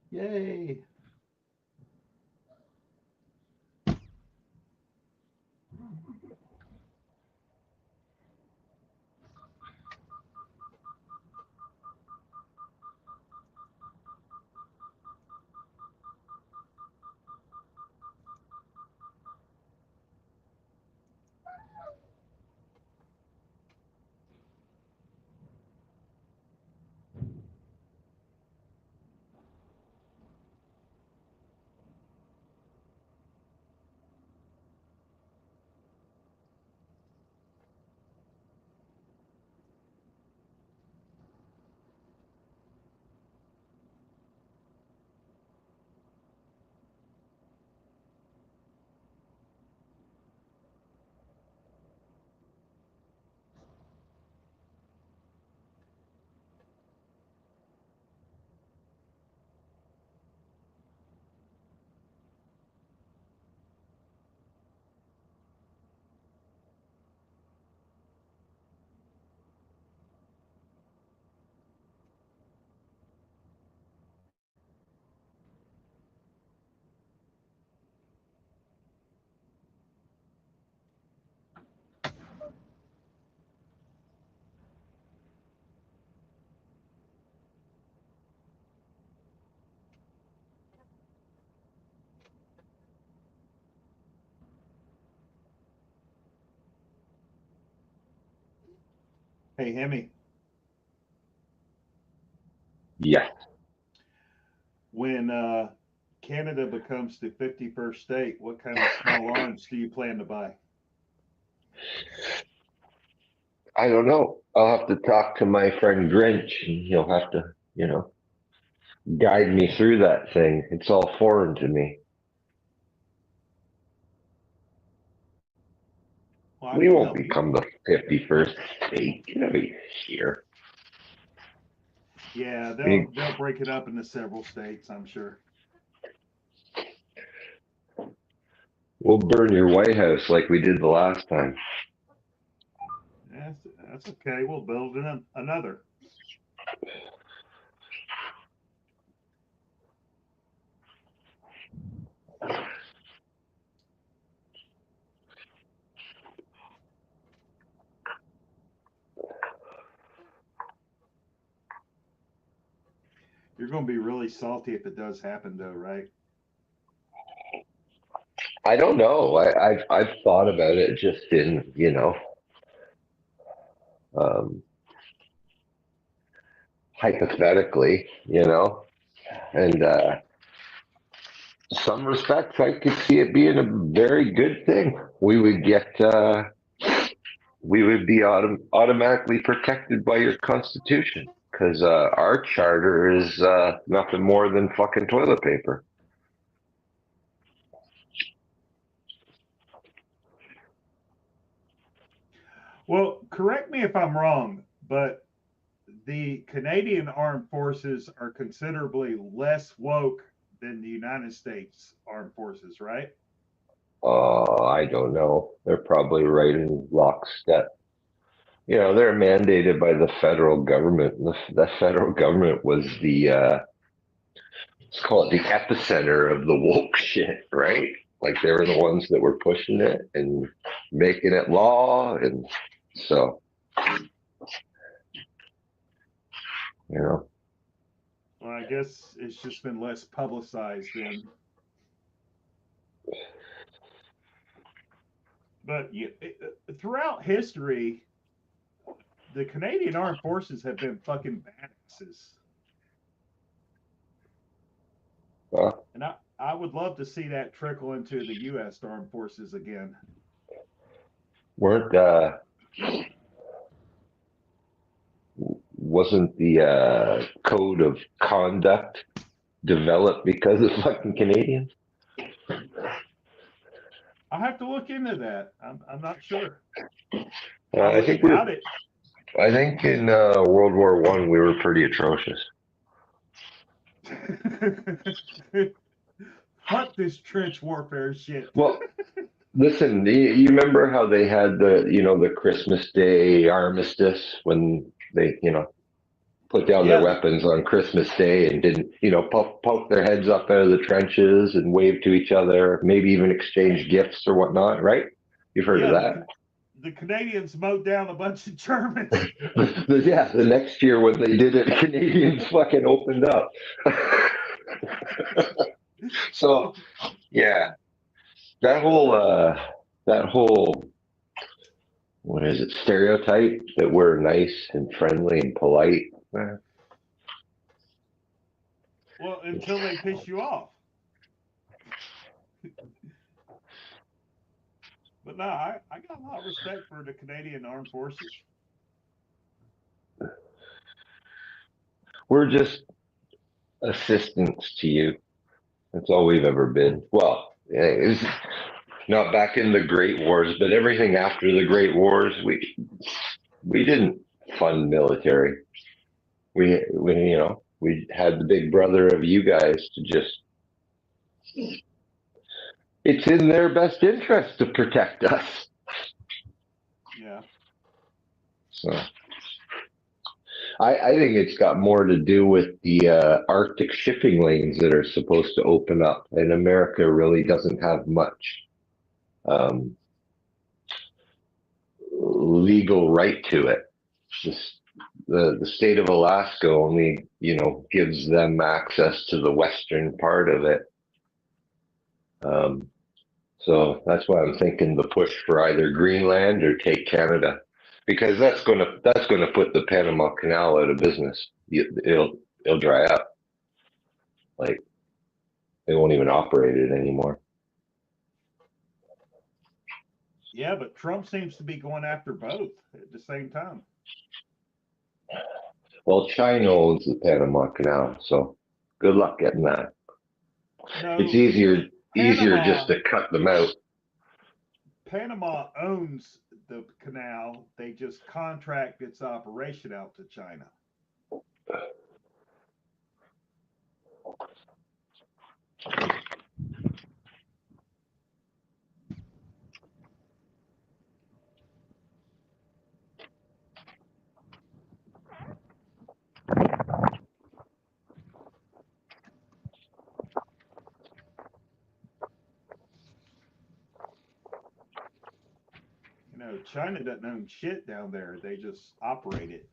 Yay. Hey, Hemi, Yes. when Canada becomes the 51st state, what kind of small arms do you plan to buy? I don't know. I'll have to talk to my friend Grinch, and he'll have to, guide me through that thing. It's all foreign to me. Well, I We can won't help you. become the 51st state. Get out of here. Yeah, We- they'll break it up into several states, I'm sure. We'll burn your White House like we did the last time. That's okay. We'll build another. You're going to be really salty if it does happen, though, right? I don't know. I've thought about it just in, hypothetically, and some respects I could see it being a very good thing. We would be automatically protected by your constitution because our charter is nothing more than fucking toilet paper. Well, correct me if I'm wrong, but the Canadian Armed Forces are considerably less woke than the United States Armed Forces, right? I don't know. They're probably right in lockstep. They're mandated by the federal government. The federal government was let's call it the epicenter of the woke shit, right? Like they were the ones that were pushing it and making it law. And so, Well, I guess it's just been less publicized then. But throughout history, the Canadian Armed Forces have been fucking badasses. And I would love to see that trickle into the U.S. Armed Forces again. Wasn't the code of conduct developed because of fucking Canadians? I'll have to look into that. I'm not sure. I think in World War I we were pretty atrocious. Fuck this trench warfare shit. Well, listen, you remember how they had the Christmas Day armistice when they, put down their weapons on Christmas Day and didn't, poke their heads up out of the trenches and wave to each other, maybe even exchange gifts or whatnot, right? You've heard of that. The Canadians mowed down a bunch of Germans. Yeah, the next year when they did it, Canadians fucking opened up. So, yeah, that whole what is it, stereotype that we're nice and friendly and polite. Well, until they piss you off. But no, I got a lot of respect for the Canadian Armed Forces. We're just assistants to you. That's all we've ever been. Well, it's not back in the Great Wars, but everything after the Great Wars, we didn't fund military. We had the big brother of you guys to just. It's in their best interest to protect us. Yeah. So. I think it's got more to do with the Arctic shipping lanes that are supposed to open up, and America really doesn't have much legal right to it. The state of Alaska only, gives them access to the western part of it. So that's why I'm thinking the push for either Greenland or take Canada. because that's gonna put the Panama Canal out of business. It'll dry up. Like they won't even operate it anymore. Yeah, but Trump seems to be going after both at the same time. Well, China owns the Panama Canal, so good luck getting that. No, It's easier Panama, just to cut them out. Panama owns the canal. They just contract its operation out to China. You know, China doesn't own shit down there. They just operate it.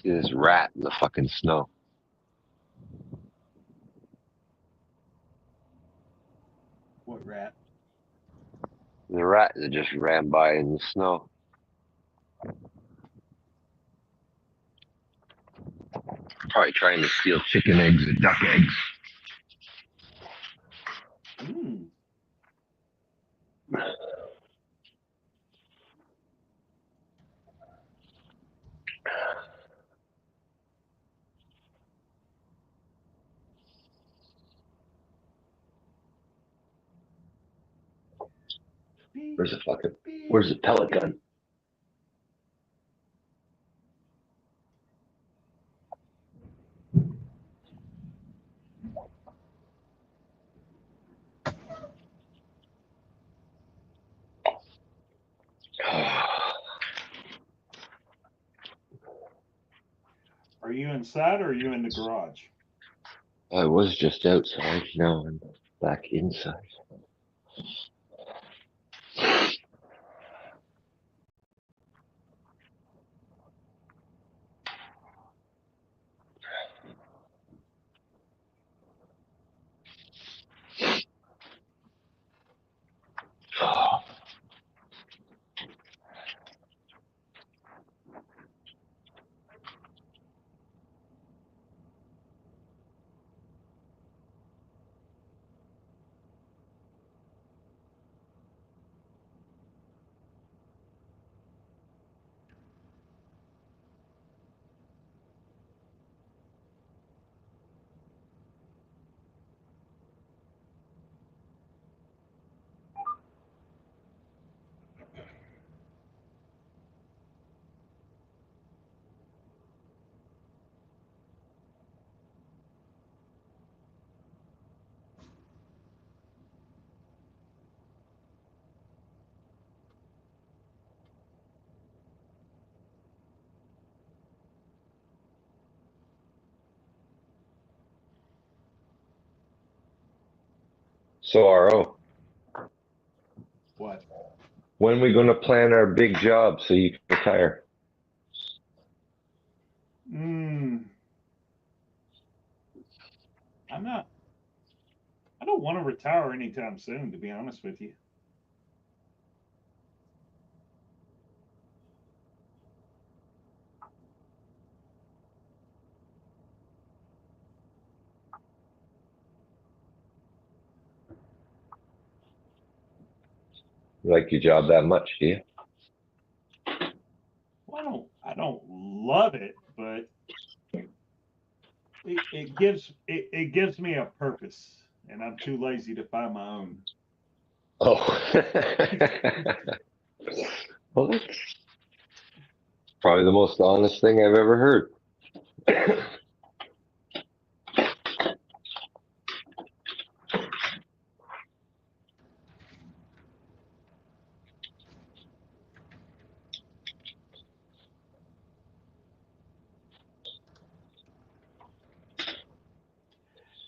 See this rat in the fucking snow. What rat? The rat that just ran by in the snow. Probably trying to steal chicken eggs or duck eggs. Mm. Where's the pellet gun? Are you inside or are you in the garage? I was just outside, now I'm back inside. So RO, What? when we gonna plan our big job so you can retire? I don't want to retire anytime soon, to be honest with you. like your job that much, do you? Well, I don't love it, but it gives me a purpose, and I'm too lazy to find my own. Oh. Well, that's probably the most honest thing I've ever heard.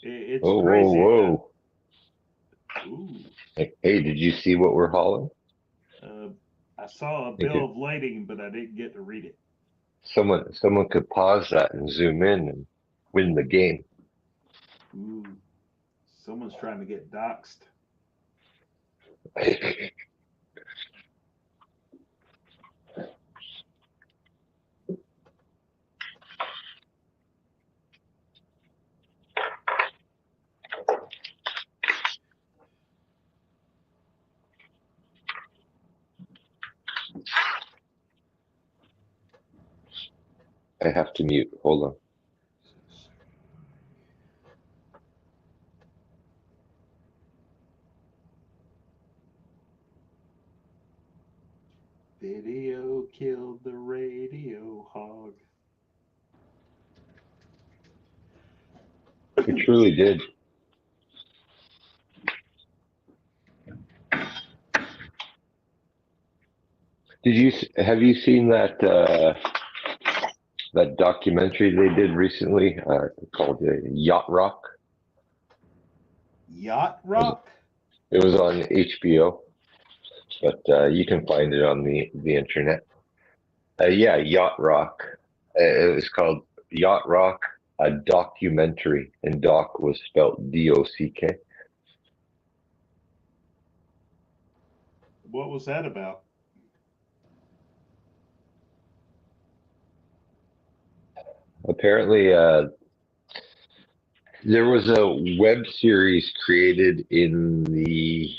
It's Whoa, whoa, crazy. whoa. Ooh, Hey, did you see what we're hauling? I saw a Thank bill you. of lading, but I didn't get to read it. Someone could pause that and zoom in and win the game. Ooh, someone's trying to get doxxed. I have to mute. Hold on. Video killed the radio hog. It truly did. Have you seen that that documentary they did recently called Yacht Rock? Yacht Rock? It was on HBO, but you can find it on the internet. Yeah, Yacht Rock. It was called Yacht Rock, a documentary, and doc was spelled D-O-C-K. What was that about? Apparently, there was a web series created in the,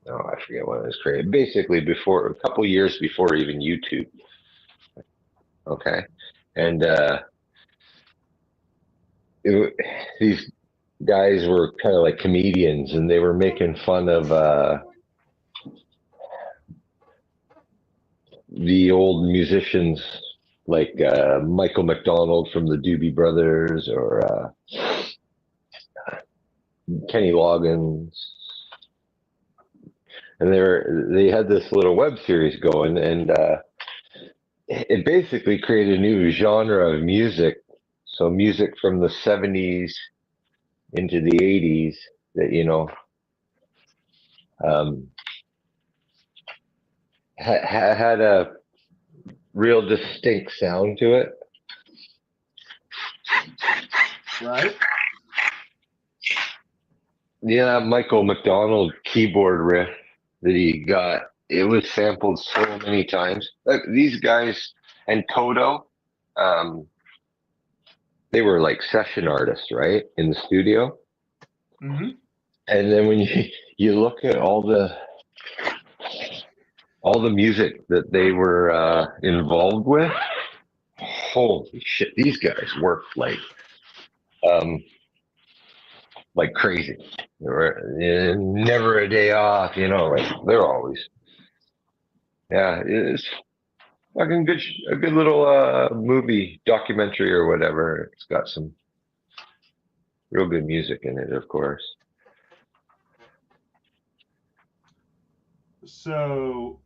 oh, I forget when it was created. Basically, a couple years before even YouTube. Okay, and these guys were kind of like comedians, and they were making fun of the old musicians like Michael McDonald from the Doobie Brothers, or Kenny Loggins, and they had this little web series going, and it basically created a new genre of music. So music from the 70s into the 80s that, you know, had a real distinct sound to it. Right? Yeah, Michael McDonald keyboard riff that he got, it was sampled so many times. Like these guys and Toto, they were like session artists, right, in the studio. Mm-hmm. And then when you look at all the music that they were involved with, holy shit, these guys worked like crazy. They were never a day off, you know, like they're always, yeah, it's fucking good, a good little movie documentary or whatever. It's got some real good music in it, of course. So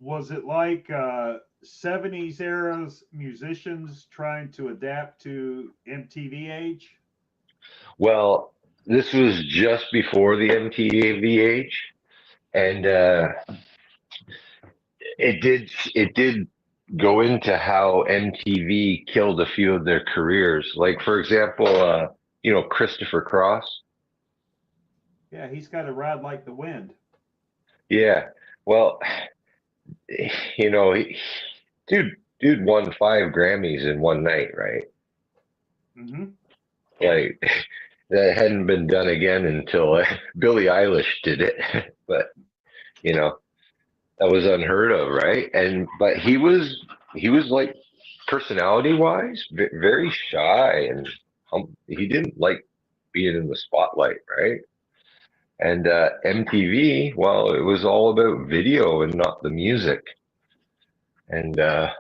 was it like 70s era's musicians trying to adapt to MTV age? Well, this was just before the MTV age, and it did go into how MTV killed a few of their careers. Like, for example, you know, Christopher Cross. Yeah, he's got to ride like the wind. Yeah, well, you know, dude won 5 Grammys in one night, right? Mm-hmm. Like, that hadn't been done again until Billie Eilish did it. But You know, that was unheard of, right? But he was like personality wise very shy and he didn't like being in the spotlight, right? And MTV, well, it was all about video and not the music. And that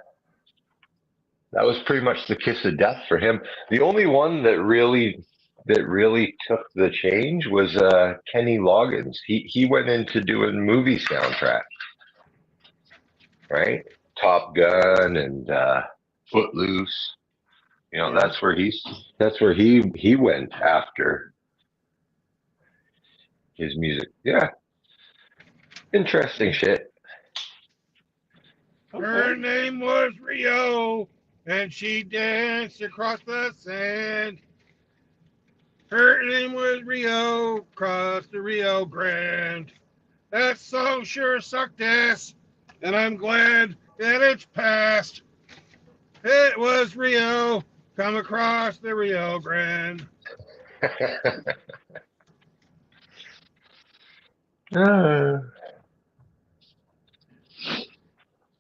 was pretty much the kiss of death for him. The only one that really took the change was Kenny Loggins. He went into doing movie soundtrack, right? Top Gun and Footloose. You know, Yeah. that's where he went after his music. Yeah, interesting shit. Her Okay. name was Rio, and she danced across the sand. Her name was Rio, across the Rio Grande. That song sure sucked ass, and I'm glad that it's past. It was Rio, come across the Rio Grande. Uh,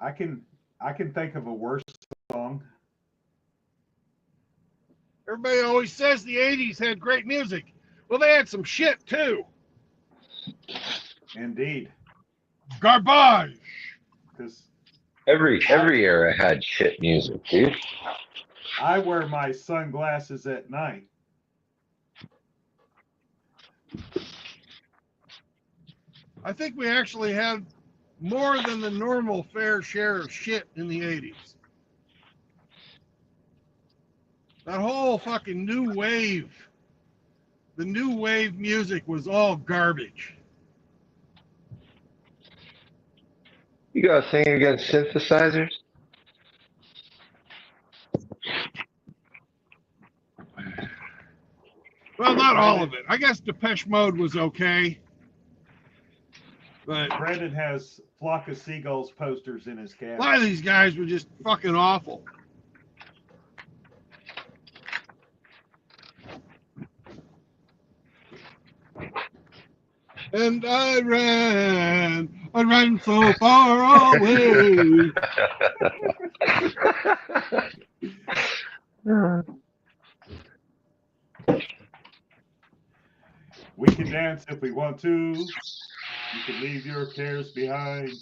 I can think of a worse song. Everybody always says the 80s had great music. Well, they had some shit too. Indeed. Garbage. Because every era had shit music, dude. I wear my sunglasses at night. I think we actually had more than the normal fair share of shit in the 80s. That whole fucking new wave, the new wave music was all garbage. You got a thing against synthesizers? Well, not all of it. I guess Depeche Mode was okay. But Brandon has Flock of Seagulls posters in his a cabin. lot of these guys were just fucking awful. And I ran so far away. We can dance if we want to. You can leave your cares behind.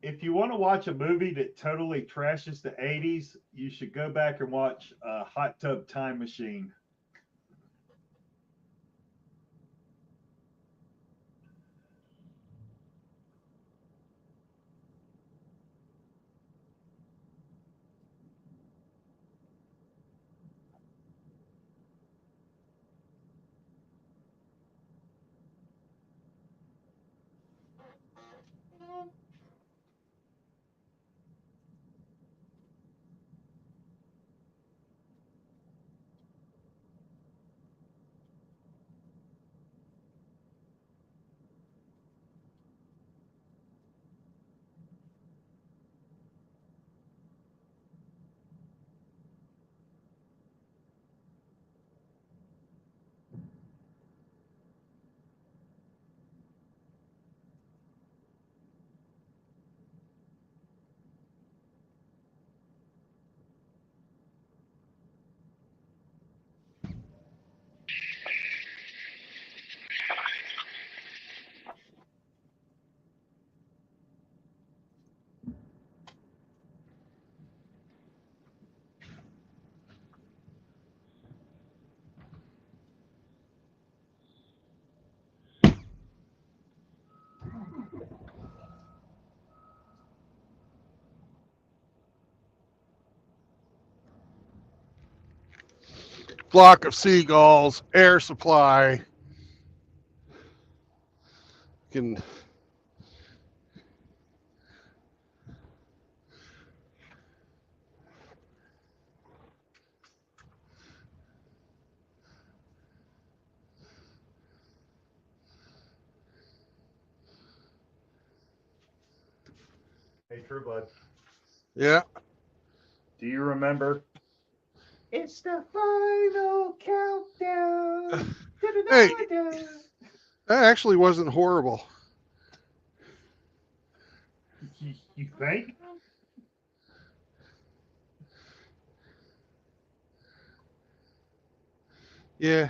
If you want to watch a movie that totally trashes the 80s, you should go back and watch Hot Tub Time Machine. Flock of Seagulls, Air Supply. Can Hey, True Blood. Yeah. Do you remember? It's the final countdown. Hey, that actually wasn't horrible. You think? Yeah.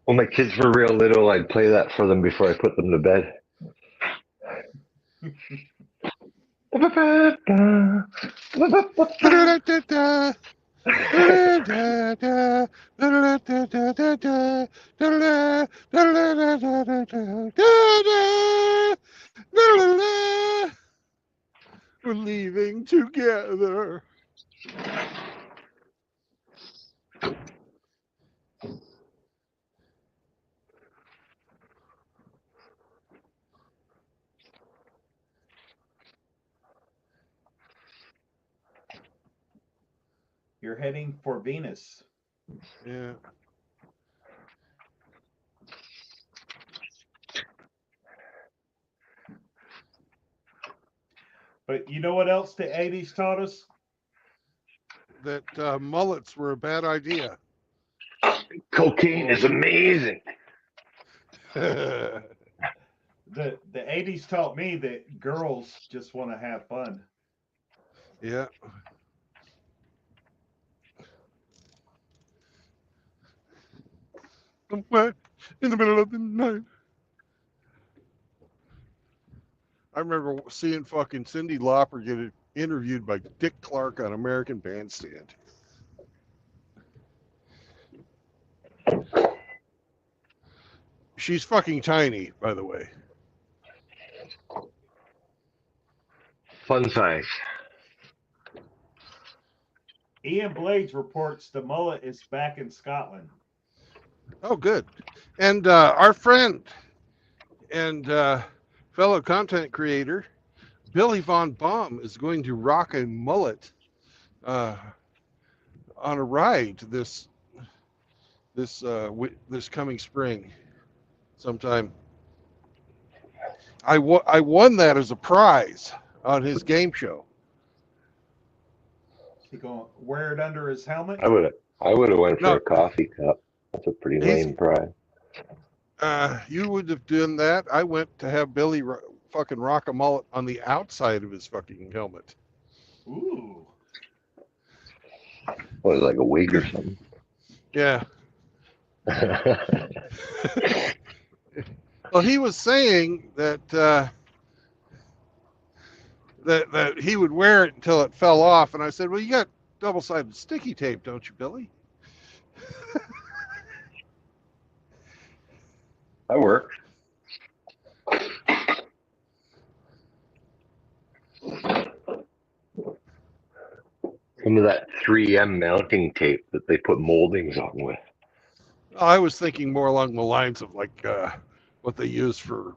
When my kids were real little, I'd play that for them before I put them to bed. We're leaving together. You're heading for Venus. Yeah. But you know what else the 80s taught us? That mullets were a bad idea. Cocaine is amazing. The 80s taught me that girls just want to have fun. Yeah. Somewhere in the middle of the night. I remember seeing fucking Cyndi Lauper get interviewed by Dick Clark on American Bandstand. She's fucking tiny, by the way. Fun size. Ian Blades reports the mullet is back in Scotland. Oh, good. And our friend and fellow content creator, Billy Von Baum, is going to rock a mullet on a ride this coming spring sometime. I won that as a prize on his game show. He gonna wear it under his helmet? I would have went for No. a coffee cup. That's a pretty lame prize. You would have done that. I went to have Billy fucking rock a mullet on the outside of his fucking helmet. Ooh. What, like a wig or something? Yeah. Well, he was saying that that he would wear it until it fell off, and I said, "Well, you got double-sided sticky tape, don't you, Billy?" That works. Some of that 3M mounting tape that they put moldings on with. I was thinking more along the lines of like what they use for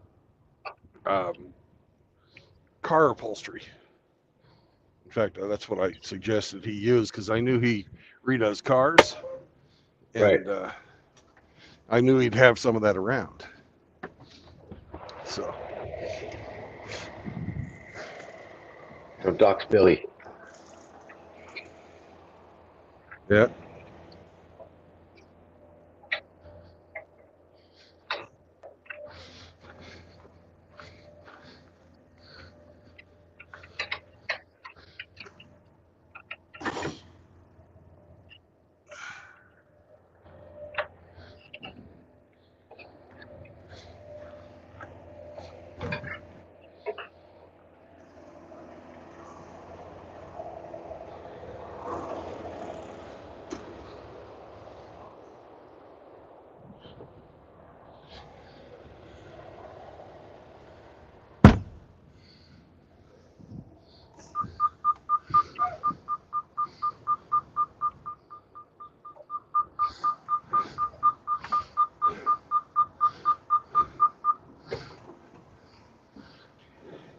car upholstery. In fact, that's what I suggested he use because I knew he redoes cars, and I knew he'd have some of that around. So Doc's Billy. yeah.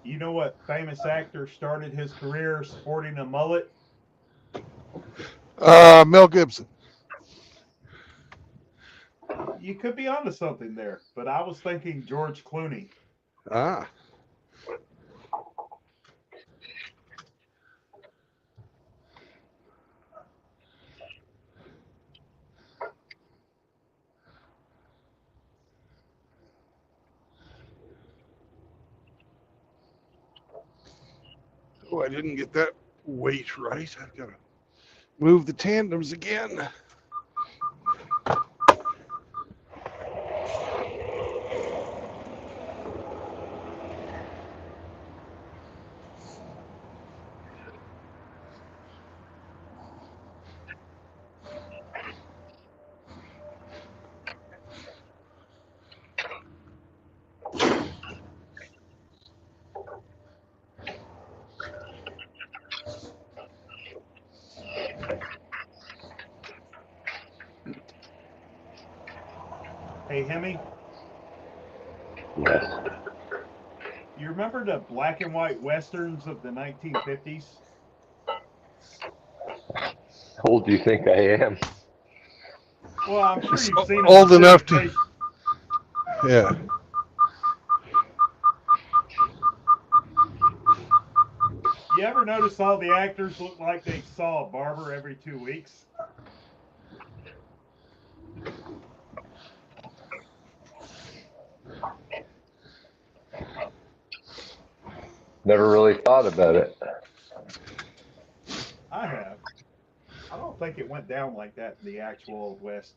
You know what famous actor started his career sporting a mullet? Mel Gibson. you could be onto something there, but I was thinking George Clooney. Ah. Oh, I didn't get that weight right. I've got to move the tandems again. Hey, Hemi, Yes. you remember the black and white westerns of the 1950s? How old do you think I am? Well, I'm sure you've seen them Old on enough to. syndication. Yeah. You ever notice all the actors look like they saw a barber every 2 weeks? Never really thought about it. I have. I don't think it went down like that in the actual Old West.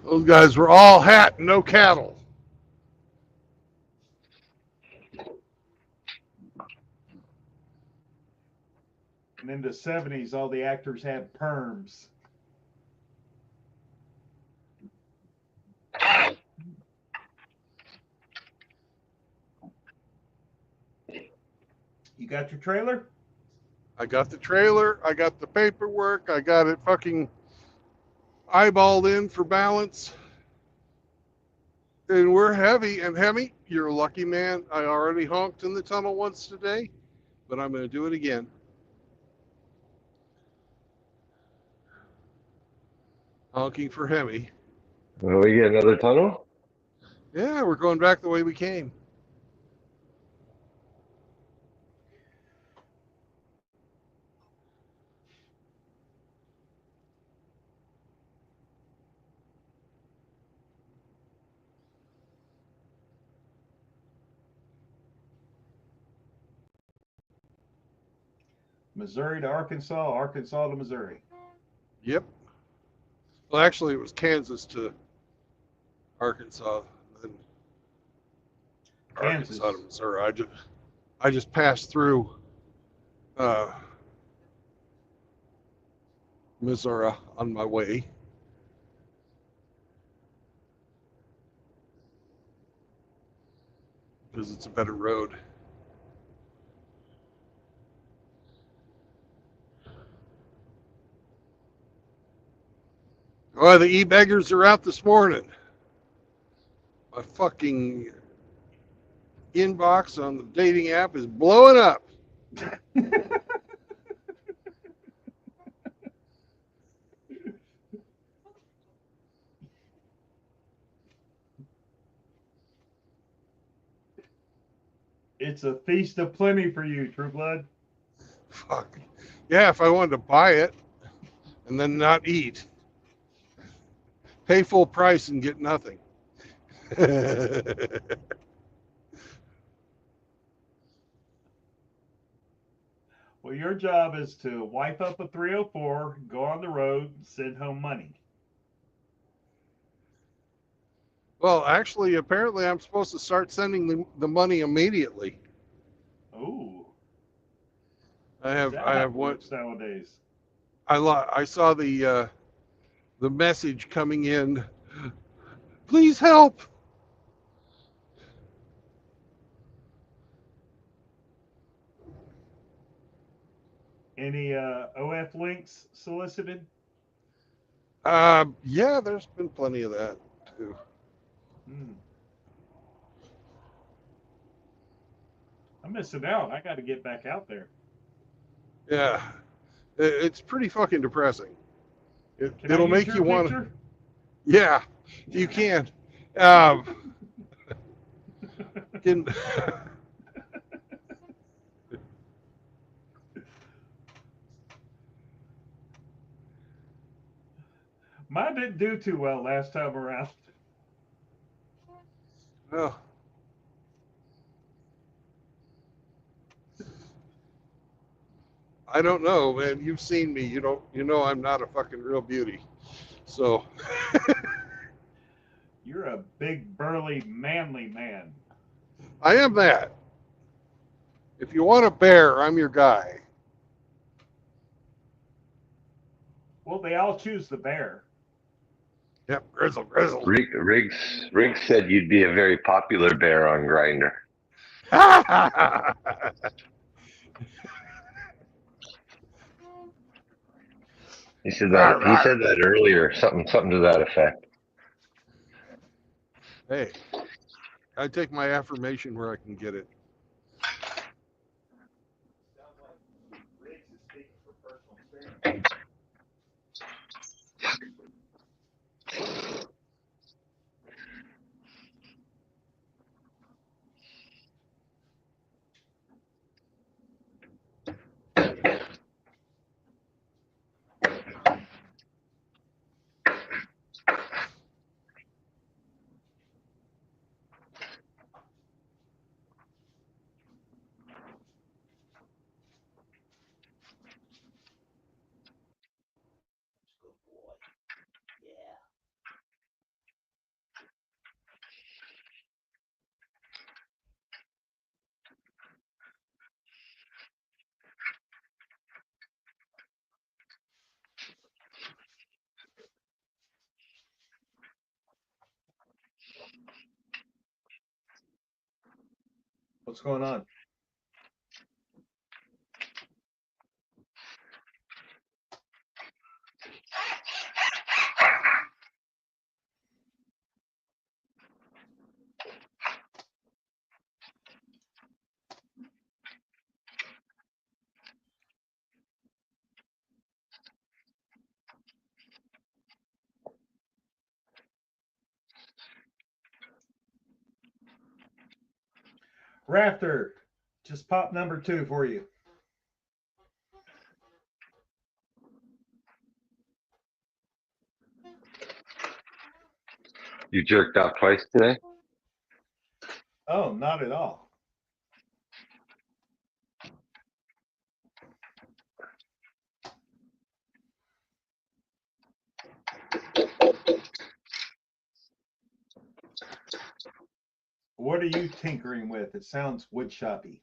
Those guys were all hat and no cattle. And in the 70s, all the actors had perms. You got your trailer? I got the trailer. I got the paperwork. I got it fucking eyeballed in for balance. And we're heavy. And Hemi, you're a lucky man. I already honked in the tunnel once today, but I'm going to do it again. Honking for Hemi. Will we get another tunnel? Yeah, we're going back the way we came. Missouri to Arkansas, Arkansas to Missouri. Yep. Well, actually, it was Kansas to Arkansas, then Kansas. Arkansas to Missouri. I just passed through Missouri on my way. Because it's a better road. Oh, the e-beggars are out this morning. My fucking inbox on the dating app is blowing up. It's a feast of plenty for you, True Blood. Fuck. Yeah, if I wanted to buy it and then not eat. Pay full price and get nothing. Well, your job is to wipe up a 304, go on the road, send home money. Well, actually, apparently I'm supposed to start sending the money immediately. Oh. I have one nowadays. I saw the message coming in Please help. Any OF links solicited? Yeah, there's been plenty of that too. I'm missing out. I got to get back out there. Yeah, it's pretty fucking depressing. Can It'll I use make your you want. picture? Yeah, you can. Can Mine didn't do too well last time around. well, I don't know, man. You've seen me. You know I'm not a fucking real beauty. So You're a big, burly, manly man. I am that. If you want a bear, I'm your guy. Well, they all choose the bear. Yep, grizzle, grizzle. Riggs said you'd be a very popular bear on Grindr. He said that earlier. Something to that effect. Hey, I take my affirmation where I can get it. Good boy. Yeah. What's going on? Rafter, just pop number 2 for you. You jerked off twice today? Oh, not at all. What are you tinkering with? It sounds wood shoppy.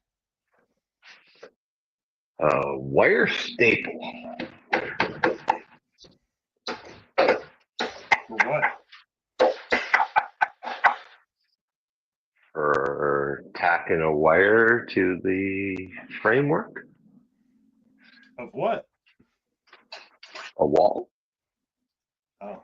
Wire staple. For what? For tacking a wire to the framework. Of what? A wall. Oh.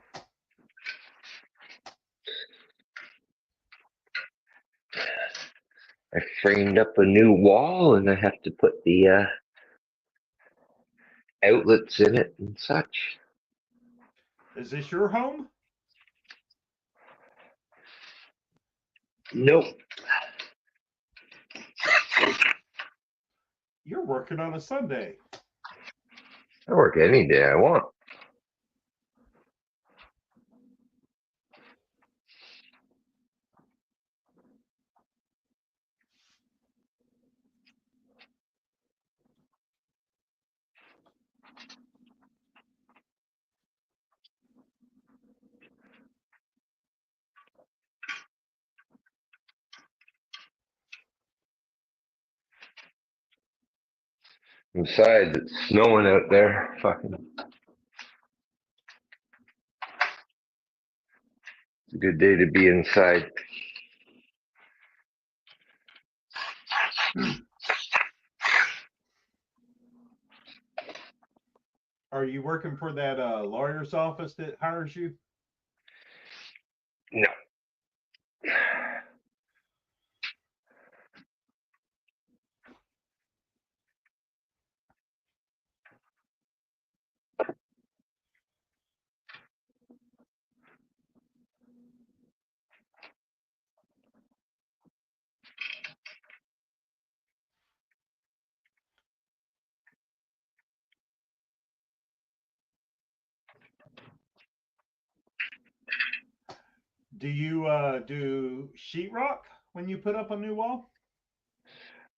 I framed up a new wall and I have to put the outlets in it and such. Is this your home? Nope. You're working on a Sunday. I work any day I want. Besides, it's snowing out there. Fucking a good day to be inside. Are you working for that lawyer's office that hires you? No. Do you do sheetrock when you put up a new wall?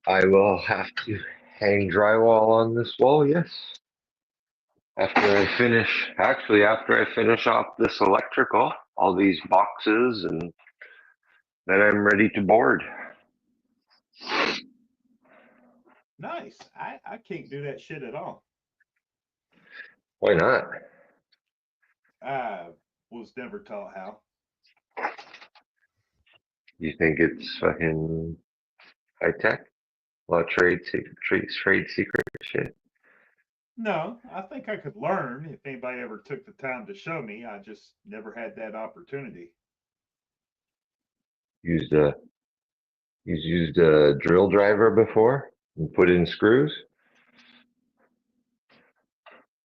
I will have to hang drywall on this wall, yes. After I finish off this electrical, all these boxes, and then I'm ready to board. Nice. I can't do that shit at all. Why not? I was never taught how. You think it's fucking high tech? A lot of trade secret shit. No, I think I could learn if anybody ever took the time to show me. I just never had that opportunity. Used a drill driver before and put in screws.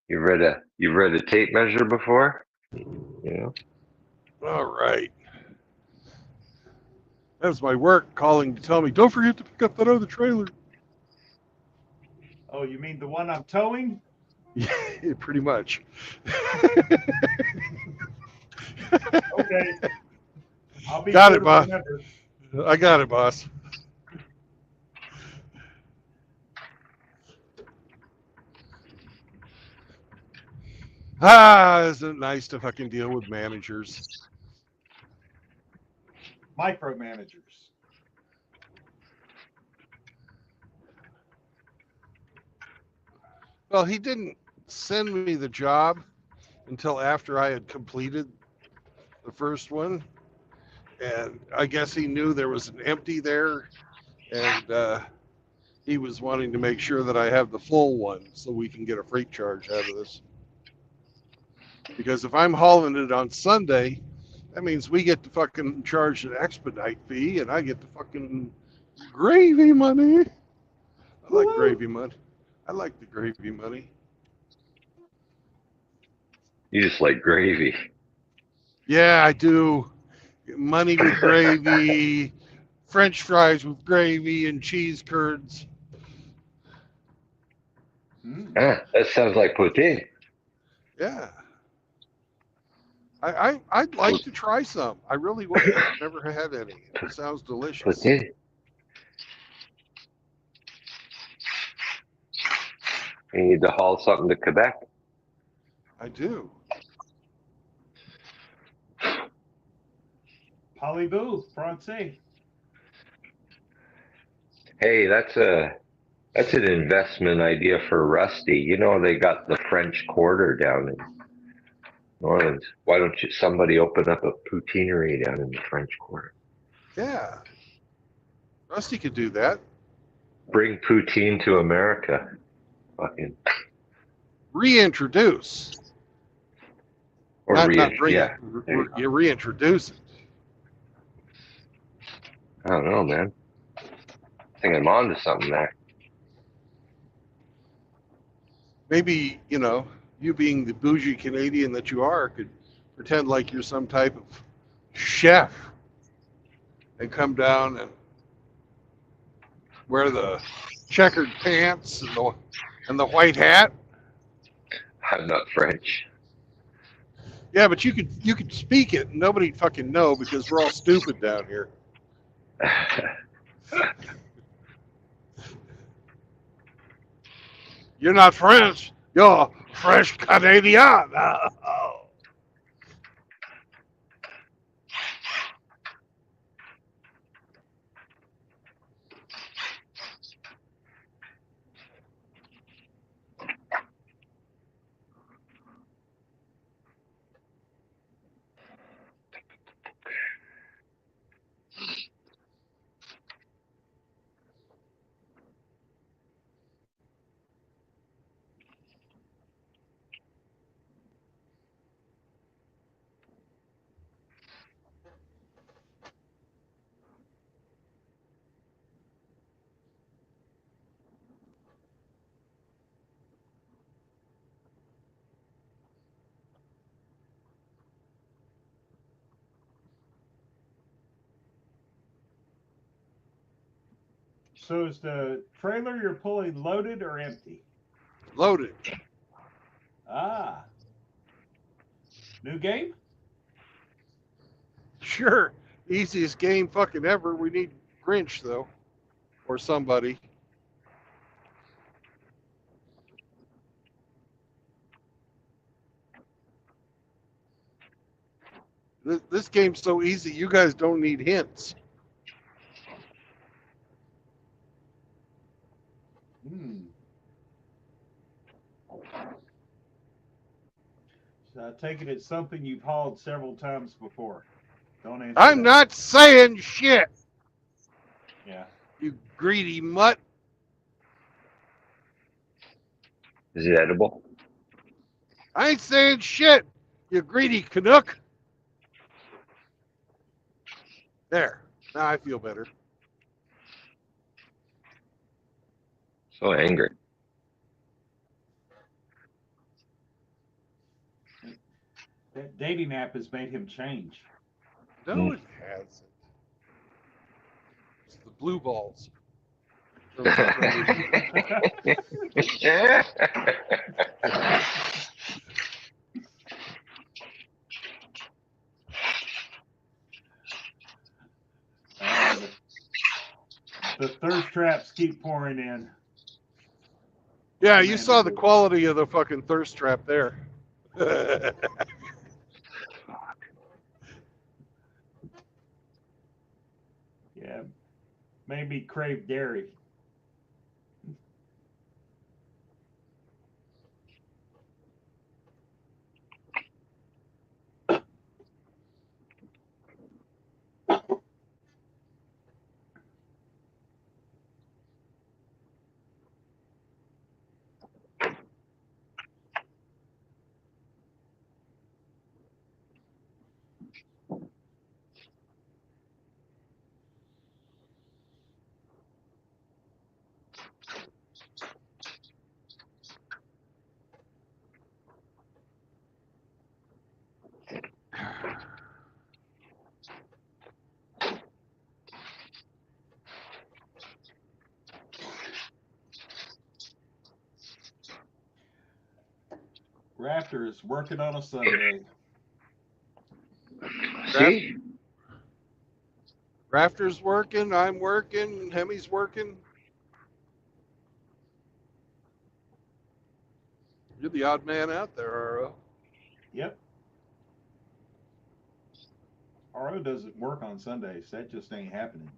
You've read a tape measure before? You know? All right. That was my work calling to tell me, don't forget to pick up that other trailer. Oh, you mean the one I'm towing? Yeah, pretty much. Okay. I'll be Got sure it, to boss. remember. I got it, boss. Isn't it nice to fucking deal with managers? Micromanagers. Well, he didn't send me the job until after I had completed the first one. And I guess he knew there was an empty there. And he was wanting to make sure that I have the full one so we can get a freight charge out of this. Because if I'm hauling it on Sunday, that means we get to fucking charge an expedite fee and I get the fucking gravy money. I like gravy money. I like the gravy money. You just like gravy. Yeah, I do. Money with gravy, French fries with gravy, and cheese curds. Ah, that sounds like poutine. Yeah. I'd like to try some. I really would. I've never had any. It sounds delicious. Poutine. You need to haul something to Quebec. I do. Parlez-vous français? Hey, that's an investment idea for Rusty. You know they got the French Quarter down in New Orleans. Why don't somebody open up a poutineery down in the French Quarter? Yeah. Rusty could do that. Bring poutine to America. Fucking Reintroduce. or Not bring yeah. it. You reintroduce it. I don't know, man. I think I'm on to something there. Maybe, you being the bougie Canadian that you are, could pretend like you're some type of chef and come down and wear the checkered pants and the white hat. I'm not French. Yeah, but you could speak it and nobody'd fucking know because we're all stupid down here. You're not French. You're French Canadian. Oh. So is the trailer you're pulling loaded or empty? Loaded. Ah. New game? Sure. Easiest game fucking ever. We need Grinch, though. Or somebody. This game's so easy, you guys don't need hints. So I take it it's something you've hauled several times before. Don't answer I'm that. not saying shit, Yeah. you greedy mutt. Is it edible? I ain't saying shit, you greedy Canuck. There. Now I feel better. So angry. That dating app has made him change. No, it hasn't. It's the blue balls. The thirst traps keep pouring in. Yeah, you saw the quality of the fucking thirst trap there. Yeah. Maybe crave dairy. Raptor is working on a Sunday. See? Rafter's working, I'm working, Hemi's working. You're the odd man out there, RO. Yep. RO doesn't work on Sundays. That just ain't happening.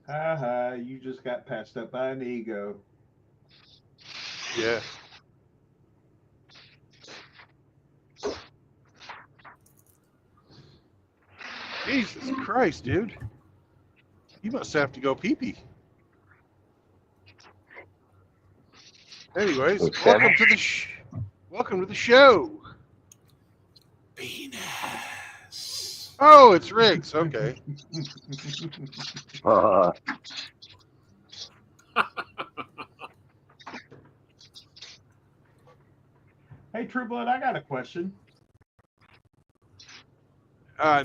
Ha ha, you just got passed up by an ego. Yeah. Jesus Christ, dude. You must have to go pee-pee. Anyways, What's that? welcome to the show. Oh, it's Riggs. Okay. Hey, True Blood, I got a question.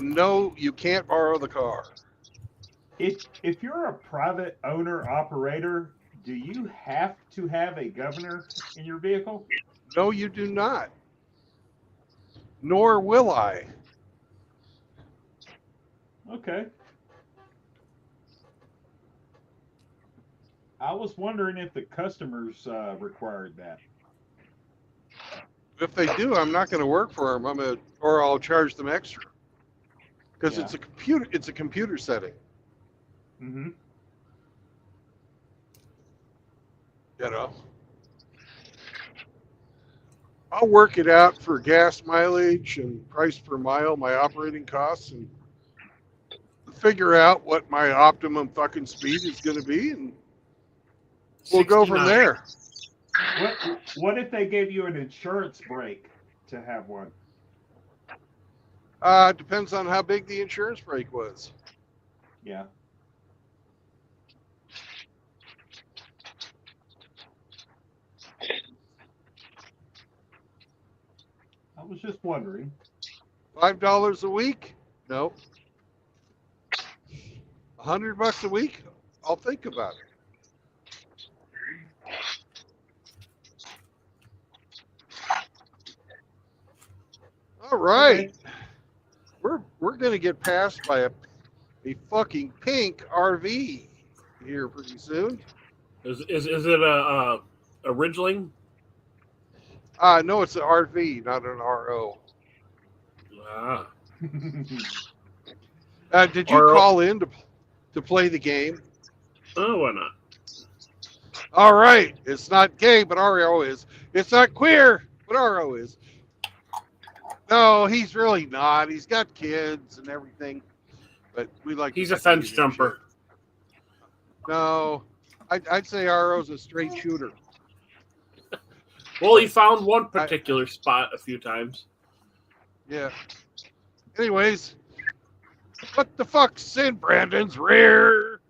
No, you can't borrow the car. If you're a private owner operator, do you have to have a governor in your vehicle? No, you do not. Nor will I. Okay. I was wondering if the customers required that. If they do, I'm not going to work for them. Or I'll charge them extra. Because Yeah. it's a computer setting. Mm-hmm. You know. I'll work it out for gas mileage and price per mile, my operating costs, and figure out what my optimum fucking speed is going to be, and we'll go from there. What if they gave you an insurance break to have one? Depends on how big the insurance break was. Yeah. I was just wondering. $5 a week? No. $100 a week? I'll think about it. All right. We're gonna get passed by a fucking pink RV here pretty soon. Is it a Ridgeling? No, it's an RV, not an RO. Ah. Did you call in to play the game? Oh, why not? All right. It's not gay, but RO is. It's not queer, but RO is. No, he's really not. He's got kids and everything, but we like. He's a fence jumper. No, I'd say RO's a straight shooter. Well, he found one particular spot a few times. Yeah. Anyways, what the fuck's in Brandon's rear?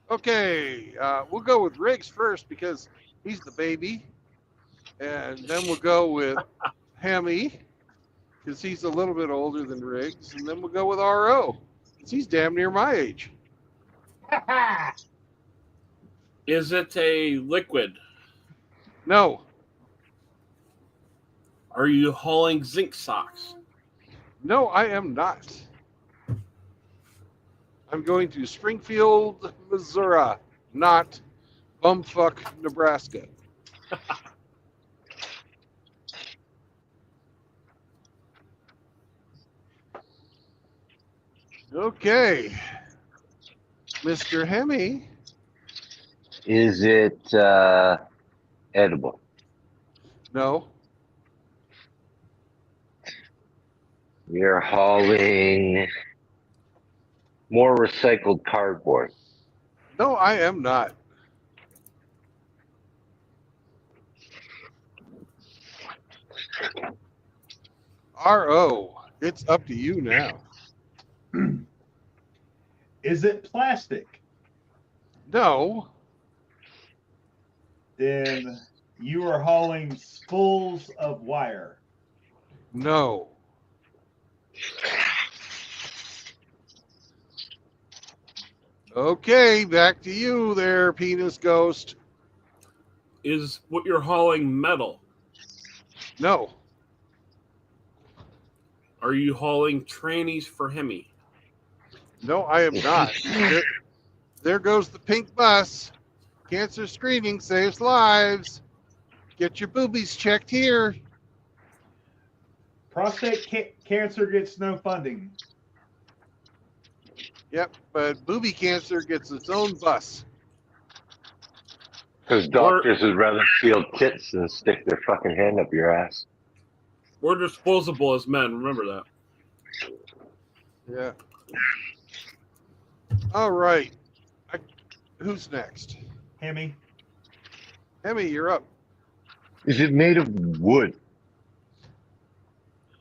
Okay, we'll go with Riggs first because he's the baby, and then we'll go with Hemi because he's a little bit older than Riggs, and then we'll go with RO because he's damn near my age. Is it a liquid? No. Are you hauling zinc socks? No, I am not. I'm going to Springfield, Missouri, not bumfuck Nebraska. Okay. Mr. Hemi. Is it edible? No. You're hauling more recycled cardboard. No, I am not. RO, it's up to you now. Is it plastic? No. Then you are hauling spools of wire. No. Okay, back to you there, penis ghost. Is what you're hauling metal? No. Are you hauling trannies for Hemi? No, I am not. There goes the pink bus. Cancer screening saves lives. Get your boobies checked here. Prostate cancer gets no funding. Yep, but booby cancer gets its own bus. Because doctors would rather feel tits than stick their fucking hand up your ass. We're disposable as men. Remember that. Yeah. All right. Who's next? Hemi. Hemi, you're up. Is it made of wood?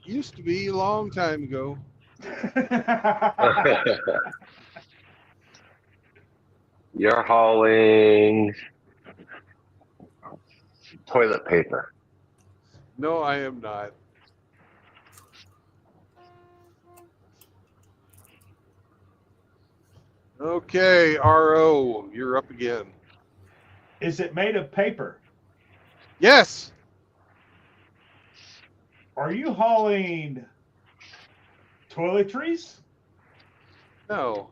Used to be a long time ago. You're hauling toilet paper. No, I am not. Okay, RO, you're up again. Is it made of paper? Yes. Are you hauling toiletries? No.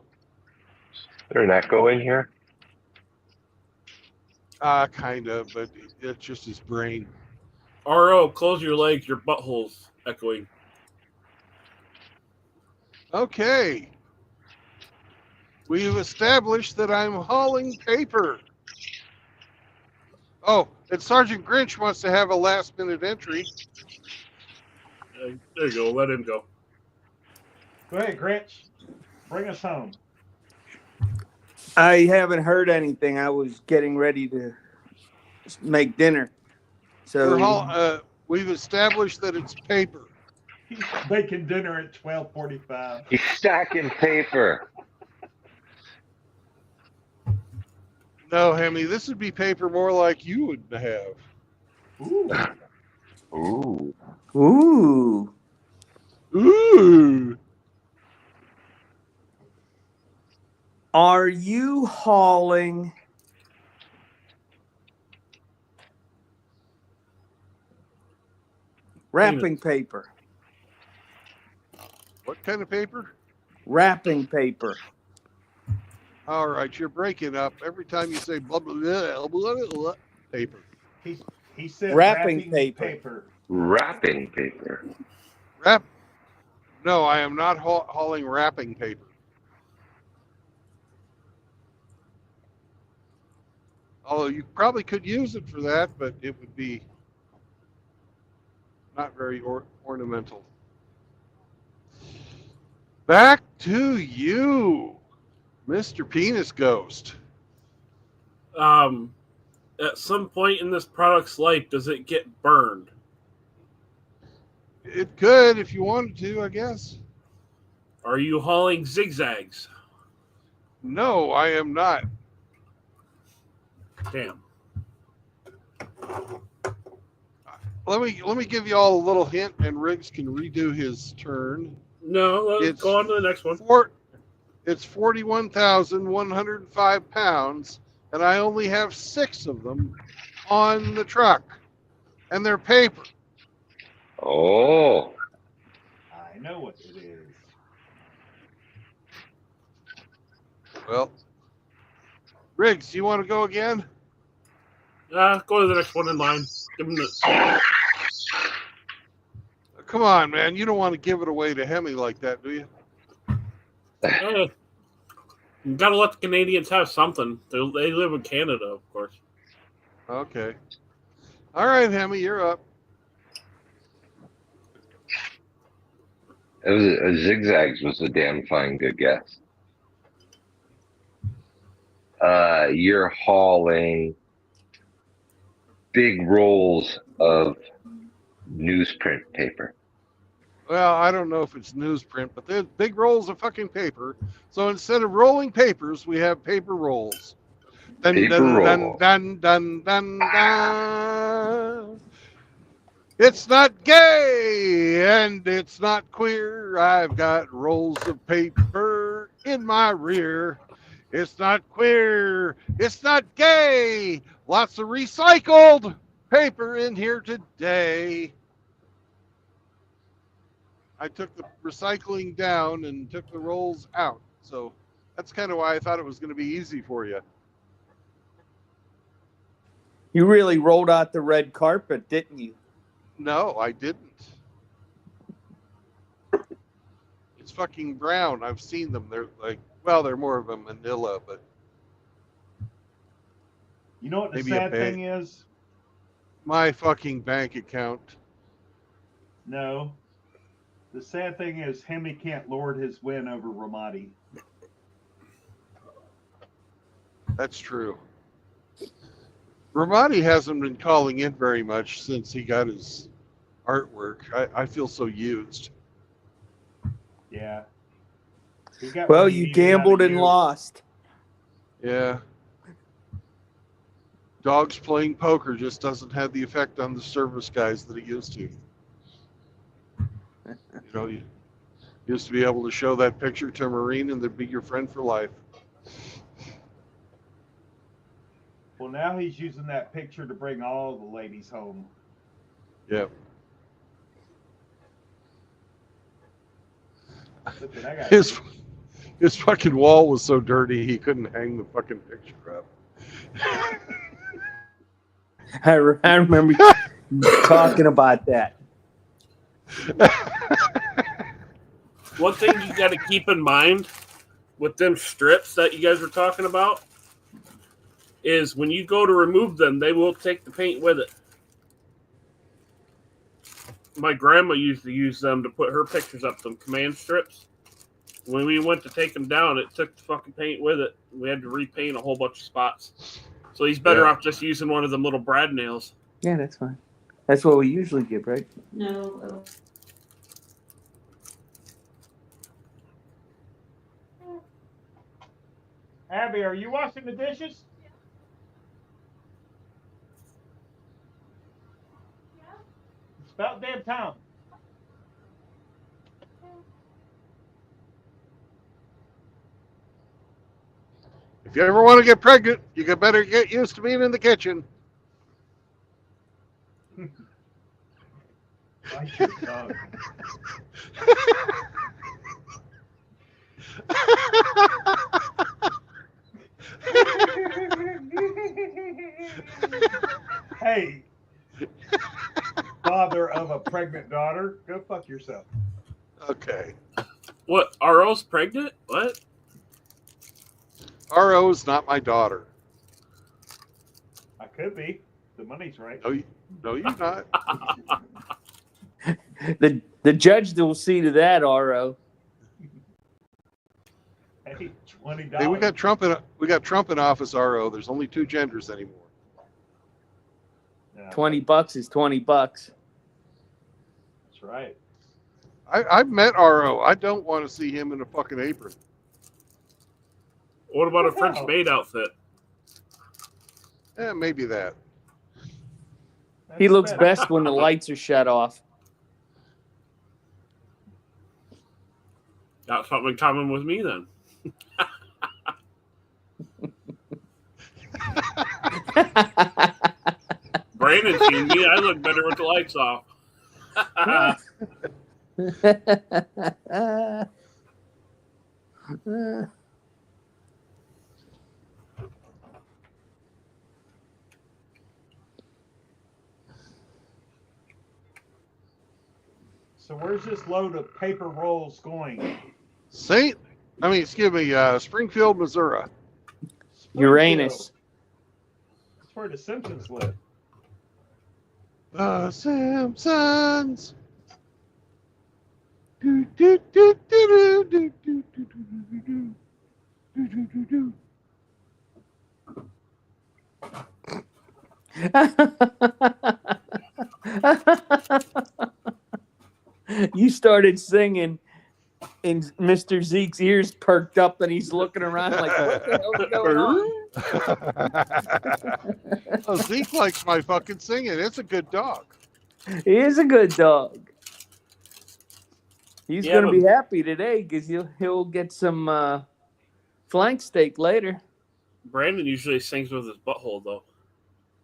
Is there an echo in here? Kind of, but it's just his brain. RO, close your legs. Your butthole's echoing. Okay. We've established that I'm hauling paper. Oh, and Sergeant Grinch wants to have a last-minute entry. There you go. Let him go. Go ahead, Grinch. Bring us home. I haven't heard anything. I was getting ready to make dinner. So We've established that it's paper. He's making dinner at 12:45. He's stacking paper. No, Hemi, this would be paper more like you would have. Ooh. Ooh. Ooh. Ooh. Are you hauling wrapping paper? What kind of paper? Wrapping paper. All right, you're breaking up every time you say blah blah blah blah, blah, blah paper. He said Wrapping paper. Wrapping paper. Wrap? No, I am not hauling wrapping paper. Although you probably could use it for that, but it would be not very ornamental. Back to you, Mr. Penis Ghost. At some point in this product's life, does it get burned? It could if you wanted to, I guess. Are you hauling zigzags? No, I am not. Damn. Let me give you all a little hint, and Riggs can redo his turn. No, let's go on to the next one. It's 41,105 pounds, and I only have 6 of them on the truck, and they're paper. Oh. I know what it is. Well, Riggs, do you want to go again? Go to the next one in line. Give him the... Come on, man. You don't want to give it away to Hemi like that, do you? You gotta let the Canadians have something. They live in Canada, of course. Okay. All right, Hemi, you're up. It was zigzags was a damn fine good guess. You're hauling big rolls of newsprint paper. Well, I don't know if it's newsprint, but there's big rolls of fucking paper. So instead of rolling papers, we have paper rolls. Dun, Paper dun, roll. dun, dun, dun, dun, dun. It's not gay and it's not queer. I've got rolls of paper in my rear. It's not queer. It's not gay. Lots of recycled paper in here today. I took the recycling down and took the rolls out. So that's kind of why I thought it was going to be easy for you. You really rolled out the red carpet, didn't you? No, I didn't. It's fucking brown. I've seen them. They're like, well, they're more of a manila, but You know what the maybe sad thing is? My fucking bank account. No. The sad thing is Hemi can't lord his win over Ramadi. That's true. Ramadi hasn't been calling in very much since he got his artwork. I feel so used. Yeah. He got Well, what he you needed gambled out of and you. lost. Yeah. Dogs playing poker just doesn't have the effect on the service guys that it used to. You know, you used to be able to show that picture to a Marine and they'd be your friend for life. Well, now he's using that picture to bring all the ladies home. Yep. Look at, I got His fucking wall was so dirty he couldn't hang the fucking picture up. I remember talking about that. One thing you got to keep in mind with them strips that you guys were talking about is when you go to remove them, they will take the paint with it. My grandma used to use them to put her pictures up, some command strips. When we went to take them down, it took the fucking paint with it. We had to repaint a whole bunch of spots. So he's better off just using one of them little brad nails. Yeah, that's fine. That's what we usually give, right? No. Abby, are you washing the dishes? About damn time. If you ever want to get pregnant, you better get used to being in the kitchen. Bite your tongue. Hey, father of a pregnant daughter, go fuck yourself. Okay. What? RO's pregnant? What? RO's not my daughter. I could be. The money's right. No, you're not. The judge will see to that, RO. Hey, $20. Hey, we got Trump in office, RO. There's only 2 genders anymore. Yeah, $20 is $20. that's right. I've met RO. I don't want to see him in a fucking apron. What about a French maid outfit? Yeah, maybe that. He looks best when the lights are shut off. Got something in common with me then. Brandon seen me. I look better with the lights off. So where's this load of paper rolls going? Springfield, Missouri. Uranus. That's where the Simpsons live. The Simpsons. Do, do, do, do, do, do, do, do, do, do, do, do. You started singing, and Mr. Zeke's ears perked up, and he's looking around like, what the hell's going on? Oh, Zeke likes my fucking singing. It's a good dog. He is a good dog. He's Yeah, going to but- be happy today because he'll get some flank steak later. Brandon usually sings with his butthole, though.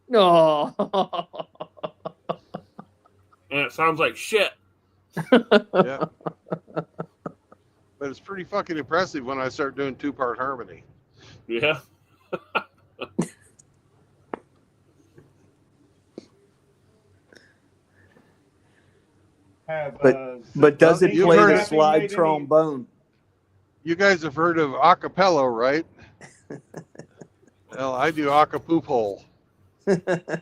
No. And it sounds like shit. Yeah. But it's pretty fucking impressive when I start doing 2-part harmony. Yeah. But doesn't You've play heard the of- slide trombone. You guys have heard of acapella, right? Well, I do acapoop hole. That's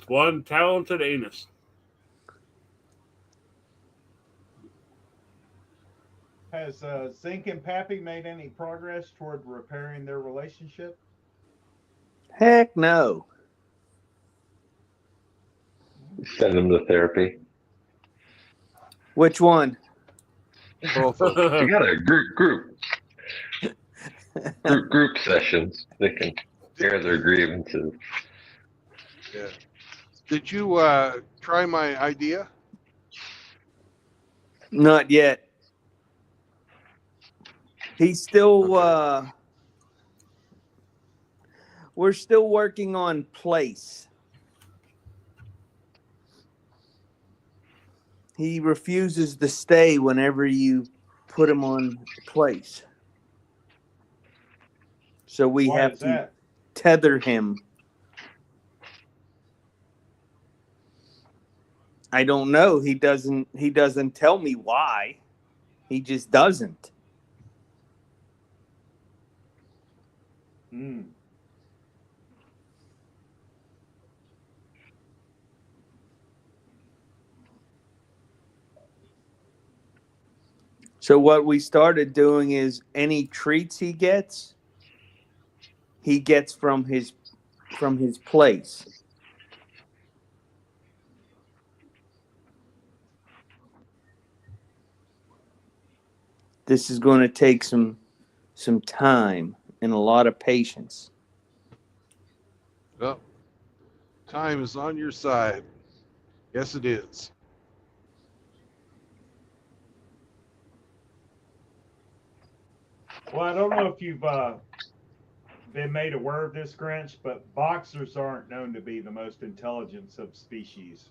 one talented anus. Has Zink and Pappy made any progress toward repairing their relationship? Heck no. Send them to therapy. Which one? Both of them. You got a group sessions. They can air their grievances. Yeah. Did you try my idea? Not yet. He's still we're still working on place. He refuses to stay whenever you put him on place. So we Why have is to that? tether him. I don't know. He doesn't tell me why. He just doesn't. Hmm. So what we started doing is any treats he gets from his place. This is going to take some time and a lot of patience. Well, Time is on your side. Yes, it is. Well, I don't know if you've been made aware of this, Grinch, but boxers aren't known to be the most intelligent of species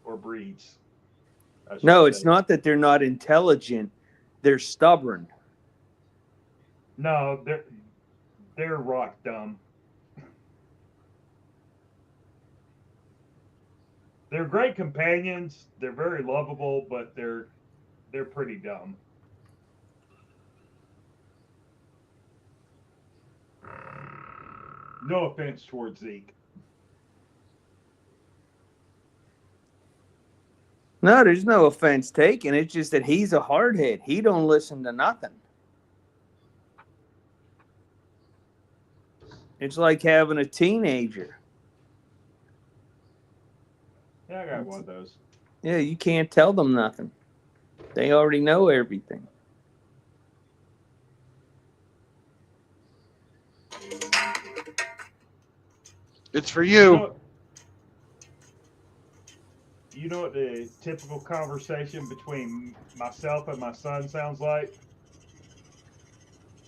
or breeds. I should No, it's say. not that they're not intelligent. They're stubborn. No, they're rock dumb. They're great companions. They're very lovable, but they're pretty dumb. No offense towards Zeke. No, there's no offense taken. It's just that he's a hardhead. He don't listen to nothing. It's like having a teenager. Yeah, I got one of those. Yeah, you can't tell them nothing. They already know everything. It's for you. You know what the typical conversation between myself and my son sounds like?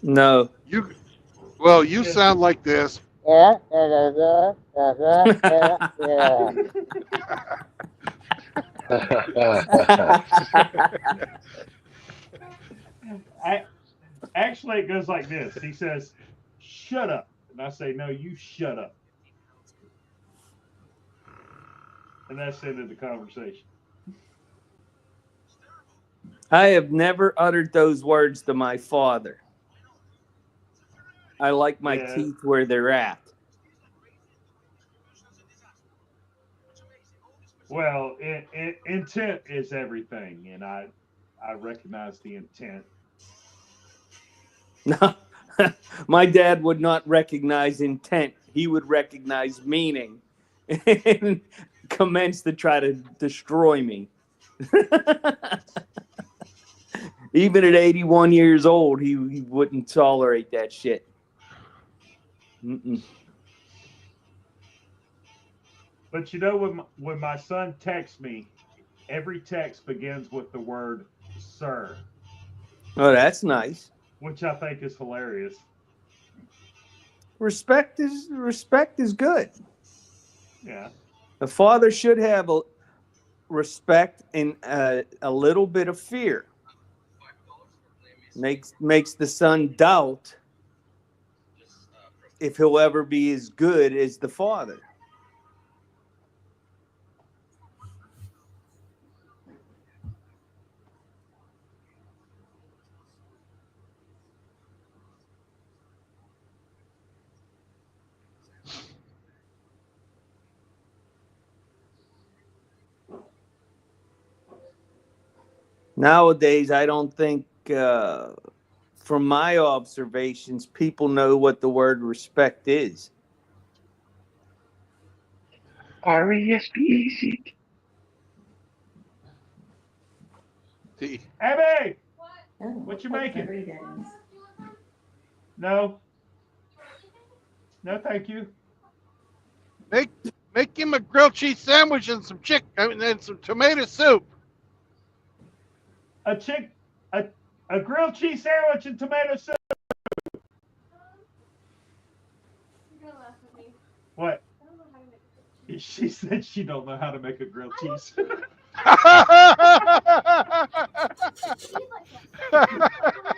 No. You sound like this. Actually, it goes like this. He says, "Shut up," and I say, "No, you shut up." And that's the end of the conversation. I have never uttered those words to my father. I like my teeth where they're at. Well, intent is everything, and I recognize the intent. No, my dad would not recognize intent. He would recognize meaning and commence to try to destroy me. Even at 81 years old, he wouldn't tolerate that shit. Mm-mm. But you know, when my son texts me, every text begins with the word "sir." Oh, that's nice. Which I think is hilarious. Respect is good. Yeah. A father should have a respect and a little bit of fear. Makes the son doubt if he'll ever be as good as the father. Nowadays, I don't think, from my observations, people know what the word respect is. R-E-S-P-E-C. Abby! What you making? No. No, thank you. Make him a grilled cheese sandwich and some and some tomato soup. A grilled cheese sandwich and tomato soup. You're gonna laugh at me. What? I don't know how to make a She said she don't know how to make a grilled cheese.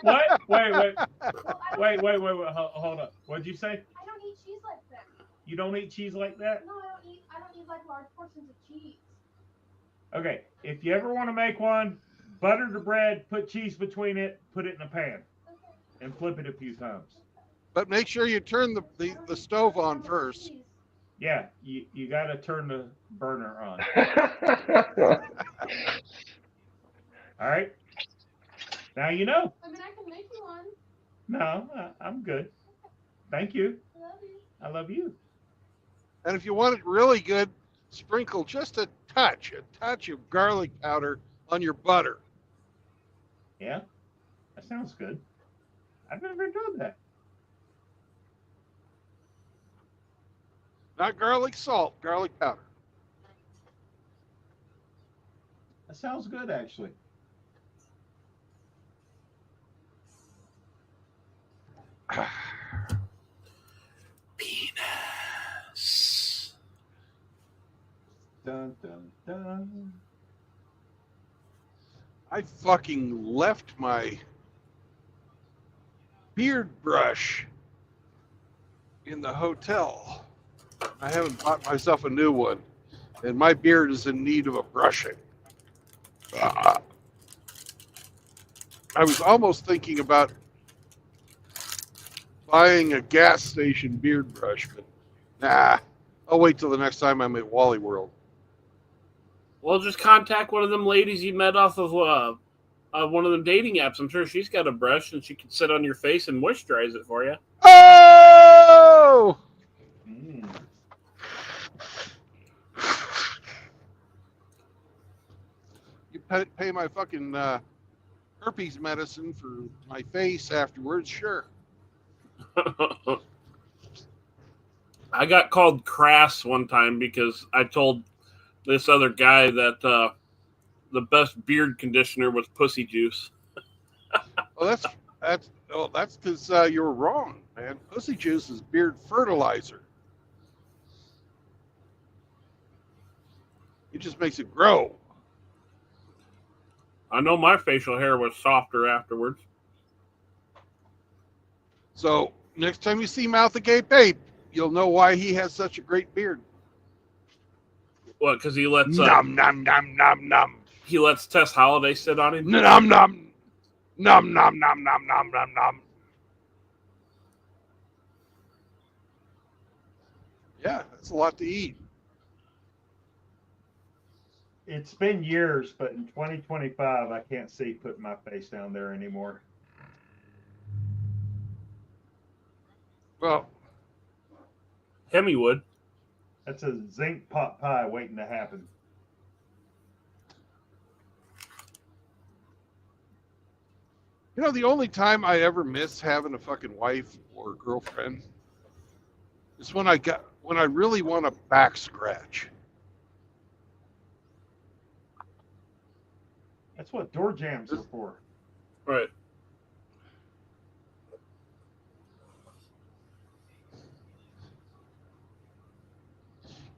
What? Wait. Hold up. What'd you say? I don't eat cheese like that. You don't eat cheese like that? No, I don't eat like large portions of cheese. Okay. If you ever want to make one, butter the bread, put cheese between it, put it in a pan, and flip it a few times. But make sure you turn the stove on first. Yeah, you got to turn the burner on. All right. Now you know. I mean, I can make you one. No, I'm good. Thank you. I love you. I love you. And if you want it really good, sprinkle just a touch of garlic powder on your butter. Yeah, that sounds good. I've never done that. Not garlic salt, garlic powder. That sounds good, actually. Penis. Dun dun dun. I fucking left my beard brush in the hotel. I haven't bought myself a new one, and my beard is in need of a brushing. I was almost thinking about buying a gas station beard brush, but nah, I'll wait till the next time I'm at Wally World. Well, just contact one of them ladies you met off of one of them dating apps. I'm sure she's got a brush and she can sit on your face and moisturize it for you. Oh! Mm. You pay my fucking herpes medicine for my face afterwards, sure. I got called crass one time because I told this other guy that the best beard conditioner was pussy juice. Well, that's because you're wrong, man. Pussy juice is beard fertilizer. It just makes it grow. I know my facial hair was softer afterwards. So next time you see Mouth Agape Ape, you'll know why he has such a great beard. What? Because he lets Nom nom nom nom nom. he lets Tess Holiday sit on him. Nom nom nom nom nom nom nom nom nom. Yeah, that's a lot to eat. It's been years, but in 2025, I can't see putting my face down there anymore. Well, Hemi would. That's a zinc pot pie waiting to happen. you know, the only time I ever miss having a fucking wife or girlfriend is when I really want a back scratch. That's what door jams are for. Right.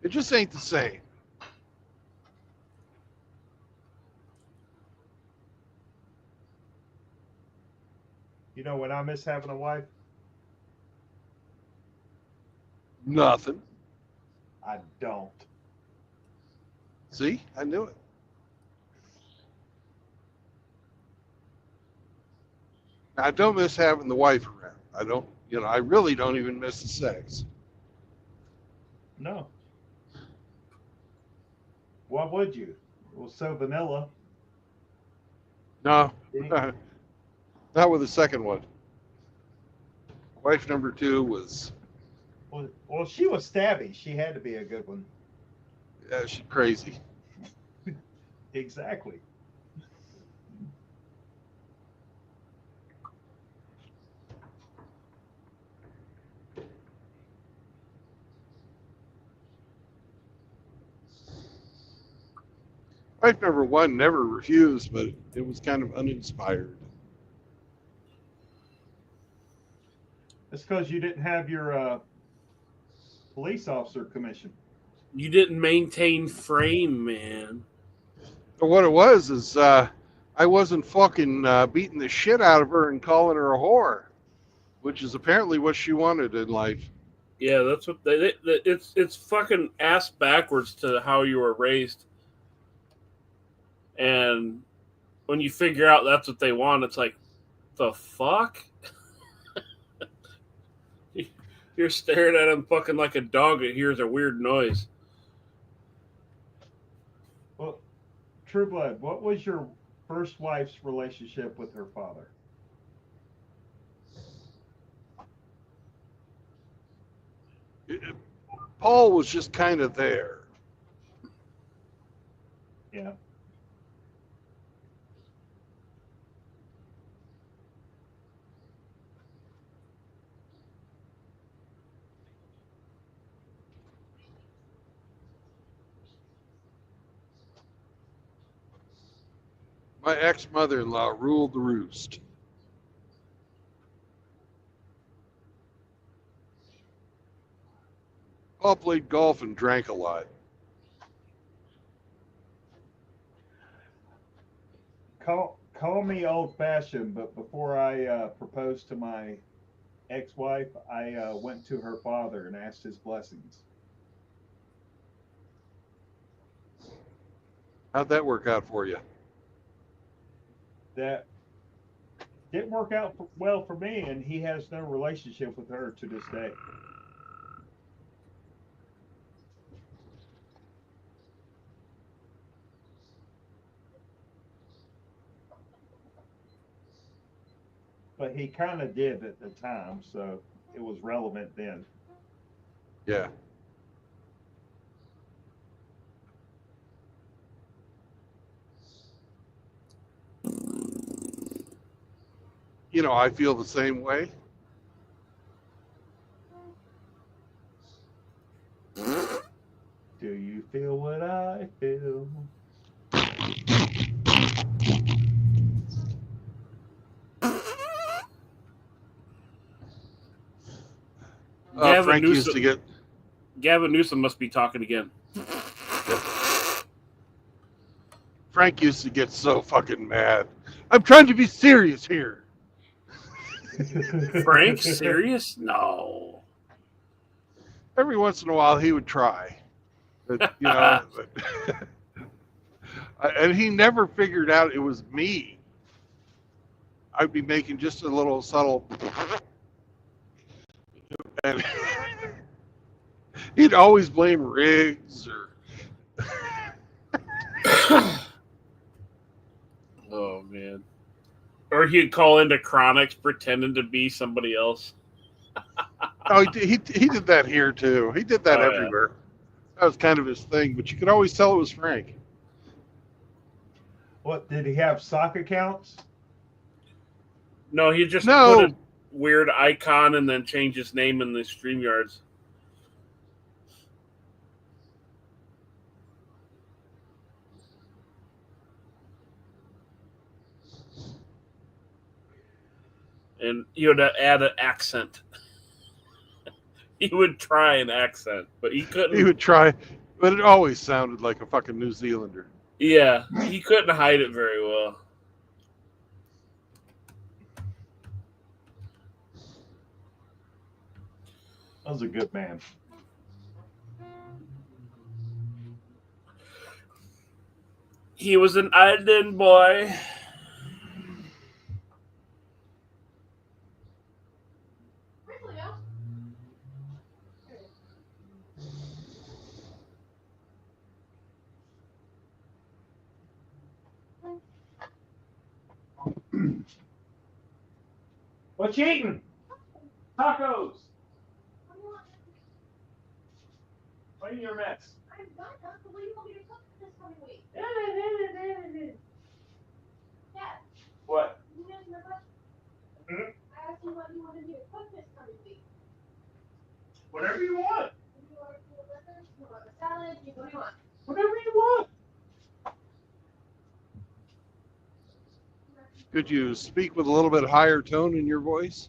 It just ain't the same. You know when I miss having a wife? Nothing. I don't. See, I knew it. I don't miss having the wife around. I don't, I really don't even miss the sex. No. Why would you? It was so vanilla. No, not with the second one. Wife number 2 was, Well, she was stabby. She had to be a good one. yeah, she's crazy. Exactly. Wife number 1 never refused, but it was kind of uninspired. It's because you didn't have your police officer commission. You didn't maintain frame, man. But what it was is I wasn't fucking beating the shit out of her and calling her a whore, which is apparently what she wanted in life. Yeah, that's what it's fucking ass backwards to how you were raised. And when you figure out that's what they want, it's like, the fuck? You're staring at him fucking like a dog that hears a weird noise. Well, True Blood, what was your first wife's relationship with her father? Paul was just kind of there. Yeah. My ex-mother-in-law ruled the roost. Paul played golf and drank a lot. Call me old-fashioned, but before I proposed to my ex-wife, I went to her father and asked his blessings. How'd that work out for you? That didn't work out well for me, and he has no relationship with her to this day. But he kind of did at the time, so it was relevant then. Yeah. You know, I feel the same way. Do you feel what I feel? Frank used to get. Gavin Newsom must be talking again. Frank used to get so fucking mad. I'm trying to be serious here. Frank, serious? No. Every once in a while, he would try, but you know, and he never figured out it was me. I'd be making just a little subtle, and he'd always blame Riggs or. Oh man. Or he'd call into Chronics pretending to be somebody else. Oh, he did that here too. He did that everywhere. Yeah. That was kind of his thing, but you could always tell it was Frank. What, did he have sock accounts? No, he just put a weird icon and then changed his name in the StreamYards. And he would add an accent. He would try an accent, but he couldn't. He would try, but it always sounded like a fucking New Zealander. Yeah, he couldn't hide it very well. That was a good man. He was an island boy. What you eating? Tacos. What in your mess? I'm not. What do you want me to cook this coming week? Yeah. What? You answer my question. Hmm? I asked you what you wanted me to cook this coming week. Whatever you want. Do you want to do a liquor? Do you want a salad? What do you want? Whatever you want. Could you speak with a little bit higher tone in your voice?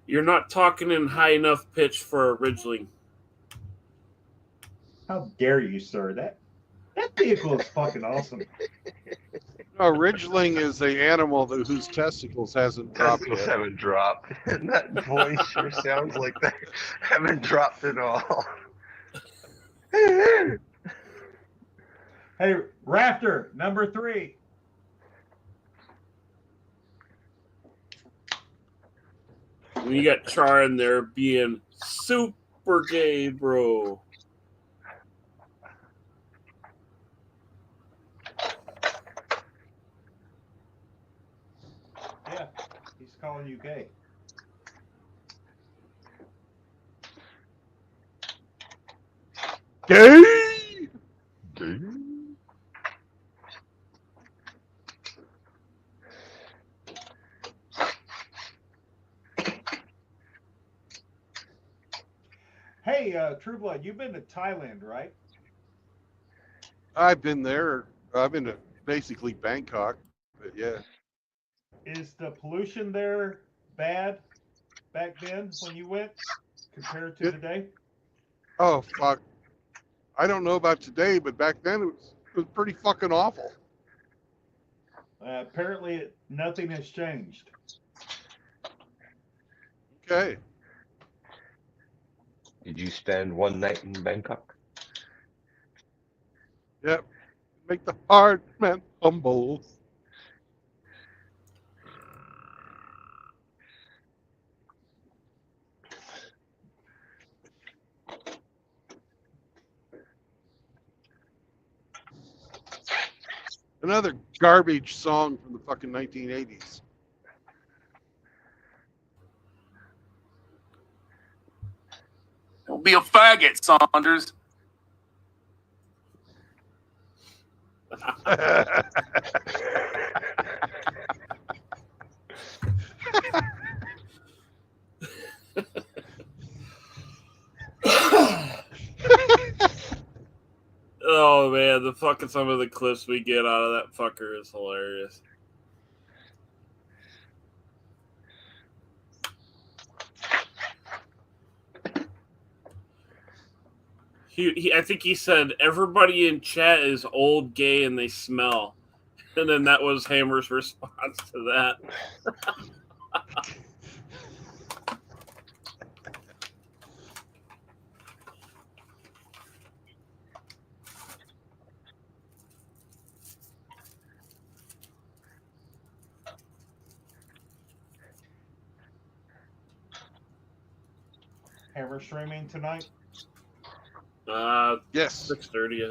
You're not talking in high enough pitch for a Ridgeling. How dare you, sir? That vehicle is fucking awesome. No, Ridgeling is an animal whose testicles hasn't dropped Testicles yet. haven't dropped. And that voice sure sounds like they haven't dropped at all. Hey, Raptor, number 3. And you got Char in there being super gay, bro. Yeah, he's calling you gay. Gay! Gay? Hey, True Blood, you've been to Thailand, right? I've been there. I've been to basically Bangkok, but yeah. Is the pollution there bad back then when you went compared to today? Oh fuck! I don't know about today, but back then it was pretty fucking awful. Apparently, nothing has changed. Okay. Did you spend one night in Bangkok? Yep. Make the hard man humble. Another garbage song from the fucking 1980s. Don't be a faggot, Saunders. Oh man, the fucking some of the clips we get out of that fucker is hilarious. I think he said everybody in chat is old, gay, and they smell, and then that was Hammer's response to that. Hammer streaming tonight? Yes. 6:30, I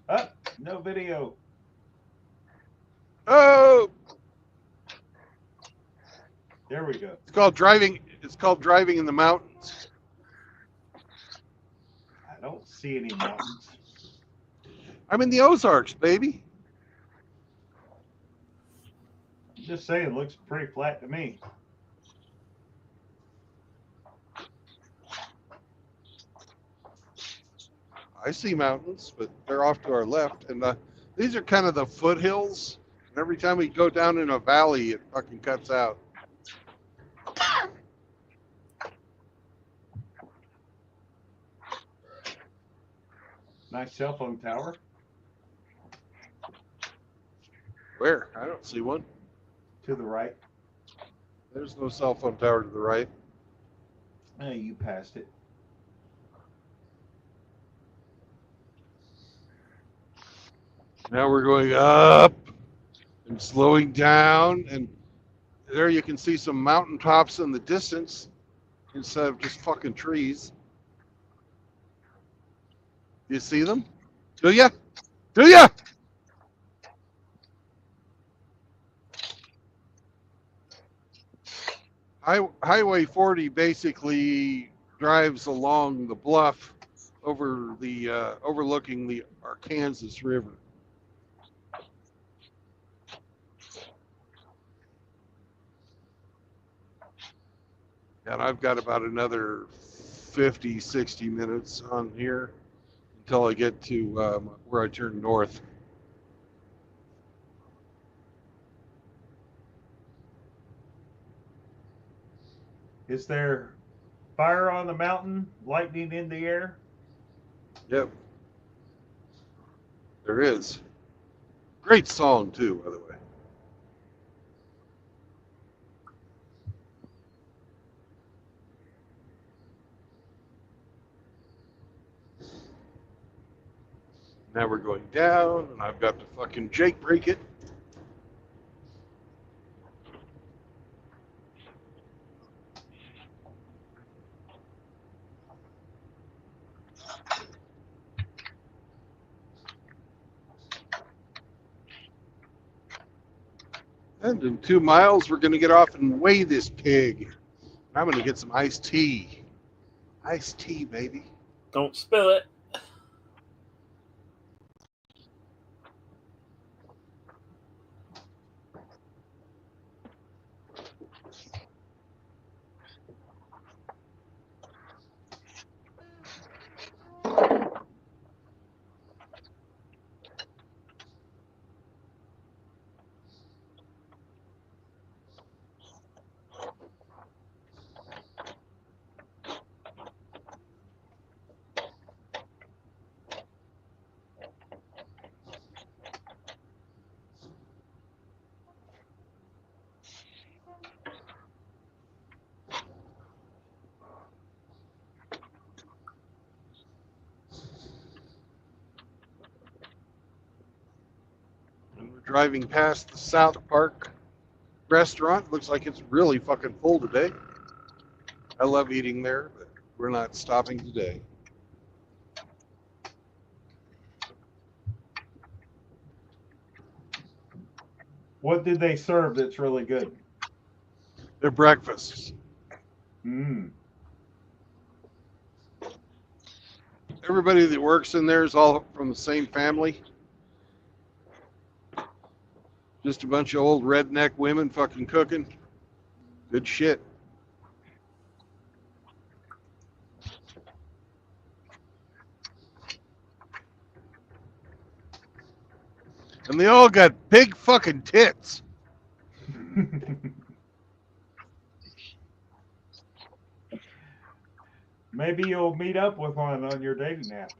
think. No video. Oh, There we go. it's called driving. It's called driving in the mountains. I don't see any mountains. I'm in the Ozarks, baby. Just saying, it looks pretty flat to me. I see mountains, but they're off to our left, and these are kind of the foothills. And every time we go down in a valley, it fucking cuts out. Nice cell phone tower. Where? I don't see one. To the right. There's no cell phone tower to the right. Hey, you passed it. Now we're going up and slowing down, and there you can see some mountaintops in the distance instead of just fucking trees. You see them? Do ya? Do ya? Highway 40 basically drives along the bluff over the overlooking the Arkansas River. And I've got about another 50, 60 minutes on here until I get to where I turn north. Is there fire on the mountain, lightning in the air? Yep. There is. Great song, too, by the way. Now we're going down, and I've got to fucking Jake break it. And in 2 miles, we're going to get off and weigh this pig. I'm going to get some iced tea. Iced tea, baby. Don't spill it. driving past the South Park restaurant. Looks like it's really fucking full today. I love eating there, but we're not stopping today. What did they serve that's really good? Their breakfasts. Everybody that works in there is all from the same family. Just a bunch of old redneck women fucking cooking. Good shit. And they all got big fucking tits. Maybe you'll meet up with one on your dating app.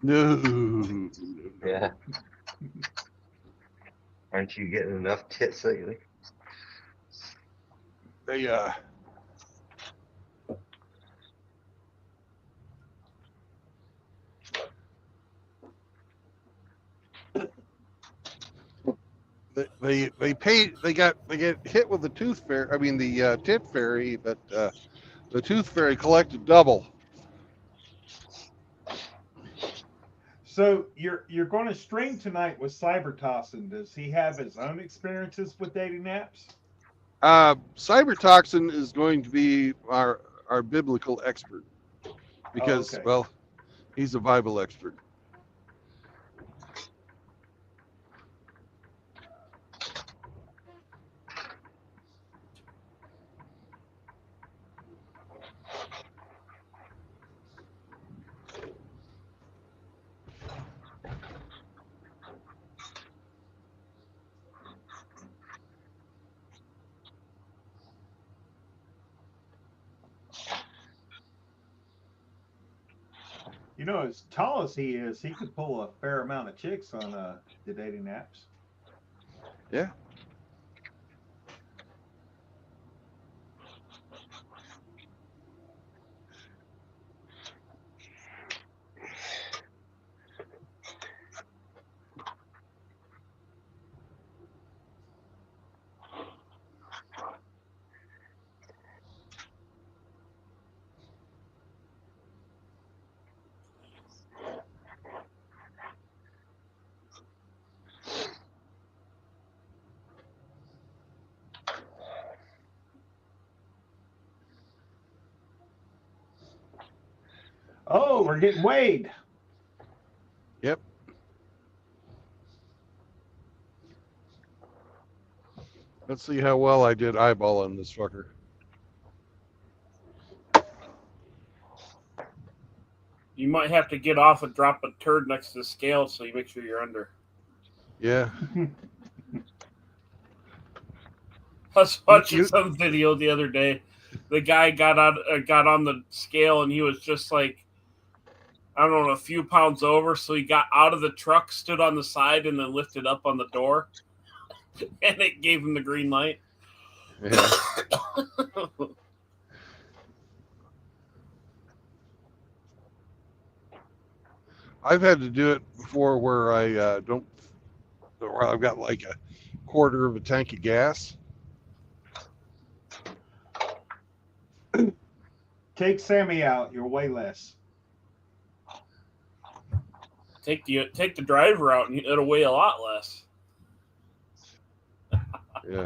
No. Yeah. Aren't you getting enough tits lately? They get hit with the tooth fairy. I mean the tit fairy, but the tooth fairy collected double. So you're going to stream tonight with Cybertoxin. Does he have his own experiences with dating apps? Cybertoxin is going to be our biblical expert because, okay. well, he's a Bible expert. You know, as tall as he is, he could pull a fair amount of chicks on the dating apps. Yeah. Oh, we're getting weighed. Yep. Let's see how well I did eyeballing this fucker. You might have to get off and drop a turd next to the scale so you make sure you're under. Yeah. I was watching some video the other day. The guy got on the scale and he was just like, I don't know, a few pounds over. So he got out of the truck, stood on the side, and then lifted up on the door, and it gave him the green light. Yeah. I've had to do it before where I where I've got like a quarter of a tank of gas. Take Sammy out. You're way less. Take the driver out, and it'll weigh a lot less. Yeah.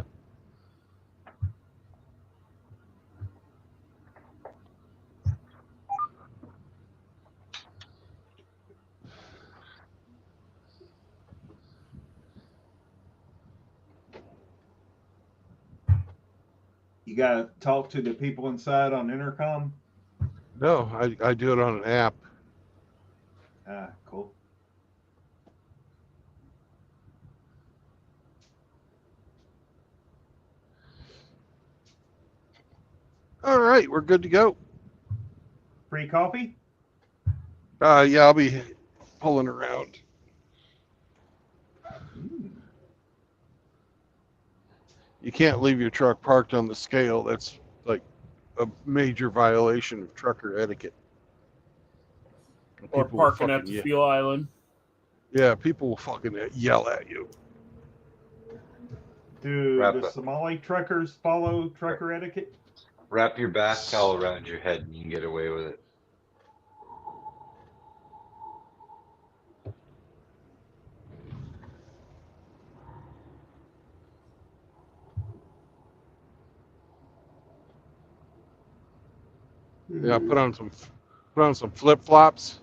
You got to talk to the people inside on intercom? No, I do it on an app. Ah, cool. All right, we're good to go. Free coffee? Yeah, I'll be pulling around. You can't leave your truck parked on the scale. That's like a major violation of trucker etiquette. Or People will parking at fucking the fuel island. Yeah, people will fucking yell at you. Do Wrap the it. Somali truckers follow trucker etiquette? Wrap your bath towel around your head and you can get away with it. Yeah, put on some flip flops.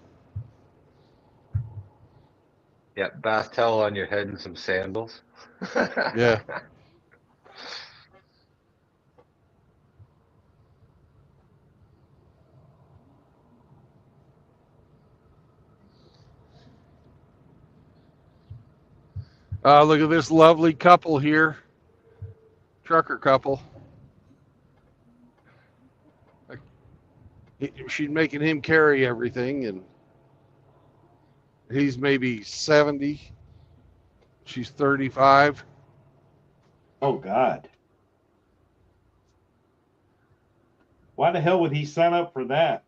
Yeah, bath towel on your head and some sandals. Yeah. Look at this lovely couple here. Trucker couple. She's making him carry everything, and he's maybe 70. She's 35. Oh, God. Why the hell would he sign up for that?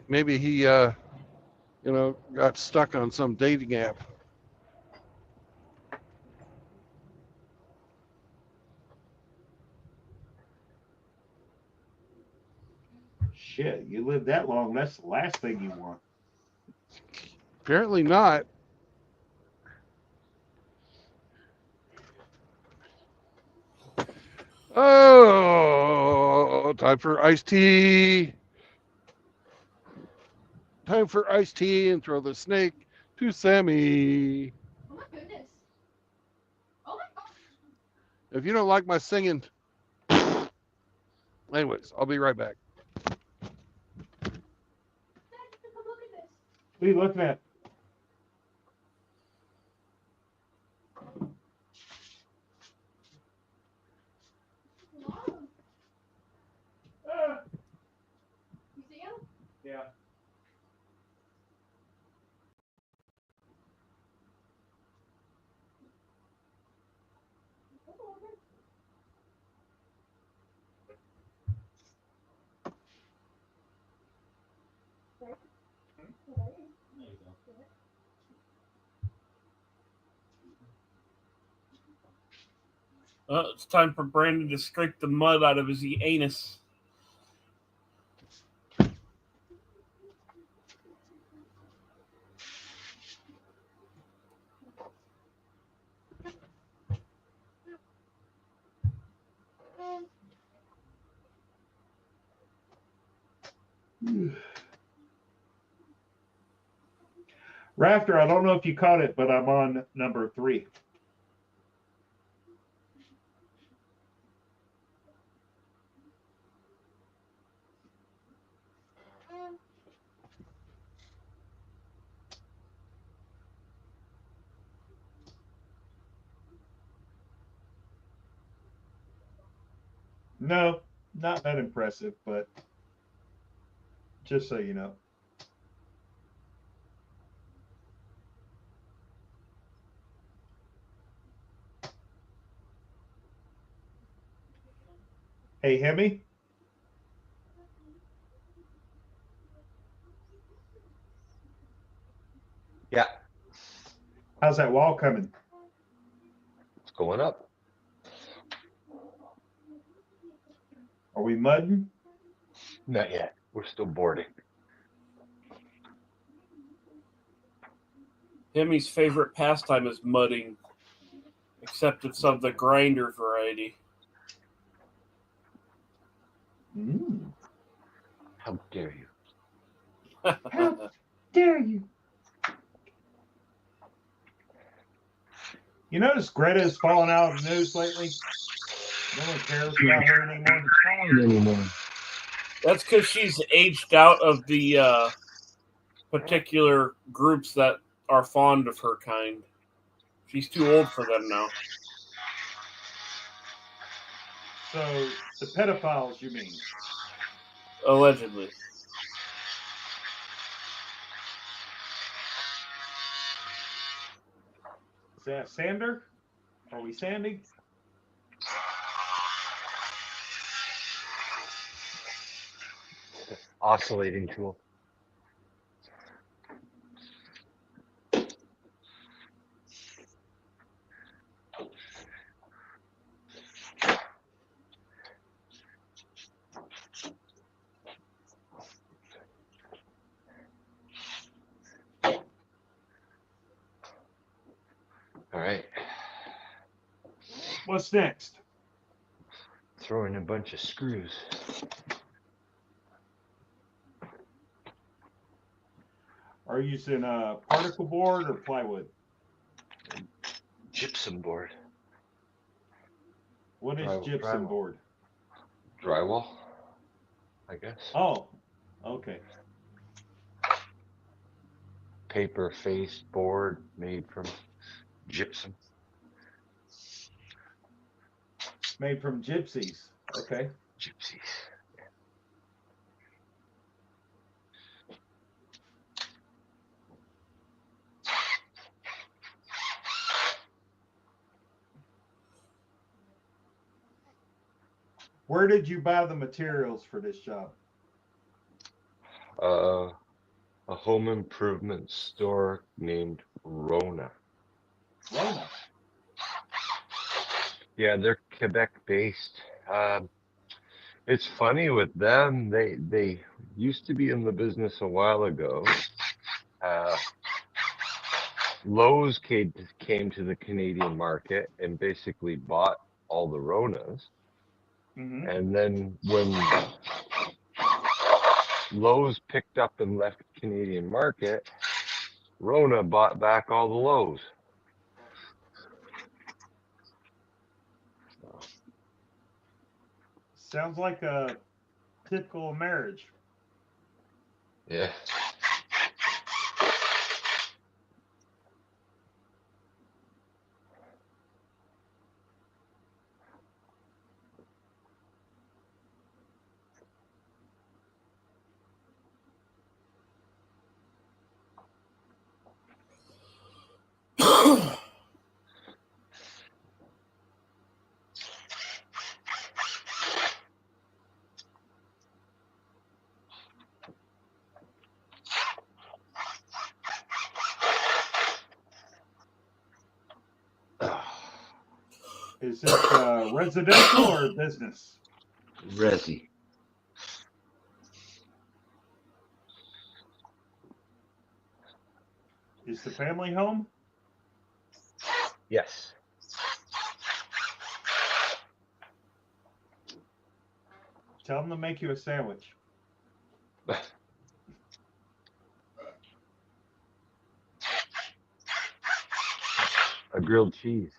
Maybe he, got stuck on some dating app. Shit, you live that long, that's the last thing you want. Apparently not. Oh, time for iced tea. Time for iced tea and throw the snake to Sammy. Oh my goodness. Oh my gosh. If you don't like my singing, anyways, I'll be right back. Dad, come look at this. What are you looking at? Mom, you see him? Yeah. It's time for Brandon to scrape the mud out of his anus. Rafter, I don't know if you caught it, but I'm on number 3. No, not that impressive, but just so you know. Hey, Hemi? Yeah, How's that wall coming? it's going up. Are we mudding? Not yet. We're still boarding. Hemi's favorite pastime is mudding, except it's of the grinder variety. How dare you? How dare you? You notice Greta has fallen out of the news lately? No one cares about her anymore. That's because she's aged out of the particular groups that are fond of her kind. She's too old for them now. So, the pedophiles, you mean? Allegedly. Is that Sander? Are we sanding? Oscillating tool. What's next? Throw in a bunch of screws. Are you using particle board or plywood? Gypsum board. What is Drywall- gypsum drywall. board? Drywall, I guess. Oh, okay. Paper faced board made from gypsum. Made from gypsies. Okay. Gypsies. Where did you buy the materials for this job? A home improvement store named Rona. Rona. Yeah, they're Quebec based. It's funny with them. They used to be in the business a while ago. Lowe's came to the Canadian market and basically bought all the Ronas. Mm-hmm. And then when Lowe's picked up and left the Canadian market, Rona bought back all the Lowe's. Sounds like a typical marriage. Yeah. Is this residential or business? Resi. Is the family home? Yes. Tell them to make you a sandwich. A grilled cheese.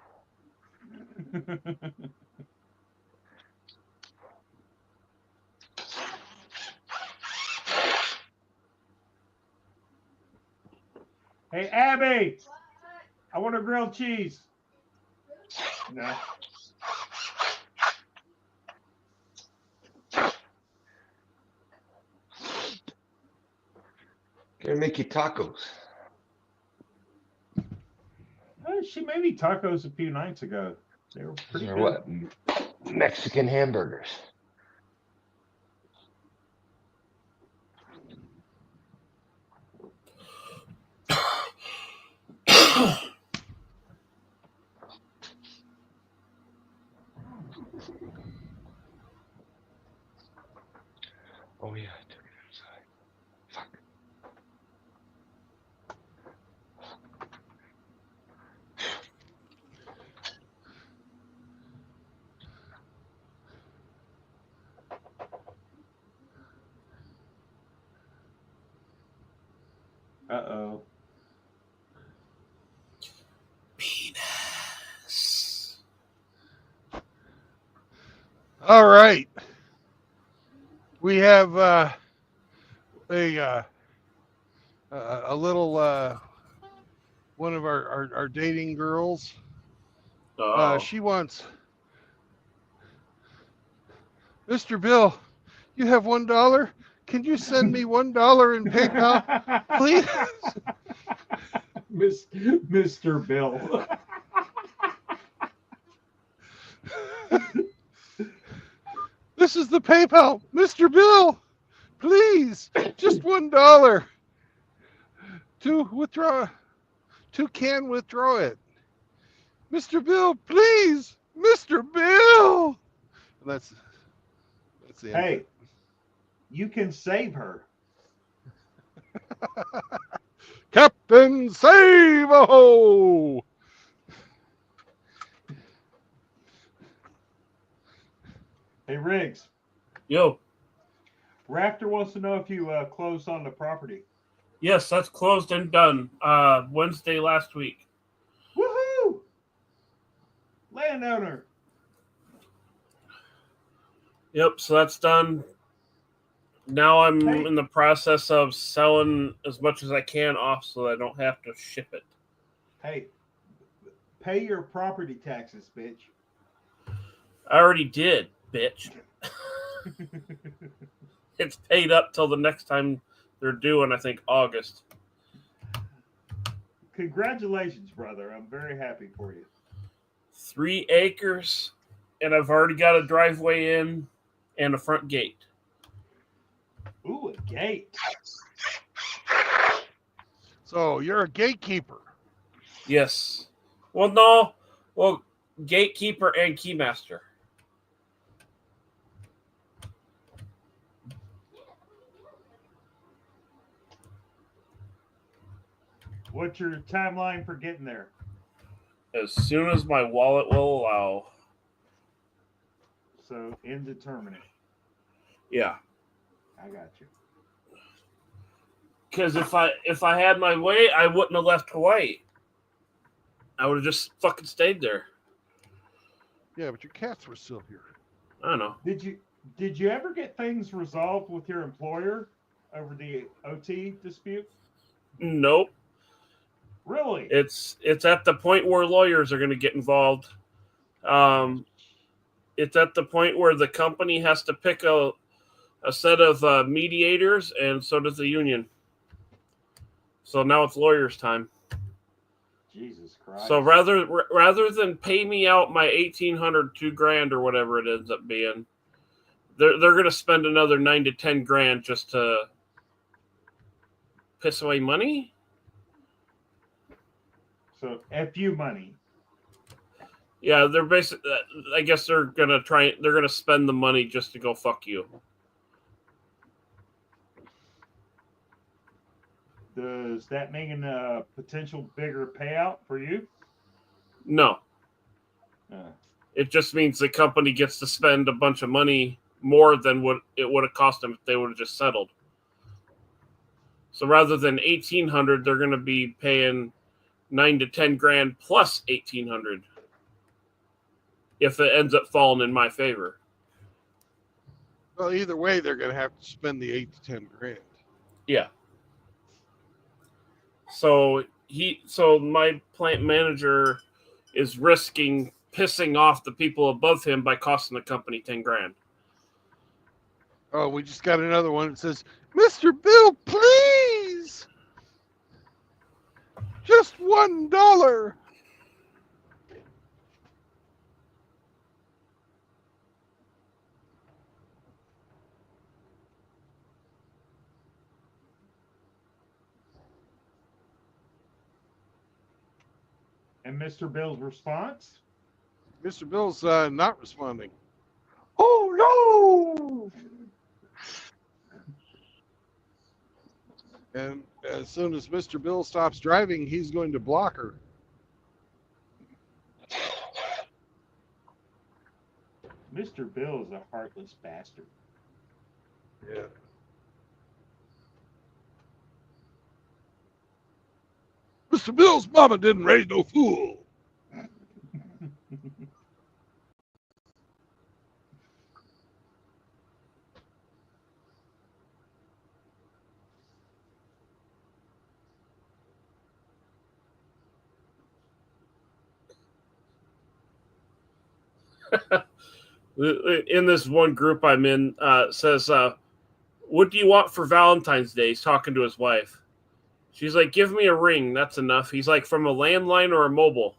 Hey, Abby, I want a grilled cheese. No. Gonna make you tacos. She made me tacos a few nights ago. They were pretty Or good. what? Mexican hamburgers. Oh yeah, I took it outside. Fuck. Uh-oh. All right. We have a little one of our dating girls. She wants, Mr. Bill, you have $1. Can you send me $1 in PayPal, please? Mr. Bill. This is the PayPal, Mr. Bill. Please, just $1 to withdraw. Can withdraw it, Mr. Bill. Please, Mr. Bill. That's the end. Hey, you can save her. Captain Save-A-Ho. Hey, Riggs. Yo. Rafter wants to know if you closed on the property. Yes, that's closed and done. Wednesday last week. Woohoo! Landowner. Yep, so that's done. Now I'm in the process of selling as much as I can off so that I don't have to ship it. Hey, pay your property taxes, bitch. I already did, bitch. It's paid up till the next time they're due in, I think, August. Congratulations, brother. I'm very happy for you. 3 acres, and I've already got a driveway in and a front gate. Ooh, a gate. So you're a gatekeeper. Yes. Well, no. Well, gatekeeper and keymaster. What's your timeline for getting there? As soon as my wallet will allow. So indeterminate. Yeah. I got you. Because if I had my way, I wouldn't have left Hawaii. I would have just fucking stayed there. Yeah, but your cats were still here. I don't know. Did you ever get things resolved with your employer over the OT dispute? Nope. Really? It's at the point where lawyers are going to get involved. It's at the point where the company has to pick a set of mediators, and so does the union. So now it's lawyers' time. Jesus Christ. So rather than pay me out my $1,800, $2,000 or whatever it ends up being, they're going to spend another $9,000 to $10,000 just to piss away money. So FU money. Yeah, they're basically. I guess they're gonna try. They're gonna spend the money just to go fuck you. Does that mean a potential bigger payout for you? No. It just means the company gets to spend a bunch of money more than what it would have cost them if they would have just settled. So rather than $1,800, they're going to be paying $9,000 to $10,000 plus $1,800 if it ends up falling in my favor. Well, either way, they're going to have to spend the $8,000 to $10,000. Yeah. So my plant manager is risking pissing off the people above him by costing the company $10,000. Oh, we just got another one that says, "Mr. Bill, please, just $1." And Mr. Bill's response? Mr. Bill's not responding. Oh no! And as soon as Mr. Bill stops driving, he's going to block her. Mr. Bill is a heartless bastard. Yeah. Mr. Bill's mama didn't raise no fool. In this one group I'm in, says, "What do you want for Valentine's Day?" He's talking to his wife. She's like, "Give me a ring. That's enough." He's like, "From a landline or a mobile?"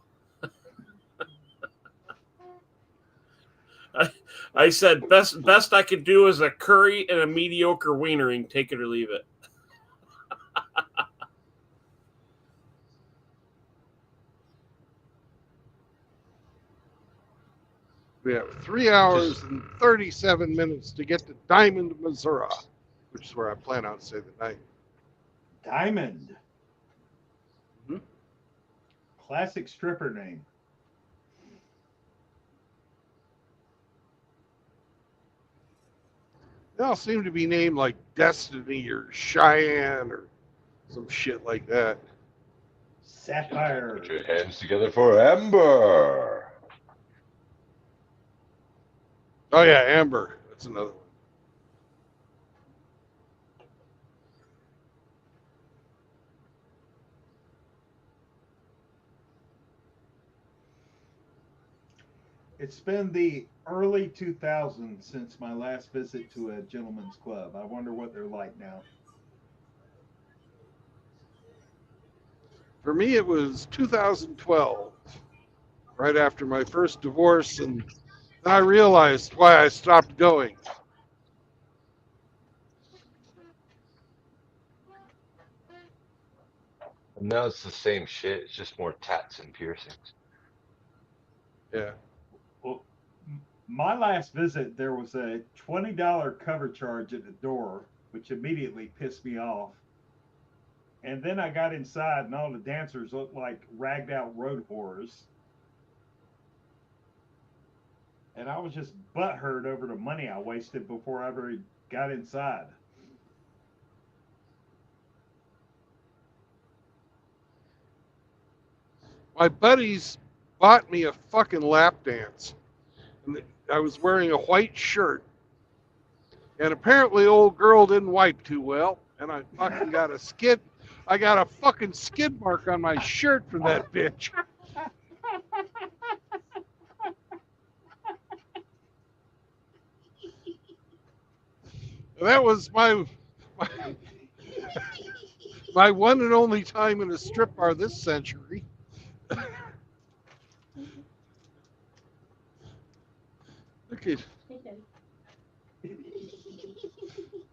I said, best I could do is a curry and a mediocre wienering. Take it or leave it. We have 3 hours and 37 minutes to get to Diamond, Missouri, which is where I plan on staying the night. Diamond. Classic stripper name. They all seem to be named like Destiny or Cheyenne or some shit like that. Sapphire. Put your hands together for Amber. Oh yeah, Amber. That's another one. It's been the early 2000s since my last visit to a gentleman's club. I wonder what they're like now. For me, it was 2012, right after my first divorce, and I realized why I stopped going. And now it's the same shit. It's just more tats and piercings. Yeah. Well, my last visit, there was a $20 cover charge at the door, which immediately pissed me off. And then I got inside, and all the dancers looked like ragged out road whores. And I was just butthurt over the money I wasted before I ever got inside. My buddies bought me a fucking lap dance. And I was wearing a white shirt. And apparently old girl didn't wipe too well. And I fucking got a skid. I got a fucking skid mark on my shirt from that bitch. That was my one and only time in a strip bar this century. Okay.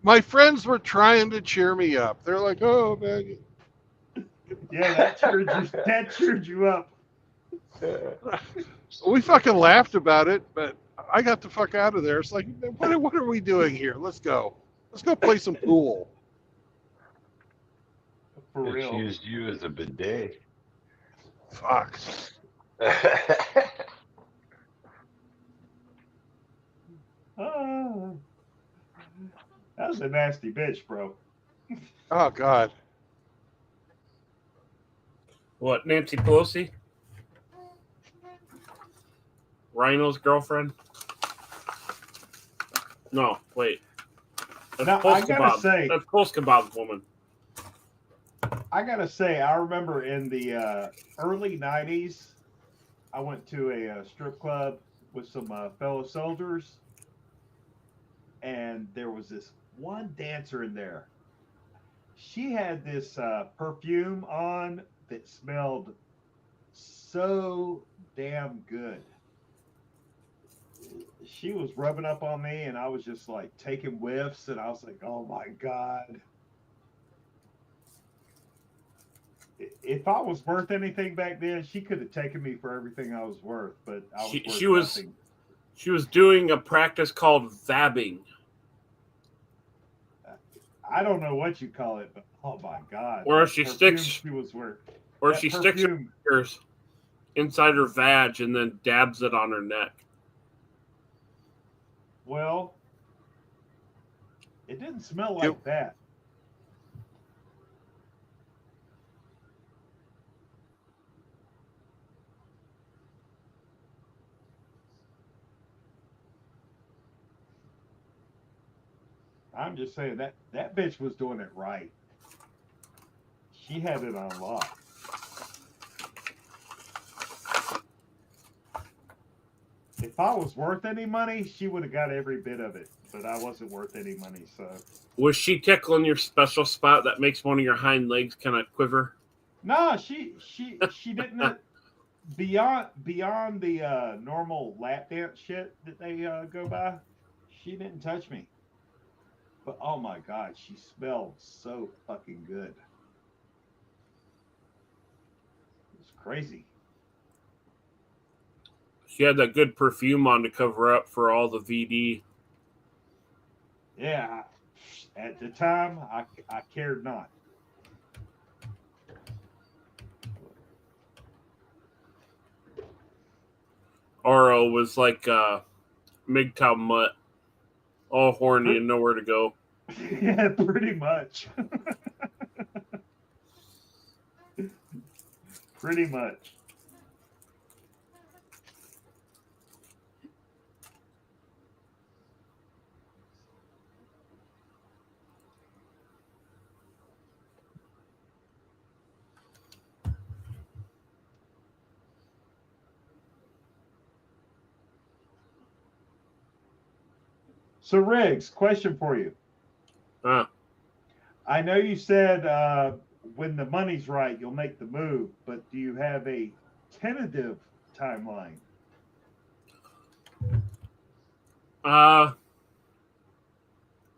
My friends were trying to cheer me up. They're like, "Oh, man." Yeah, that cheered you up. We fucking laughed about it, but I got the fuck out of there. It's like, what are we doing here? Let's go. Let's go play some pool. For It's real. used you as a bidet. Fuck. Oh, that was a nasty bitch, bro. Oh, God. What, Nancy Pelosi? Rhino's girlfriend? No, wait. That's Now, I gotta say, that's Pulse Kebab's woman. I gotta say, I remember in the early 90s, I went to a strip club with some fellow soldiers, and there was this one dancer in there. She had this perfume on that smelled so damn good. She was rubbing up on me, and I was just like taking whiffs, and I was like, oh my God. If I was worth anything back then, she could have taken me for everything I was worth, but I was worth nothing. She was doing a practice called vabbing. I don't know what you call it, but oh my God. Or that she perfume sticks she was worth. Or That she sticks her perfume. fingers inside her vag and then dabs it on her neck. Well, it didn't smell like that. I'm just saying that bitch was doing it right. She had it on lock. If I was worth any money, she would have got every bit of it. But I wasn't worth any money, so. Was she tickling your special spot that makes one of your hind legs kind of quiver? No, she didn't. Beyond the normal lap dance shit that they go by, she didn't touch me. But oh my God, she smelled so fucking good. It's crazy. She had that good perfume on to cover up for all the VD. Yeah, at the time, I cared not. Oro was like MGTOW mutt. all horny and nowhere to go. Yeah, pretty much. Pretty much. So, Riggs, question for you. I know you said when the money's right, you'll make the move, but do you have a tentative timeline?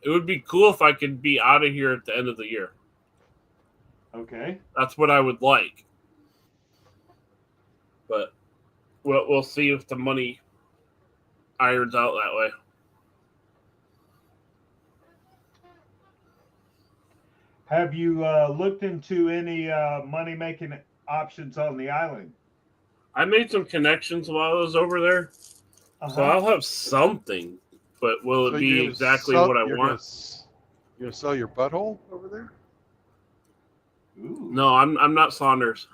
It would be cool if I could be out of here at the end of the year. Okay. That's what I would like. But we'll see if the money irons out that way. Have you looked into any money-making options on the island? I made some connections while I was over there. So I'll have something. But will it be exactly what I want? You're going to sell your butthole over there? Ooh. No, I'm not Saunders.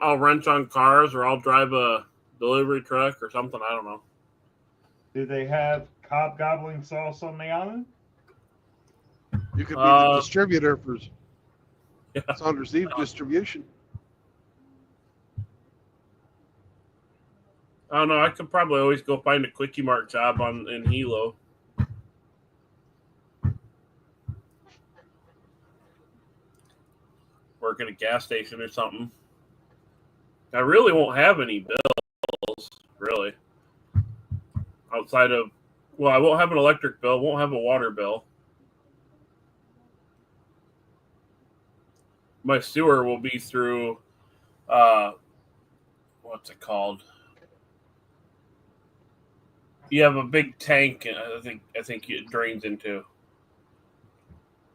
I'll wrench on cars, or I'll drive a delivery truck or something. I don't know. Do they have hobgoblin sauce on the island? You could be the distributor for Saunders Eve distribution. I don't know. I could probably always go find a Quickie Mart job in Hilo. Work at a gas station or something. I really won't have any bills, really. Outside of, well, I won't have an electric bill, won't have a water bill. My sewer will be through, what's it called? You have a big tank, I think it drains into.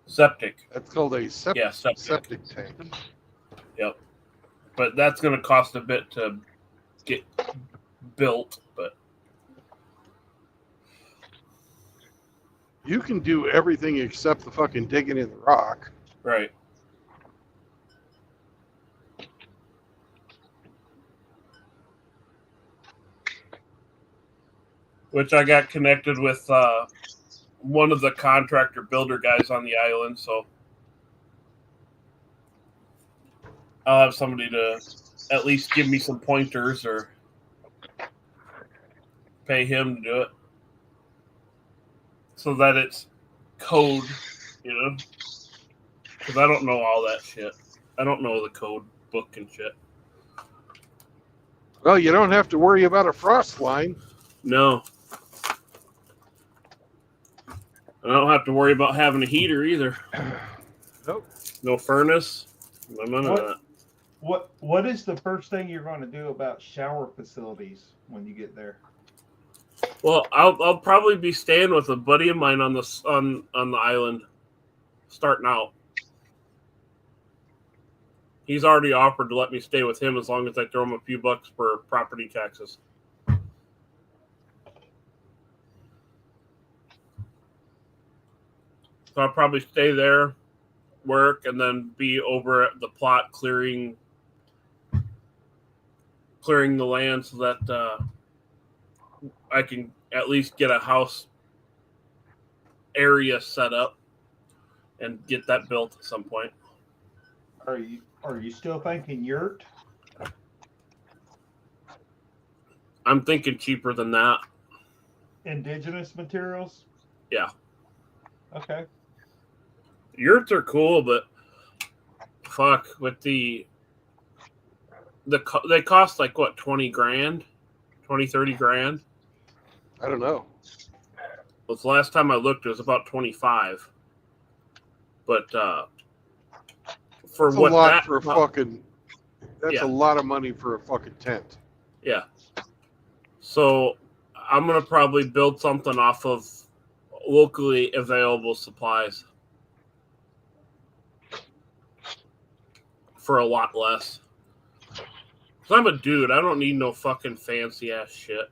Septic. That's called a septic tank. Yep. But that's going to cost a bit to get built, but you can do everything except the fucking digging in the rock. Right. Which I got connected with one of the contractor builder guys on the island, so I'll have somebody to at least give me some pointers or pay him to do it so that it's code, you know? Because I don't know all that shit. I don't know the code book and shit. Well, you don't have to worry about a frost line. No. I don't have to worry about having a heater either. Nope. No furnace. None of that. What is the first thing you're going to do about shower facilities when you get there? Well, I'll probably be staying with a buddy of mine on the island, starting out. He's already offered to let me stay with him as long as I throw him a few bucks for property taxes. So I'll probably stay there, work, and then be over at the plot clearing the land so that I can at least get a house area set up and get that built at some point. Are you still thinking yurt? I'm thinking cheaper than that. Indigenous materials? Yeah. Okay. Yurts are cool, but fuck, with they cost like what, 20 grand? 20, 30 grand? I don't know. Well, the last time I looked, it was about 25. But for That's what a lot that for a fucking. That's a lot of money for a fucking tent. Yeah. So I'm gonna probably build something off of locally available supplies for a lot less. 'Cause I'm a dude. I don't need no fucking fancy ass shit.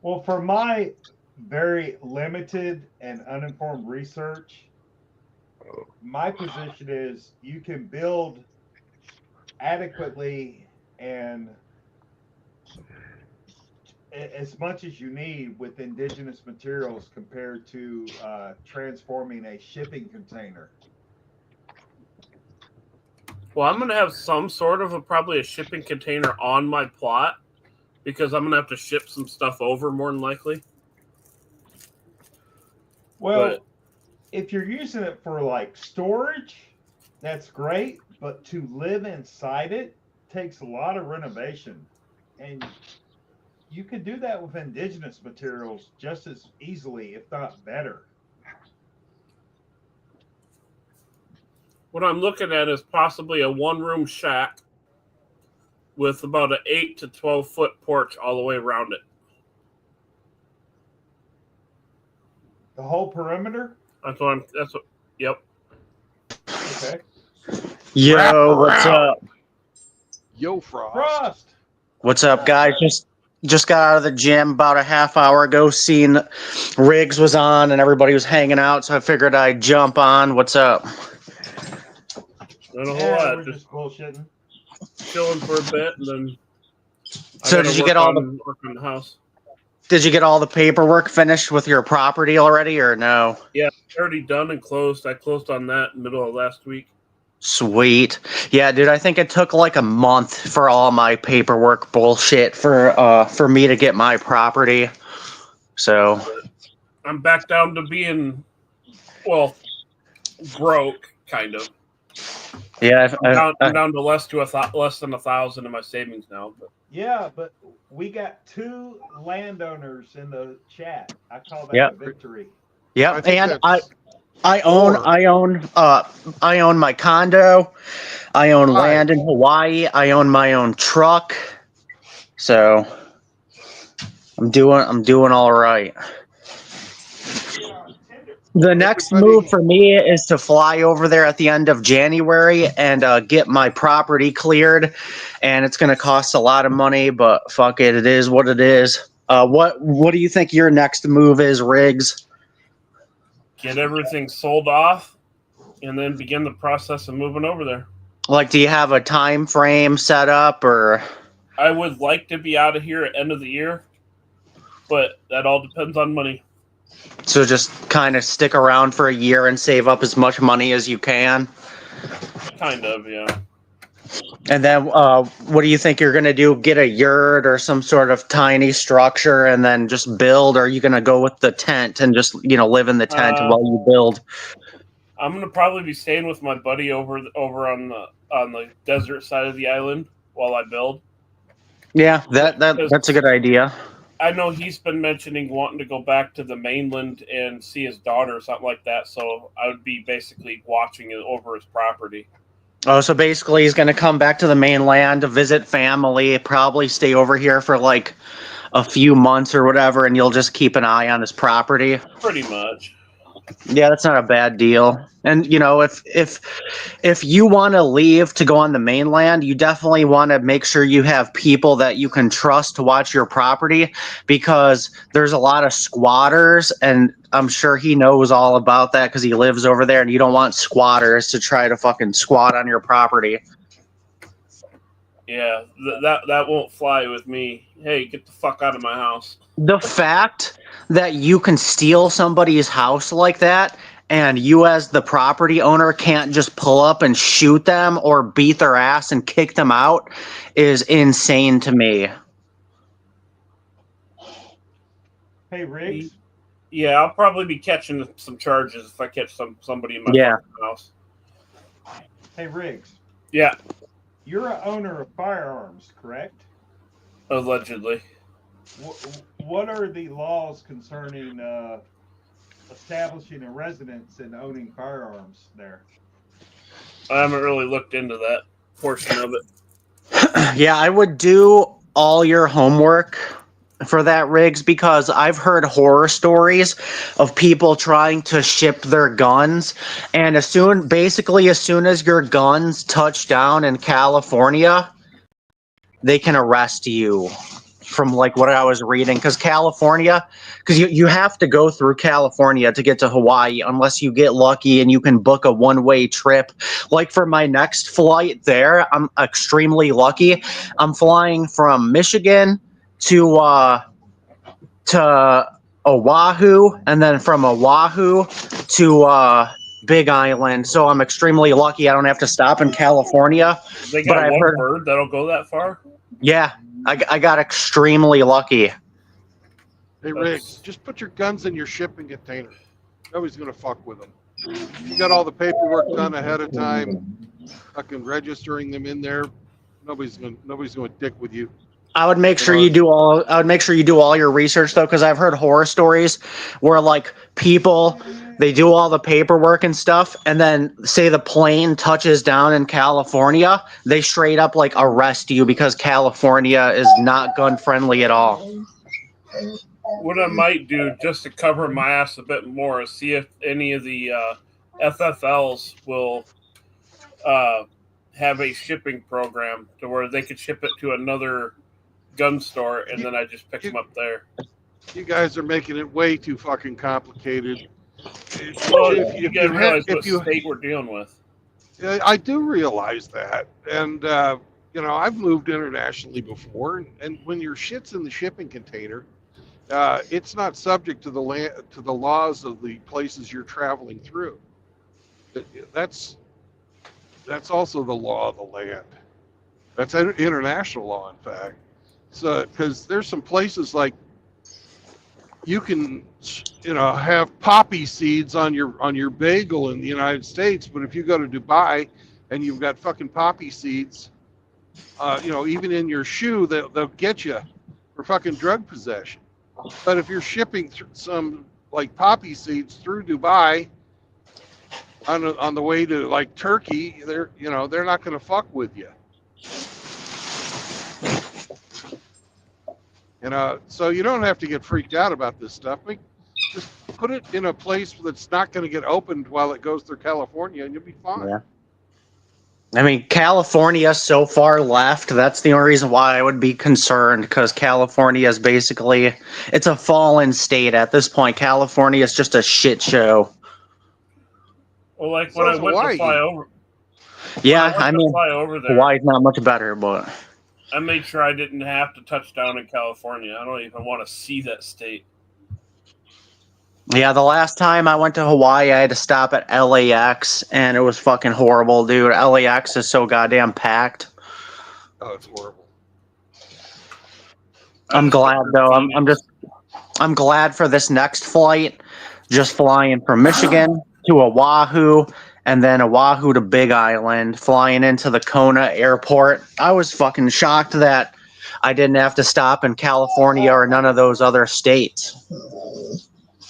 Well, for my very limited and uninformed research, my position is you can build adequately and as much as you need with indigenous materials compared to transforming a shipping container. Well, I'm gonna have some sort of probably a shipping container on my plot because I'm gonna have to ship some stuff over more than likely. Well, if you're using it for like storage, that's great, but to live inside it takes a lot of renovation. And you can do that with indigenous materials just as easily, if not better. What I'm looking at is possibly a one-room shack with about an 8 to 12 foot porch all the way around it. The whole perimeter? Yep. Okay. Yo, what's up? Yo, Frost. Frost. What's up, guys? Just got out of the gym about a half hour ago. Seen Riggs was on and everybody was hanging out, so I figured I'd jump on. What's up? Not a whole Yeah, lot. we're just bullshitting. Chilling for a bit, and then. So did you get all work on the house? Did you get all the paperwork finished with your property already, or no? Yeah, already done and closed. I closed on that in the middle of last week. Sweet. Yeah, dude, I think it took like a month for all my paperwork bullshit for me to get my property. So I'm back down to being, well, broke, kind of. yeah, I'm down to less than 1,000 in my savings now. But. Yeah, but we got 2 landowners in the chat. I call that a victory. Yeah, and I own my condo. I own land in Hawaii. I own my own truck. So I'm doing all right. The next move for me is to fly over there at the end of January and get my property cleared. And it's going to cost a lot of money, but fuck it, it is what it is. What do you think your next move is, Riggs? Get everything sold off, and then begin the process of moving over there. Like, do you have a time frame set up, or? I would like to be out of here at end of the year, but that all depends on money. So just kind of stick around for a year and save up as much money as you can? Kind of, yeah. And then what do you think you're going to do? Get a yurt or some sort of tiny structure and then just build? Or are you going to go with the tent and just, live in the tent while you build? I'm going to probably be staying with my buddy over on the desert side of the island while I build. Yeah, that's a good idea. I know he's been mentioning wanting to go back to the mainland and see his daughter or something like that. So I would be basically watching it over his property. Oh, so basically he's going to come back to the mainland to visit family, probably stay over here for like a few months or whatever, and you'll just keep an eye on his property. Pretty much. Yeah, that's not a bad deal. And if you want to leave to go on the mainland, you definitely want to make sure you have people that you can trust to watch your property, because there's a lot of squatters, and I'm sure he knows all about that because he lives over there, and you don't want squatters to try to fucking squat on your property. Yeah, that won't fly with me. Hey, get the fuck out of my house. The fact that you can steal somebody's house like that and you as the property owner can't just pull up and shoot them or beat their ass and kick them out is insane to me. Hey, Riggs. Yeah, I'll probably be catching some charges if I catch somebody in my fucking house. Hey, Riggs. Yeah. You're an owner of firearms, correct? Allegedly. What are the laws concerning establishing a residence and owning firearms there? I haven't really looked into that portion of it. Yeah, I would do all your homework for that, Riggs, because I've heard horror stories of people trying to ship their guns, and as soon as your guns touch down in California, they can arrest you. From like what I was reading, because you have to go through California to get to Hawaii unless you get lucky and you can book a one-way trip. Like for my next flight there, I'm extremely lucky. I'm flying from Michigan to Oahu, and then from Oahu to Big Island. So I'm extremely lucky. I don't have to stop in California. They got one bird that'll go that far? Yeah, I got extremely lucky. Hey, Rick, just put your guns in your shipping container. Nobody's going to fuck with them. You got all the paperwork done ahead of time, fucking registering them in there. Nobody's going to dick with you. I would make sure you do all your research though, because I've heard horror stories where like people, they do all the paperwork and stuff, and then say the plane touches down in California, they straight up like arrest you because California is not gun friendly at all. What I might do just to cover my ass a bit more is see if any of the FFLs will have a shipping program to where they could ship it to another gun store, and then I just pick them up there. You guys are making it way too fucking complicated. Well, you guys realize what state we're dealing with. I do realize that, and I've moved internationally before, and when your shit's in the shipping container, it's not subject to the laws of the places you're traveling through. That's also the law of the land. That's international law, in fact. So, because there's some places like you can, have poppy seeds on your bagel in the United States, but if you go to Dubai and you've got fucking poppy seeds, even in your shoe, they'll get you for fucking drug possession. But if you're shipping some like poppy seeds through Dubai on the way to like Turkey, they're not going to fuck with you. So you don't have to get freaked out about this stuff. Just put it in a place that's not going to get opened while it goes through California, and you'll be fine. Yeah. I mean, California's so far left. That's the only reason why I would be concerned, because California is basically, it's a fallen state at this point. California is just a shit show. Well, like when I went to fly over. Yeah, I mean, fly over there, Hawaii's not much better, but I made sure I didn't have to touch down in California. I don't even want to see that state. yeah, the last time I went to Hawaii, I had to stop at LAX, and it was fucking horrible, dude. LAX is so goddamn packed. Oh, it's horrible. I'm glad though. I'm glad for this next flight. Just flying from Michigan to Oahu, and then Oahu to Big Island, flying into the Kona airport. I was fucking shocked that I didn't have to stop in California or none of those other states.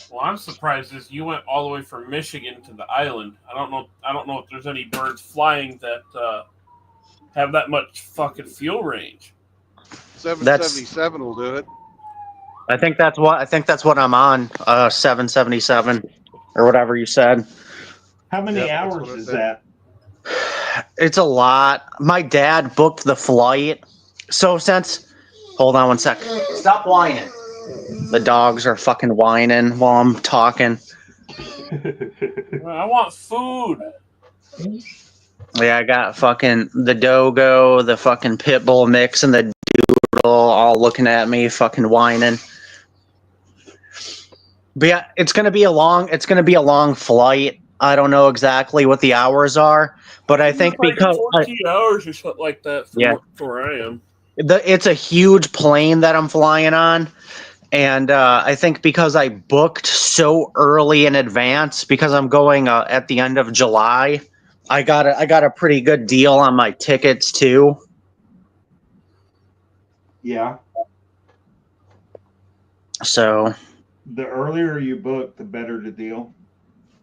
Well, I'm surprised is you went all the way from Michigan to the island. I don't know if there's any birds flying that have that much fucking fuel range. 777 will do it. I think that's what I'm on. 777 or whatever you said. How many hours is that? It's a lot. My dad booked the flight. So hold on one sec. Stop whining. The dogs are fucking whining while I'm talking. I want food. Yeah, I got fucking the Dogo, the fucking pit bull mix, and the Doodle all looking at me, fucking whining. But yeah, it's gonna be a long flight. I don't know exactly what the hours are, but I think like because 14 hours or something like that from where I am. It's a huge plane that I'm flying on, and I think because I booked so early in advance, because I'm going at the end of July, I got a pretty good deal on my tickets too. Yeah. So the earlier you book, the better the deal.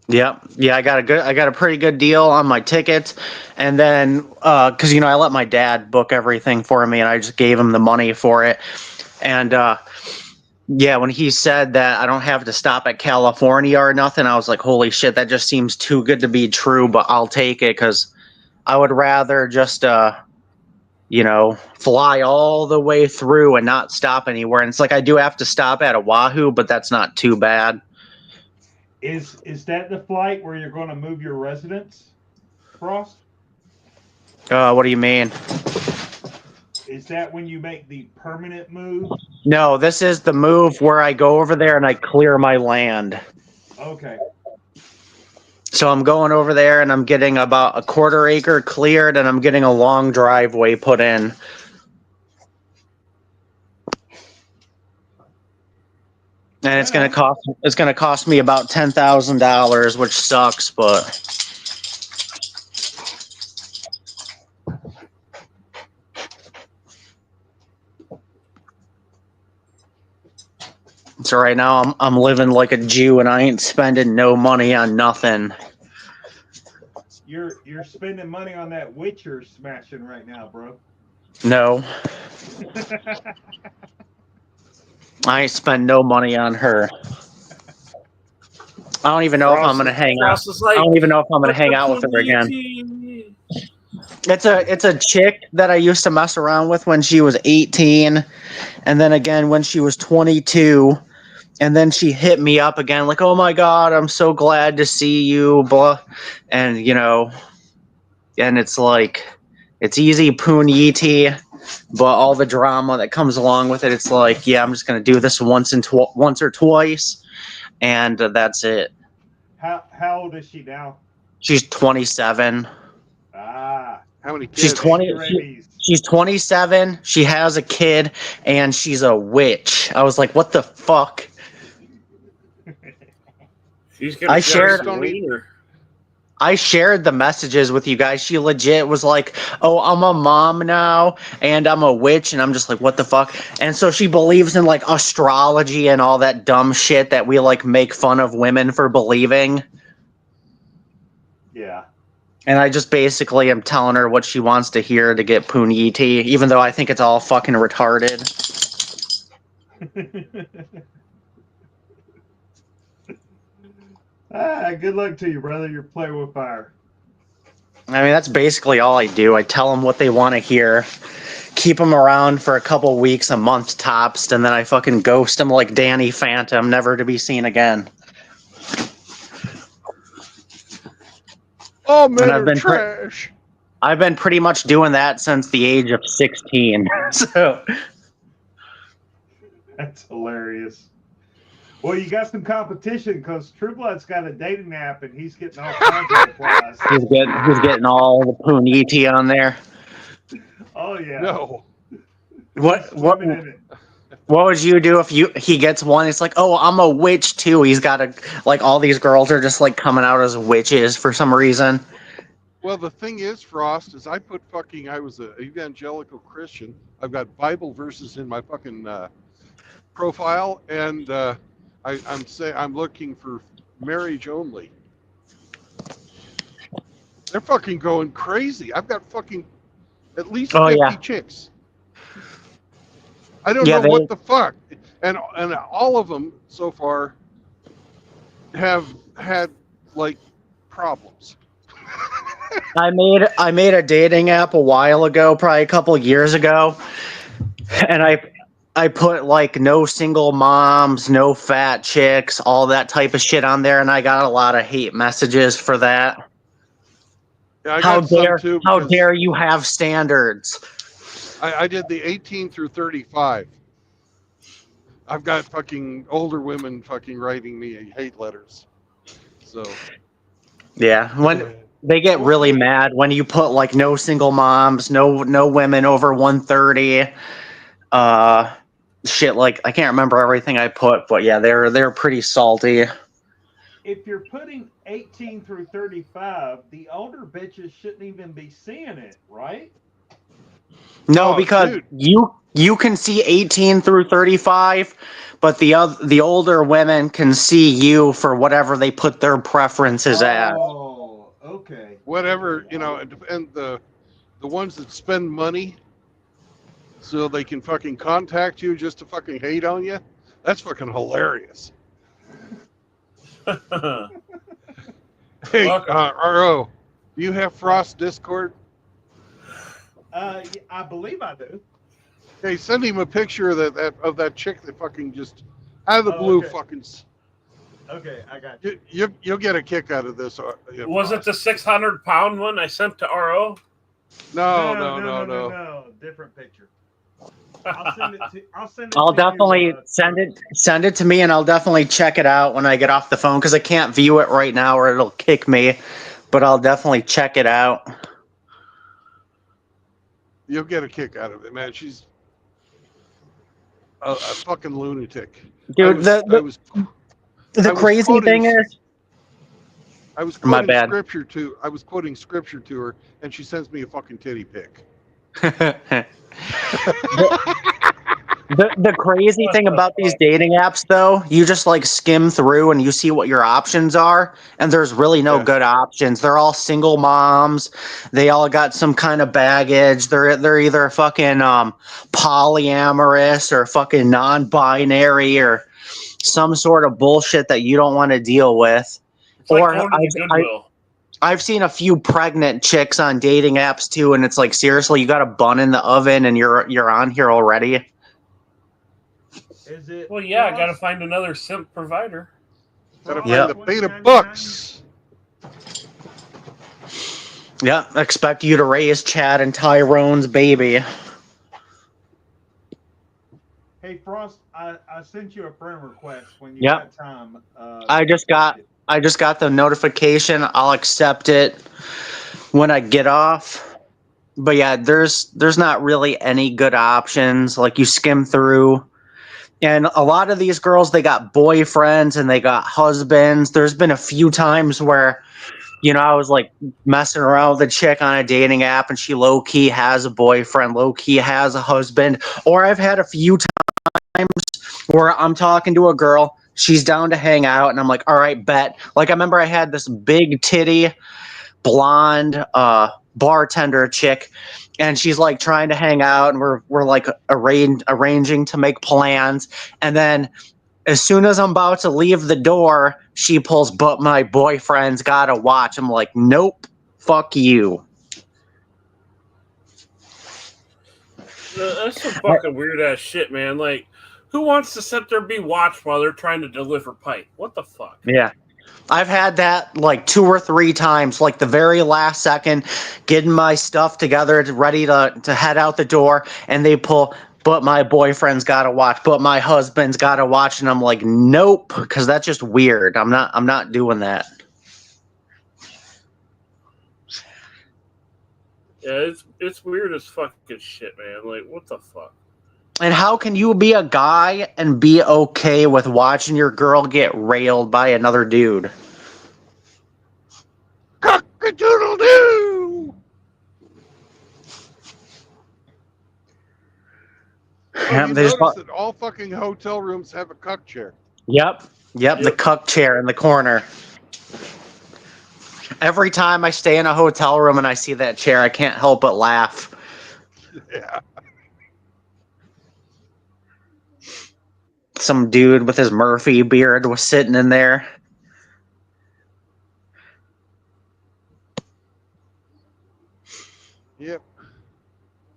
Yep. Yeah, I got a pretty good deal on my tickets, and then because I let my dad book everything for me, and I just gave him the money for it. And yeah, when he said that I don't have to stop at California or nothing, I was like, holy shit, that just seems too good to be true, but I'll take it because I would rather just, you know, fly all the way through and not stop anywhere. And it's like I do have to stop at Oahu, but that's not too bad. Is that the flight where you're going to move your residence, Frost? What do you mean? Is that when you make the permanent move? No, this is the move where I go over there and I clear my land. Okay. So I'm going over there and I'm getting about a 1/4 acre cleared and I'm getting a long driveway put in. And it's gonna cost me about $10,000, which sucks, but so right now I'm living like a Jew and I ain't spending no money on nothing. You're spending money on that Witcher smashing right now, bro. No. I ain't spend no money on her. I don't even know if I'm gonna hang out. I don't even know if I'm gonna hang out with her again. It's a chick that I used to mess around with when she was 18, and then again when she was 22, and then she hit me up again like, "Oh my God, I'm so glad to see you," blah, and you know, and it's like, it's easy puniti. But all the drama that comes along with it, it's like, yeah, I'm just gonna do this once or twice, and that's it. How old is she now? She's 27. Ah, how many kids? She's 20. She's 27. She has a kid, and she's a witch. I was like, what the fuck? I shared the messages with you guys. She legit was like, "Oh, I'm a mom now, and I'm a witch," and I'm just like, "What the fuck?" And so she believes in like astrology and all that dumb shit that we like make fun of women for believing. Yeah. And I just basically am telling her what she wants to hear to get puniti, even though I think it's all fucking retarded. Good luck to you, brother. You're playing with fire. I mean, that's basically all I do. I tell them what they want to hear, keep them around for a couple weeks, a month tops, and then I fucking ghost them like Danny Phantom, never to be seen again. Oh, man, I've been trash. I've been pretty much doing that since the age of 16. So that's hilarious. Well, you got some competition because True Blood's got a dating app and he's getting all kinds of replies. He's getting all the puniti on there. Oh yeah. No. What would you do if he gets one? It's like, "Oh, I'm a witch too." He's got like all these girls are just like coming out as witches for some reason. Well, the thing is, Frost, is I was an evangelical Christian. I've got Bible verses in my fucking profile, and I'm looking for marriage only. They're fucking going crazy. I've got fucking at least 50 chicks. I don't know what the fuck, and all of them so far have had like problems. I made a dating app a while ago, probably a couple years ago, and I put like no single moms, no fat chicks, all that type of shit on there, and I got a lot of hate messages for that. Yeah, how dare you have standards? I did the 18 through 35. I've got fucking older women fucking writing me hate letters. So yeah, when they get really mad when you put like no single moms, no women over 130, shit, like I can't remember everything I put, but yeah, they're pretty salty. If you're putting 18 through 35, the older bitches shouldn't even be seeing it, right? No, because you can see 18 through 35, but the older women can see you for whatever they put their preferences at. Oh, okay. Whatever, and the ones that spend money, so they can fucking contact you just to fucking hate on you. That's fucking hilarious. Hey, RO, do you have Frost Discord? I believe I do. Hey, send him a picture of that chick that fucking just out of the blue okay. fucking. Okay, I got You'll get a kick out of this. Was it the 600-pound one I sent to RO? No. Different picture. I'll send it to. I'll definitely send it to me, and I'll definitely check it out when I get off the phone because I can't view it right now or it'll kick me. But I'll definitely check it out. You'll get a kick out of it, man. She's a fucking lunatic. Dude, the crazy thing is, I was My quoting bad. scripture to. I was quoting scripture to her, and she sends me a fucking titty pic. the crazy thing about these dating apps, though, you just like skim through and you see what your options are, and there's really no good options. They're all single moms. They all got some kind of baggage. They're either fucking polyamorous or fucking non-binary or some sort of bullshit that you don't want to deal with. It's like going to the Goodwill. I've seen a few pregnant chicks on dating apps too, and it's like, seriously, you got a bun in the oven and you're on here already. Is it? Well, yeah, I got to find another simp provider. Gotta Yep. find the beta bucks. Yeah, expect you to raise Chad and Tyrone's baby. Hey Frost, I sent you a friend request when you Yep. got time. I just got the notification. I'll accept it when I get off. But yeah, there's not really any good options. Like, you skim through, and a lot of these girls, they got boyfriends and they got husbands. There's been a few times where, I was like messing around with a chick on a dating app and she low key has a boyfriend, low key has a husband. Or I've had a few times where I'm talking to a girl, she's down to hang out, and I'm like, all right, bet. Like, I remember I had this big titty, blonde bartender chick, and she's like trying to hang out, and we're like arranging to make plans. And then as soon as I'm about to leave the door, she pulls, but my boyfriend's gotta watch. I'm like, nope, fuck you. That's some fucking weird ass shit, man. Like, who wants to sit there and be watched while they're trying to deliver pipe? What the fuck? Yeah. I've had that like 2 or 3 times, like the very last second, getting my stuff together, ready to head out the door, and they pull, but my boyfriend's got to watch, but my husband's got to watch, and I'm like, nope, because that's just weird. I'm not doing that. Yeah, it's weird as fucking shit, man. Like, what the fuck? And how can you be a guy and be okay with watching your girl get railed by another dude? Cock-a-doodle-doo! Yeah, You they just notice that all fucking hotel rooms have a cuck chair. Yep, the cuck chair in the corner. Every time I stay in a hotel room and I see that chair, I can't help but laugh. Yeah. Some dude with his Murphy beard was sitting in there. Yep.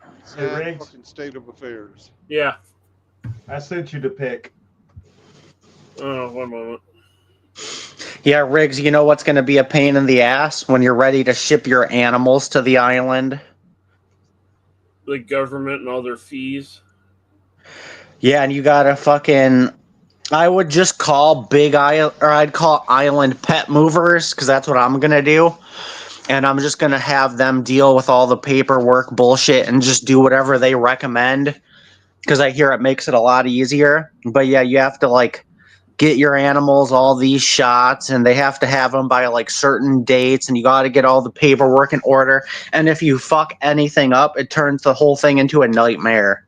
Hey, Sad Riggs. fucking state of affairs. Yeah. I sent you the pic. Oh, one moment. Yeah, Riggs, you know what's going to be a pain in the ass when you're ready to ship your animals to the island? The government and all their fees. Yeah, and you gotta fucking... I would just call I'd call Island Pet Movers, because that's what I'm gonna do. And I'm just gonna have them deal with all the paperwork bullshit and just do whatever they recommend, because I hear it makes it a lot easier. But yeah, you have to like get your animals all these shots, and they have to have them by like certain dates, and you got to get all the paperwork in order. And if you fuck anything up, it turns the whole thing into a nightmare.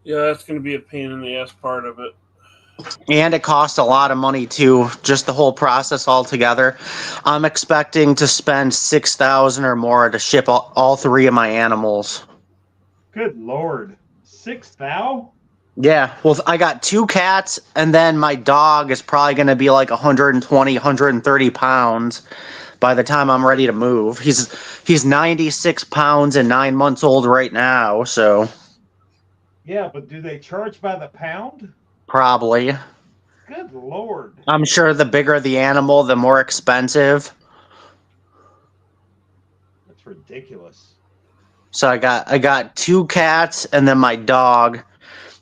Yeah, that's going to be a pain in the ass part of it. And it costs a lot of money too, just the whole process altogether. I'm expecting to spend $6,000 or more to ship all 3 of my animals. Good Lord. 6,000? Yeah, well, I got 2 cats, and then my dog is probably going to be like 120, 130 pounds by the time I'm ready to move. He's 96 pounds and 9 months old right now, so Yeah, but do they charge by the pound? probably. Good Lord. I'm sure the bigger the animal, the more expensive. That's ridiculous. So I got 2 cats and then my dog.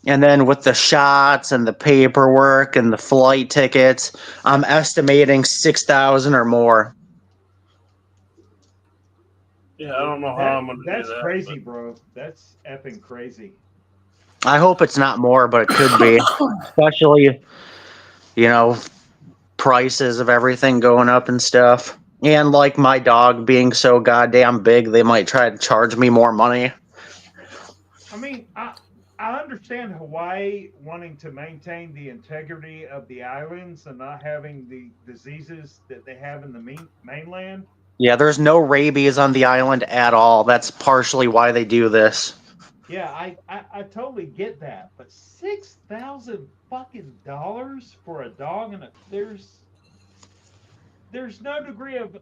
And then with the shots and the paperwork and the flight tickets, I'm estimating 6,000 or more. Yeah, I don't know how I'm gonna do That's that. crazy, bro. That's effing crazy. I hope it's not more, but it could be. Especially, prices of everything going up and stuff. And like my dog being so goddamn big, they might try to charge me more money. I mean, I understand Hawaii wanting to maintain the integrity of the islands and not having the diseases that they have in the mainland. Yeah, there's no rabies on the island at all. That's partially why they do this. Yeah, I totally get that, but $6,000 fucking dollars for a dog and there's no degree of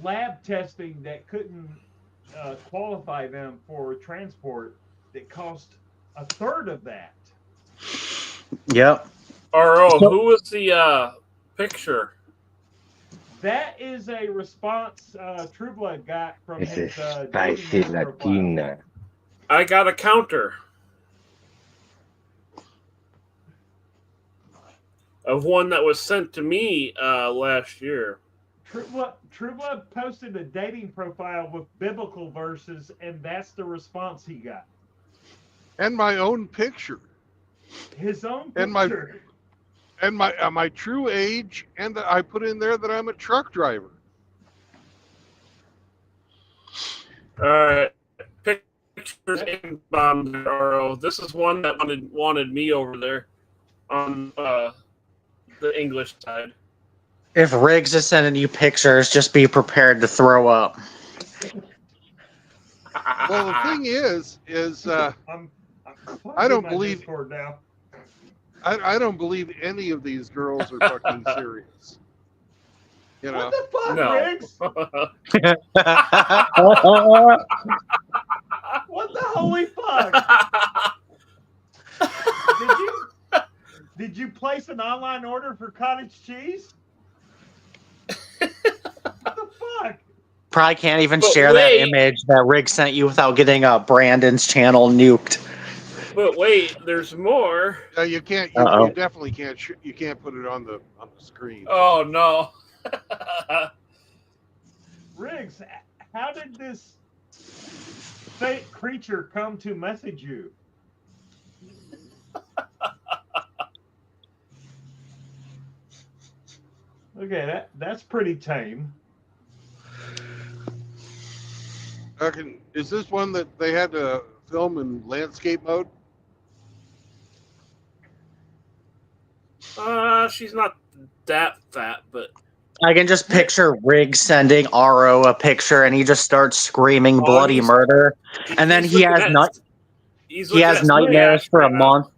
lab testing that couldn't qualify them for transport that cost a third of that. Yep. RO, who was the picture? That is a response True Blood got from his Spicy Latina. I got a counter of one that was sent to me last year. True Blood posted a dating profile with biblical verses, and that's the response he got. And my own picture. His own And picture. my true age, and I put in there that I'm a truck driver. All right, pictures inbound there, RO. This is one that wanted me over there on the English side. If Riggs is sending you pictures, just be prepared to throw up. Well, the thing is I'm I don't my believe Discord now. I don't believe any of these girls are fucking serious. You know? What the fuck, No. Riggs? What the holy fuck? Did you place an online order for cottage cheese? What the fuck? Probably can't even But share wait. that image that Riggs sent you without getting Brandon's channel nuked. But wait, there's more. You can't. Uh-oh. You definitely can't. You can't put it on the screen. Oh no. Riggs, how did this fake creature come to message you? Okay, that's pretty tame. Is this one that they had to film in landscape mode? She's not that fat, but I can just picture Riggs sending RO a picture and he just starts screaming bloody he's- murder. And then he has nightmares for a month.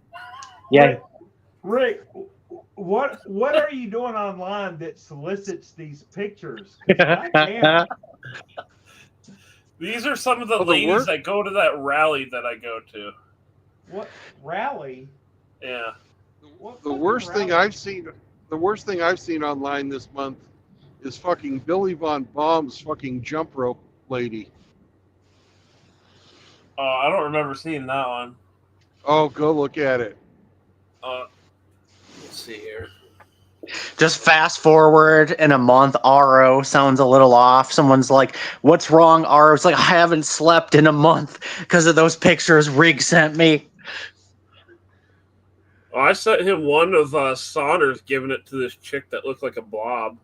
Yeah. Rick, what are you doing online that solicits these pictures? 'Cause goddamn. These are some of the the ladies worst- that go to that rally that I go to. What rally? Yeah. What The fucking worst thing rally? I've seen online this month is fucking Billy Von Baum's fucking jump rope lady. Oh, I don't remember seeing that one. Oh, go look at it. Let's see here. Just fast forward in a month, RO sounds a little off. Someone's like, "What's wrong?" RO's like, "I haven't slept in a month because of those pictures Riggs sent me." Oh, I sent him one of Saunders giving it to this chick that looked like a blob.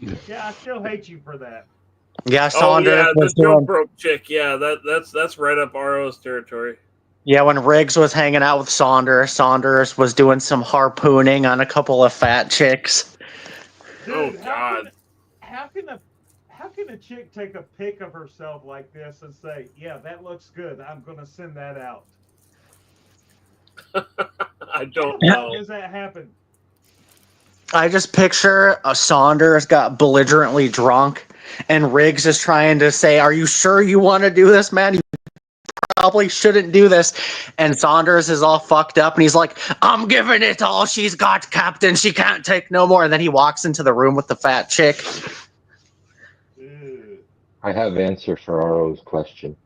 Yeah, I still hate you for that. Yeah, Oh Saunders yeah, the was doing. jump rope chick. Yeah, that's right up RO's territory. Yeah, when Riggs was hanging out with Saunders was doing some harpooning on a couple of fat chicks. Oh Dude, God. how how can a chick take a pic of herself like this and say, "Yeah, that looks good. I'm gonna send that out"? I don't How know. does that happen? I just picture a Saunders got belligerently drunk, and Riggs is trying to say, "Are you sure you want to do this, man? You probably shouldn't do this." And Saunders is all fucked up, and he's like, "I'm giving it all she's got, Captain. She can't take no more." And then he walks into the room with the fat chick. I have answer for RO's question.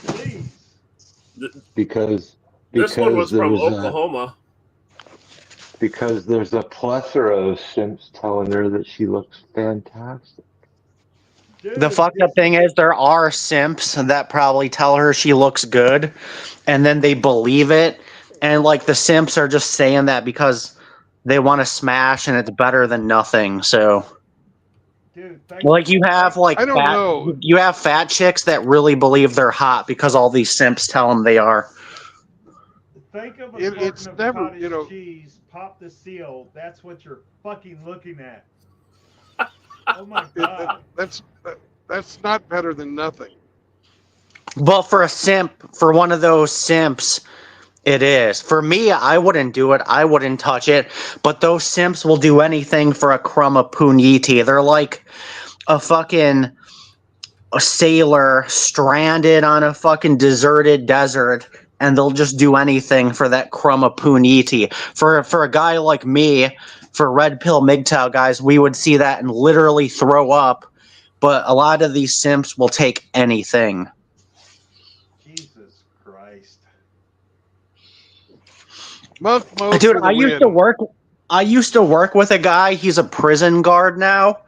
Please. Because This one was from there's Oklahoma. because there's a plethora of simps telling her that she looks fantastic. The fucked up thing is there are simps that probably tell her she looks good, and then they believe it, and like the simps are just saying that because they want to smash and it's better than nothing. So like you have like I don't fat, know. you have fat chicks that really believe they're hot because all these simps tell them they are. Think of a It's carton of never, cottage you know. cheese. Pop the seal. That's what you're fucking looking at. Oh my god. That's not better than nothing. But for a simp, for one of those simps, it is. For me, I wouldn't do it. I wouldn't touch it. But those simps will do anything for a crumb of puniti. They're like a fucking sailor stranded on a fucking deserted desert, and they'll just do anything for that crumb of puniti. For a guy like me, for red pill MGTOW guys, we would see that and literally throw up. But a lot of these simps will take anything. Jesus Christ. Monk mode Dude, for the I used to work with a guy. He's a prison guard now.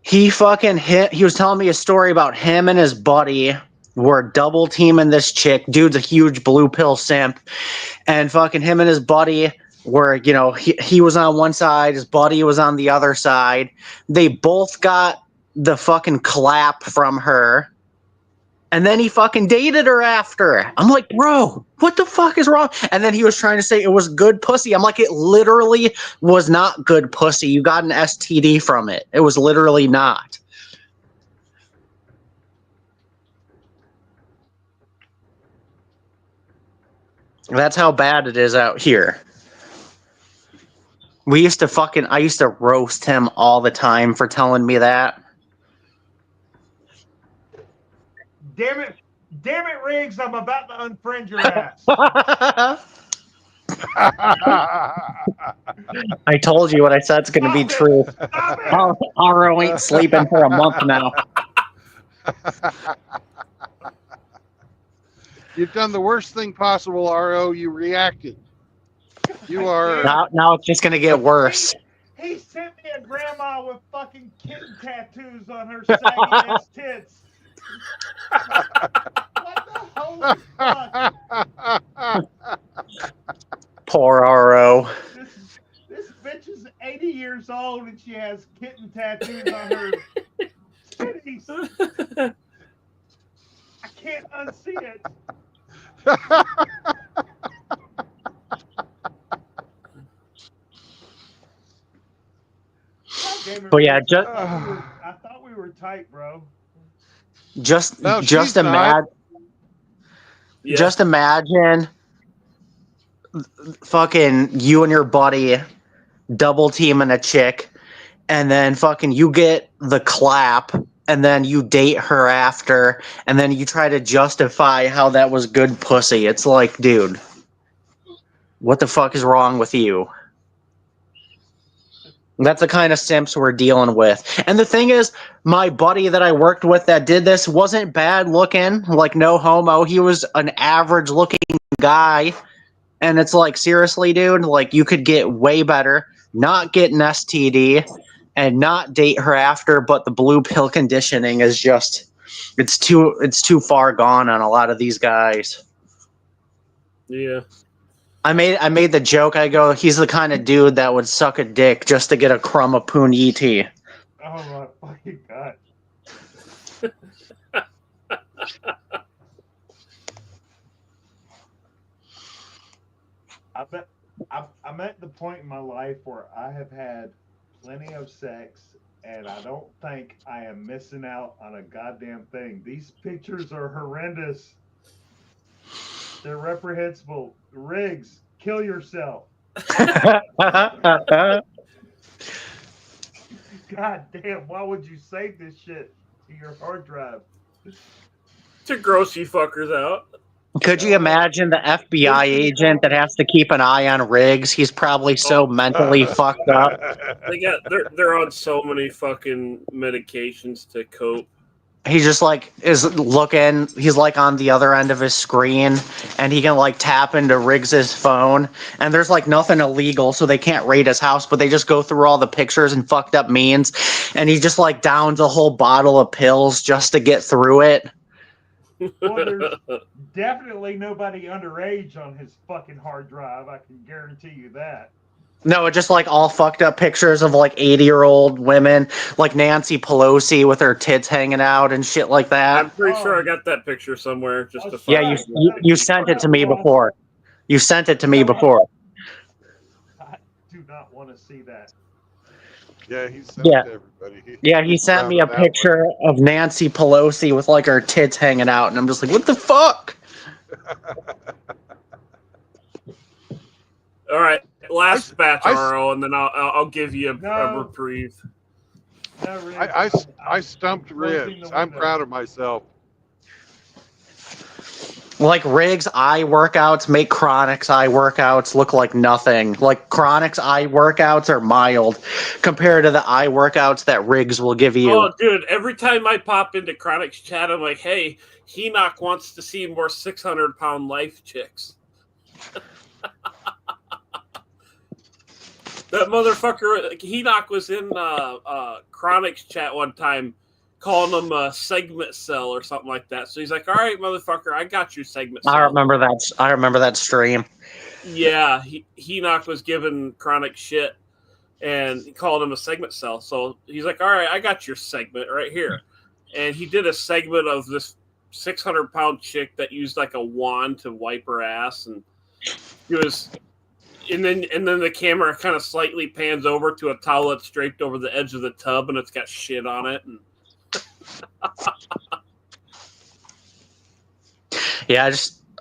He was telling me a story about him and his buddy were double teaming this chick. Dude's a huge blue pill simp. And fucking him and his buddy were, you know, he was on one side, his buddy was on the other side. They both got the fucking clap from her. And then he fucking dated her after. I'm like, bro, what the fuck is wrong? And then he was trying to say it was good pussy. I'm like, it literally was not good pussy. You got an STD from it. It was literally not. That's how bad it is out here. I used to roast him all the time for telling me that. Damn it, Riggs, I'm about to unfriend your ass. I told you what I said's going to be true. RO ain't sleeping for a month now. You've done the worst thing possible, RO. You reacted. You are. Now it's just going to get worse. He sent me a grandma with fucking kitten tattoos on her saggy ass tits. What the holy fuck? Poor RO. This bitch is 80 years old and she has kitten tattoos on her titties. I can't unsee it. But yeah, I thought we were tight, bro. Just No, she's imagine. Yeah. Just imagine fucking you and your buddy double teaming a chick, and then fucking you get the clap, and then you date her after, and then you try to justify how that was good pussy. It's like, dude, what the fuck is wrong with you? That's the kind of simps we're dealing with. And the thing is, my buddy that I worked with that did this wasn't bad looking, like no homo. He was an average looking guy. And it's like, seriously, dude, like you could get way better, not get an STD and not date her after, but the blue pill conditioning is just, it's too far gone on a lot of these guys. Yeah. I made the joke. I go, he's the kind of dude that would suck a dick just to get a crumb of puniti. Oh my fucking god. I'm at the point in my life where I have had plenty of sex and I don't think I am missing out on a goddamn thing. These pictures are horrendous. They're reprehensible. Riggs, kill yourself. God damn, why would you save this shit to your hard drive? To gross you fuckers out. Could you imagine the FBI agent that has to keep an eye on Riggs? He's probably so mentally fucked up. They're on so many fucking medications to cope. He just like is looking, he's like on the other end of his screen, and he can like tap into Riggs's phone, and there's like nothing illegal, so they can't raid his house, but they just go through all the pictures and fucked up memes, and he just like downs a whole bottle of pills just to get through it. Well, there's definitely nobody underage on his fucking hard drive. I can guarantee you that. No, just like all fucked up pictures of like 80-year-old women, like Nancy Pelosi with her tits hanging out and shit like that. I'm pretty sure I got that picture somewhere. Just to Yeah, you sent it to me before. You sent it to me before. I do not want to see that. Yeah, he sent Yeah. it to everybody. Yeah, he sent me a found that picture of Nancy Pelosi with like her tits hanging out, and I'm just like, what the fuck? All right, last batch, RO, and then I'll give you a reprieve. I stumped Riggs. I'm proud of myself. Like Riggs' eye workouts make Chronic's eye workouts look like nothing. Like Chronic's eye workouts are mild compared to the eye workouts that Riggs will give you. Oh, dude, every time I pop into Chronic's chat, I'm like, hey, Henoch wants to see more 600-pound life chicks. That motherfucker, Henoch was in Chronic's chat one time calling him a segment cell or something like that. So he's like, all right, motherfucker, I got you, segment cell. I remember that stream. Yeah, Henoch was giving Chronic shit, and he called him a segment cell. So he's like, all right, I got your segment right here. And he did a segment of this 600-pound chick that used like a wand to wipe her ass, and he was... And then the camera kind of slightly pans over to a towel that's draped over the edge of the tub, and it's got shit on it. And Yeah,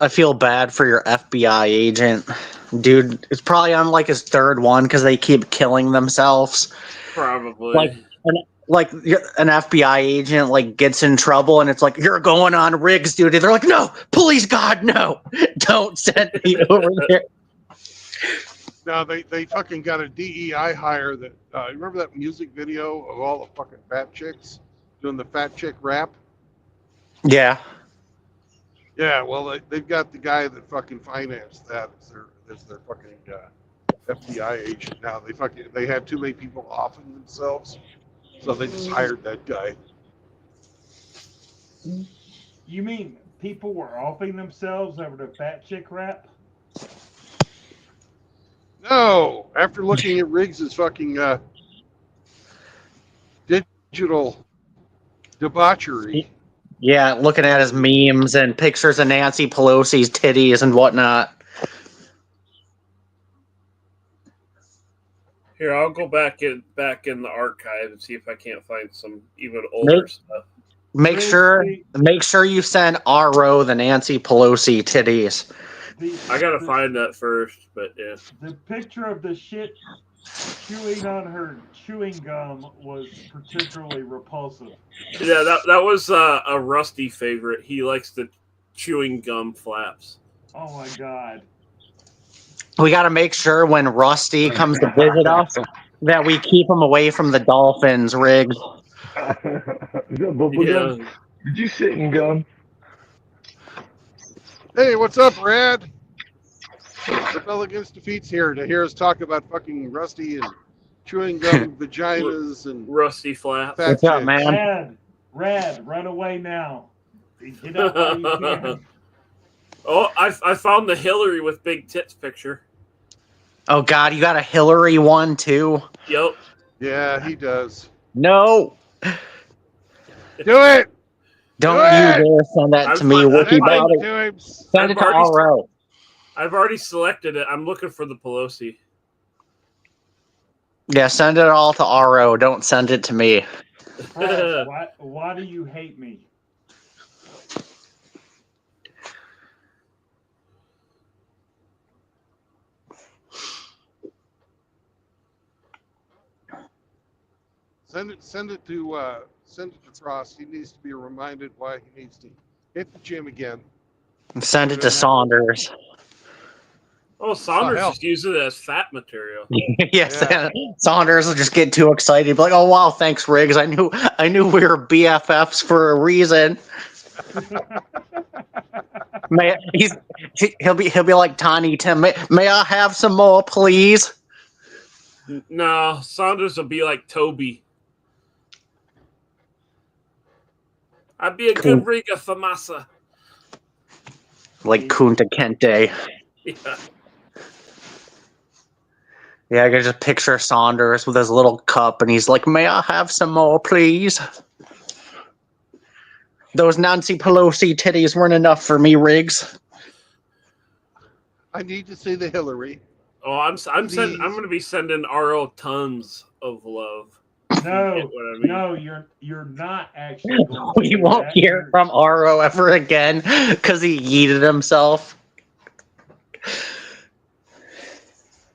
I feel bad for your FBI agent. Dude, it's probably on like his third one because they keep killing themselves. Probably. Like an FBI agent like gets in trouble and it's like, you're going on Riggs duty. They're like, no, please God, no. Don't send me over there. No, they fucking got a DEI hire that. Remember that music video of all the fucking fat chicks doing the fat chick rap? Yeah. Yeah, well, they've got the guy that fucking financed that as their fucking FBI agent now. They had too many people offing themselves, so they just hired that guy. You mean people were offing themselves over the fat chick rap? No, after looking at Riggs's fucking digital debauchery. Yeah, looking at his memes and pictures of Nancy Pelosi's titties and whatnot. Here, I'll go back in the archive and see if I can't find some even older stuff. Make sure you send RO the Nancy Pelosi titties. I gotta find that first, but yeah. The picture of the shit chewing on her chewing gum was particularly repulsive. Yeah, that was a Rusty favorite. He likes the chewing gum flaps. Oh my God. We got to make sure when Rusty comes to visit us that we keep him away from the Dolphins, Riggs. Did you sit and gum? Hey, what's up, Brad? The fellow against defeats here to hear us talk about fucking Rusty and chewing gum vaginas and Rusty flaps. What's up, man? Rad, run away now. Get up while you can. Oh, I found the Hillary with big tits picture. Oh God, you got a Hillary one too? Yep. Yeah, he does. No. Do it. Don't you dare send that to me, Wookie Bobby. Send it to RO. I've already selected it. I'm looking for the Pelosi. Yeah, send it all to RO. Don't send it to me. Frost, why do you hate me? Send it to Frost. He needs to be reminded why he needs to hit the gym again. Send it to Saunders. Oh, Saunders hell. just uses it as fat material. Yes, Yeah. Saunders will just get too excited, be like, "Oh wow, thanks, Riggs. I knew we were BFFs for a reason." He'll be like Tiny Tim. May I have some more, please? No, Saunders will be like Toby. I'd be a good rigger for massa. Like Kunta Kente. Yeah. Yeah, I can just picture Saunders with his little cup, and he's like, "May I have some more, please?" Those Nancy Pelosi titties weren't enough for me, Riggs. I need to see the Hillary. Oh, I'm going to be sending RO tons of love. No, no, you're not actually going to We do won't that. hear from RO ever again because he yeeted himself.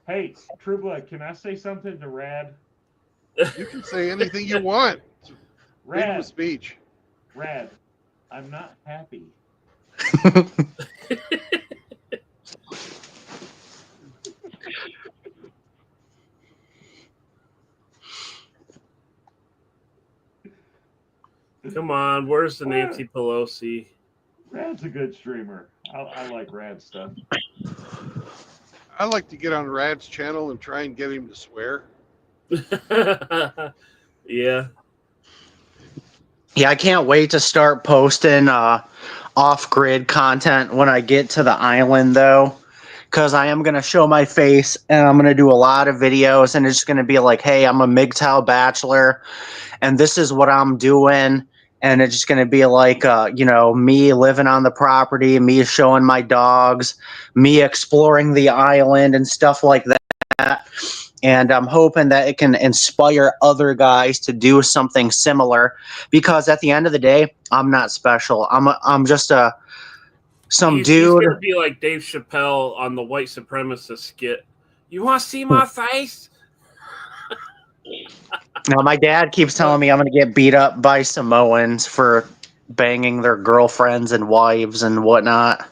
Hey, True Blood, can I say something to Rad? You can say anything you want. Freedom Rad, of speech. Rad, I'm not happy. Come on, where's the Nancy Pelosi? Rad's a good streamer. I like Rad stuff. I like to get on Rad's channel and try and get him to swear. Yeah. Yeah, I can't wait to start posting off-grid content when I get to the island, though, because I am going to show my face, and I'm going to do a lot of videos, and it's going to be like, hey, I'm a MGTOW bachelor, and this is what I'm doing, and it's just going to be like, me living on the property, me showing my dogs, me exploring the island and stuff like that. And I'm hoping that it can inspire other guys to do something similar, because at the end of the day, I'm not special. I'm just some He's dude. going to be like Dave Chappelle on the white supremacist skit. You want to see my face? Now, my dad keeps telling me I'm going to get beat up by Samoans for banging their girlfriends and wives and whatnot.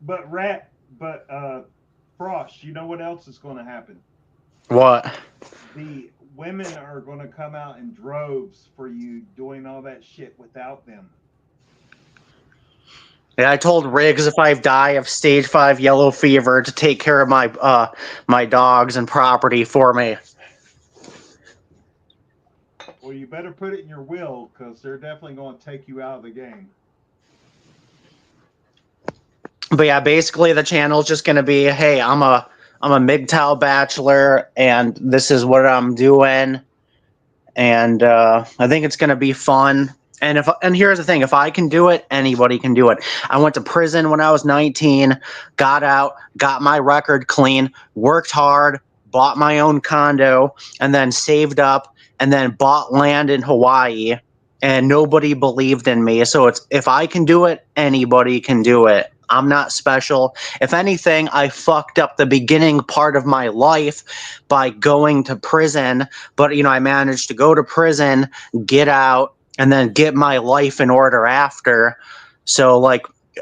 But Frost, you know what else is going to happen? What? The women are going to come out in droves for you doing all that shit without them. Yeah, I told Riggs if I die of stage 5 yellow fever to take care of my my dogs and property for me. Well, you better put it in your will, because they're definitely going to take you out of the game. But yeah, basically the channel is just going to be, hey, I'm a MGTOW bachelor, and this is what I'm doing, and I think it's going to be fun. And here's the thing, if I can do it, anybody can do it. I went to prison when I was 19, got out, got my record clean, worked hard, bought my own condo, and then saved up, and then bought land in Hawaii, and nobody believed in me. So if I can do it, anybody can do it. I'm not special. If anything, I fucked up the beginning part of my life by going to prison, but I managed to go to prison, get out, and then get my life in order after. So I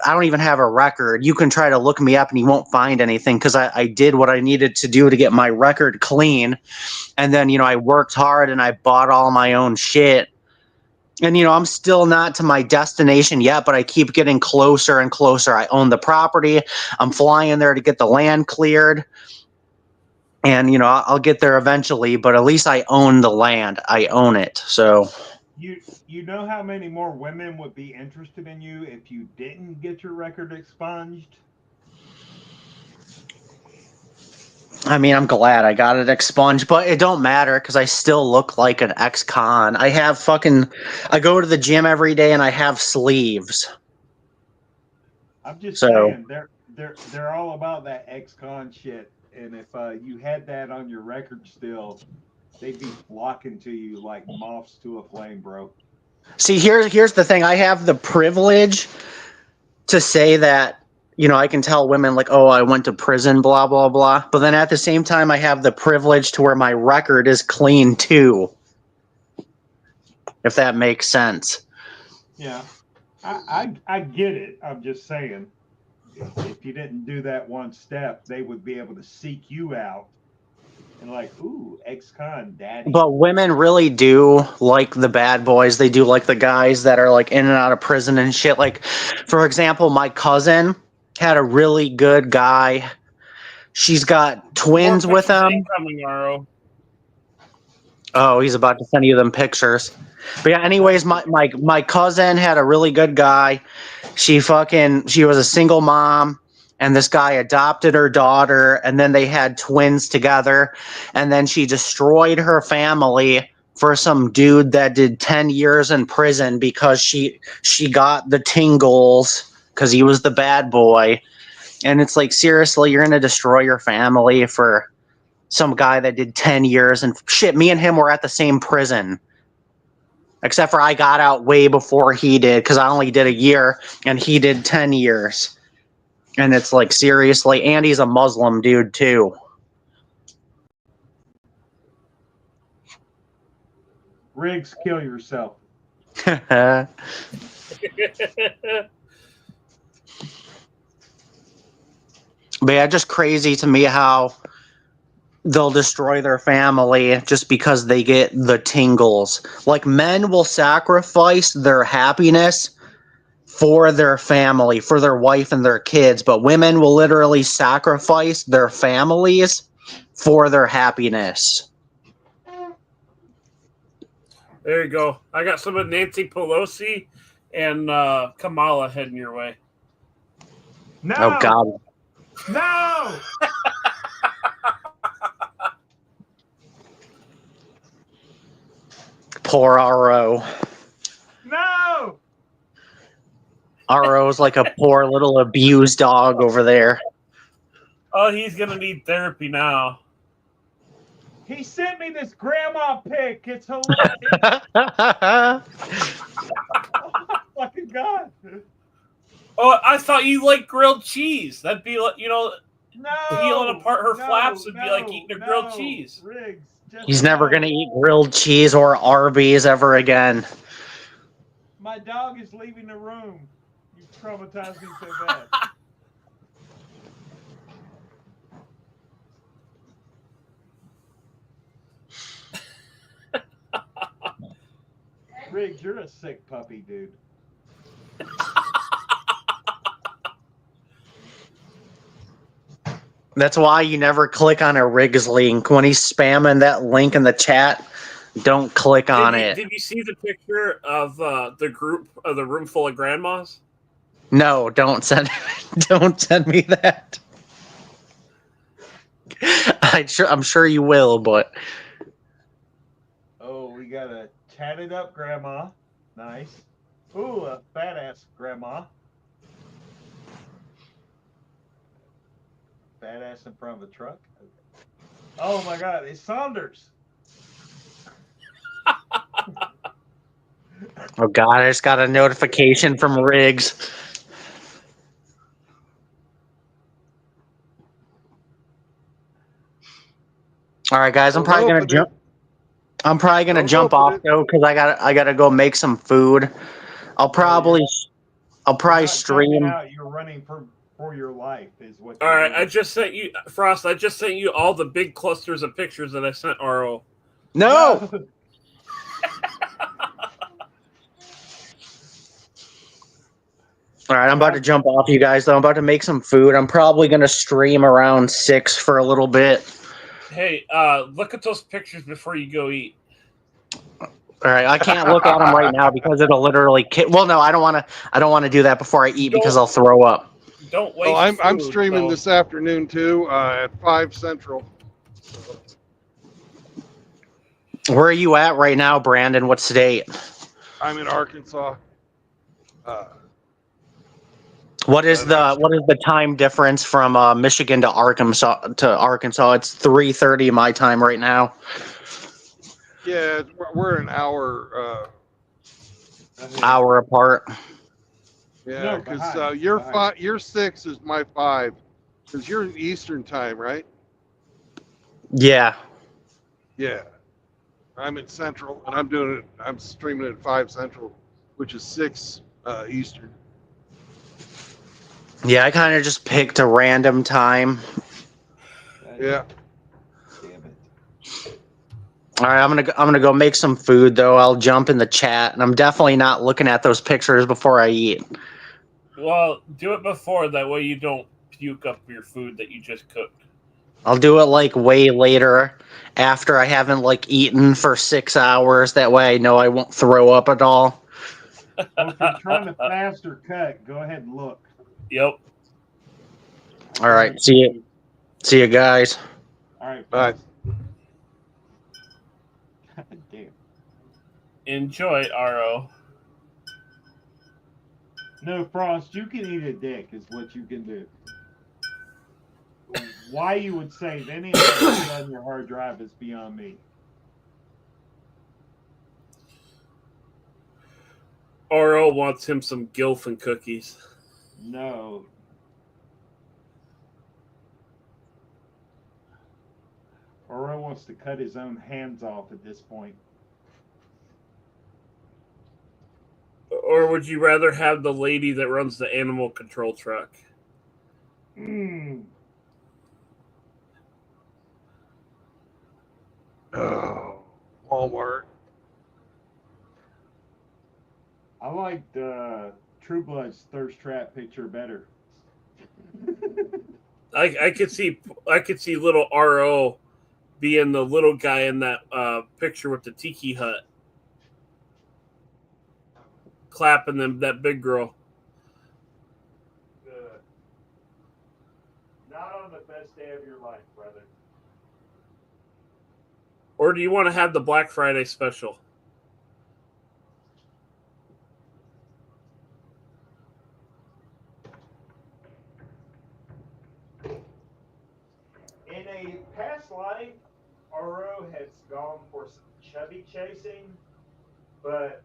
don't even have a record. You can try to look me up and you won't find anything, because I did what I needed to do to get my record clean. And then, I worked hard and I bought all my own shit. And, I'm still not to my destination yet, but I keep getting closer and closer. I own the property. I'm flying there to get the land cleared. And, I'll get there eventually, but at least I own the land. I own it. So You know how many more women would be interested in you if you didn't get your record expunged? I mean, I'm glad I got it expunged, but it don't matter because I still look like an ex-con. I go to the gym every day and I have sleeves. I'm just saying, they're all about that ex-con shit. And if you had that on your record still, they'd be flocking to you like moths to a flame, bro. See, here's the thing. I have the privilege to say that, you know, I can tell women like, oh, I went to prison, blah, blah, blah. But then at the same time, I have the privilege to where my record is clean too. If that makes sense. Yeah, I get it. I'm just saying, if you didn't do that one step, they would be able to seek you out and like, ooh, ex-con daddy. But women really do like the bad boys. They do like the guys that are like in and out of prison and shit. Like, for example, my cousin had a really good guy. She's got twins with him. Coming, Aro. Oh, he's about to send you them pictures. But yeah, anyways, my cousin had a really good guy. She was a single mom, and this guy adopted her daughter, and then they had twins together, and then she destroyed her family for some dude that did 10 years in prison because she got the tingles because he was the bad boy. And it's like, seriously, you're gonna destroy your family for some guy that did 10 years and shit. Me and him were at the same prison, except for I got out way before he did because I only did a year and he did 10 years. And it's like, seriously, and he's a Muslim dude too. Riggs, kill yourself. But yeah, just crazy to me how they'll destroy their family just because they get the tingles. Like, men will sacrifice their happiness for their family, for their wife and their kids, but women will literally sacrifice their families for their happiness. There you go. I got some of Nancy Pelosi and Kamala heading your way. No. Oh, God. No. Poor RO. No. RO's like a poor little abused dog over there. Oh, he's going to need therapy now. He sent me this grandma pic. It's hilarious. Oh, my fucking God. Oh, I thought you liked grilled cheese. That'd be like, No. peeling apart her no, flaps would be like no, eating a no, grilled cheese. Riggs, just He's never no. going to eat grilled cheese or Arby's ever again. My dog is leaving the room. You traumatized me so bad. Riggs, you're a sick puppy, dude. That's why you never click on a Riggs link. When he's spamming that link in the chat, don't click on it. Did you see the picture of the group of the room full of grandmas? No, don't send me that. I'm sure you will, but Oh, we got a tatted up grandma. Nice. Ooh, a badass grandma. Badass in front of the truck. Oh my God, it's Saunders. oh God, I just got a notification from Riggs. All right, guys, I'm probably gonna jump. I'm probably gonna jump off though because I gotta go make some food. I'll probably stream. Out, you're running for your life is what. All right, I just sent you, Frost. I just sent you all the big clusters of pictures that I sent RO. No. All right, I'm about to jump off you guys though. I'm about to make some food. I'm probably gonna stream around 6 for a little bit. Hey, look at those pictures before you go eat. All right, I can't look at them right now because it'll literally well, no, I don't want to do that before I eat because I'll throw up. Don't waste. Well, I'm food, streaming though. this afternoon too at 5 Central. Where are you at right now, Brandon? What state? I'm in Arkansas. What is the time difference from Michigan to Arkansas? It's 3:30 my time right now. Yeah, we're an hour. Hour apart. Yeah, No, because behind, your behind. your 6 is my 5. Because you're in Eastern time, right? Yeah. Yeah. I'm in Central, and I'm streaming at 5 Central, which is 6 Eastern. Yeah, I kind of just picked a random time. Yeah. Damn it. All right, I'm gonna go make some food though. I'll jump in the chat, and I'm definitely not looking at those pictures before I eat. Well, do it before, that way you don't puke up your food that you just cooked. I'll do it like way later, after I haven't like eaten for 6 hours. That way I know I won't throw up at all. Well, if you're trying to faster cut, go ahead and look. Yep. All right, see you guys. All right. Bye. God damn. Enjoy, RO. No, Frost, you can eat a dick is what you can do. Why you would save any of that shit on your hard drive is beyond me. RO wants him some Gilfin cookies. No. Oro wants to cut his own hands off at this point. Or would you rather have the lady that runs the animal control truck? Oh, Walmart. I liked True Blood's thirst trap picture better. I could see little RO being the little guy in that picture with the tiki hut, clapping them that big girl. Not on the best day of your life, brother. Or do you want to have the Black Friday special? In a past life, Oro has gone for some chubby chasing, but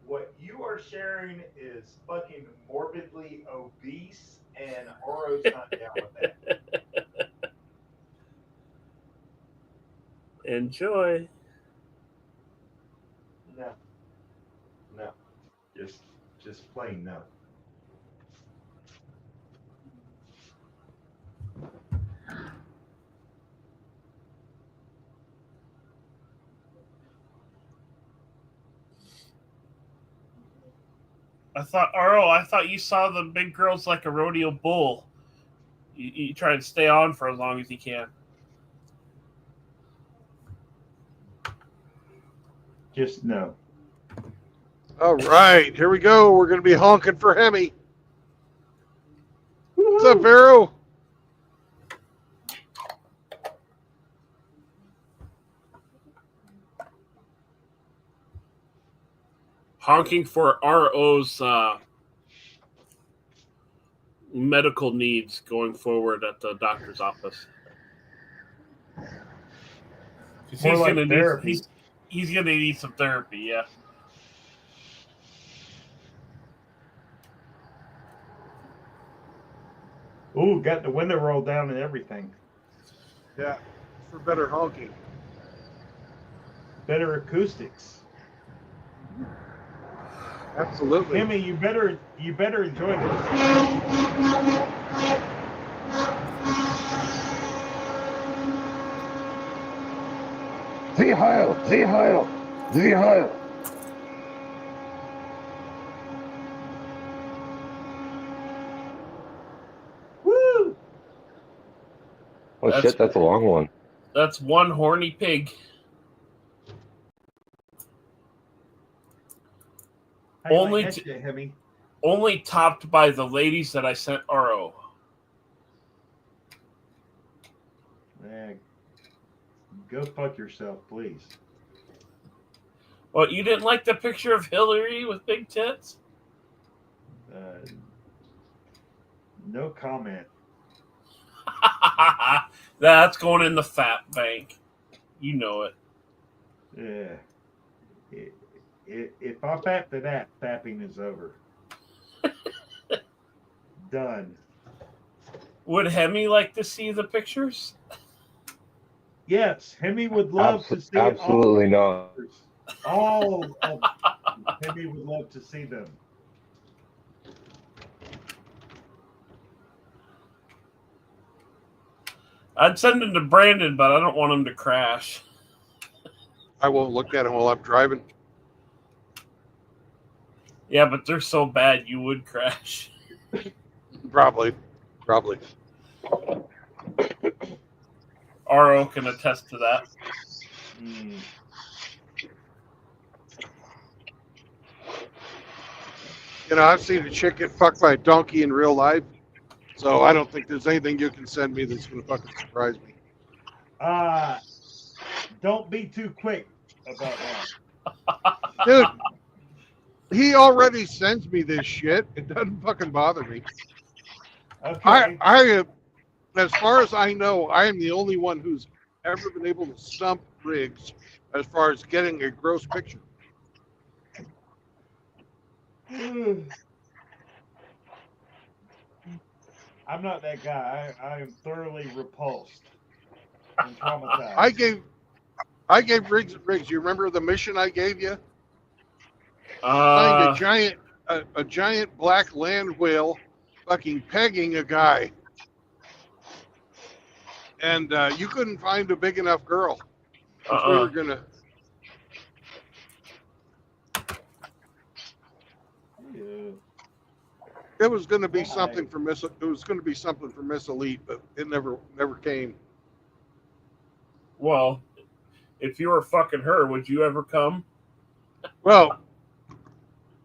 what you are sharing is fucking morbidly obese, and Oro's not down with that. Enjoy. No, just plain no. I thought you saw the big girls like a rodeo bull. You try to stay on for as long as you can. Just no. All right, here we go. We're going to be honking for Hemi. What's up, Vero? Honking for RO's medical needs going forward at the doctor's office. He's More like gonna therapy. need he's gonna need some therapy, yeah. Ooh, got the window rolled down and everything. Yeah, for better honking. Better acoustics. Absolutely. Hemi, you better enjoy this. Sieh heil, sieh heil, sieh heil. Woo! Oh shit, that's a long one. That's one horny pig. How you Only like that shit, Hemi? Only topped by the ladies that I sent RO. Man, go fuck yourself, please. What, you didn't like the picture of Hillary with big tits? No comment. That's going in the fat bank. You know it. Yeah. If I fap to that, fapping is over. Done. Would Hemi like to see the pictures? Yes, Hemi would love to see Absolutely not. all of Hemi would love to see them. I'd send them to Brandon, but I don't want him to crash. I won't look at them while I'm driving. Yeah, but they're so bad you would crash. Probably. RO can attest to that. You know, I've seen a chick get fucked by a donkey in real life, so I don't think there's anything you can send me that's gonna fucking surprise me. Don't be too quick about that. Dude, he already sends me this shit. It doesn't fucking bother me. Okay. I as far as I know, I am the only one who's ever been able to stump Riggs as far as getting a gross picture. I'm not that guy. I am thoroughly repulsed and traumatized. I gave Riggs. You remember the mission I gave you? Find a giant black land whale, fucking pegging a guy, and you couldn't find a big enough girl. 'Cause we were gonna. It was going to be something for Miss. It was going to be something for Miss Elite, but it never came. Well, if you were fucking her, would you ever come? Well,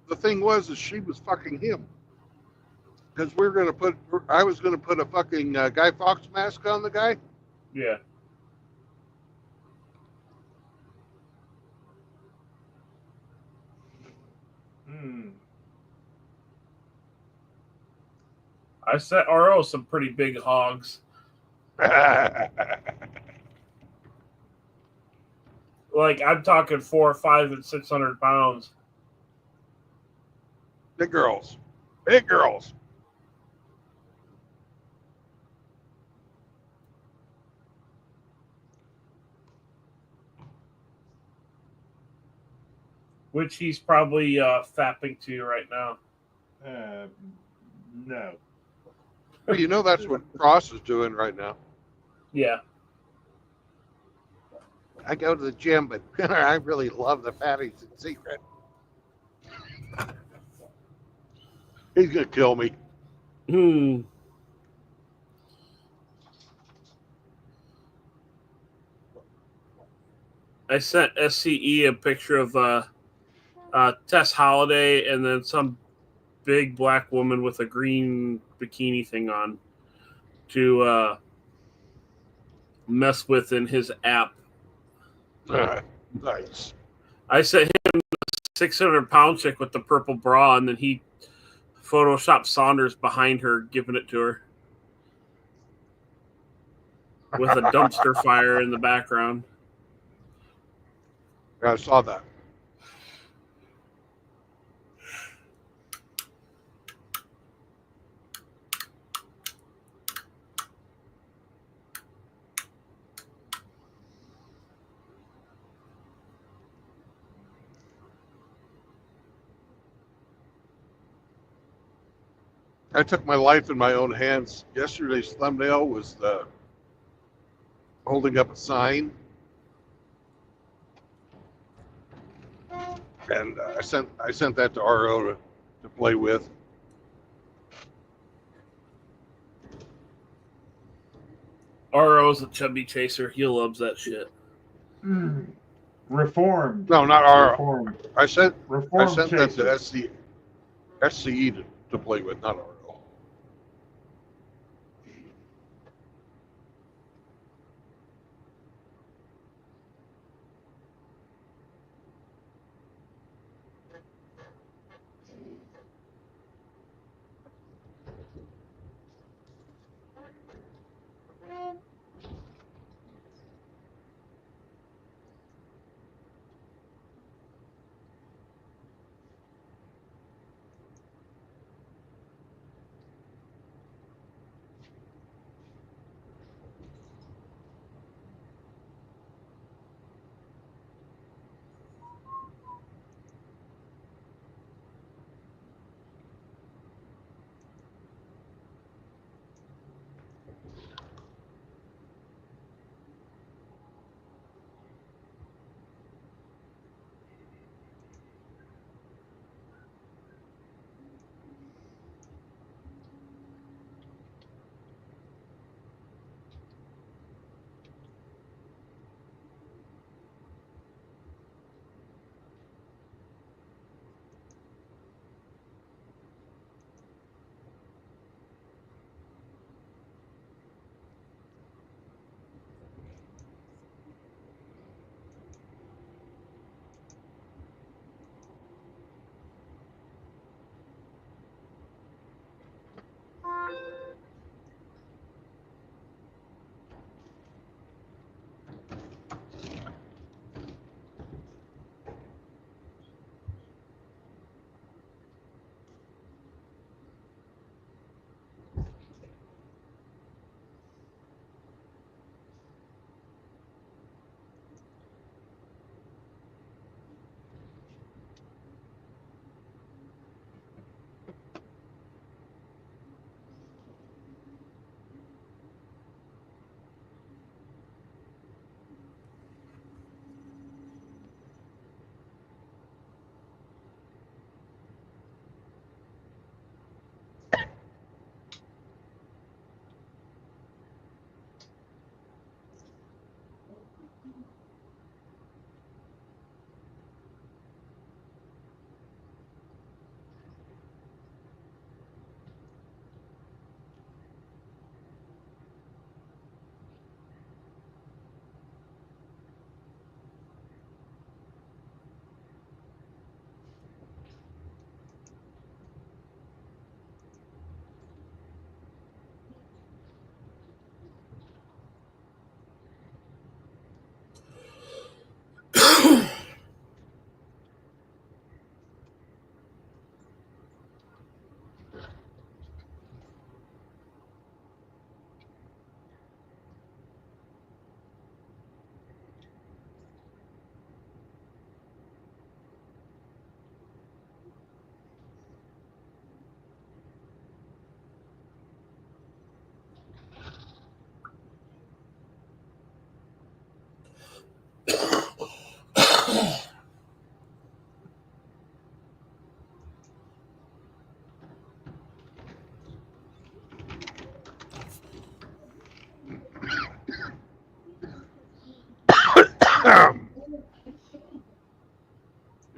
the thing was, is she was fucking him. Because we were going to put. I was going to put a fucking Guy Fawkes mask on the guy. Yeah. I set RO some pretty big hogs. Like, I'm talking 4, 5, and 600 pounds. Big girls. Big girls. Which he's probably fapping to right now. No. Well, you know that's what Frost is doing right now. Yeah. I go to the gym, but I really love the patties in secret. He's gonna kill me. I sent SCE a picture of Tess Holiday and then some big black woman with a green bikini thing on to mess with in his app. Nice. I sent him the 600-pound chick with the purple bra, and then he photoshopped Saunders behind her, giving it to her with a dumpster fire in the background. Yeah, I saw that. I took my life in my own hands. Yesterday's thumbnail was holding up a sign, and I sent that to RO to play with. RO's a chubby chaser. He loves that shit. Reformed. No, not RO. Reformed. I sent Reformed that to chaser. SCE to play with, not RO.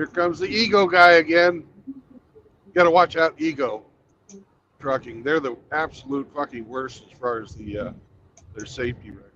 Here comes the Ego guy again. You got to watch out, Ego Trucking. They're the absolute fucking worst as far as the their safety record.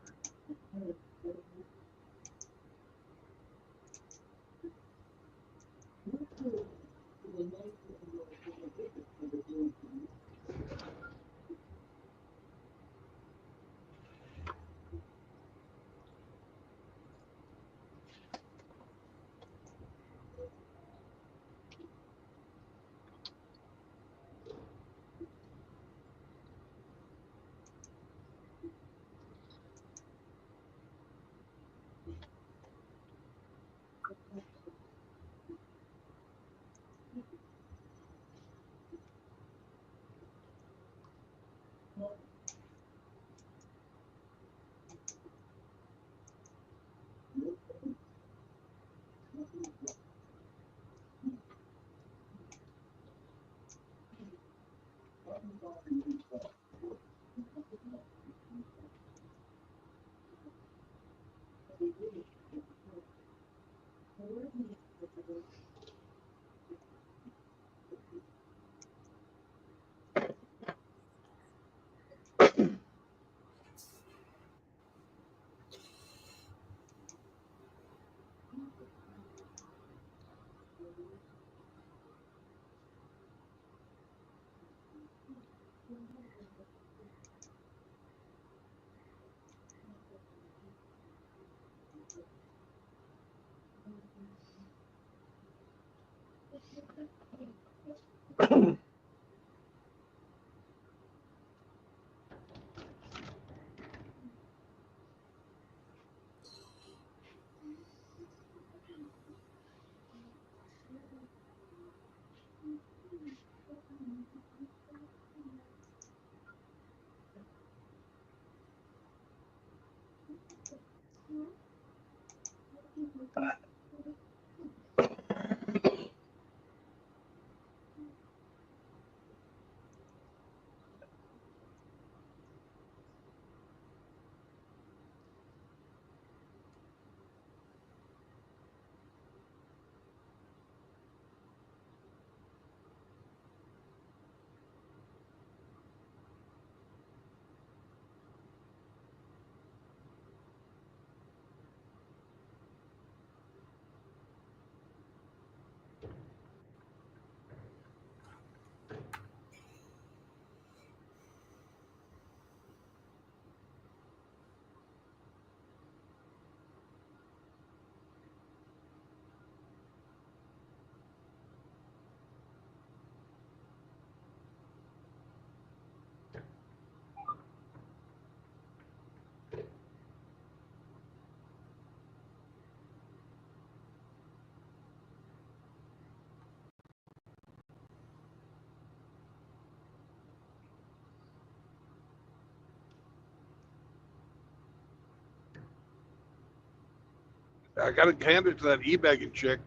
I got to hand it to that e-bagging chick.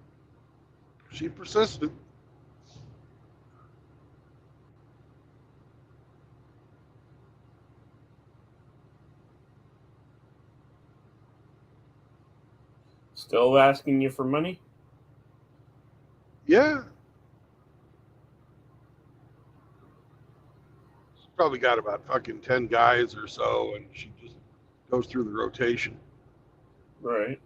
She persisted. Still asking you for money? Yeah. She's probably got about fucking 10 guys or so, and she just goes through the rotation. Right.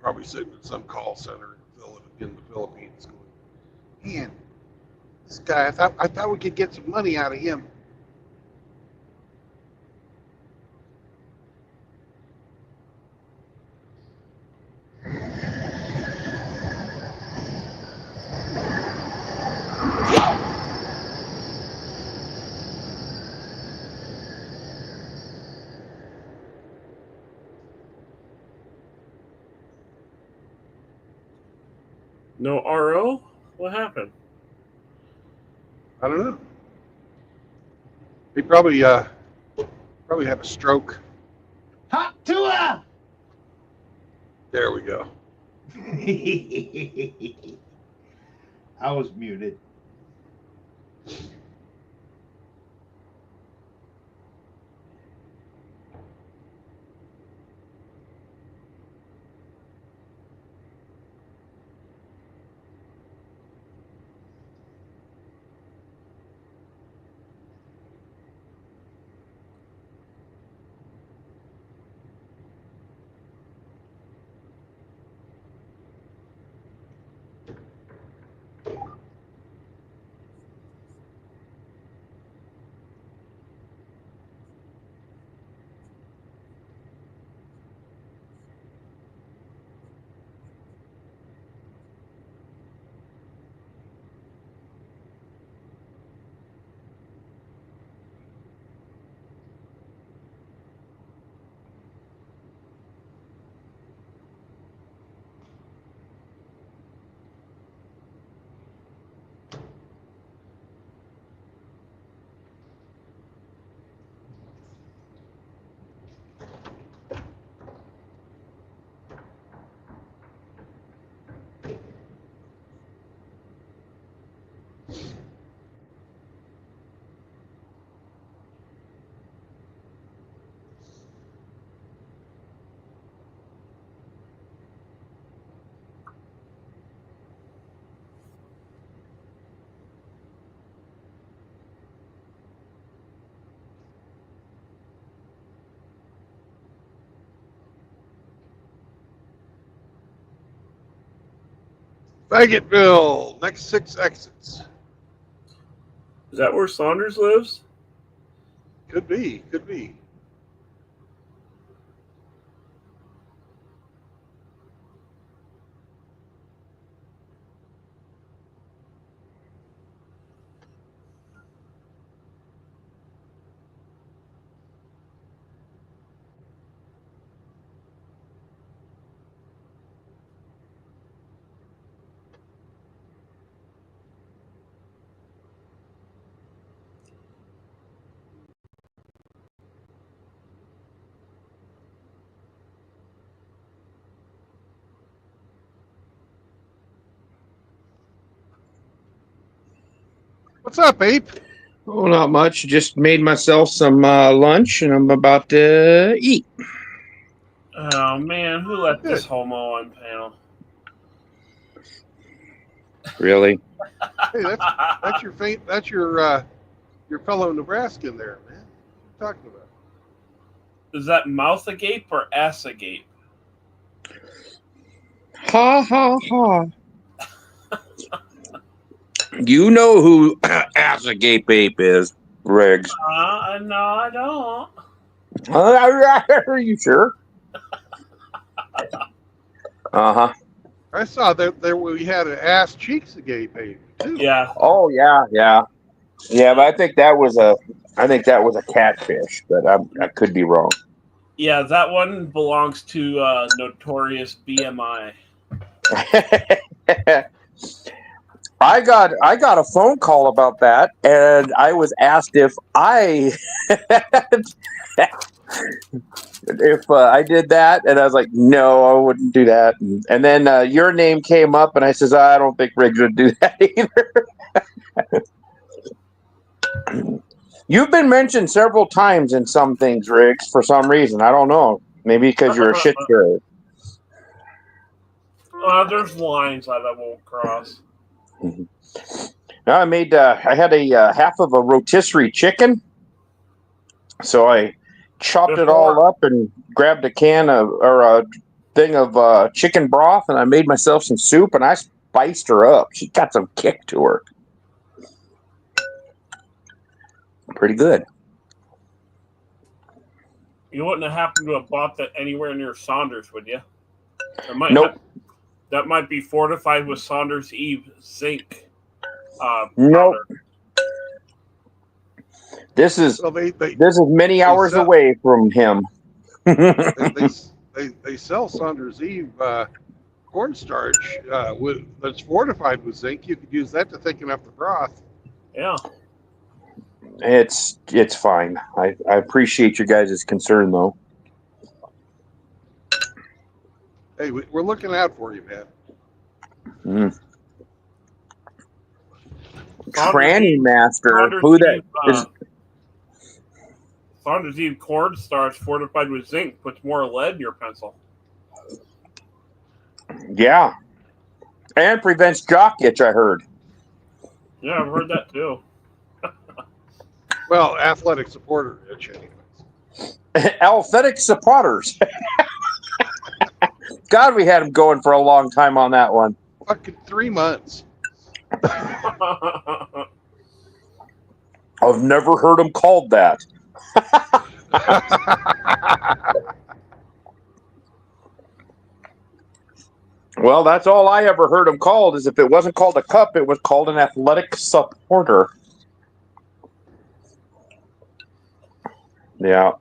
Probably sitting in some call center in the Philippines going, man, this guy, I thought we could get some money out of him. No RO? What happened? I don't know. He probably had a stroke. Hot Tua! There we go. I was muted. Fayetteville, next 6 exits. Is that where Saunders lives? Could be, could be. What's up, Ape? Oh, not much. Just made myself some lunch, and I'm about to eat. Oh man, who let this homo on panel? Really? Hey, that's your that's your fellow Nebraskan there, man. What are you talking about? Is that mouth agape or ass agape? Ha ha ha. You know who Assagape Ape is, Riggs. No, I don't. Are you sure? Uh-huh. I saw that there we had an ass cheeks agape Ape too. Yeah. Oh yeah, yeah. Yeah, but I think that was a catfish, but I could be wrong. Yeah, that one belongs to Notorious BMI. I got a phone call about that, and I was asked if I I did that, and I was like, no, I wouldn't do that. And then your name came up, and I says, I don't think Riggs would do that either. You've been mentioned several times in some things, Riggs, for some reason. I don't know. Maybe because you're a shit stirrer. There's lines that I won't cross. Now I had a half of a rotisserie chicken, so I chopped it all up and grabbed a thing of chicken broth, and I made myself some soup, and I spiced her up. She got some kick to her. Pretty good. You wouldn't have happened to have bought that anywhere near Saunders, would you? Nope. That might be fortified with Saunders Eve zinc. Nope. This is many hours away from him. they sell Saunders Eve cornstarch that's fortified with zinc. You could use that to thicken up the broth. Yeah. It's fine. I appreciate your guys' concern, though. Hey, we're looking out for you, man. Tranny Master. Saunders Who that is? Saunders Eve cornstarch fortified with zinc puts more lead in your pencil. Yeah. And prevents jock itch, I heard. Yeah, I've heard that too. Well, athletic supporter itch anyways. Athletic supporters. God, we had him going for a long time on that one. Fucking 3 months. I've never heard him called that. Well, that's all I ever heard him called, is if it wasn't called a cup, it was called an athletic supporter. Yeah.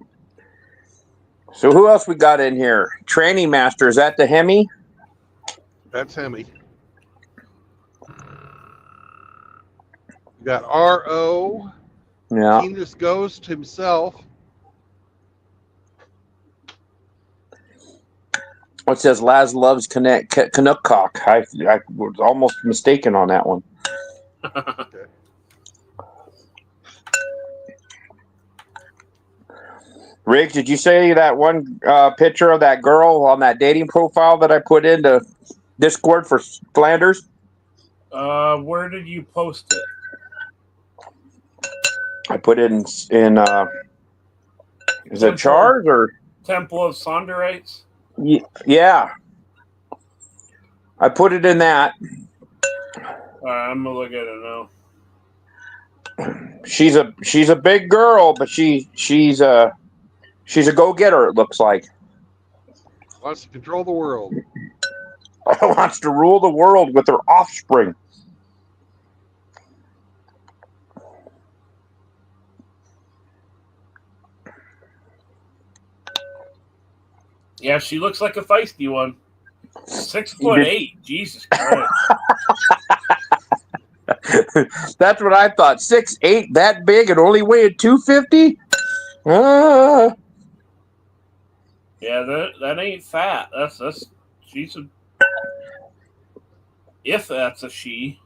So who else we got in here? Tranny Master, is that the Hemi? That's Hemi. We got R.O. Yeah. Venus Ghost himself. It says Laz loves Canuck cock. I was almost mistaken on that one. Okay. Riggs, did you say that one picture of that girl on that dating profile that I put into Discord for Flanders? Where did you post it? I put it in is it Char's or Temple of Sonderites? Yeah. I put it in that. I'm gonna look at it now. She's a big girl, but she's a go-getter, it looks like. Wants to control the world. Wants to rule the world with her offspring. Yeah, she looks like a feisty one. 6'8". Jesus Christ. That's what I thought. 6'8", that big, and only weighed 250. Yeah, that ain't fat. That's she's a. If that's a she.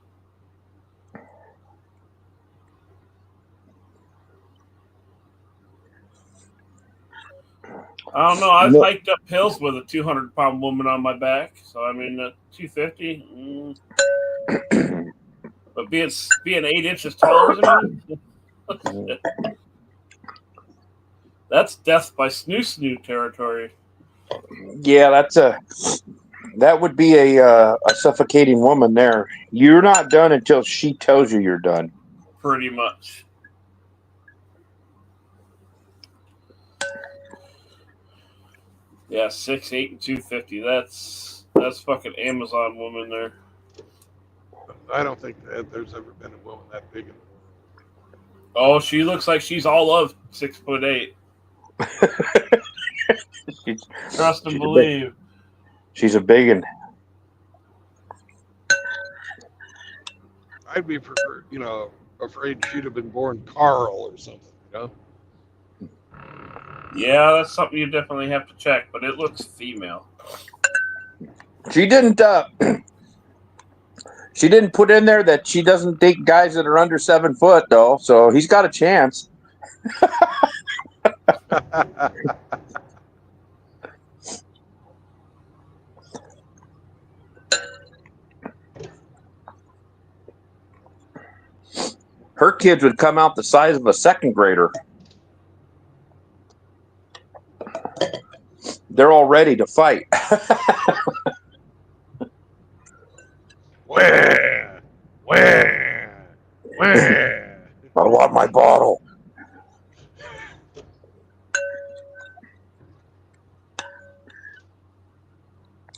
I don't know. I've hiked up hills with a 200-pound woman on my back. So, I mean, 250. But being 8 inches taller than me, that's death by snoo territory. Yeah, that would be a suffocating woman there. You're not done until she tells you you're done. Pretty much. Yeah, 6'8" and 250. That's fucking Amazon woman there. I don't think that there's ever been a woman that big in the world. Oh, she looks like she's all of 6'8". Trust and believe. She's a big one. I'd be afraid she'd have been born Carl or something, Yeah, that's something you definitely have to check, but it looks female. She didn't put in there that she doesn't date guys that are under 7 foot, though, so he's got a chance. Her kids would come out the size of a second grader. They're all ready to fight. Where? I want my bottle.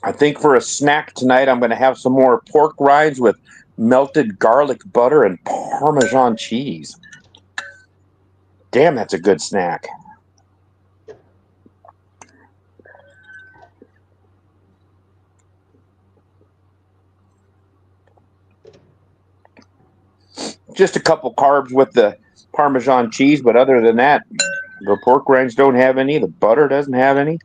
I think for a snack tonight, I'm going to have some more pork rinds with melted garlic butter and Parmesan cheese. Damn, that's a good snack. Just a couple carbs with the Parmesan cheese, but other than that, the pork rinds don't have any. The butter doesn't have any.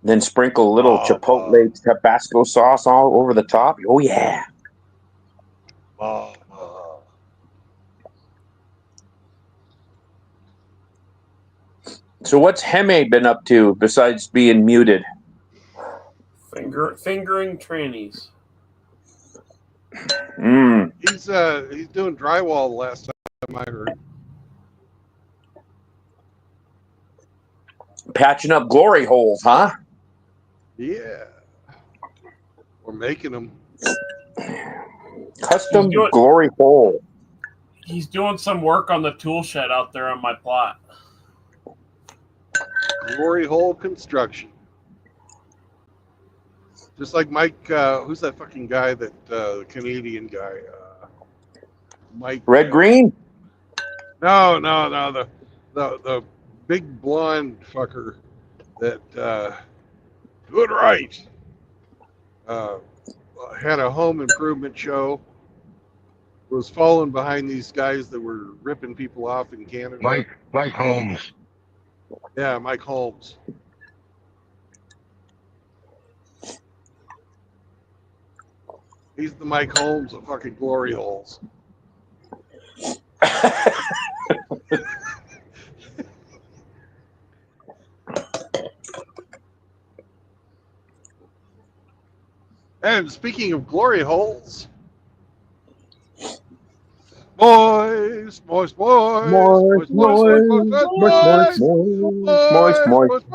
Then sprinkle a little Chipotle Tabasco sauce all over the top. Oh yeah. So what's Heme been up to besides being muted? Fingering trannies. He's doing drywall the last time I heard. Patching up glory holes, huh? Yeah. We're making them. Custom glory hole. He's doing some work on the tool shed out there on my plot. Glory hole construction. Just like Mike, who's that fucking guy that, the Canadian guy? Mike. Red Green? No, the big blonde fucker that, do it right. Had a home improvement show. Was following behind these guys that were ripping people off in Canada. Mike Holmes. Yeah, Mike Holmes. He's the Mike Holmes of fucking glory holes. And speaking of glory holes, moist, moist, moist, moist, moist, moist, moist, moist, moist,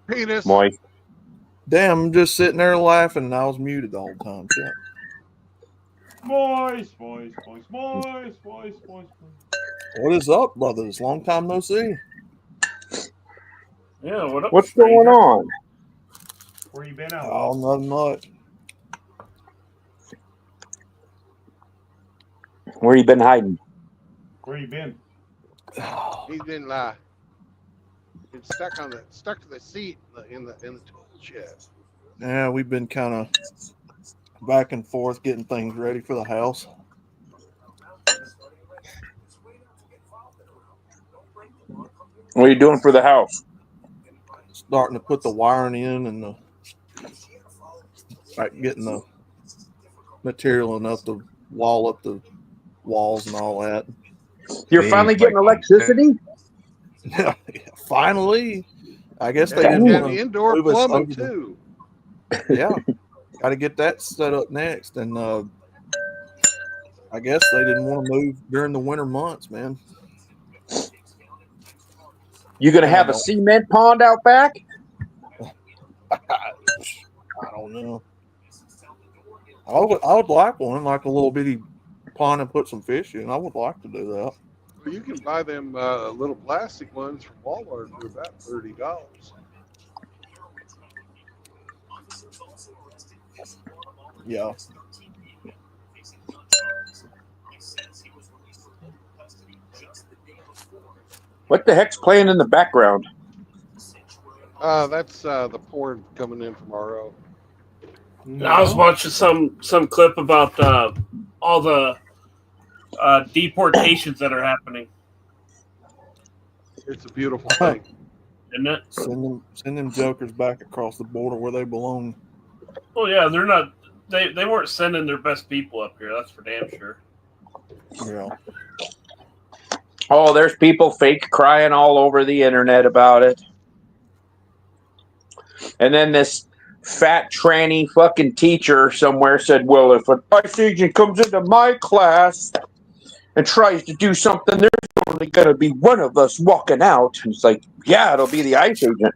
penis. Moist. Damn, I'm just sitting there laughing and I was muted the whole time. Shit. Moist, moist, moist, moist, moist, moist. What is up, brothers? Long time no see. Yeah, what up? What's going on? Where you been out? Oh, nothing much. Where you been hiding? Where you been? He's been been stuck to the seat in the tool shed. Yeah, we've been kind of back and forth getting things ready for the house. What are you doing for the house? Starting to put the wiring in and getting the material enough to wall up the walls and all that. You're finally getting electricity? Yeah, finally. I guess they And didn't want to indoor move us plumbing over the- too. Yeah, got to get that set up next, and I guess they didn't want to move during the winter months, man. You gonna have a cement pond out back? I don't know. I would like one, like a little bitty pond and put some fish in. I would like to do that. Well, you can buy them little plastic ones from Walmart for about $30. Yeah. What the heck's playing in the background? That's the porn coming in from RO. I was watching some clip about all the deportations that are happening. It's a beautiful thing, isn't it? Send them jokers back across the border where they belong. Oh yeah, they're not. They weren't sending their best people up here. That's for damn sure. Yeah. Oh, there's people fake crying all over the internet about it. And then this fat tranny fucking teacher somewhere said, well, if an ICE agent comes into my class and tries to do something, there's only going to be one of us walking out. And it's like, yeah, it'll be the ICE agent.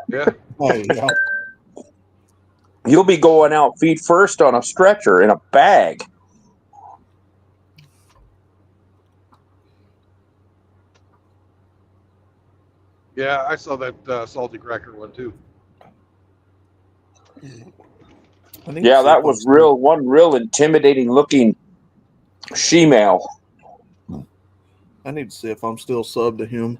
Yeah. Oh, yeah. You'll be going out feet first on a stretcher in a bag. Yeah, I saw that salty cracker one too. Yeah, that was one real intimidating looking she-male. I need to see if I'm still subbed to him.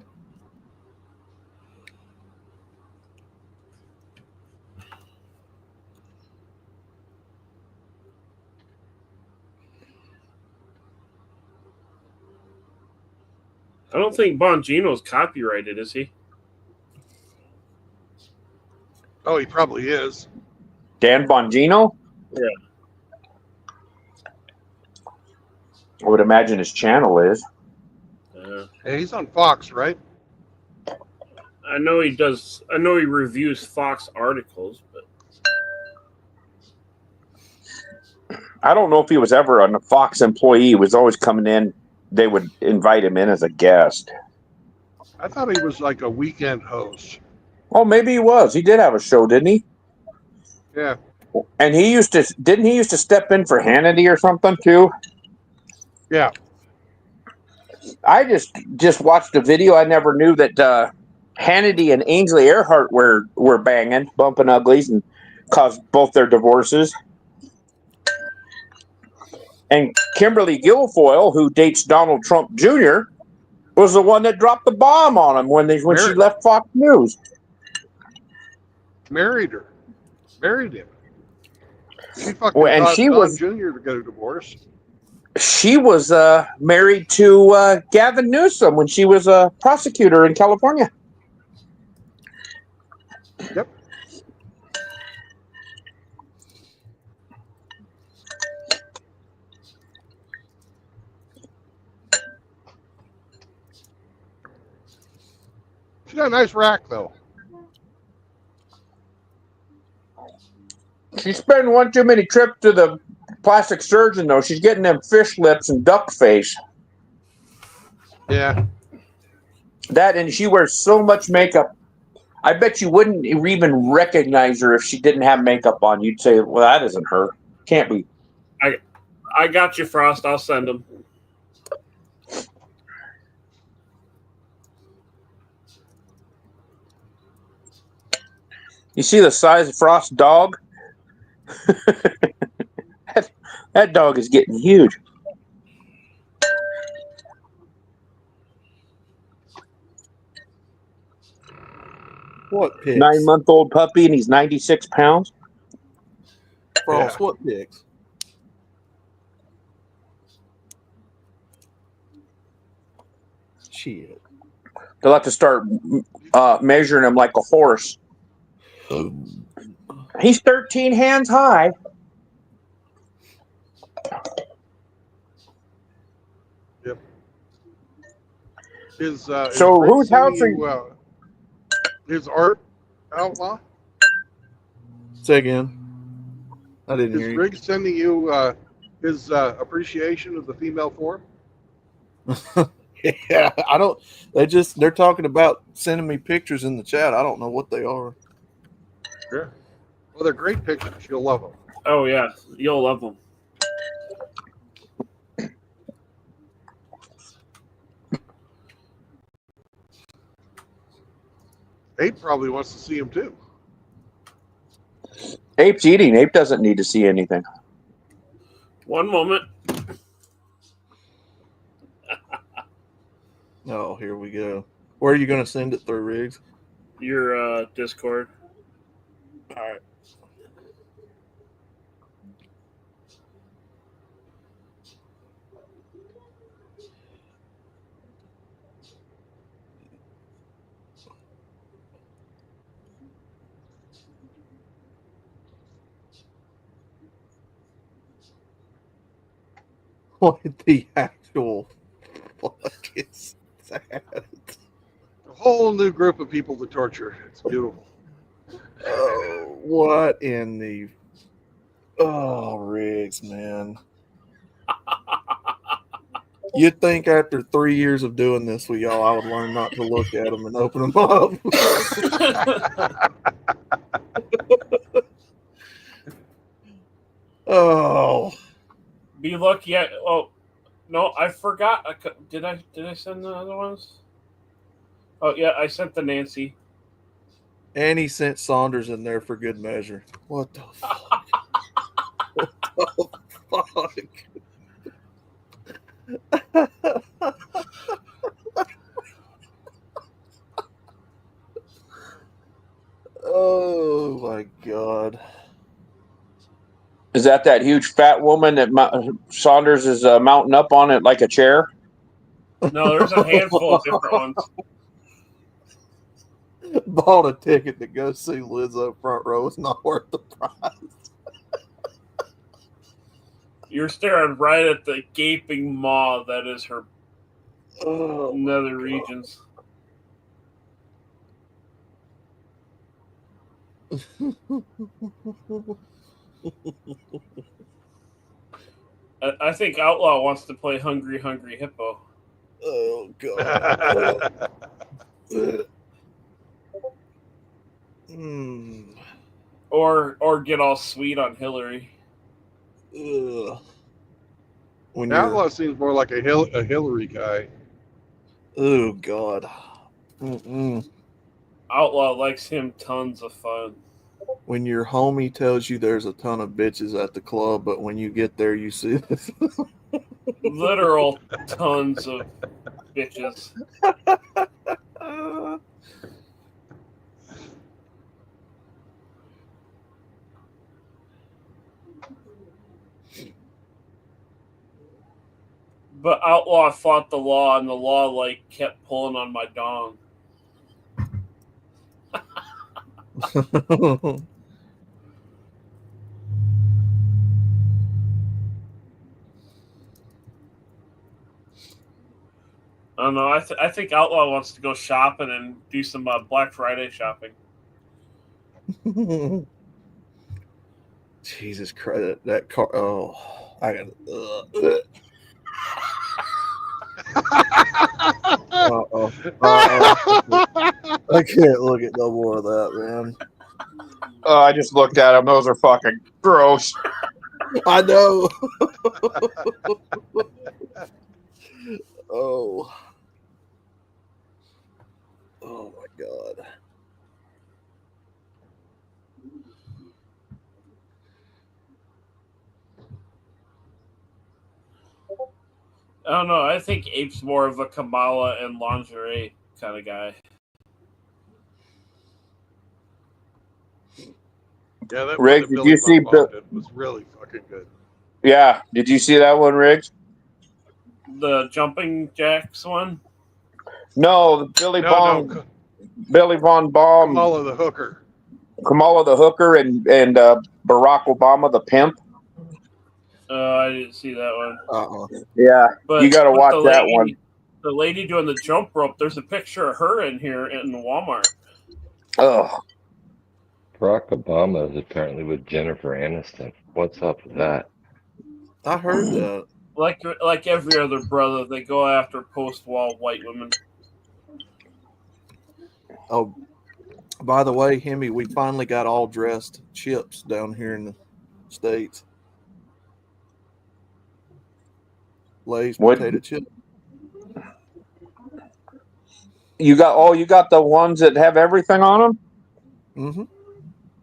I don't think Bongino's copyrighted, is he? Oh, he probably is. Dan Bongino? Yeah. I would imagine his channel is. Hey, he's on Fox, right? I know he does. I know he reviews Fox articles, but I don't know if he was ever a Fox employee. He was always coming in. They would invite him in as a guest. I thought he was like a weekend host. Oh, maybe he was. He did have a show, didn't he? Yeah. And he used to, didn't he used to step in for Hannity or something too? Yeah. I just watched a video. I never knew that Hannity and Ainsley Earhart were banging, bumping uglies, and caused both their divorces. And Kimberly Guilfoyle, who dates Donald Trump Jr., was the one that dropped the bomb on him when she left Fox News. Married her. Married him. She fucking Well, and caused she Don was- Jr. to get a divorce. She was married to Gavin Newsom when she was a prosecutor in California. Yep. She got a nice rack, though. She's spending one too many trips to the plastic surgeon, though. She's getting them fish lips and duck face. Yeah. That, and she wears so much makeup. I bet you wouldn't even recognize her if she didn't have makeup on. You'd say, well, that isn't her. Can't be. I got you, Frost. I'll send him. You see the size of Frost's dog? that dog is getting huge. What pigs? 9-month-old puppy, and he's 96 pounds. Frost, Yeah. what pigs? Shit. They'll have to start measuring him like a horse. He's 13 hands high. Yep. Is So Rick whose sending house are you, his art outlaw? Say again. I didn't Is hear you. Rigg sending you his appreciation of the female form? Yeah, I don't. They're talking about sending me pictures in the chat. I don't know what they are. Sure. Well, they're great pictures. You'll love them. Oh yeah, you'll love them. Ape probably wants to see him too. Ape's eating. Ape doesn't need to see anything. One moment. Oh, here we go. Where are you going to send it through, Riggs? Your Discord. All right. What the actual fuck is that? A whole new group of people to torture. It's beautiful. Oh, what in the... Oh, Riggs, man. You'd think after 3 years of doing this with y'all, I would learn not to look at them and open them up. Oh. Be lucky. Oh no, I forgot. Did I send the other ones? Oh yeah, I sent the Nancy. And he sent Saunders in there for good measure. What the fuck? What the fuck? Oh my god. Is that huge fat woman that Saunders is mounting up on it like a chair? No, there's a handful of different ones. Bought a ticket to go see Lizzo front row. It's not worth the price. You're staring right at the gaping maw that is her nether regions. I think Outlaw wants to play Hungry Hungry Hippo. Oh god. Or get all sweet on Hillary. When Outlaw seems more like a Hillary guy. Oh god. Outlaw likes him tons of fun. When your homie tells you there's a ton of bitches at the club, but when you get there you see this. Literal tons of bitches. But Outlaw fought the law, and the law like kept pulling on my dong. I don't know. I think Outlaw wants to go shopping and do some Black Friday shopping. Jesus Christ, that car! Oh, I got. I can't look at no more of that, man. Oh, I just looked at them. Those are fucking gross. I know. Oh my god. I don't know. I think Ape's more of a Kamala and lingerie kind of guy. Yeah, that Riggs, one that did you see did was really fucking good. Yeah, did you see that one, Riggs? The jumping jacks one? No, Billy Von Baum, Kamala the hooker, and Barack Obama the pimp. I didn't see that one. Yeah, But you got to with watch the that lady- one. The lady doing the jump rope, there's a picture of her in here in Walmart. Oh, Barack Obama is apparently with Jennifer Aniston. What's up with that? I heard that. Like every other brother, they go after post-wall white women. Oh, by the way, Hemi, we finally got all dressed chips down here in the States. Lay's potato chip. you got the ones that have everything on them. Mm-hmm.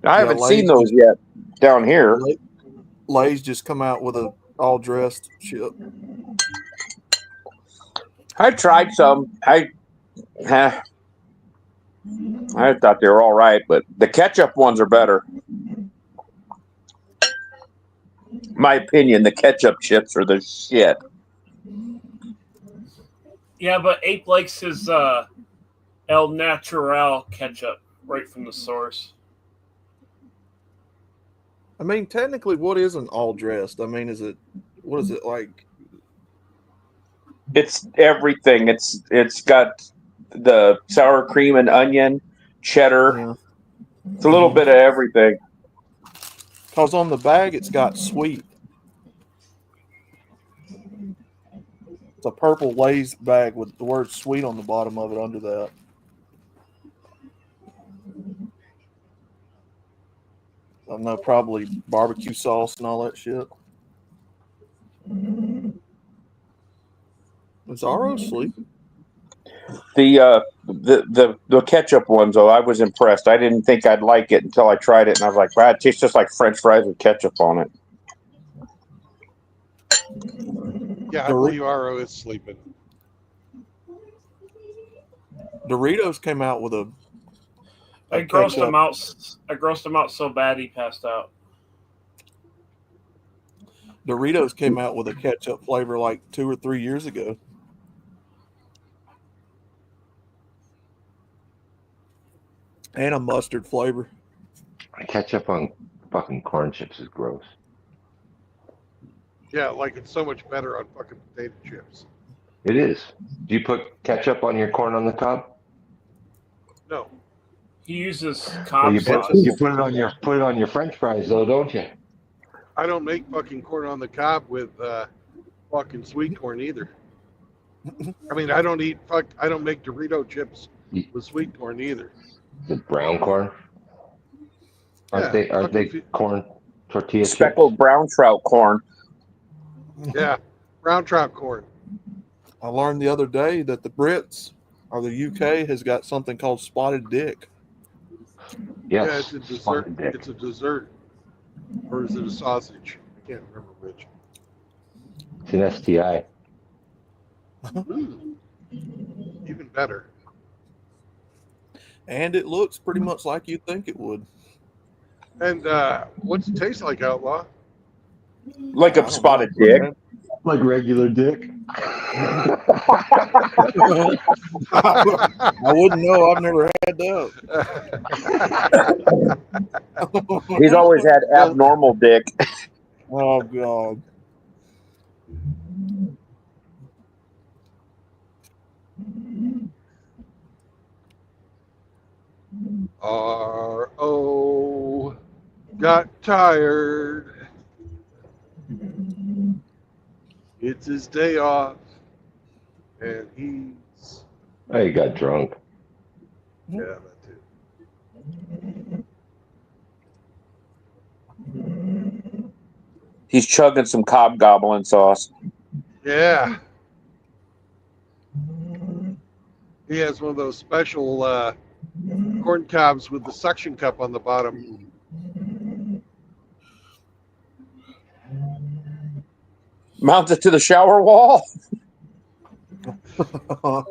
I haven't seen those yet down here. Lay's just come out with a all dressed chip. I tried some. I thought they were all right, but the ketchup ones are better. My opinion, the ketchup chips are the shit. Yeah, but Ape likes his El Natural ketchup right from the source. I mean, technically, what isn't all dressed? I mean, what is it like? It's everything. It's got the sour cream and onion, cheddar. Yeah. It's a little bit of everything. Because on the bag, it's got sweet. It's a purple Lay's bag with the word sweet on the bottom of it under that. I don't know, probably barbecue sauce and all that shit. Is Aro sleeping? The ketchup ones, though, I was impressed. I didn't think I'd like it until I tried it, and I was like, wow, it tastes just like French fries with ketchup on it. Yeah, I believe Aro is sleeping. Doritos came out with a I grossed him out. I grossed him out so bad he passed out. Doritos came out with a ketchup flavor like 2 or 3 years ago. And a mustard flavor. Ketchup on fucking corn chips is gross. Yeah, like it's so much better on fucking potato chips. It is. Do you put ketchup on your corn on the cob? No. He uses Well, cob you sauce. put it on your French fries though, don't you? I don't make fucking corn on the cob with fucking sweet corn either. I mean, I don't make Dorito chips with sweet corn either. The brown corn. Aren't Yeah, they corn tortilla chips? Speckled brown trout corn. Yeah, brown trout corn. I learned the other day that the Brits or the UK has got something called spotted dick. Yes, Yeah, it's a dessert. spotted dick. It's a dessert, or is it a sausage? I can't remember which. It's an STI. Even better. And it looks pretty much like you'd think it would. And what's it taste like, Outlaw? Like a spotted dick. Like regular dick. I wouldn't know. I've never had that. He's always had abnormal dick. Oh, God. R.O. got tired. It's his day off, and he's Oh, you got drunk. yeah, that too. He's chugging some cob goblin sauce. Yeah. He has one of those special corn cobs with the suction cup on the bottom. Mounted to the shower wall.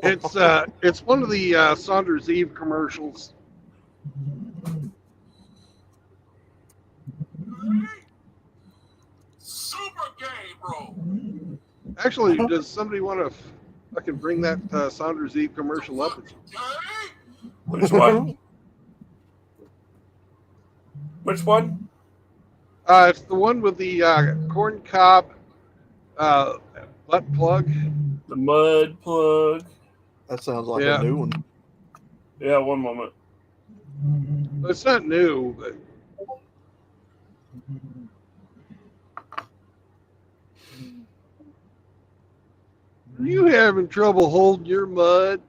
It's one of the Saunders Eve commercials. Super gay, bro. Actually, does somebody want to fucking bring that Saunders Eve commercial up? Which one? Which one? It's the one with the corn cob butt plug. The mud plug. That sounds like Yeah. a new one. Yeah, one moment. It's not new, but are you having trouble holding your mud?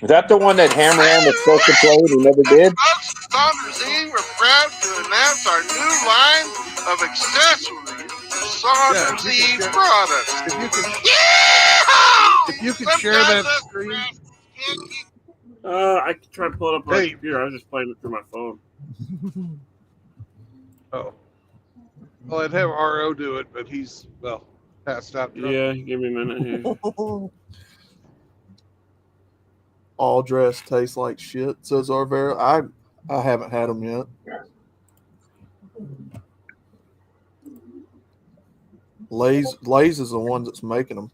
Is that the one that Hammerhand was supposed to play and he never did? Saunders Eve, we're proud to announce our new line of accessories. Saunders Eve products. If you could share that screen. I can try to pull it up on my Hey. computer. I was just playing it through my phone. Oh. Well, I'd have RO do it, but he's, well, passed out. drunk. Yeah, give me a minute here. All dress tastes like shit, says Arvera. I haven't had them yet. Lay's is the one that's making them.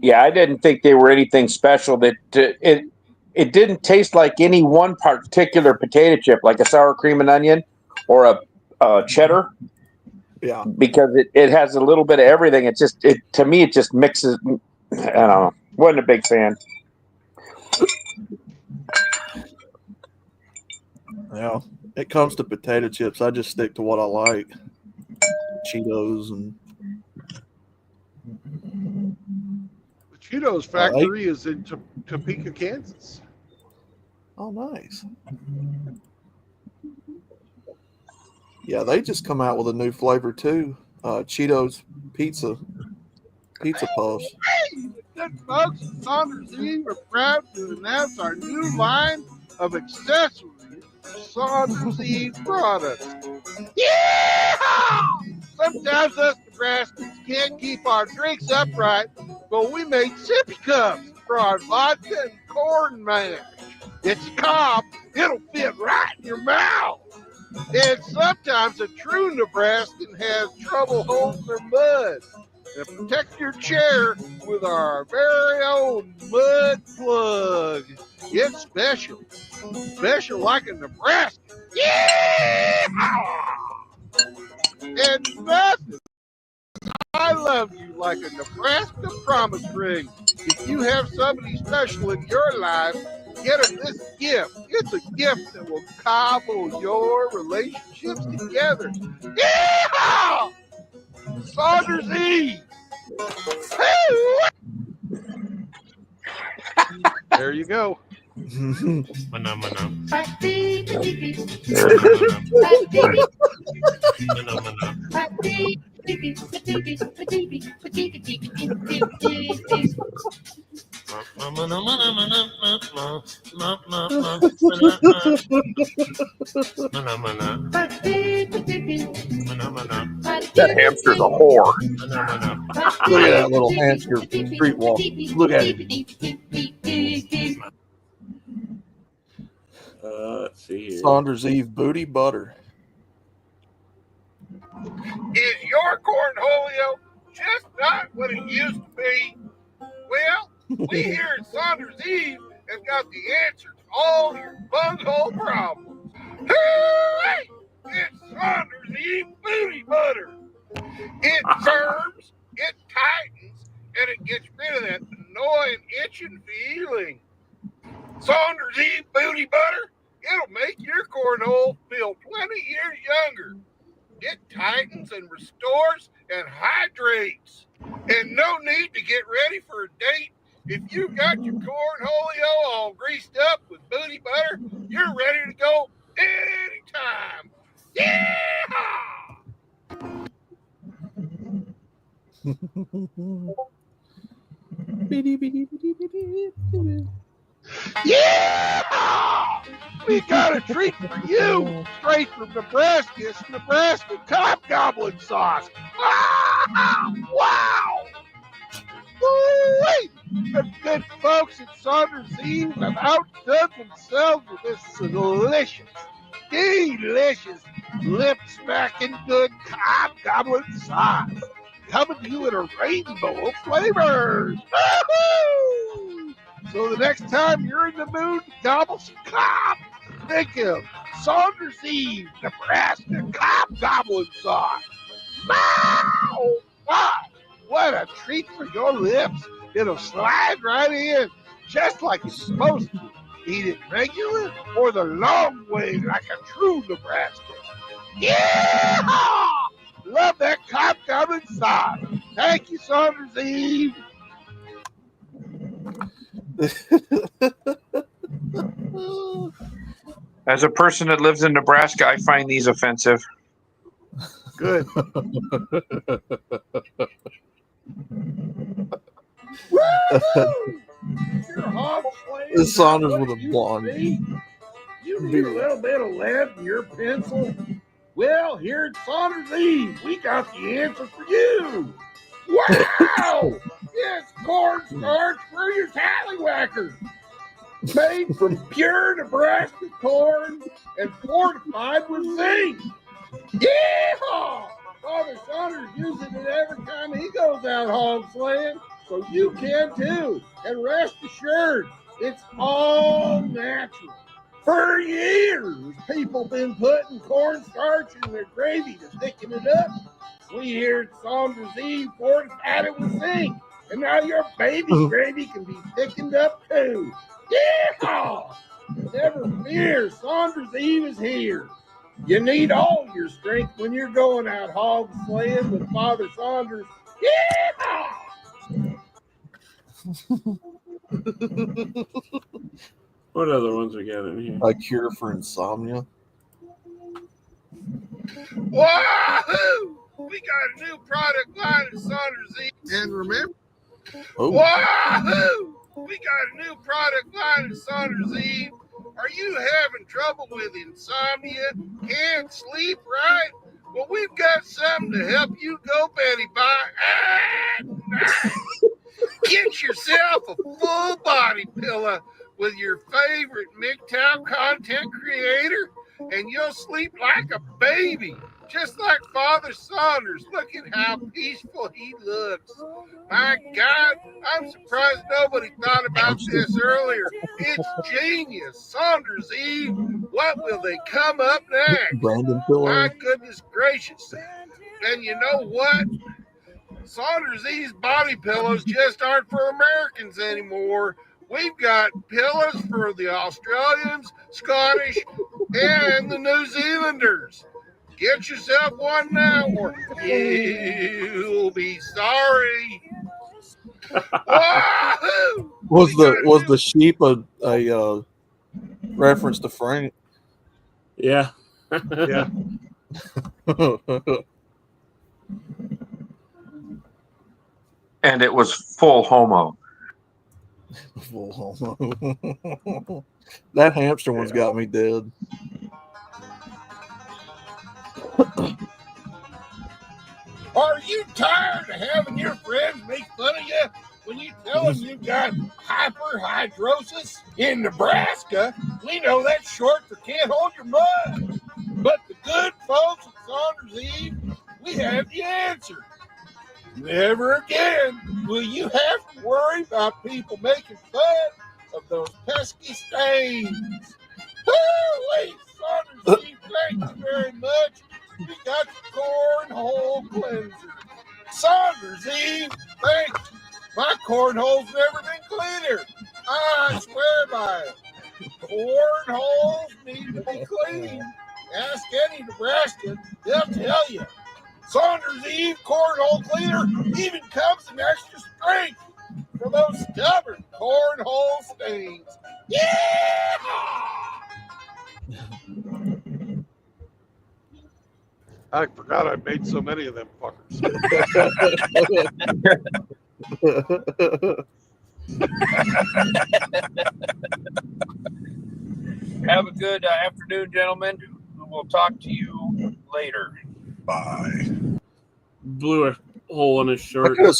Yeah, I didn't think they were anything special. That it didn't taste like any one particular potato chip, like a sour cream and onion or a cheddar. Yeah, because it has a little bit of everything. It to me it just mixes. I don't know. Wasn't a big fan. Yeah, it comes to potato chips. I just stick to what I like. Cheetos and The Cheetos factory is in Topeka, Kansas. oh, nice. Yeah, they just come out with a new flavor too. Cheetos pizza puffs. Good folks, Saunders Eve, we're proud to announce our new line of accessories. Saunders Eve products. Yeah! Sometimes us Nebraskans can't keep our drinks upright, but we made sippy cups for our vodka and corn mash. It's a cob. It'll fit right in your mouth. And sometimes a true Nebraskan has trouble holding their mud. And protect your chair with our very own mud plug. It's special. Special like a Nebraska. Yeah! And nothing. I love you like a Nebraska promise ring. If you have somebody special in your life, get them this gift. It's a gift that will cobble your relationships together. Yeah! Saunders Eve. There you go. That hamster's a whore. Look at that little hamster street walk. Look at him. Let's see here. Saunders Eve booty butter. Is your cornholio just not what it used to be? Well, we here at Saunders Eve have got the answer to all your bunghole problems. Hooray! It's Saunders Eve booty butter. It firms, it tightens, and it gets rid of that annoying itching feeling. Saunders Eve booty butter, it'll make your cornhole feel 20 years younger. It tightens and restores and hydrates. And no need to get ready for a date. If you've got your cornholio all greased up with booty butter, you're ready to go anytime. Yeah! Yeah! We got a treat for you, straight from Nebraska. It's Nebraska Hobgoblin sauce. Ah, wow! Woo-wee! The good folks at Saunders Eve have outdone themselves with this delicious, lip-smacking good Hobgoblin sauce. Coming to you in a rainbow of flavors. Woo-hoo! So the next time you're in the mood to gobble some cob, think of Saunders Eve, Nebraska Hobgoblin sauce. Wow! Wow! What a treat for your lips. It'll slide right in, just like it's supposed to. Eat it regular or the long way like a true Nebraskan. Yeah! Love that Hobgoblin sauce. Thank you, Saunders Eve. As a person that lives in Nebraska, I find these offensive. Good. This Saunders with a blonde. You need a little bit of lead in your pencil? Well, here at Saunders Eve, we got the answer for you. Wow! It's cornstarch for your tallywhacker. Made from pure Nebraska corn and fortified with zinc. Yeah! Father Saunders uses it every time he goes out hog slaying, so you can too. And rest assured, it's all natural. For years, people been putting cornstarch in their gravy to thicken it up. We here at Saunders Eve fortified it with zinc, and now your baby's gravy can be thickened up too. Yeah! Never fear, Saunders Eve is here. You need all your strength when you're going out hog slaying with Father Saunders. Yeah! What other ones we got in here? A cure for insomnia. Wahoo! We got a new product line at Saunders Eve. And remember, wahoo! We got a new product line at Saunders Eve. Are you having trouble with insomnia? Can't sleep right? Well, we've got something to help you go Betty by at night. Get yourself a full body pillow with your favorite MGTOW content creator. and you'll sleep like a baby, just like Father Saunders. Look at how peaceful he looks. My God, I'm surprised nobody thought about this earlier. It's genius. Saunders Eve, what will they come up next? Brandon Pillow. My goodness gracious. And you know what? Saunders Eve's body pillows just aren't for Americans anymore. We've got pillows for the Australians, Scottish, and the New Zealanders. Get yourself one now, or you'll be sorry. Wahoo! Was the sheep a reference to Frank? Yeah. Yeah. And it was full homo. Full homo. That hamster one's got me dead. Are you tired of having your friends make fun of you when you tell them you've got hyperhidrosis? In Nebraska, we know that's short for can't hold your mud. But the good folks at Saunders Eve, we have the answer. Never again will you have to worry about people making fun of those pesky stains. Wait, Saunders Eve, thank you very much. We got the cornhole cleanser. Saunders Eve, thank you. My cornhole's never been cleaner. I swear by it. Cornholes need to be cleaned. Ask any Nebraskan, they'll tell you. Saunders Eve cornhole cleaner even comes in extra strength for those stubborn cornhole stains. Yeah! I forgot I made so many of them fuckers. Have a good afternoon, gentlemen. We'll talk to you later. Bye. Blew a hole in his I shirt. could have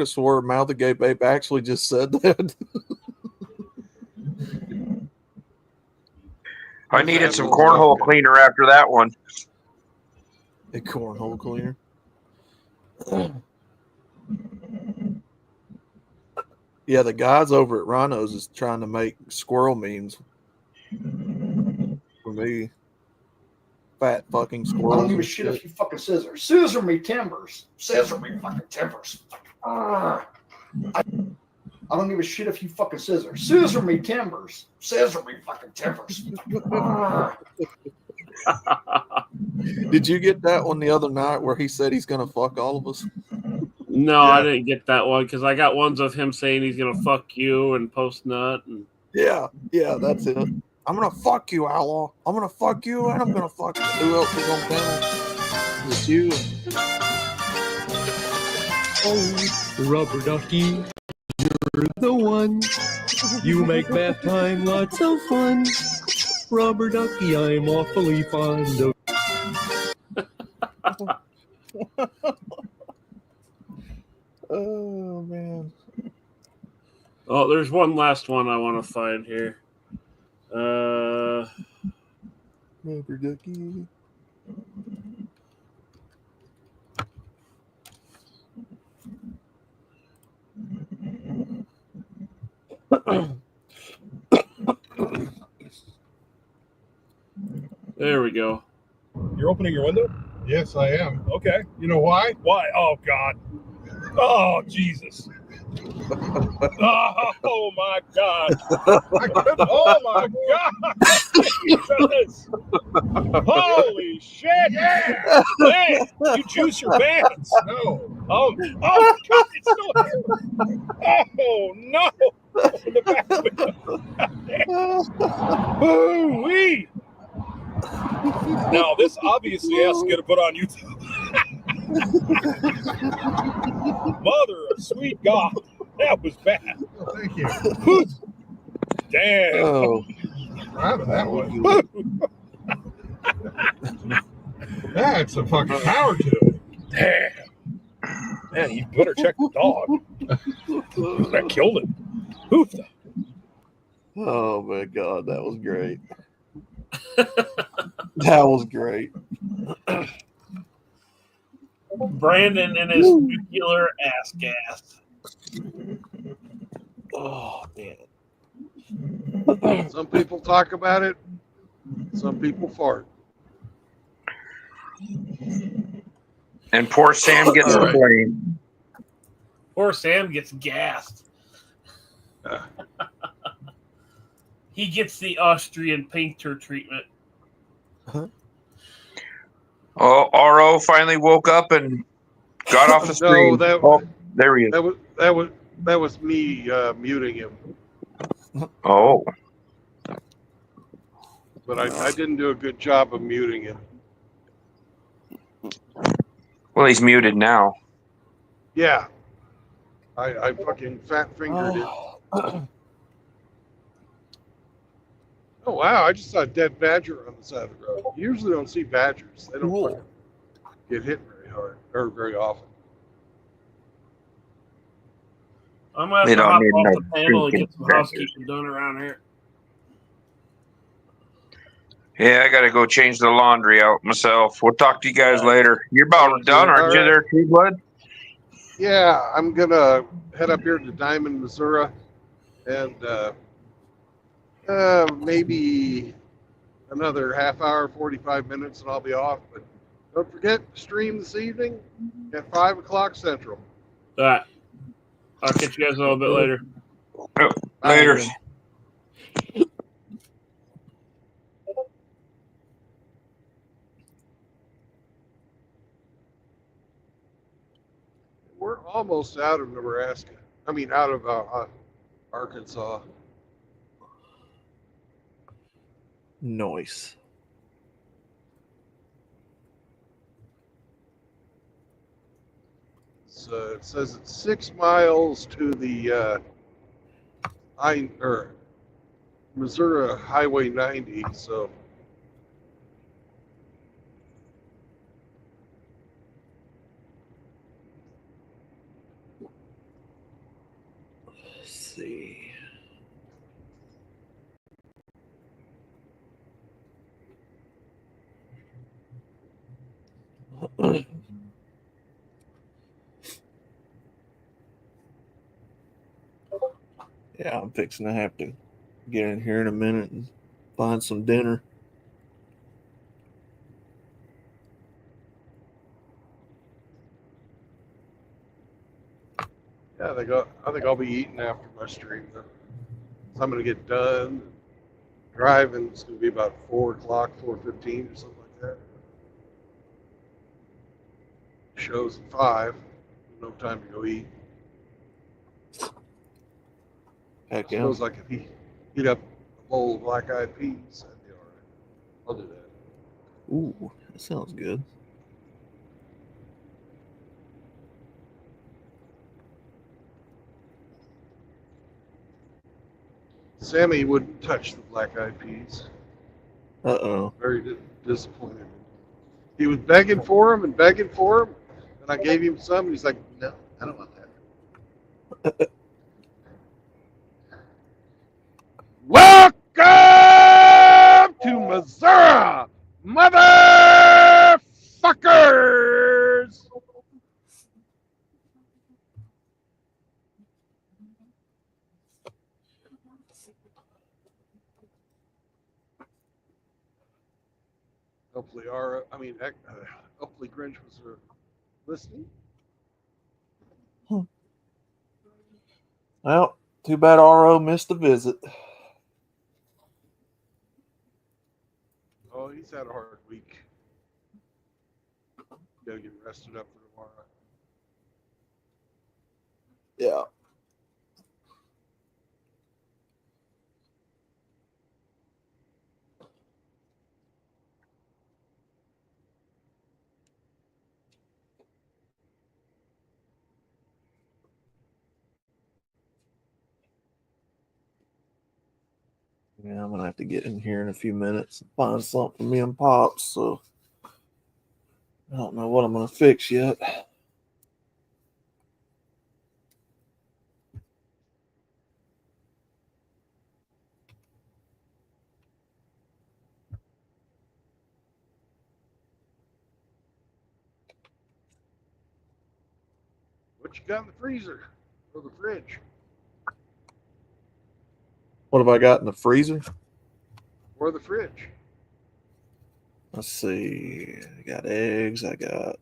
swore Mouth Agape Ape actually just said that. I needed some cornhole cleaner after that one. A cornhole cleaner. Yeah, the guys over at Rhinos is trying to make squirrel memes for me. Fat fucking I squirrels. don't give a and shit if you fucking scissor. Scissor me timbers. Scissor me fucking timbers. I don't give a shit if you fucking scissor. Scissor me timbers. Scissor me fucking timbers. Did you get that one the other night where he said he's gonna fuck all of us? No, I didn't get that one because I got ones of him saying he's gonna fuck you and post nut. And Yeah, that's it. I'm gonna fuck you, Outlaw. I'm gonna fuck you, and I'm gonna fuck you. Who else is on panel? It's you. Oh, Rubber Ducky, you're the one. You make bath time lots of fun. Rubber Ducky, I'm awfully fond of. Oh man. oh, there's one last one I want to find here. Rubber Ducky. There we go. You're opening your window? Yes, I am. Okay. You know why? Why? Oh, God. Oh, Jesus. Oh, my God. Oh, my God. Jesus. Holy shit. Yeah. Man, you juice your pants. No. Oh, God. It's still here. Oh, no. The back window. Ooh-wee. Now, this obviously has to get put on YouTube. Mother of sweet God. That was bad. Oh, thank you. Damn. Oh. Proud of that one. That's a fucking power to it. Damn. Man, you better check the dog. That killed it. Who the? Oh my God, that was great. That was great. Brandon and his nuclear ass gas. Oh man. Some people talk about it. Some people fart. And poor Sam gets the blame. Poor Sam gets gassed. He gets the Austrian painter treatment. Oh, RO finally woke up and got off the screen. No, there he is. That was me muting him. Oh. But I didn't do a good job of muting him. Well, he's muted now. Yeah. I fucking fat fingered it. Oh wow! I just saw a dead badger on the side of the road. You usually don't see badgers. They don't fucking get hit very hard or very often. I'm gonna have They to don't hop need off no the panel and get freaking some badgers. housekeeping done around here. Yeah, I got to go change the laundry out myself. We'll talk to you guys later. You're about done, aren't you there, True Blood? Yeah, I'm gonna head up here to Diamond, Missouri, and maybe another half hour, 45 minutes, and I'll be off. But don't forget to stream this evening at 5 o'clock Central. All right. I'll catch you guys a little bit later. Later. We're almost out of Nebraska. I mean, out of Arkansas. Nice. So it says it's 6 miles to the Missouri Highway 90. So Let's see. Yeah, I'm fixing to have to get in here in a minute and find some dinner. yeah, I think I'll be eating after my stream. So I'm gonna get done. Driving it's gonna be about 4 o'clock, 4:15 or something like that. Shows at 5. No time to go eat. Heck I suppose I could heat up a bowl of black-eyed peas. That'd be all right. I'll do that. Ooh, that sounds good. Sammy wouldn't touch the black-eyed peas. Uh-oh. Very disappointed. He was begging for him and begging for him, and I gave him some, and he's like, "No, I don't want that." Welcome to Missouri, motherfuckers! Hopefully, hopefully Grinch was listening. Well, too bad RO missed the visit. Oh, he's had a hard week. Gotta get rested up for tomorrow. Yeah. Yeah, I'm gonna have to get in here in a few minutes and find something for me and Pops. So I don't know what I'm gonna fix yet. What you got in the freezer or the fridge? What have I got in the freezer? Or the fridge? Let's see. I got eggs. I got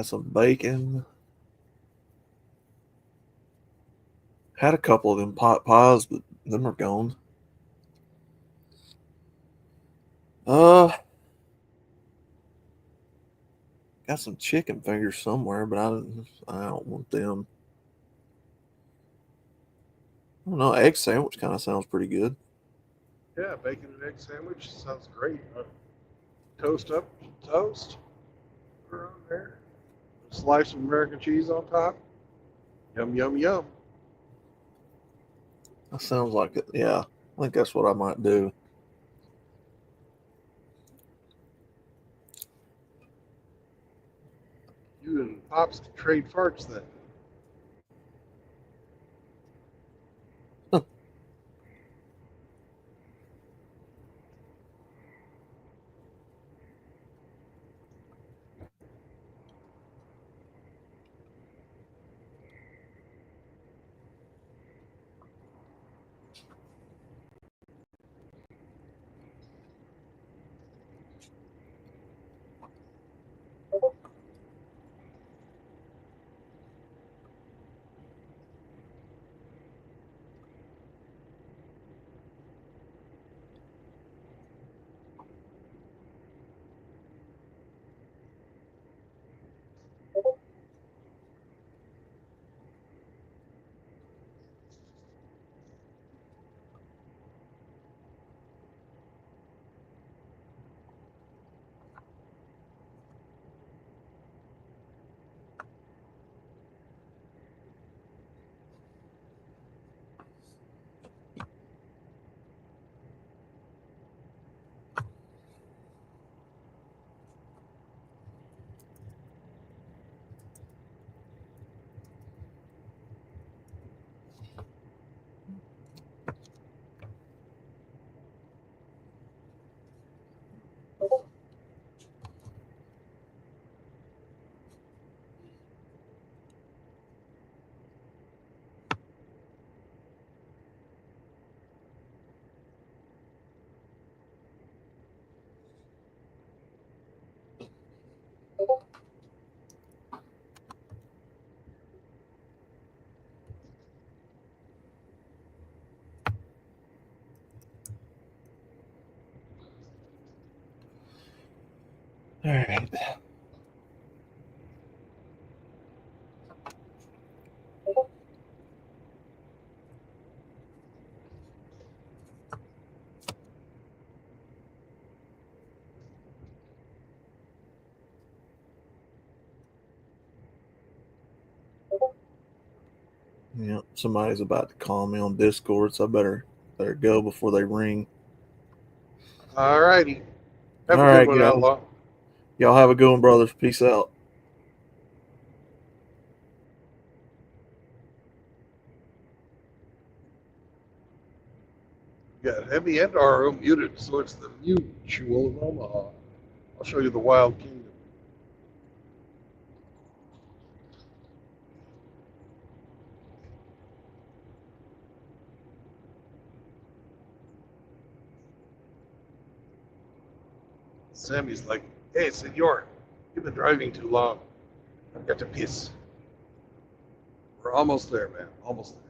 some bacon. Had a couple of them pot pies, but them are gone. Got some chicken fingers somewhere, but I don't want them. I don't know. Egg sandwich kind of sounds pretty good. Yeah, bacon and egg sandwich sounds great. Toast up toast. Put it on there. Slice of American cheese on top. Yum, yum, yum. That sounds like it. Yeah, I think that's what I might do. You and Pops can trade farts then. All right. Yeah, somebody's about to call me on Discord, so I better go before they ring. All righty. Have All a good right, one, y'all. Outlaw. Y'all have a good one, brothers. Peace out. You got Heavy and RO muted, so it's the Mutual of Omaha. I'll show you the Wild Kingdom. Sammy's like, hey, senor, you've been driving too long. I've got to piss. We're almost there, man. Almost there.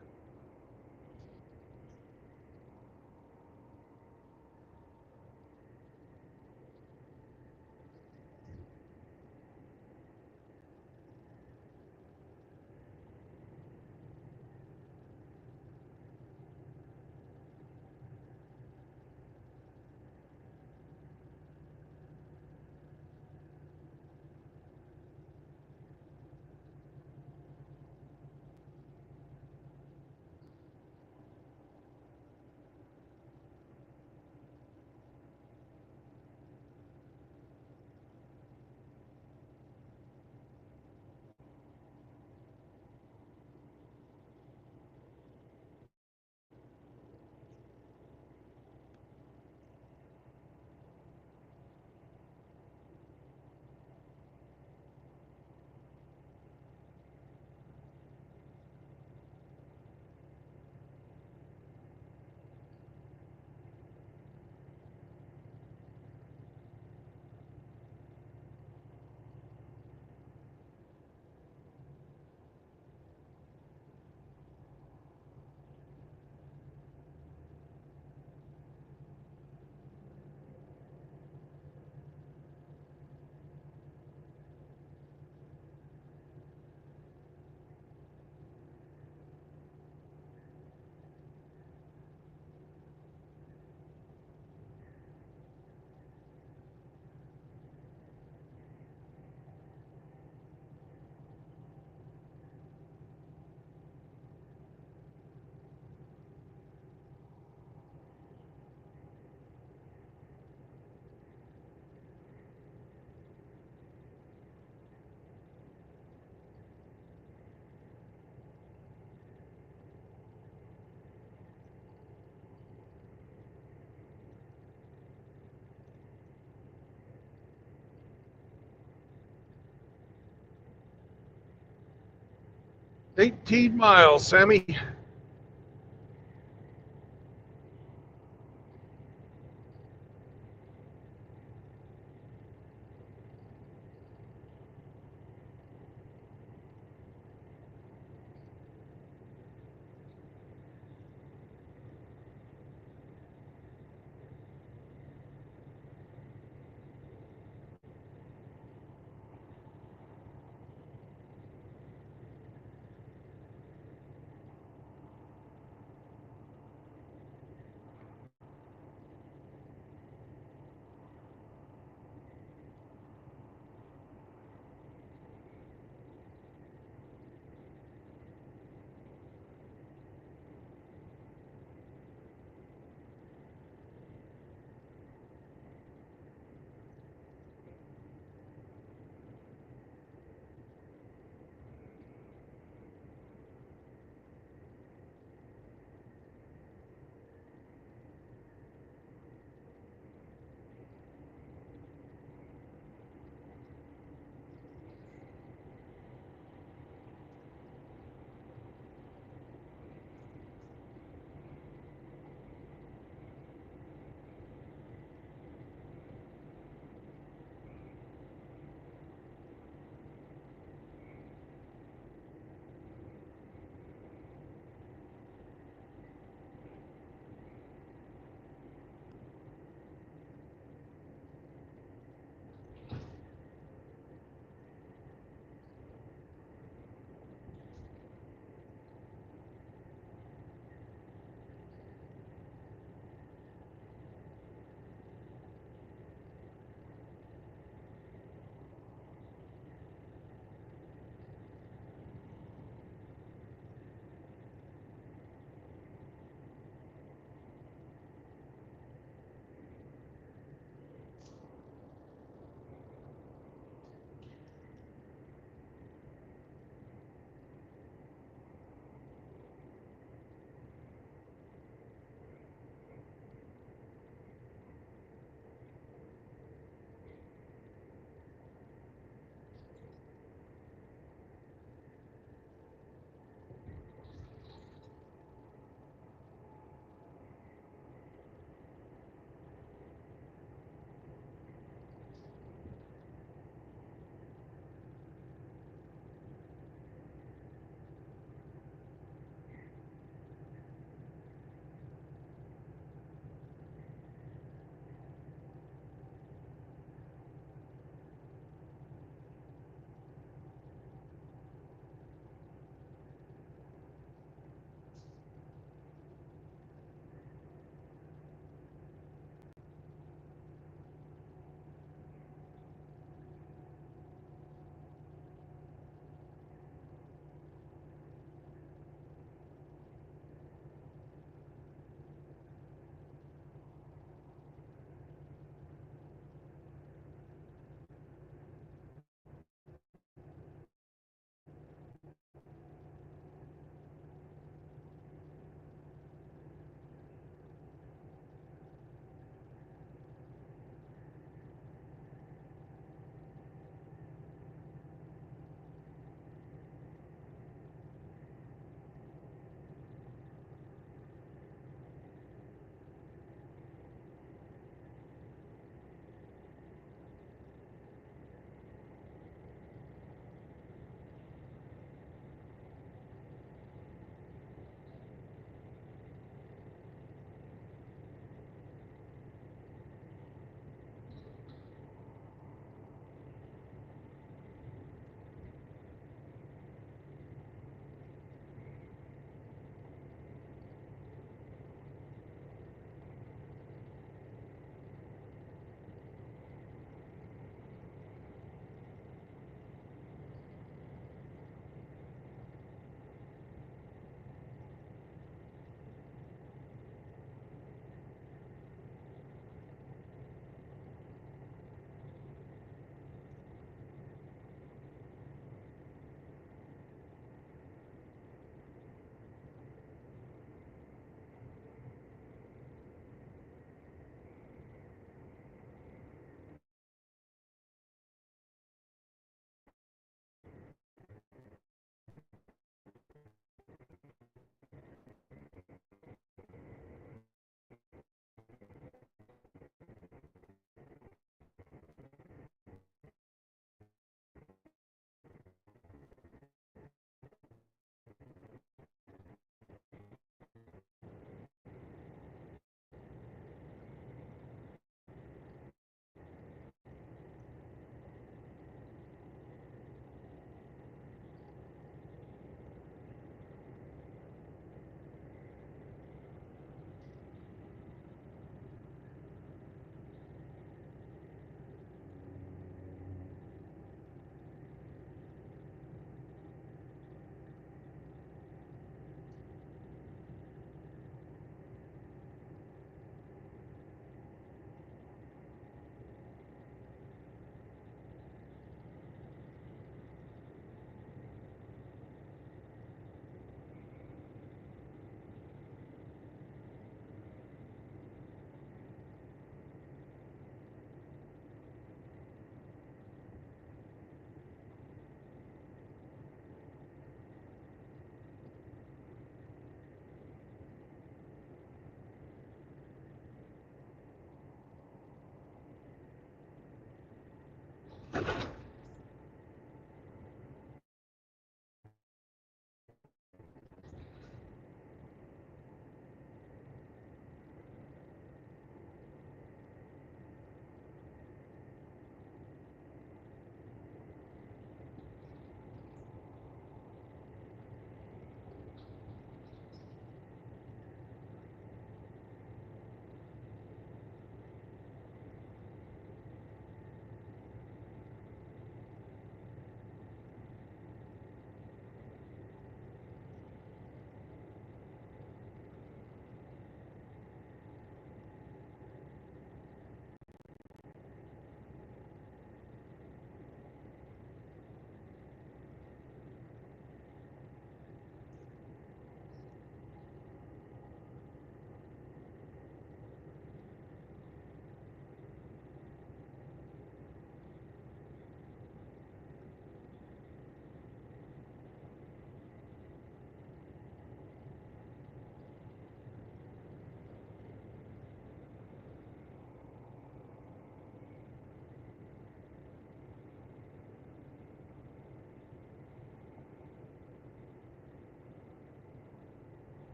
18 miles, Sammy.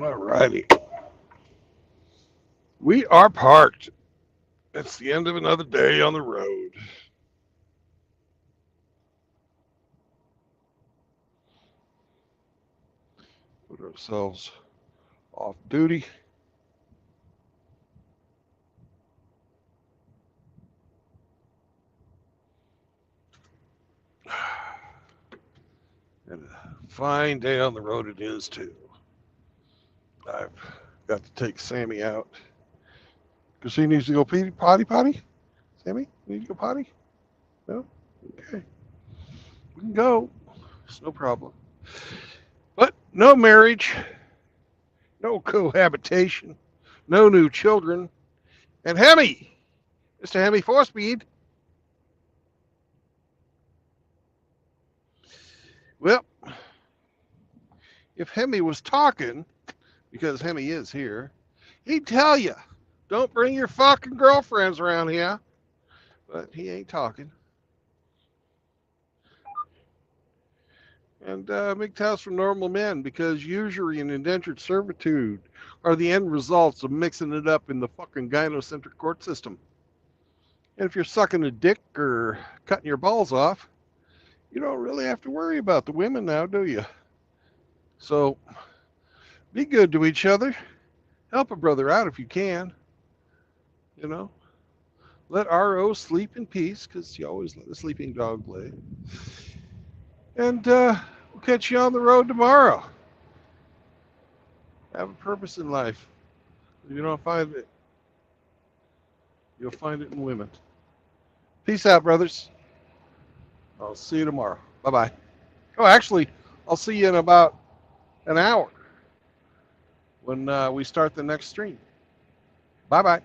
All righty. We are parked. It's the end of another day on the road. Put ourselves off duty. And a fine day on the road it is, too. I've got to take Sammy out because he needs to go potty. Sammy, you need to go potty? No? Okay. We can go. It's no problem. But no marriage, no cohabitation, no new children. And Hemi, Mr. Hemi 4-Speed. Well, if Hemi was talking, because Hemi is here, he'd tell you, don't bring your fucking girlfriends around here. But he ain't talking. And MGTOW's for normal men, because usury and indentured servitude are the end results of mixing it up in the fucking gynocentric court system. And if you're sucking a dick or cutting your balls off, you don't really have to worry about the women now, do you? So be good to each other. Help a brother out if you can. You know, let RO sleep in peace, because you always let a sleeping dog lay. And we'll catch you on the road tomorrow. Have a purpose in life. You don't find it. You'll find it in women. Peace out, brothers. I'll see you tomorrow. Bye-bye. Oh, actually, I'll see you in about an hour when we start the next stream. Bye-bye.